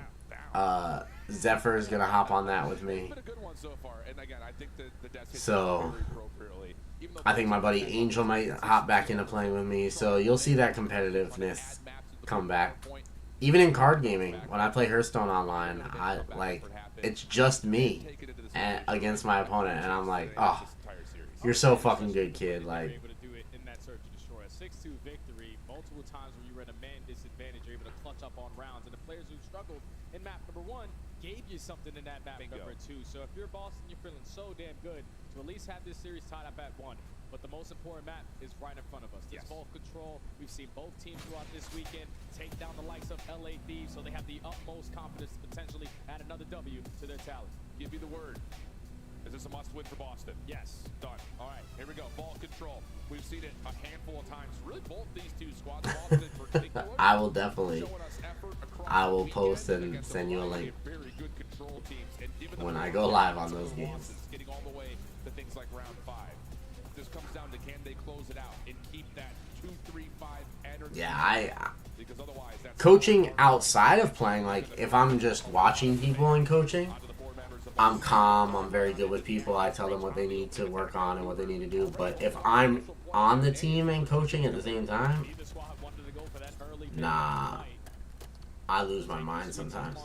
Zephyr is gonna hop on that with me. So I think my buddy Angel might hop back into playing with me. So you'll see that competitiveness come back. Even in card gaming, when I play Hearthstone online, it's just me against my opponent, and I'm like, oh, you're so fucking good, kid. Like, able to do it in that search and destroy. A 6-2 victory, multiple times where you were at a man disadvantage, you're able to clutch up on rounds, and the players who struggled in map number 1 gave you something in that map number 2. So if you're Boston, you're feeling so damn good to at least have this series tied up at 1. But the most important map is right in front of us. This ball control, we've seen both teams throughout this weekend take down the likes of LA Thieves, so they have the utmost confidence to potentially add another W to their tally. Give me the word. Is this a must-win for Boston? Yes. Done. All right, here we go. Ball control. We've seen it a handful of times. Really, both these two squads. Boston in particular. I will definitely. I will post and send you a link when I go live on those games. Getting all the way to things like round 5. just comes down to can they close it out and keep that 2-3-5 energy. Yeah, Because otherwise that's coaching outside of playing, like if I'm just watching people and coaching, I'm calm, I'm very good with people, I tell them what they need to work on and what they need to do. But if I'm on the team and coaching at the same time, nah, I lose my mind sometimes.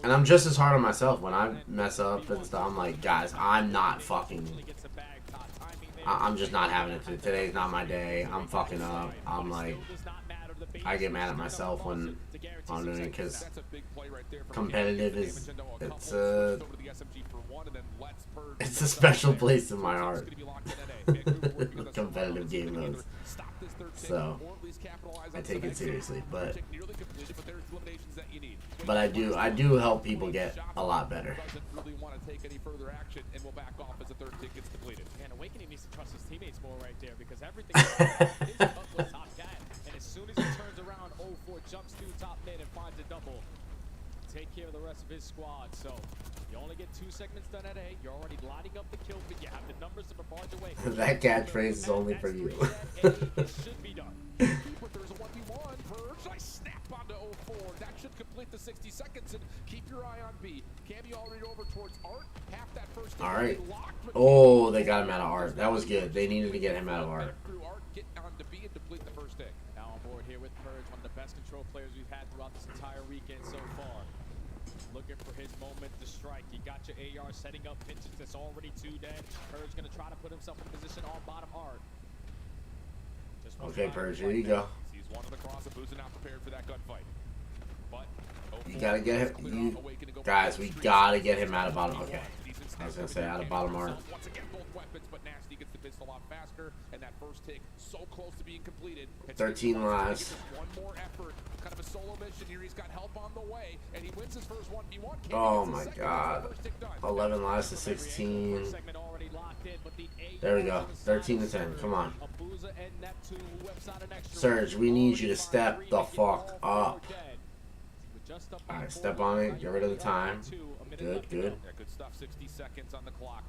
And I'm just as hard on myself when I mess up and stuff. I'm like, guys, I'm not fucking, I'm just not having it. Today's not my day. I'm fucking up. I'm like, I get mad at myself when I'm doing it because competitive is, it's a special place in my heart. Competitive game modes. So I take it seriously, but I do help people get a lot better. And Awakening needs to trust his teammates more right there because everything is up to top cat. And as soon as he turns around, 0-4 jumps to top mid and finds a double. Take care of the rest of his squad. So you only get 2 segments done at A. You're already lining up the kill, but you have the numbers to barge away. That catchphrase is only for you. It should be done. But there's a 1v1. Purge, nice snap onto 0-4. That should complete the 60 seconds and keep your eye on B. Cammy already over towards Art. Half that first All right. Oh, they got him out of Art. That was good. They needed to get him out of Art. Get on to B and deplete the first dig. Now on board here with Purge, one of the best control players we've had throughout this entire weekend so far. Looking for his moment to strike. You got your AR setting up pitches that's already 2 dead. Purge gonna try to put himself in position on bottom Art. Okay, Purge, here you go. He's one on the cross and Booza not prepared for that gunfight. But you gotta get him. Guys, we gotta get him out of bottom. Okay. I was gonna say out of bottom Art. Once again, both weapons, but Nasty gets the pistol off faster, and that first take so close to being completed. 13 lives. One more effort, kind of a solo mission here. He's got help on the way, and he wins his first 1v1. Oh my god. 11 lives to 16. There we go. 13 to 10. Come on. Surge, we need you to step the fuck up. Alright, step on it. Get rid of the time. Good, good. Yeah, good stuff. 60 seconds on the clock.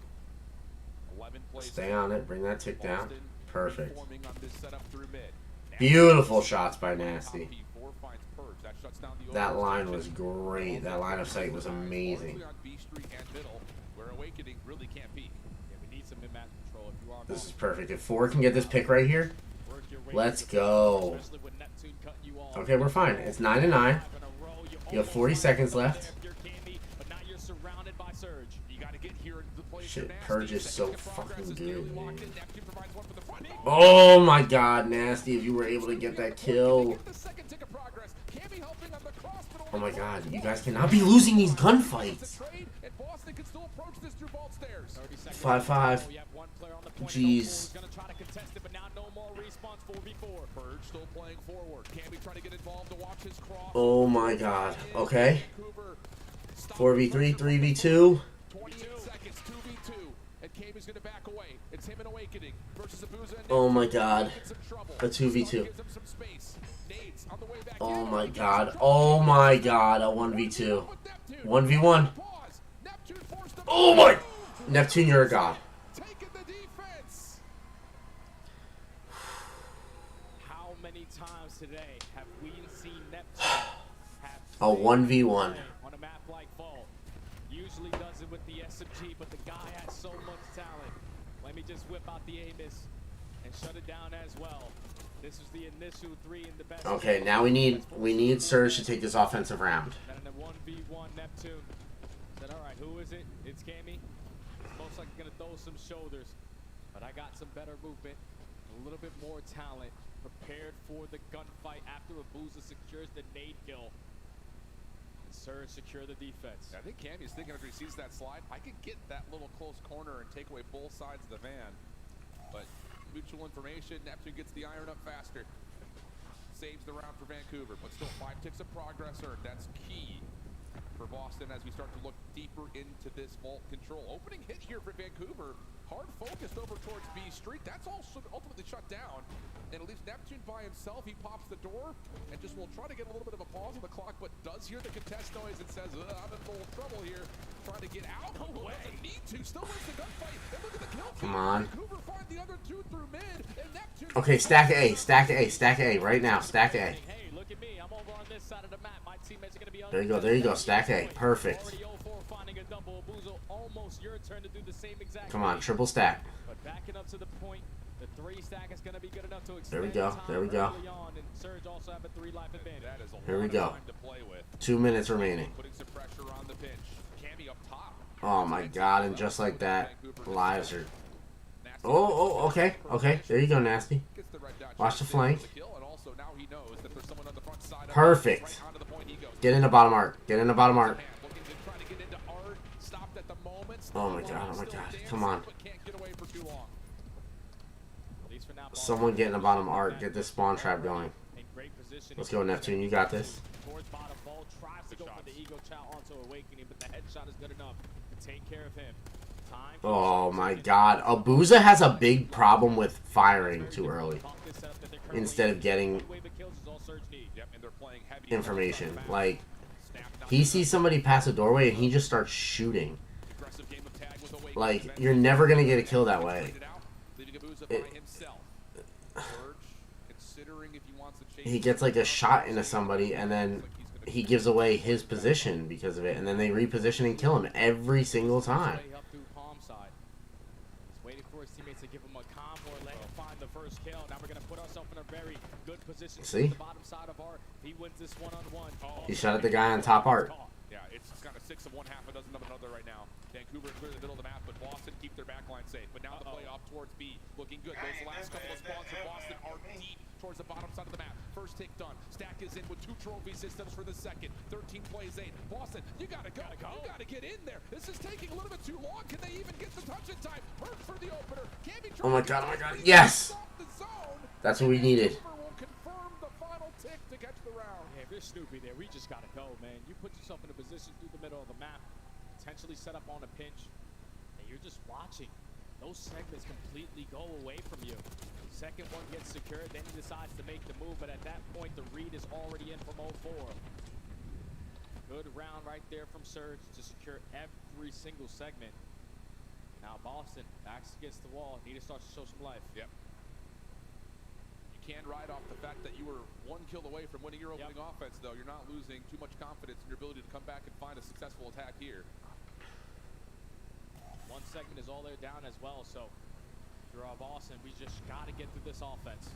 11 plays. Stay on it. Bring that tick down. Perfect. Beautiful shots by Nasty. That line was great. That line of sight was amazing. This is perfect. If 4 can get this pick right here, let's go. Okay, we're fine. It's 9-9. You have 40 seconds left. Shit, Purge is so fucking good, man. Oh my god, Nasty, if you were able to get that kill. Oh my god, you guys cannot be losing these gunfights. 5-5. Jeez. Oh my god. Okay. 4v3, 3v2. Oh my god. A 2v2. Oh my god. Oh my god. A 1v2. 1v1. Oh my. Neptune, you're a god. How many times today have we seen Neptune have a 1v1 on a map like Vault? Usually does it with the SMG, but the guy has so much talent. Let me just whip out the Amos and shut it down as well. This is the initial 3 in the best. Okay, now we need Surge to take this offensive round. And then 1v1 Neptune. Said, all right, who is it? It's Cammy. He's most likely gonna throw some shoulders, but I got some better movement, a little bit more talent, prepared for the gunfight after Abuza secures the nade kill. Surge secure the defense. I think Cammy's thinking after he sees that slide, I could get that little close corner and take away both sides of the van. But mutual information, Neptune gets the iron up faster. Saves the round for Vancouver, but still 5 ticks of progress earned. That's key for Boston as we start to look deeper into this vault control. Opening hit here for Vancouver. Hard focused over towards B Street. That's also ultimately shut down. And it leaves Neptune by himself. He pops the door and just will try to get a little bit of a pause on the clock, but does hear the contest noise and says, I'm in a little trouble here. Trying to get out. No way. Need to. Still wins the gunfight. And look at the kill. Come on. Vancouver find the other Okay, stack A, stack A, stack A, right now, stack A. There you go, there you go, stack A, perfect. Come on, triple stack. There we go, there we go. Here we go. 2 minutes remaining. Oh my god, and just like that, lives are... Oh, okay, okay. There you go, Nasty. Watch the flank. Perfect. Get in the bottom arc. Get in the bottom arc. Oh my god, oh my god. Come on. Someone get in the bottom arc. Get this spawn trap going. Let's go, Neptune. You got this. Oh my god. Abuza has a big problem with firing too early instead of getting information. Like, he sees somebody pass a doorway and he just starts shooting. Like, you're never going to get a kill that way. He gets like a shot into somebody and then he gives away his position because of it, and then they reposition and kill him every single time. See? He shot at the guy on top art. Yeah, it's kind of 6 of one, half a dozen of another right now. Vancouver clear the middle of the map, but Boston keep their backline safe. But now the play off towards B, looking good. Those last couple of spawns for Boston are deep towards the bottom side of the map. First take done. Stack is in with 2 trophy systems for the second. 13 plays 8. Boston, you gotta go. You gotta get in there. This is taking a little bit too long. Can they even get the touch in time? Perch for the opener. Oh my god, oh my god. Yes! That's what we needed. Yeah, if you're Snoopy there, we just gotta go, man. You put yourself in a position through the middle of the map, potentially set up on a pinch, and you're just watching. Those segments completely go away from you. Second one gets secured, then he decides to make the move, but at that point, the read is already in from 0-4. Good round right there from Surge to secure every single segment. Now Boston, backs against the wall, need to start to show some life. Yep. Can ride off the fact that you were 1 kill away from winning your opening offense, though. You're not losing too much confidence in your ability to come back and find a successful attack here. One segment is all they're down as well, so through our Boston, we just got to get through this offense.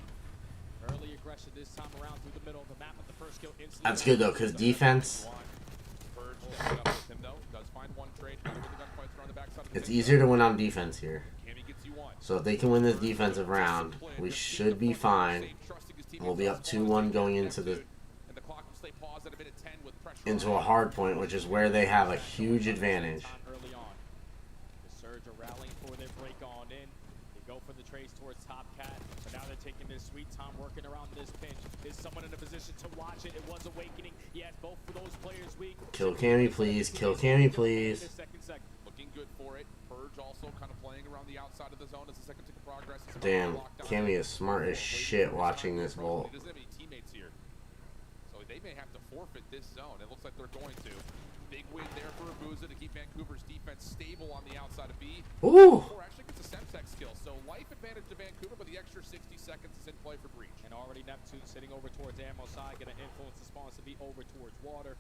Early aggression this time around through the middle of the map with the first kill instantly. That's good, though, because defense... It's easier to win on defense here. So if they can win this defensive round, we should be fine. We'll be up 2-1 going into a hard point, which is where they have a huge advantage. The Surge are rallying for their break on in. They go for the trace towards Top Cat, but now they're taking their sweet time working around this pinch. Is someone in a position to watch it? It was Awakening. Yes, both of those players weak. Kill Cammy, please. Kill Cammy, please. Looking good for it. Purge also kind of playing around the outside of the zone as the second tick of progress. Damn, Cammy is smart as shit watching this Volt. He doesn't have any teammates here, so they may have to forfeit this zone. It looks like they're going to. Big win there for Abuza to keep Vancouver's defense stable on the outside of B. Ooh! Actually gets a Semtex skill, so life advantage to Vancouver, but the extra 60 seconds is in play for Breach. And already Neptune sitting over towards ammo side, going to influence the spawns to be over towards water.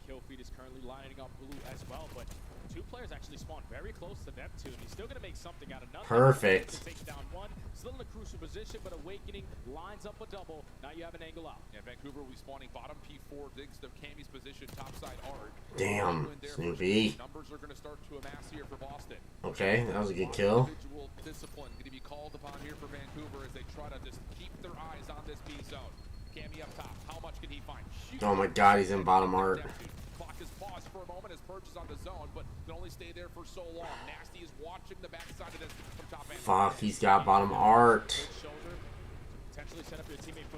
Kill feed is currently lining up blue as well, but 2 players actually spawned very close to Neptune. He's still going to make something out of nothing. Perfect. Takes down 1. Still in a crucial position, but Awakening lines up a double. Now you have an angle out. Yeah, Vancouver will be spawning bottom P4, digs to Cammy's position, topside art. Damn, Snoopy. Numbers are going to start to amass here for Boston. Okay, that was a good kill. Individual discipline going to be called upon here for Vancouver as they try to just keep their eyes on this B zone. Cammy up top. How much can he find? Oh my god, he's in bottom art. Clock is paused for a moment as Perch is on the zone, but can only stay there for so long. Nasty is watching the backside of this from top end. Fuck, he's got bottom art.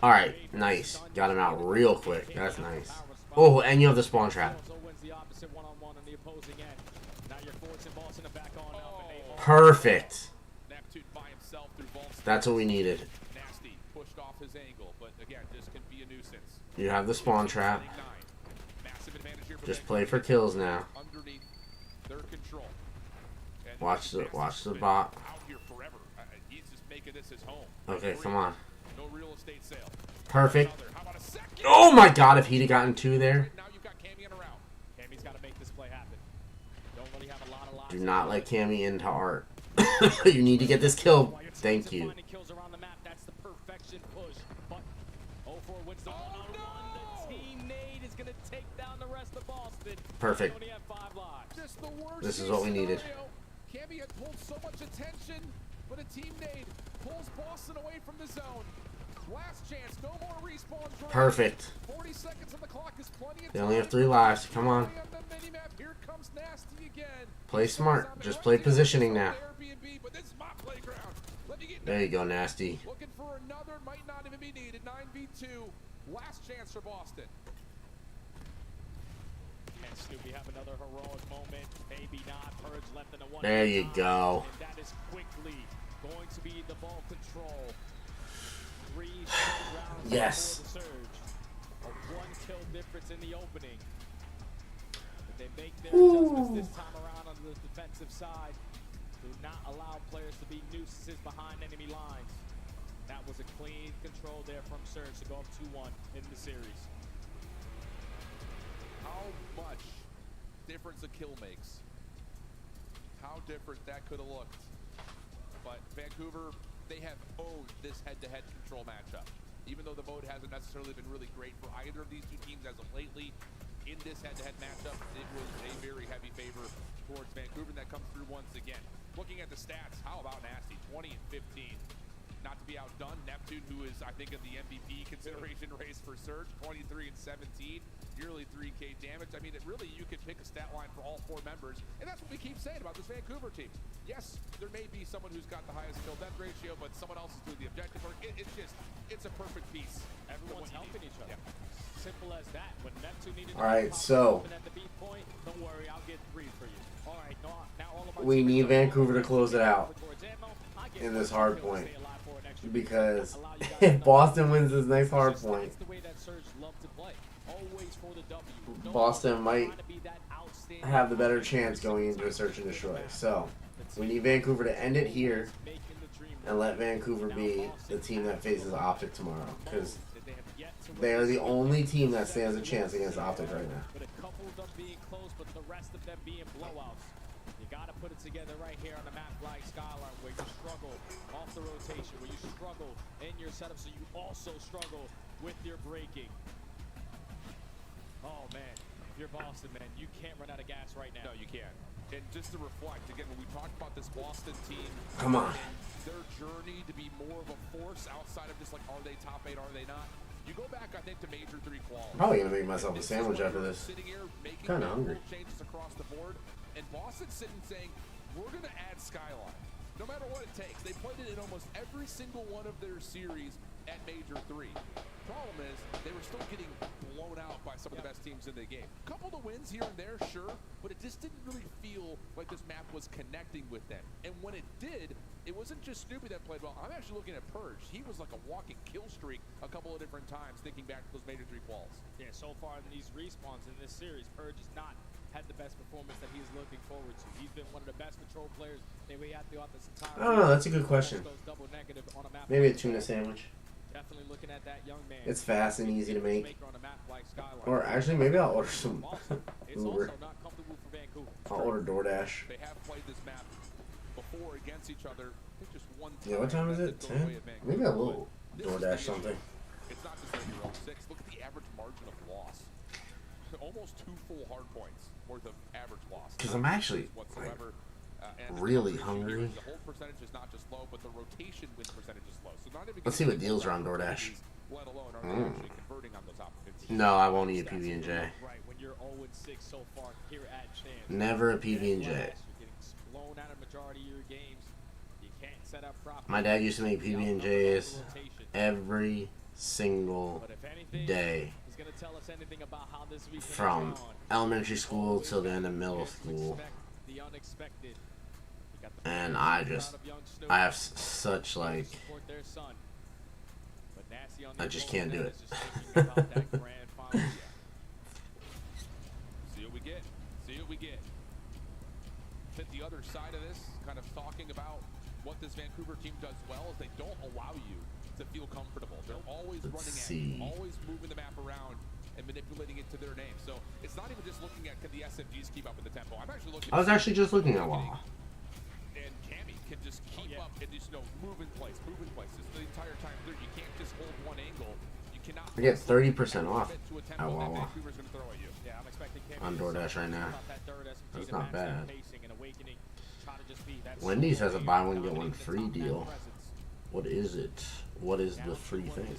Alright, nice. Got him out real quick. That's nice. Oh, and you have the spawn trap. Perfect. That's what we needed. Nasty pushed off his angle, but again, this can be a nuisance. You have the spawn trap. Just play for kills now. Watch the bot. here forever. He's just making this his home. Okay, come on. No real estate sale. Perfect. Oh my god, if he'd have gotten 2 there. Now you've got Cammy in a route. Cammy's got to make this play happen. Don't really have a lot of lives. Do not let Cammy into art. You need to get this kill. Thank you. Kills around the map. That's the perfection push. But 0-4 wins the one-on-one. The team Nade is going to take down the rest of Boston. Perfect. They only have 5 lives. Just the worst This is what we needed. Cammy had pulled so much attention, but a team Nade pulls Boston away from the zone. Last chance, no more respawns. Perfect. 40 seconds on the clock is plenty of They only have time. 3 lives. Come on. Here comes Nasty again. Play smart. Just play positioning now. Airbnb, but this is my playground. Let me get There you go, Nasty. looking for another, might not even be needed. 9v2. Last chance for Boston. And Snoopy have another heroic moment. Maybe not. Purge left in a 1. There you go. And that is quickly going to be the ball control. 3 rounds Yes. before the surge. A 1 kill difference in the opening. But they make their adjustments this time around on the defensive side. Do not allow players to be nuisances behind enemy lines. That was a clean control there from Surge to go up 2-1 in the series. How much difference a kill makes. How different that could have looked. But Vancouver, they have owed this head-to-head control matchup. Even though the mode hasn't necessarily been really great for either of these two teams as of lately, in this head-to-head matchup, it was a very heavy favor towards Vancouver, and that comes through once again. Looking at the stats, how about Nasty? 20 and 15. Not to be outdone, Neptune, who is, I think, in the MVP consideration race for Surge, 23 and 17, nearly 3K damage. I mean, really, you could pick a stat line for all 4 members, and that's what we keep saying about this Vancouver team. Yes, there may be someone who's got the highest kill-death ratio, but someone else is doing the objective work. It's a perfect piece. Everyone's helping each other. Yeah. Simple as that. When Neptune needed All right, so at the beat point, don't worry, I'll get 3 for you. All right, now all of our we need Vancouver to close it out in this hard point. Because if Boston wins this next hard point, Boston might have the better chance going into a search and destroy. So we need Vancouver to end it here and let Vancouver be the team that faces Optic tomorrow, because they are the only team that stands a chance against Optic right now. But a couple of them being close, but the rest of them being blowouts. You got to put it together right here on a map like Skyline, where you struggle off the rotation, where you struggle in your setup, so you also struggle with your braking. Oh man, if you're Boston, man, you can't run out of gas right now. No, you can't. And just to reflect, again, when we talked about this Boston team, come on, their journey to be more of a force outside of just like, are they top 8, are they not? You go back, I think, to Major 3 qual. Probably gonna make myself a sandwich after this. Sitting here making Kind of hungry. Changes across the board, and Boston sitting saying, we're gonna add Skyline, no matter what it takes. They played it in almost every single one of their series at Major 3. Problem is, they were still getting blown out by some of the best teams in the game. A couple of wins here and there, sure, but it just didn't really feel like this map was connecting with them. And when it did, it wasn't just Snoopy that played well. I'm actually looking at Purge. He was like a walking kill streak a couple of different times, thinking back to those Major 3 quals. Yeah, so far in these respawns in this series, Purge has not had the best performance that he's looking forward to. He's been one of the best control players that we had throughout this entire I don't know, that's a good question. Maybe a tuna sandwich. Definitely looking at that young man. It's fast and easy to make. Or actually, maybe I'll order some Uber. I'll order DoorDash. They have played this map before against each other. I think just one time. Yeah, what time is it? 10? Maybe I will DoorDash something. It's not just like you're on 6. Look at the average margin of loss. Almost 2 full hard points worth of average loss. Because I'm actually like, really hungry. The hold percentage is not just low, but the rotation win percentage is low. So not even let's see what deals are on DoorDash. Let alone are they actually converting on those opportunities. No, I won't eat a PB&J. Right, when you're 0-6 so far here at Chance. Never a PB&J. You're getting blown out of majority of your games. You can't set up properly. My dad used to make PB&Js every single day. From elementary school till the end of middle school. And I have such like, I just can't do it. See what we get. See what we get. Hit the other side of this, kind of talking about what this Vancouver team does well is they don't allow you to feel comfortable. They're always running at you, always moving the map around and manipulating it to their name. So it's not even just looking at can the SMGs keep up in the tempo. I'm actually looking. I was actually just looking at Wawa. And Cammy can just keep up and just move in place, It's the entire time through. You can't just hold one angle. You cannot. I get 30% off at Wawa Yeah, I'm expecting Cammy on DoorDash right now. That's not bad. pacing and awakening, trying to just be that Wendy's has a buy one get one free deal. What is it? What is the free thing?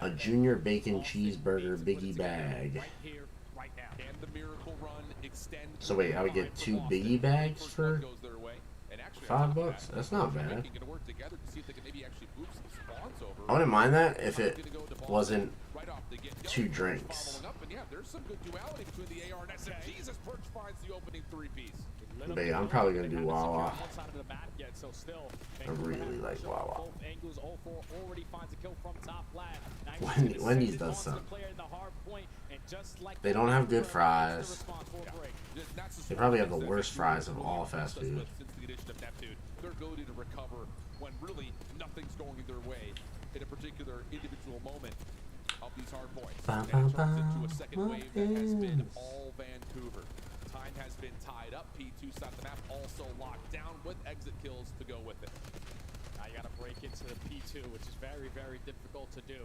A junior bacon cheeseburger biggie bag. So wait, I would get 2 biggie bags for $5? That's not bad. I wouldn't mind that if it wasn't 2 drinks. But yeah, I'm probably gonna do Wawa. I really like Wawa. Wendy's does some. They don't have good fries. They probably have the worst fries of all fast food. Their ability to recover when really nothing's going their way in a particular individual moment of these hard points. And it turns into a second wave that has been all Vancouver. Time has been tied up. P2 side of the map also locked down with exit kills to go with it. Now you got to break into the P2, which is very, very difficult to do.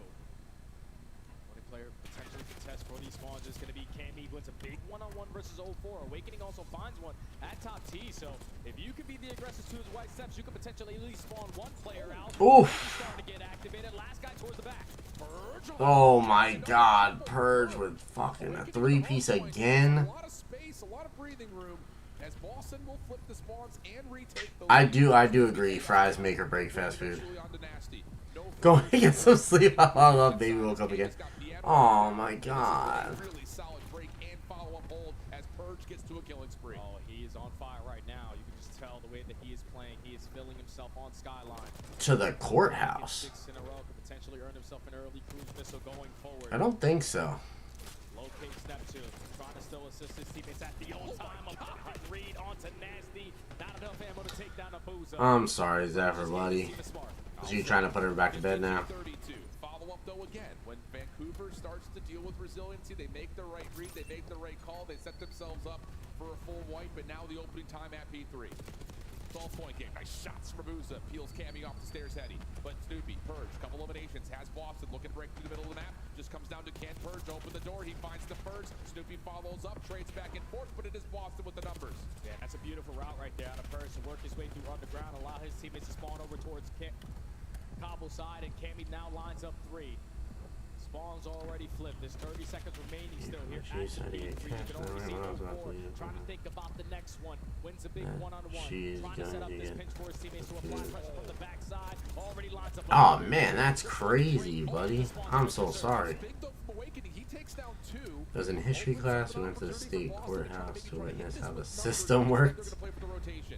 One player potentially contest for these spawns is going to be Cammy. Wins a big one-on-one versus 04. Awakening also finds one at top T. So if you can be the aggressor to his white steps, you can potentially at least spawn one player out. Oof. Starting to get activated. Last guy towards the back. Oh my God, Purge with fucking a 3-piece again. I do agree. Fries make or break fast food. Go and get some sleep. I love Baby woke up again. Oh my God. Oh, he is on fire right now. You can just tell the way that he is playing. He is filling himself on Skyline. To the courthouse. 6 in a row could potentially earn himself an early cruise missile going forward. I don't think so. Locates Neptune, trying to still assist his teammates at the old time of read onto Nasty. Not enough ammo to take down a Boozer. I'm sorry, Zephyr, buddy. So you trying to put her back to bed now? Follow up though again. When Vancouver starts to deal with resiliency, they make the right read, they make the right call, they set themselves up for a full wipe, but now the opening time at P3. 12-point game. Nice shots from Uza. Peels Cammy off the stairs heady. But Snoopy, Purge, couple eliminations. Has Boston looking to break through the middle of the map. Just comes down to can Purge open the door. He finds the first. Snoopy follows up, trades back and forth, but it is Boston with the numbers. Yeah, that's a beautiful route right there out of Purge to work his way through underground, allow his teammates to spawn over towards Cobble side, and Cammy now lines up 3. Spawn's already flipped. There's 30 seconds remaining still here. You can already see trying to think about the next one. Wins a big one-on-one. Trying to set up this pinch for his teammates to apply pressure from the backside. Already lines up. Oh man, that's crazy, buddy. I'm so sorry. Because in history class, we went to the state courthouse to witness how the system worked.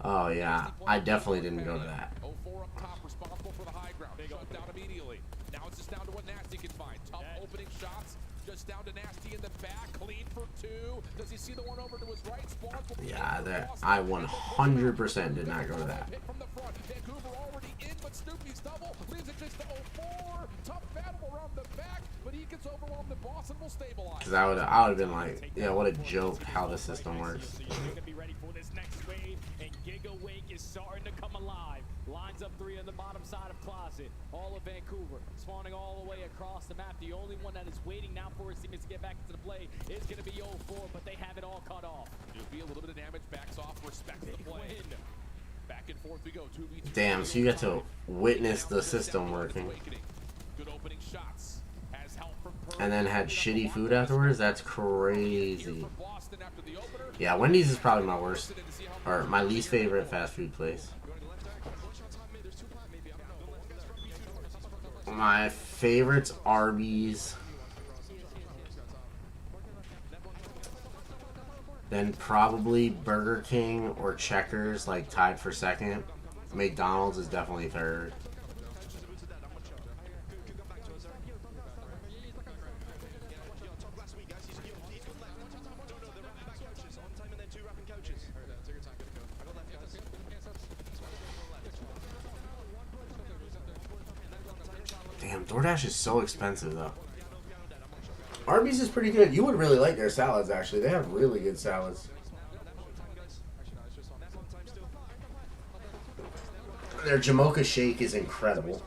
Oh yeah, I definitely didn't go to that. 04 up top, responsible for the high ground. Shut down immediately. Now it's just down to what Nasty can find. Tough opening shots. Just down to Nasty in the back. Clean for 2. Does he see the one over to his right? Yeah, that I 100% did not go to that. From the front. Vancouver already in, but Snoopy's double leaves it just to 04. Tough battle around the back, but he gets overwhelmed and Boston will stabilize. Because I would have been like, yeah, what a joke how the system works. So you're gonna be ready for this next wave, and Giga Wake is starting to come alive. Lines up 3 on the bottom side of Closet. All of Vancouver spawning all the way across the map. The only one that is waiting now for his teammates to get back into the play is going to be 04, but they have it all cut off. It'll be a little bit of damage, backs off, respects the play. Back and forth we go. 2v2. Damn, so you get to witness the system working. Good opening shots. Has help from And then had shitty food afterwards? That's crazy. Yeah, Wendy's is probably my worst, or my least favorite fast food place. My favorite's Arby's. Then probably Burger King or Checkers, like tied for second. McDonald's is definitely third. Damn, DoorDash is so expensive though. Arby's is pretty good. You would really like their salads actually. They have really good salads. Their Jamocha shake is incredible.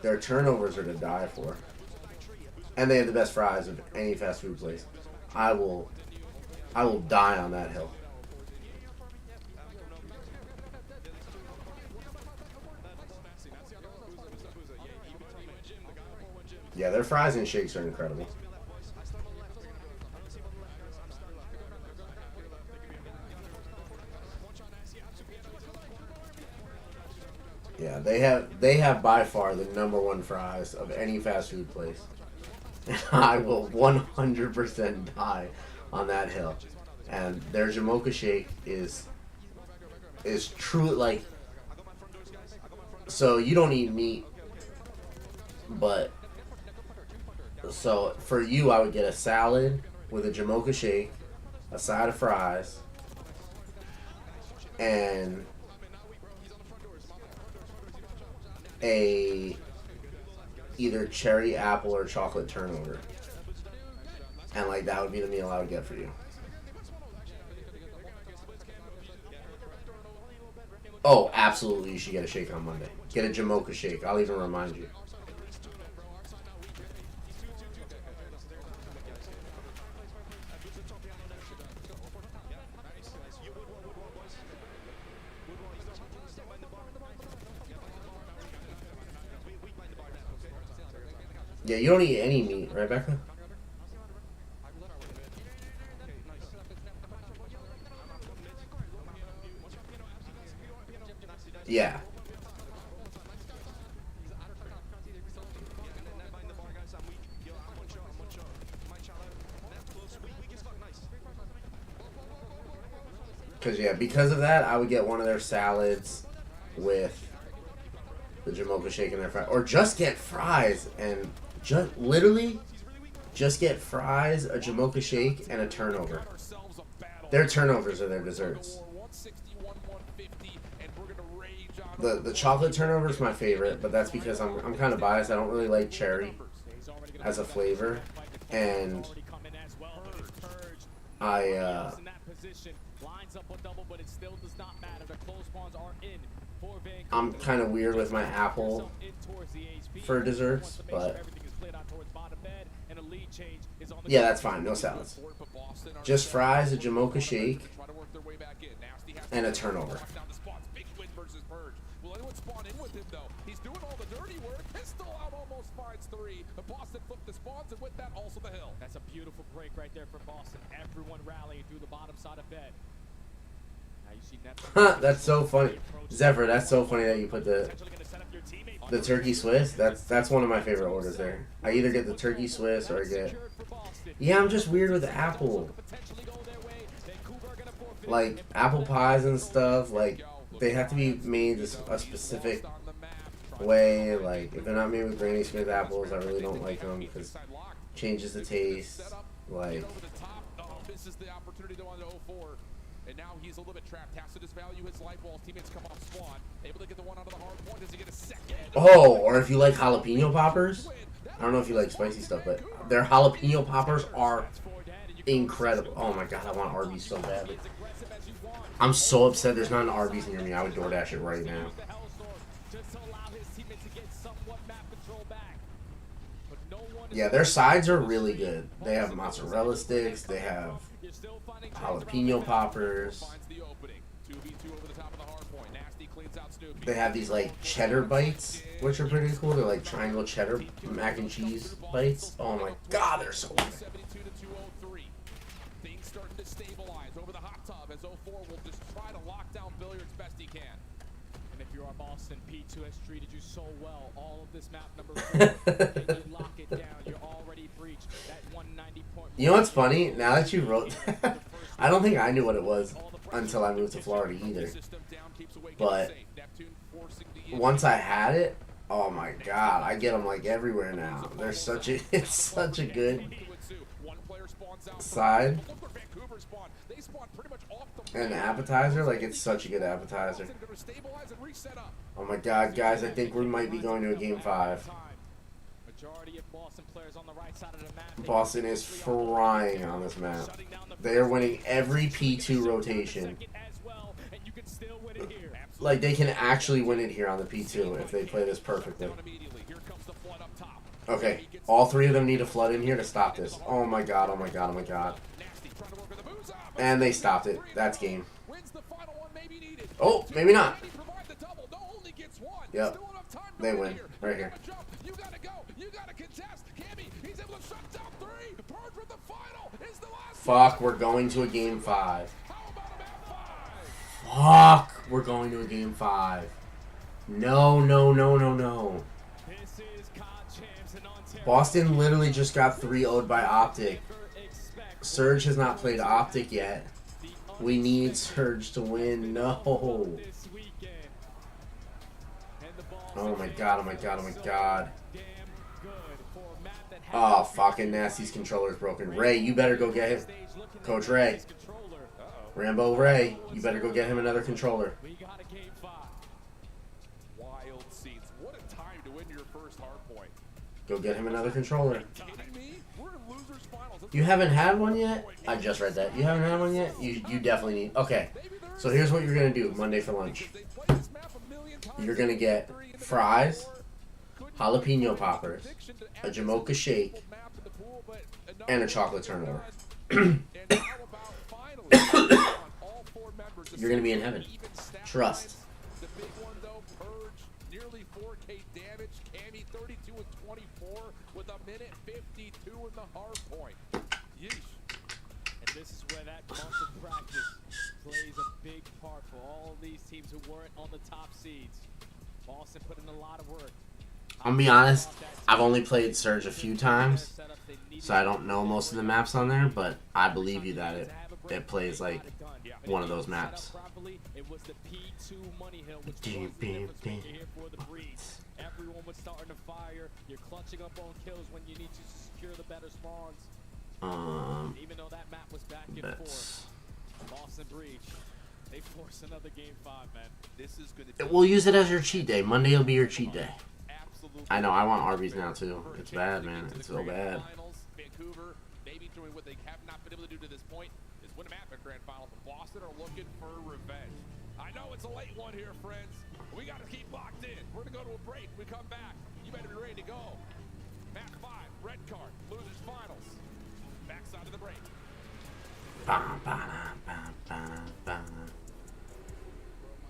Their turnovers are to die for. And they have the best fries of any fast food place. I will die on that hill. Yeah, their fries and shakes are incredible. Yeah, they have by far the #1 fries of any fast food place. And I will 100% die on that hill. And their Jamocha shake is true, like, so you don't eat meat, but so for you I would get a salad with a Jamocha shake, a side of fries, and a either cherry, apple, or chocolate turnover. And like that would be the meal I would get for you. Oh, absolutely, you should get a shake on Monday. Get a Jamocha shake. I'll even remind you. Yeah, you don't eat any meat, right, Becca? Yeah. Because of that, I would get one of their salads with the Jamocha shake in their fries. Or just get fries and literally just get fries, a Jamocha shake, and a turnover. Their turnovers are their desserts. The chocolate turnover is my favorite, but that's because I'm kind of biased. I don't really like cherry as a flavor, and I'm kind of weird with my apple for desserts, but yeah, that's fine. No salads. Just fries, a Jamocha shake, and a turnover. He's doing all the dirty work. Pistol out, almost finds 3. But Boston flipped the spawns, and with that, also the hill. That's a beautiful break right there for Boston. Everyone rallying through the bottom side of bed. Now you see Neptune. That's so funny, Zephyr. That's so funny that you put the turkey Swiss. That's one of my favorite orders there. I either get the turkey Swiss or I get. Yeah, I'm just weird with apple. Like apple pies and stuff. Like they have to be made a specific way. Like if they're not made with Granny Smith apples, I really don't like them because it changes the taste. Like. This is the opportunity to go on to 0-4. And now he's a little bit trapped. Has to just value his life while his teammates come off spawn. Able to get the one out of the hard point. Does he get a second? Oh, or if you like jalapeno poppers. I don't know if you like spicy stuff, but their jalapeno poppers are incredible. Oh my god, I want Arby's so badly. I'm so upset there's not an Arby's near me. I would DoorDash it right now. Yeah, their sides are really good. They have mozzarella sticks. They have jalapeno poppers. They have these like cheddar bites, which are pretty cool. They're like triangle cheddar mac and cheese bites. Oh my god, they're so good. Things starting to stabilize over the hot tub as 0-4 will just try to lock down Billiards best he can. And if you are Boston, P2 has treated you so well all of this map number 4. And you lock it down, you're already breached that 190 point. You know what's funny? Now that you wrote that, I don't think I knew what it was until I moved to Florida either. But once I had it, oh my god, I get them like everywhere now. They're such a, it's such a good side. An appetizer? Like, it's such a good appetizer. Oh my god, guys, I think we might be going to a game 5. Boston is frying on this map. They are winning every P2 rotation. Like, they can actually win it here on the P2 if they play this perfectly. Okay, all 3 of them need a flood in here to stop this. Oh my god, oh my god, oh my god. And they stopped it. That's game. Oh, maybe not. Yep. They win. Right here. Fuck, we're going to a game 5. Fuck, we're going to a game 5. No, no, no, no, no. Boston literally just got 3-0'd by Optic. Surge has not played Optic yet. We need Surge to win. No. Oh my god, oh my god, oh my god. Oh, fucking Nasty's controller's broken. Ray, you better go get him. Coach Ray. Rambo Ray, you better go get him another controller. Wild scenes. What a time to win your first hard point. Go get him another controller. You haven't had one yet? I just read that. You haven't had one yet? You definitely need. Okay. So here's what you're going to do Monday for lunch. You're going to get fries, jalapeno poppers, a Jamocha shake, and a chocolate turnover. You're going to be in heaven. Trust. The big one though, Purge, nearly 4K damage, Cammy 32 and 24 with a minute 52 in the hard point. Yeesh. And this is where that month of practice plays a big part for all these teams who weren't on the top seeds. Boston put in a lot of work. I'm gonna be honest, I've only played Surge a few times, so I don't know most of the maps on there, but I believe you that it plays like one of those maps. Everyone was starting to fire. You're clutching up on kills when you need to secure the better spawns. Even though that map was back and forth, Boston Breach, they force another game 5, man. This is going to. We'll use it as your cheat day. Monday will be your cheat day. I know. I want Arby's now too. It's bad, man. It's so bad. Vancouver, maybe doing what they have not been able to do to this point is win a map at Grand Finals. And Boston are looking for revenge. I know it's a late one here, friends. We got to keep locked in. We're going to go to a break. We come back. You better be ready to go. Map 5, red card, losers finals. Backside of the break.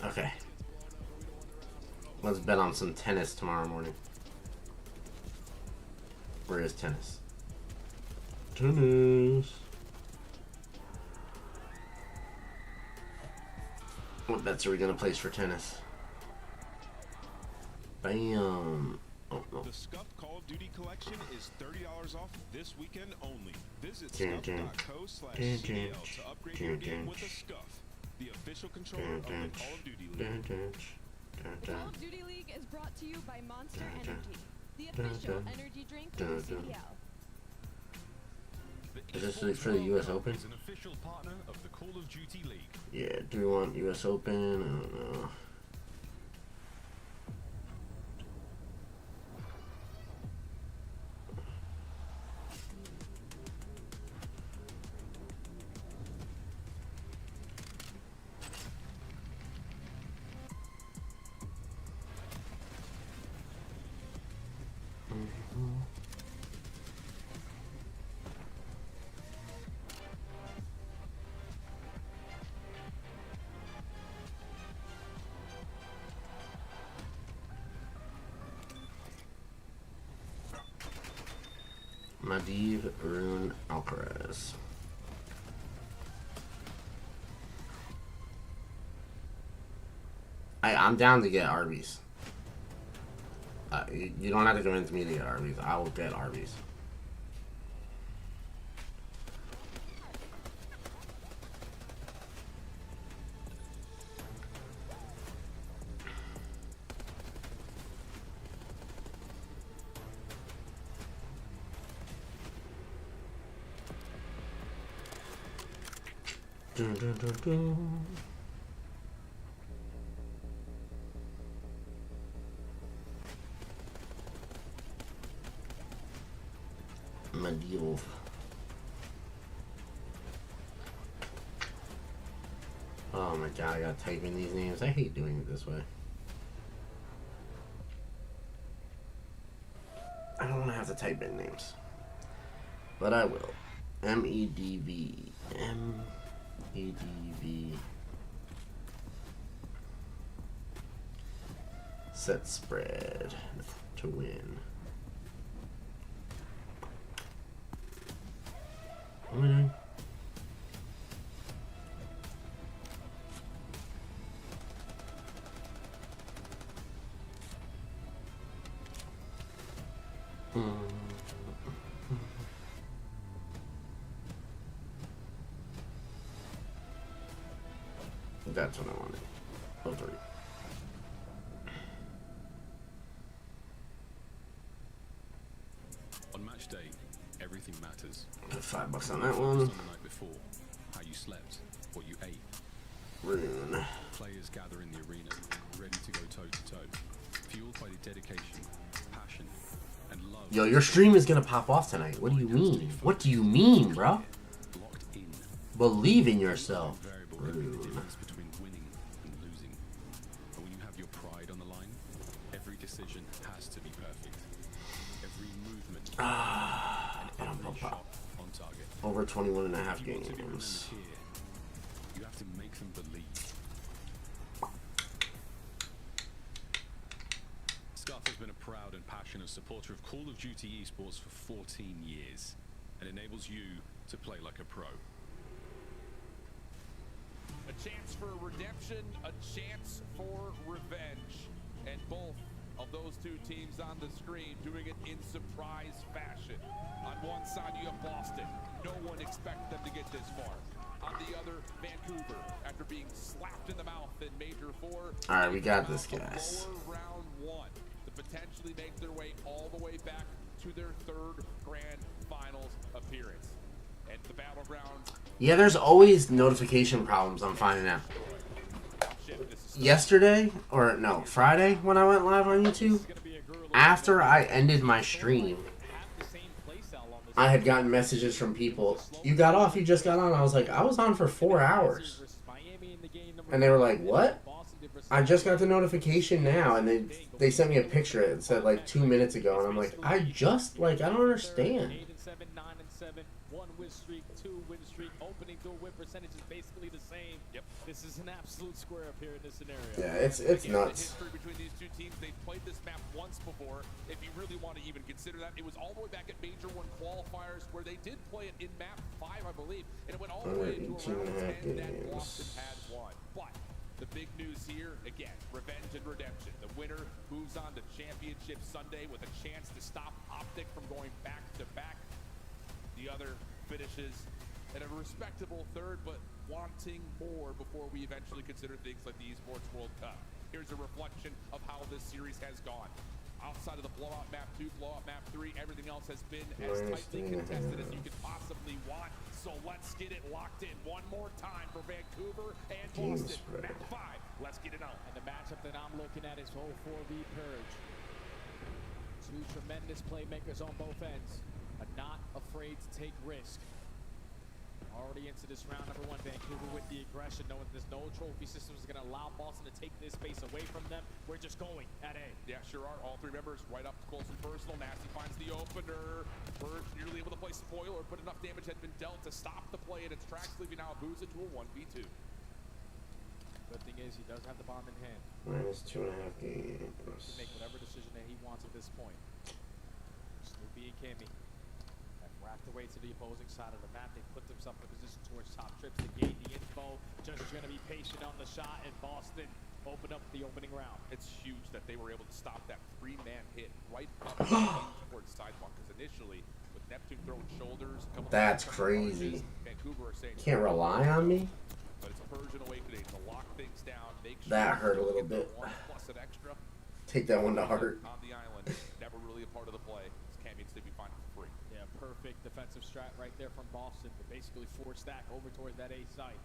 Okay. Let's bet on some tennis tomorrow morning. Where is tennis? Tennis. What bets are we gonna place for tennis? Bam. Oh, no. The Scuff Call of Duty collection is $30 off this weekend only. Visit scuff.co/CDL to upgrade your game with a Scuff, the official controller of the Call of Duty League. Call of Duty League is brought to you by Monster Energy, the official energy drink from CDL. Is this for the US Open? Is an official partner of the Call of Duty League. Yeah, do we want US Open? I don't know. Madiv Rune Alcaraz. I'm down to get Arby's. You don't have to convince me to get Arby's. I will get Arby's. Dun, dun, dun, dun. Medieval. Oh my god, I gotta type in these names. I hate doing it this way. I don't want to have to type in names. But I will. MEDV. MEDV. Set spread to win. Winning. That's what I wanted. Oh, 3. On match day, everything matters. $5 on that one. The night before, how you slept, what you ate. Rune. Players gather in the arena, ready to go toe to toe, fueled by the dedication, passion, and love. Yo, your stream is gonna pop off tonight. What do you mean? What do you mean, bro? Believe in yourself. Rune. Between winning and losing. And when you have your pride on the line, every decision has to be perfect. Every movement and every shot on target. Over 21 and a half If you want to be games. remembered here, you have to make them believe. Scuff has been a proud and passionate supporter of Call of Duty esports for 14 years and enables you to play like a pro. A chance for redemption, a chance for revenge. And both of those two teams on the screen doing it in surprise fashion. On one side, you have Boston. No one expected them to get this far. On the other, Vancouver, after being slapped in the mouth in Major 4. Alright, we got this, guys. Round 1 to potentially make their way all the way back to their 3rd Grand Finals appearance. And the battleground. Yeah, there's always notification problems, I'm finding out. Yesterday, or no, Friday, when I went live on YouTube, after I ended my stream, I had gotten messages from people, you got off, you just got on. I was like, I was on for 4 hours. And they were like, what? I just got the notification now, and they sent me a picture. It said like 2 minutes ago, and I'm like, I don't understand. 8-7, 9-7, 1 win streak, 2 win streak, opening door win percentage is basically the same. Yep. This is an absolute square up here in this scenario. Yeah, it's nuts. The history between these two teams, they've played this map once before. If you really want to even consider that, it was all the way back at Major 1 qualifiers where they did play it in map 5, I believe, and it went all the way into a round 10 that Boston had won. But the big news here, again, revenge and redemption. The winner moves on to Championship Sunday with a chance to stop Optic from going back to back. The other finishes at a respectable 3rd, but wanting more before we eventually consider things like the Esports World Cup. Here's a reflection of how this series has gone. Outside of the blowout map 2, blowout map 3, everything else has been as tightly contested as you could possibly want. So let's get it locked in one more time for Vancouver and Boston. Map 5, let's get it on. And the matchup that I'm looking at is 0-4v Purge. 2 tremendous playmakers on both ends, but not afraid to take risk. Already into this round number 1, Vancouver with the aggression, knowing there's no trophy system is going to allow Boston to take this space away from them. We're just going at A. Yeah, sure are. All 3 members right up close and personal. Nasty finds the opener. Purge nearly able to play spoiler, but enough damage had been dealt to stop the play in its tracks, leaving now Abuza to a 1v2. Good thing is he does have the bomb in hand. Minus 2.5 games. To make whatever decision that he wants at this point. Snoopy and Cammy have wrapped their way to the opposing side of the map. They put themselves in a position towards top trips to gain the info. Just going to be patient on the shot, and Boston open up the opening round. It's huge that they were able to stop that 3-man hit right up towards sidewalk, because initially with Neptune throwing shoulders, that's crazy. Vancouver are saying Can't rely on me. But it's Persian awakening to lock things down. Make sure That hurt a little bit. Plus an extra. Take that one to heart. On the island, never really a part of the play. Cam needs to be fine for free. Yeah, perfect defensive strat right there from Boston to basically force stack over towards that A site.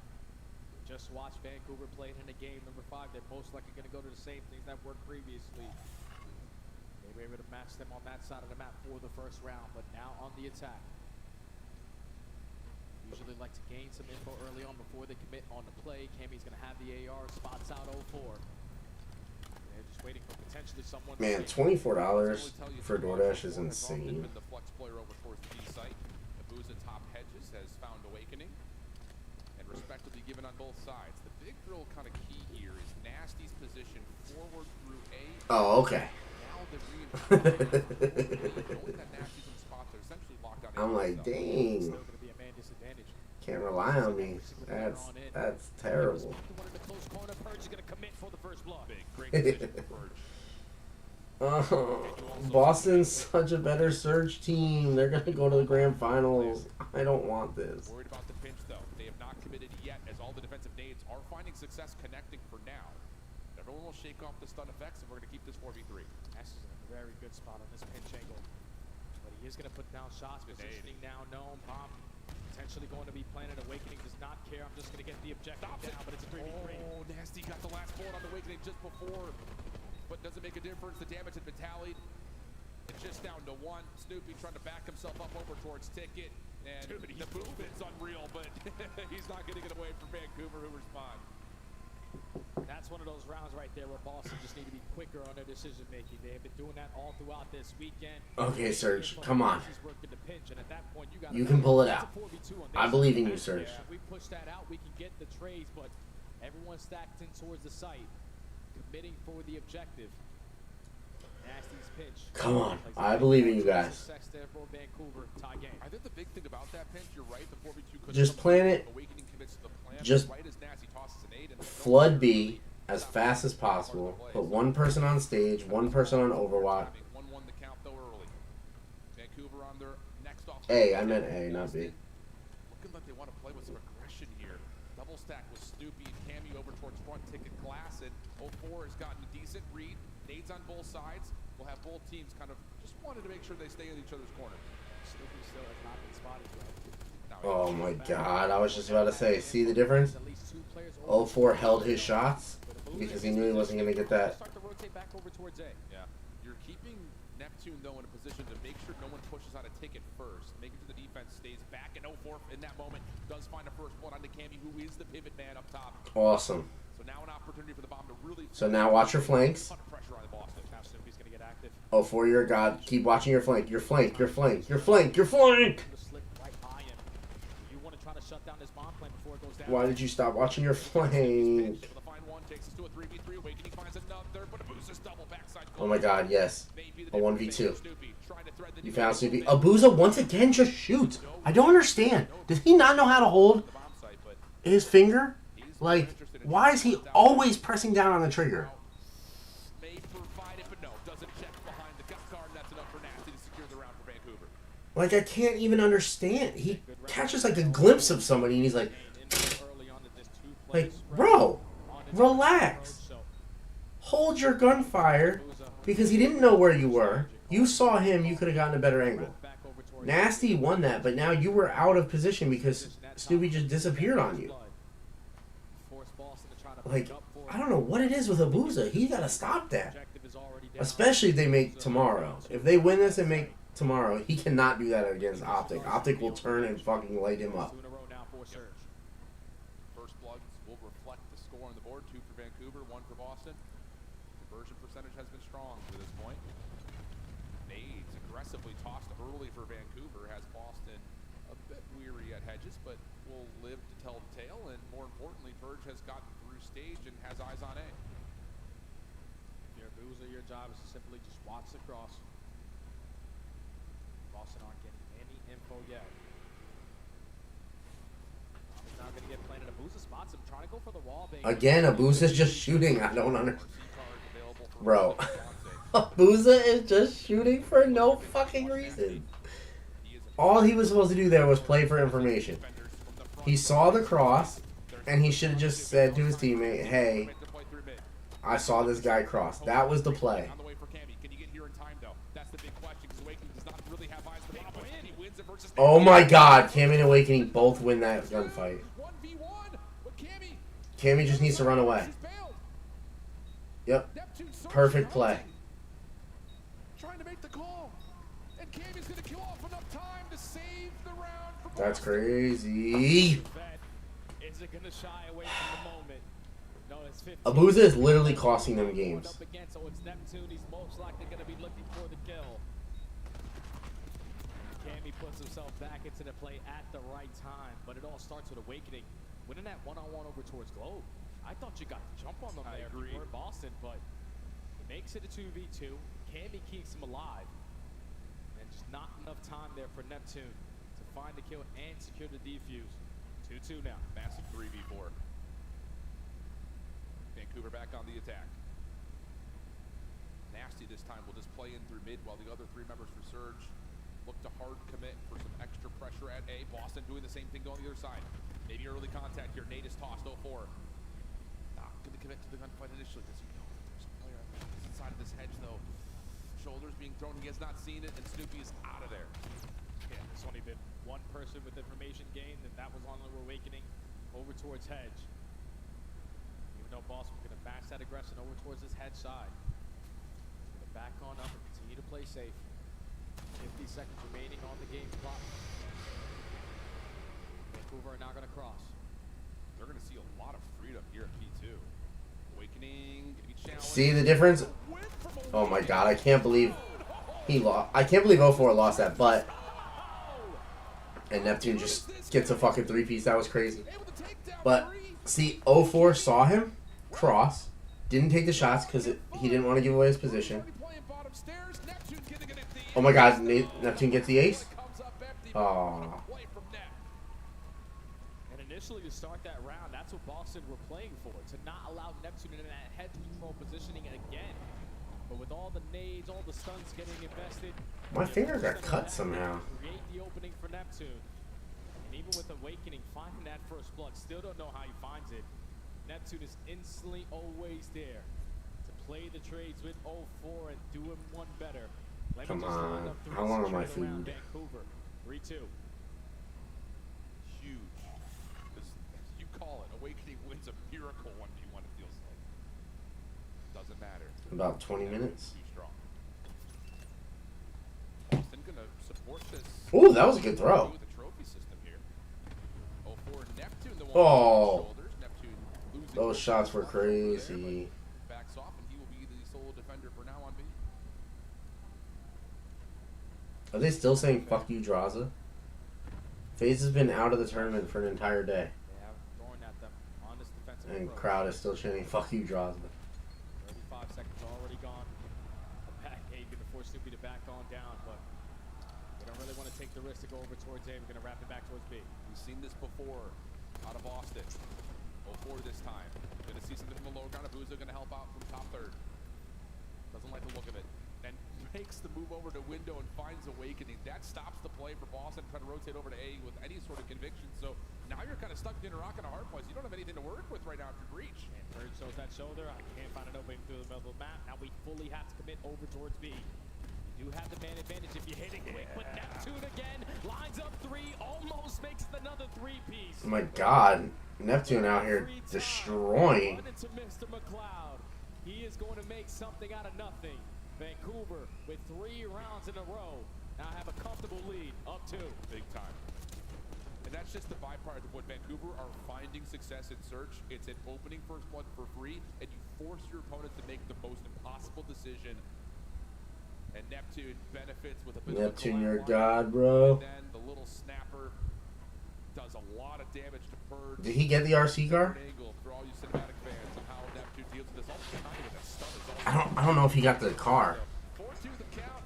just watch Vancouver playing in a game number 5. They're most likely going to go to the same things that worked previously. They were able to match them on that side of the map for the first round, but now on the attack. Usually like to gain some info early on before they commit on the play. Cammy's going to have the AR, spots out 04. They're just waiting for potentially someone. Man, $24 for DoorDash is insane. The flex player over towards the B site. Abuza top hedges has found Awakening and respectively given on both sides. The big drill kind of key here is Nasty's position forward through A. Oh, okay. Now the knowing that Nasty's in the spot, they're essentially locked on. I'm like, dang. Can't rely on me. That's terrible. Boston's such a better Surge team. They're gonna go to the grand finals. I don't want this. Worried about the pinch though. They have not committed yet, as all the defensive nades are finding success connecting for now. Everyone will shake off the stun effects, and we're gonna keep this 4v3. Ash is in a very good spot on this pinch angle, but he is gonna put down shots. Positioning now known. Bomb potentially going to be planted. Awakening does not care. I'm just going to get the objective down, but it's a 3v3. Oh, Nasty got the last bullet on Awakening just before, but doesn't make a difference. The damage has been tallied. It's just down to 1. Snoopy trying to back himself up over towards Ticket, and the movement's unreal, but he's not getting it away from Vancouver, who respond. That's one of those rounds right there where Boston just need to be quicker on their decision making. They have been doing that all throughout this weekend. Okay, Surge, come on. You can pull it out. I believe in you, Surge. If we push that out, we can get the trades, but everyone's stacked in towards the site, committing for the objective. Nasty's pitch. Come on, I believe in you guys. I think the big thing about that pinch, you're right, the 4v2 could Just plan it. Just flood B as fast as possible. Put one person on stage, one person on Overwatch. A, I meant A, not B. Looking like they want to play with some aggression here. Double stack with Snoopy and Cammy over towards front, Ticket Glass, and 04 has gotten a decent read. Nades on both sides. We'll have both teams kind of just wanted to make sure they stay in each other's corner. Snoopy still has not been spotted yet. Oh my god, I was just about to say, see the difference? 04 held his shots because he knew he wasn't going to get that. Yeah, you're keeping Neptune though in a position to make sure no one pushes out a Ticket first, making sure the defense stays back, and 04 in that moment does find a first blood onto Cammy, who is the pivot man up top. Awesome. So now an opportunity for the bomb to really. So now watch your flanks. 04, you're a god. Keep watching your flank. Your flank, your flank, your flank, your flank! Why did you stop watching your flank? Oh my god, yes. A 1v2. You found Snoopy. Abuza once again just shoots. I don't understand. Does he not know how to hold his finger? Like, why is he always pressing down on the trigger? Like, I can't even understand. He catches like a glimpse of somebody and he's like, bro, relax. Hold your gunfire because he didn't know where you were. You saw him, you could have gotten a better angle. Nasty won that, but now you were out of position because Snoopy just disappeared on you. Like, I don't know what it is with Abuza. He got to stop that. Especially if they make tomorrow. If they win this and make tomorrow, he cannot do that against Optic. Optic will turn and fucking light him up. First bloods will reflect the score on the board. 2 for Vancouver, 1 for Boston. Conversion percentage has been strong to this point. Nades aggressively tossed early for Vancouver has Boston a bit weary at hedges, but will live to tell the tale. And more importantly, Verge has gotten through stage and has eyes on A. If you're Abuza, your job is to simply just watch the cross. Boston aren't getting any info yet. He's not going to get planted. Abuza spots him, trying to go for the wall. Again, Abuza's just shooting. I don't understand. Bro. Abuza is just shooting for no fucking reason. All he was supposed to do there was play for information. He saw the cross, and he should have just said to his teammate, hey, I saw this guy cross. That was the play. Oh my god, Cammy and Awakening both win that gunfight. Cammy just needs to run away. Yep. Perfect play. Trying to make the call. And Cammy's going to kill off enough time to save the round for That's Boston. crazy. Is it going to shy away from the moment? No, it's 15. Abuza is literally costing them games. Up against, so it's Neptune. He's most likely going to be looking for the kill. Cammy puts himself back into the play at the right time, but it all starts with Awakening. Winning that one-on-one over towards Globe. I thought you got the jump on them there before Boston, but it makes it a 2v2. Cammy keeps him alive. And just not enough time there for Neptune to find the kill and secure the defuse. 2-2 now. Massive 3v4. Vancouver back on the attack. Nasty this time will just play in through mid while the other three members for Surge look to hard commit for some extra pressure at A. Boston doing the same thing going the other side. Maybe early contact here. Nate is tossed 0-4. Not going to commit to the gunfight initially because you know there's a player inside of this hedge though. Shoulders being thrown. He has not seen it, and Snoopy is out of there. Yeah, there's only been one person with information gained, and that was on the Awakening over towards hedge. Even though Boston was going to match that aggression over towards this hedge side. Going to back on up and continue to play safe. 50 seconds remaining on the game clock. Vancouver are now going to cross. They're going to see a lot of freedom here at P2. Awakening, going to be challenged. See the difference? Oh my god, I can't believe he lost. I can't believe 0-4 lost that, but and Neptune just gets a fucking 3-piece. That was crazy. But see, 0-4 saw him cross, didn't take the shots because he didn't want to give away his position. Oh my god, Neptune gets the ace? Aww. And initially to start that round, that's what Boston were playing for, to not allow Neptune in that head control positioning again. But with all the nades, all the stuns getting invested, My finger got cut somehow. create the opening for Neptune. And even with Awakening finding that first blood, still don't know how he finds it. Neptune is instantly always there to play the trades with 0-4 and do him one better. Come on. How long am I food? Vancouver, 3-2. Huge. Because you call it, Awakening wins a miracle 1v1, it feels like. Doesn't matter. About 20 minutes. Too strong. Boston gonna support this. Ooh, that was a good throw. The trophy system here. 0-4 Neptune, the one Oh, shoulders. Neptune losing those shots were crazy. backs off, and he will be the sole defender for now on B. Are they still saying fuck you, Draza? FaZe has been out of the tournament for an entire day. They have throwing at them on this defensive And approach. crowd is still chanting fuck you, Draza. 35 seconds already gone. The back eight going to force Snoopy to back on down, but they don't really want to take the risk to go over towards A. We're going to wrap it back towards B. We've seen this before out of Austin. 0-4 this time. Going to see something from the lower ground. Abuza going to help out from top third. Doesn't like the look of it. And makes the move over to window and finds Awakening. That stops the play for Boston trying to rotate over to A with any sort of conviction. So now you're kind of stuck in a rock and a hard place. You don't have anything to work with right now after breach. And third shows that shoulder. I can't find an opening through the middle of the map. Now we fully have to commit over towards B. You do have the man advantage if you hit it quick, but Neptune again lines up three, almost makes another three-piece. Oh my god. Neptune out here destroying. Into Mr. McLeod. He is going to make something out of nothing. Vancouver with 3 rounds in a row now have a comfortable lead, up 2. Big time. And that's just the byproduct of what Vancouver are finding success in search. It's an opening first blood for free, and you force your opponent to make the most impossible decision. And Neptune benefits with a bit Neptune, of a you're god, bro. And then the little snapper does a lot of damage to Purge. Did he get the RC car? For all you cinematic fans of how Neptune deals with this. I don't know if he got the car. 4-2 the count.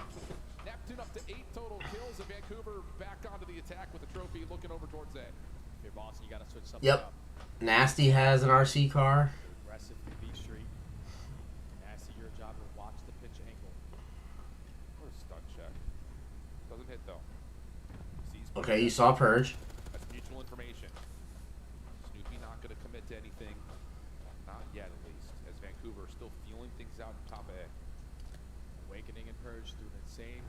Neptune up to 8 total kills, and Vancouver back onto the attack with the trophy, looking over towards A. Here, Boston, you got to switch something Yep. up. Nasty has an RC car. Aggressive from B Street. Nasty, your job to watch the pitch angle. What a stun check. Doesn't hit though. Sees Okay, you saw Purge. That's mutual information. Snoopy not going to commit to anything. Not yet, at least. As Vancouver still feeling things out in top A. Awakening and Purge through the same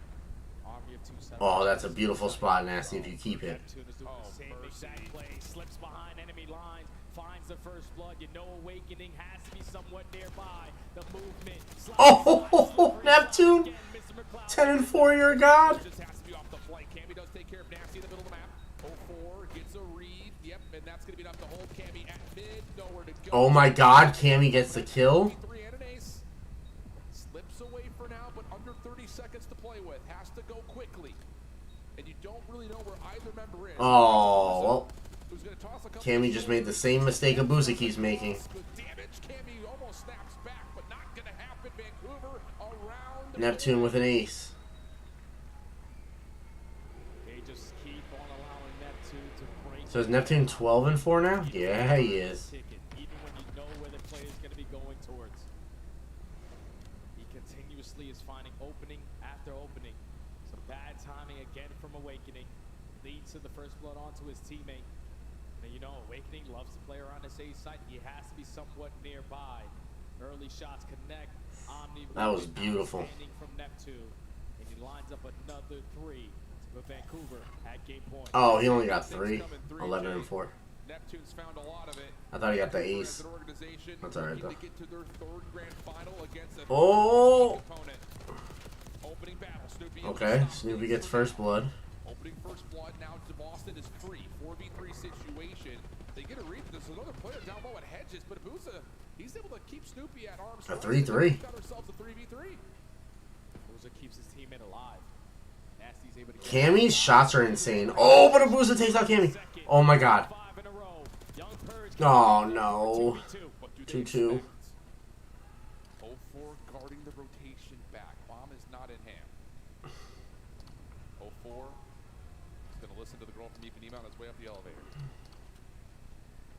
army of 2 Oh, that's a beautiful spot, Nasty, if you keep it. Neptune is doing the same exact play. Slips behind enemy lines. Finds finds the first blood. You know Awakening has to be somewhat nearby. The movement. Oh, Neptune. 10-4, you're a god. Just has to be off the flank. Cammy does take care of Nasty in the middle of the map. 04 gets a read. Yep, and that's going to be enough to hold Cammy at mid. Nowhere to go. Oh my god, Cammy gets the kill. And an ace. Slips away for now, but under 30 seconds to play with. Has to go quickly. And you don't really know where either member is. Oh, well. Cammy just made the same mistake Abusa keeps making. Neptune with an ace. So is Neptune 12-4 now? Yeah, he is. Even when you know where the play is going to be going towards. He continuously is finding opening after opening. Some bad timing again from Awakening. Leads to the first blood onto his teammate. And you know, Awakening loves to play around this A site. He has to be somewhat nearby. Early shots connect. Omni that was beautiful. From Neptune. And he lines up another 3 to put Vancouver at game point. Oh, he only got 3. 11-4. Neptune's found a lot of it. I thought he got the ace. That's alright though. Oh! Okay, Snoopy gets first blood. Opening first blood now to Boston is free. 4v3 situation. They get a read. There's another player down low at hedges, but Abusa, he's able to keep Snoopy at arm's a length. 3-3. Got ourselves a 3v3. Abusa keeps his teammate alive. Nasty's able to Cammy's shots are insane. Oh, but Abusa takes out Cammy. Oh my god. Oh no. 2-2. 04 guarding the rotation back. Bomb is not in hand. 04 is going to listen to the girl from Ipanema on his way up the elevator.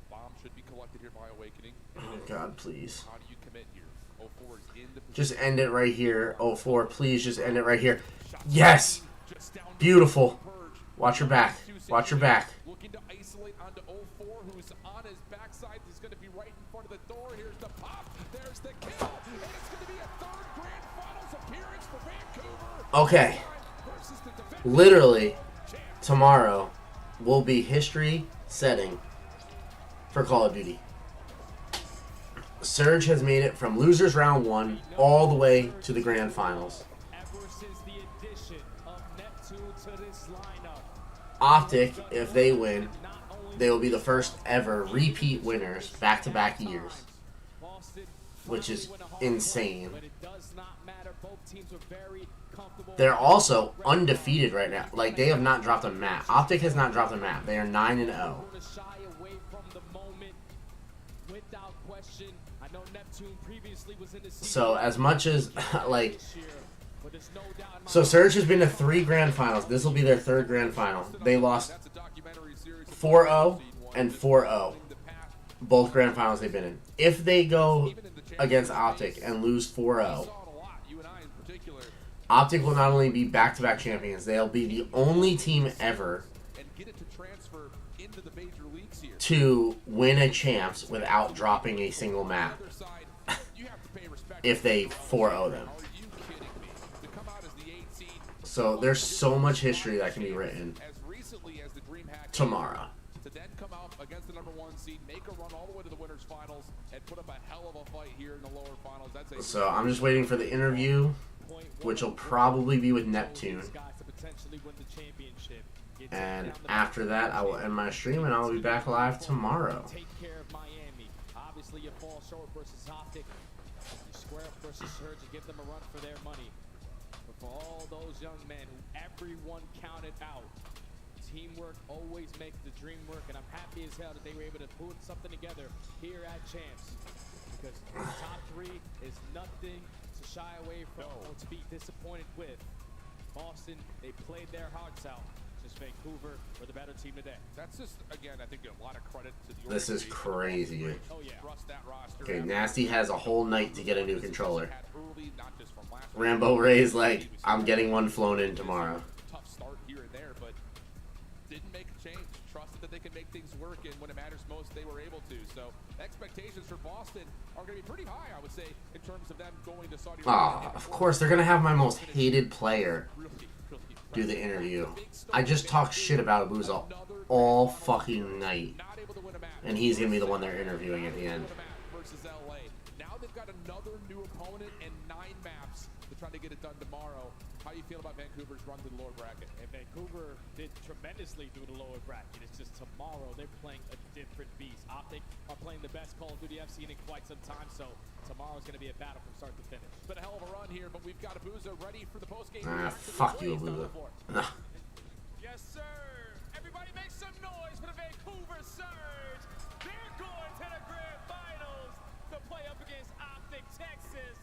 Bomb should be collected here by Awakening. Oh god, please. How do you commit here? 04 is in the just end it right here. 04, please just end it right here. Yes! Beautiful. Watch your back. Watch your back. Looking to isolate onto 04, who's on his backside. He's going to be right in front of the door. Here's the pop. There's the kill. And it's going to be a third grand finals appearance for Vancouver. Okay. Literally, tomorrow will be history setting for Call of Duty. Surge has made it from losers round 1 all the way to the grand finals. Optic, if they win, they will be the first ever repeat winners back-to-back years, which is insane. They're also undefeated right now. Like, they have not dropped a map. Optic has not dropped a map. They are 9-0. So as much as like, so Surge has been to 3 grand finals. This will be their 3rd grand final. They lost 4-0 and 4-0. Both grand finals they've been in. If they go against Optic and lose 4-0, Optic will not only be back-to-back champions, they'll be the only team ever to win a champs without dropping a single map. If they 4-0 them. So there's so much history that can be written tomorrow. To then come out against the #1 seed, make a run all the way to the winners finals, and put up a hell of a fight here in the lower finals. That's So I'm just waiting for the interview, which will probably be with Neptune. And after that, I will end my stream and I'll be back live tomorrow. Obviously, you fall short versus Optic. You square up versus Surge and give them a run for their money. But for all those young men who everyone counted out, teamwork always makes the dream work, and I'm happy as hell that they were able to put something together here at Champs. Because the top 3 is nothing to shy away from or to be disappointed with. Boston, they played their hearts out. Just Vancouver were the better team today. That's just, again, I think a lot of credit to the This is crazy. Oh, yeah. Okay, Nasty has a whole night to get a new controller. Rambo Ray's like, I'm getting one flown in tomorrow. Tough start here and there, but didn't make a change. Trusted that they could make things work, and when it matters most, they were able to. So expectations for Boston are going to be pretty high, I would say, in terms of them going to Saudi Arabia. Of course, they're going to have my most hated player do the interview. I just talk shit about Abusa all fucking night. And he's going to be the one they're interviewing at the end. Versus LA. Now they've got another new opponent and 9 maps to try to get it done tomorrow. How do you feel about Vancouver's run to the lower bracket? And Vancouver did tremendously through the lower bracket. It's just tomorrow they're playing a different beast. Optic are playing the best Call of Duty I've seen in quite some time, so tomorrow's going to be a battle from start to finish. It's been a hell of a run here, but we've got Abuza ready for the postgame. Fuck you, Abuza. Yes, sir. Everybody make some noise for the Vancouver Surge. They're going to the grand finals to play up against Optic Texas.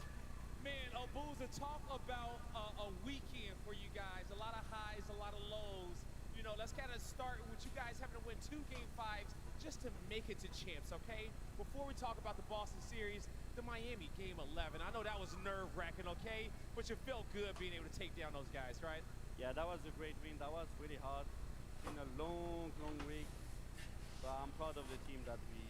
Man, Abuza, talk about a weekend for you guys. A lot of highs, a lot of lows. You know, let's kind of start with you guys having to win 2 Game 5s just to make it to champs, okay? Before we talk about the Boston series, the Miami Game 11. I know that was nerve-wracking, okay? But you felt good being able to take down those guys, right? Yeah, that was a great win. That was really hard. It's been a long week. But I'm proud of the team that we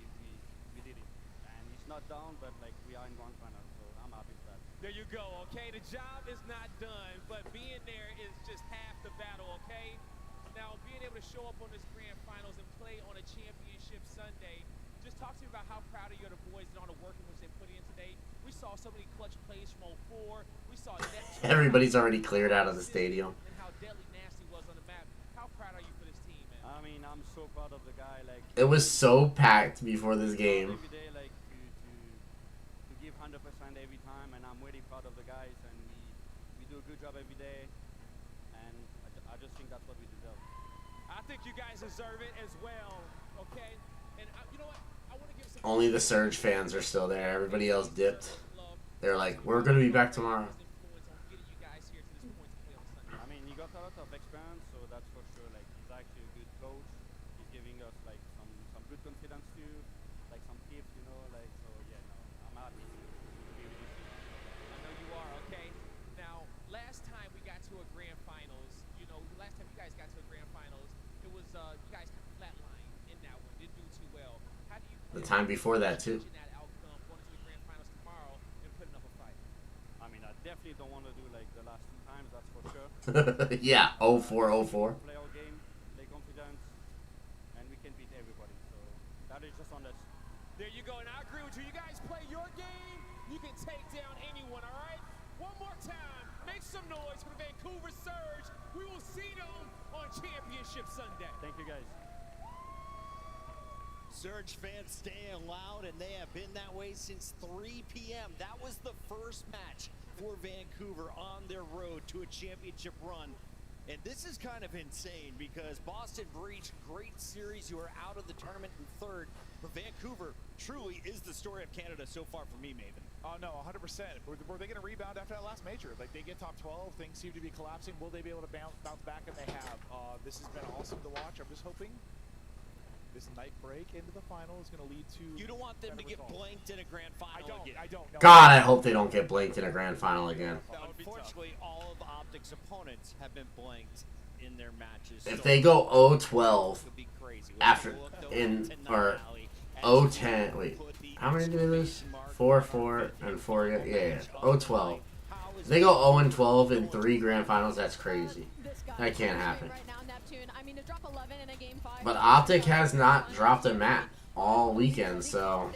did it. And it's not down, but like we are in grand final, so I'm happy with that. There you go, okay? The job is not done, but being there is just half the battle, okay? Now, being able to show up on this grand finals and play on a championship Sunday, just talk to me about how proud of you are the boys and all the work which they put in today. We saw so many clutch plays from 04. We saw everybody's already cleared out of the stadium. And how deadly nasty was on the map. How proud are you for this team, man? I mean, I'm so proud of the guy. Like It was so packed before this game. every day, like to give 100% every time, and I'm really proud of the guys. And we do a good job every day, and I just think that's what we deserve. I think you guys deserve it as well, okay? And you know what? I want to give some. Only the Surge fans are still there. Everybody else dipped. They're like, we're going to be back tomorrow. I mean, he got a lot of experience, so that's for sure. Like, he's actually a good coach. He's giving us like some good confidence too, like some tips, you know. Like, so yeah, no, I'm happy to be with you. I know you are, okay? Now, last time we got to a grand finals, you know, last time you guys got to a grand finals, it was you guys kind of flatlined in that one, didn't do too well. How do you? The time before that too. That outcome, going to the grand finals tomorrow and putting up a fight. I mean, I definitely don't want to do like the last 2 times, that's for sure. Yeah, 04-04. Play our game, play confidence, and we can beat everybody. So that is just on us. There you go, and I agree with you. You guys play your game, you can take down anyone, all right? One more time, make some noise for the Vancouver Surge. We will see them on Championship Sunday. Thank you, guys. Surge fans staying loud, and they have been that way since 3 p.m. That was the first match for Vancouver on their road to a championship run. And this is kind of insane because Boston Breach, great series. You are out of the tournament in 3rd. But Vancouver truly is the story of Canada so far for me, Maven. Oh, no, 100%. Were they going to rebound after that last major? Like, they get top 12, things seem to be collapsing. Will they be able to bounce back? And they have. This has been awesome to watch. I'm just hoping this night break into the final is going to lead to. You don't want them to get blanked in a grand final again. I don't. No. God, I hope they don't get blanked in a grand final again. Unfortunately, all of Optic's opponents have been blanked in their matches. If they go 0-12 after or 0-10, wait, how many do they lose? 4-4 and 4. Yeah, 0-12. If they go 0-12 in 3 grand finals, that's crazy. That can't happen. But Optic has not dropped a map all weekend, so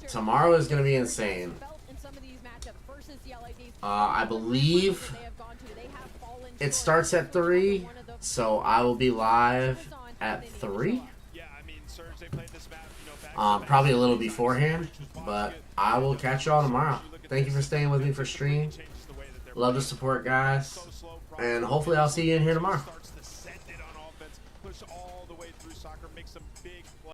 tomorrow is going to be insane. I believe it starts at 3, so I will be live at 3. Probably a little beforehand, but I will catch y'all tomorrow. Thank you for staying with me for stream. Love the support, guys, and hopefully I'll see you in here tomorrow.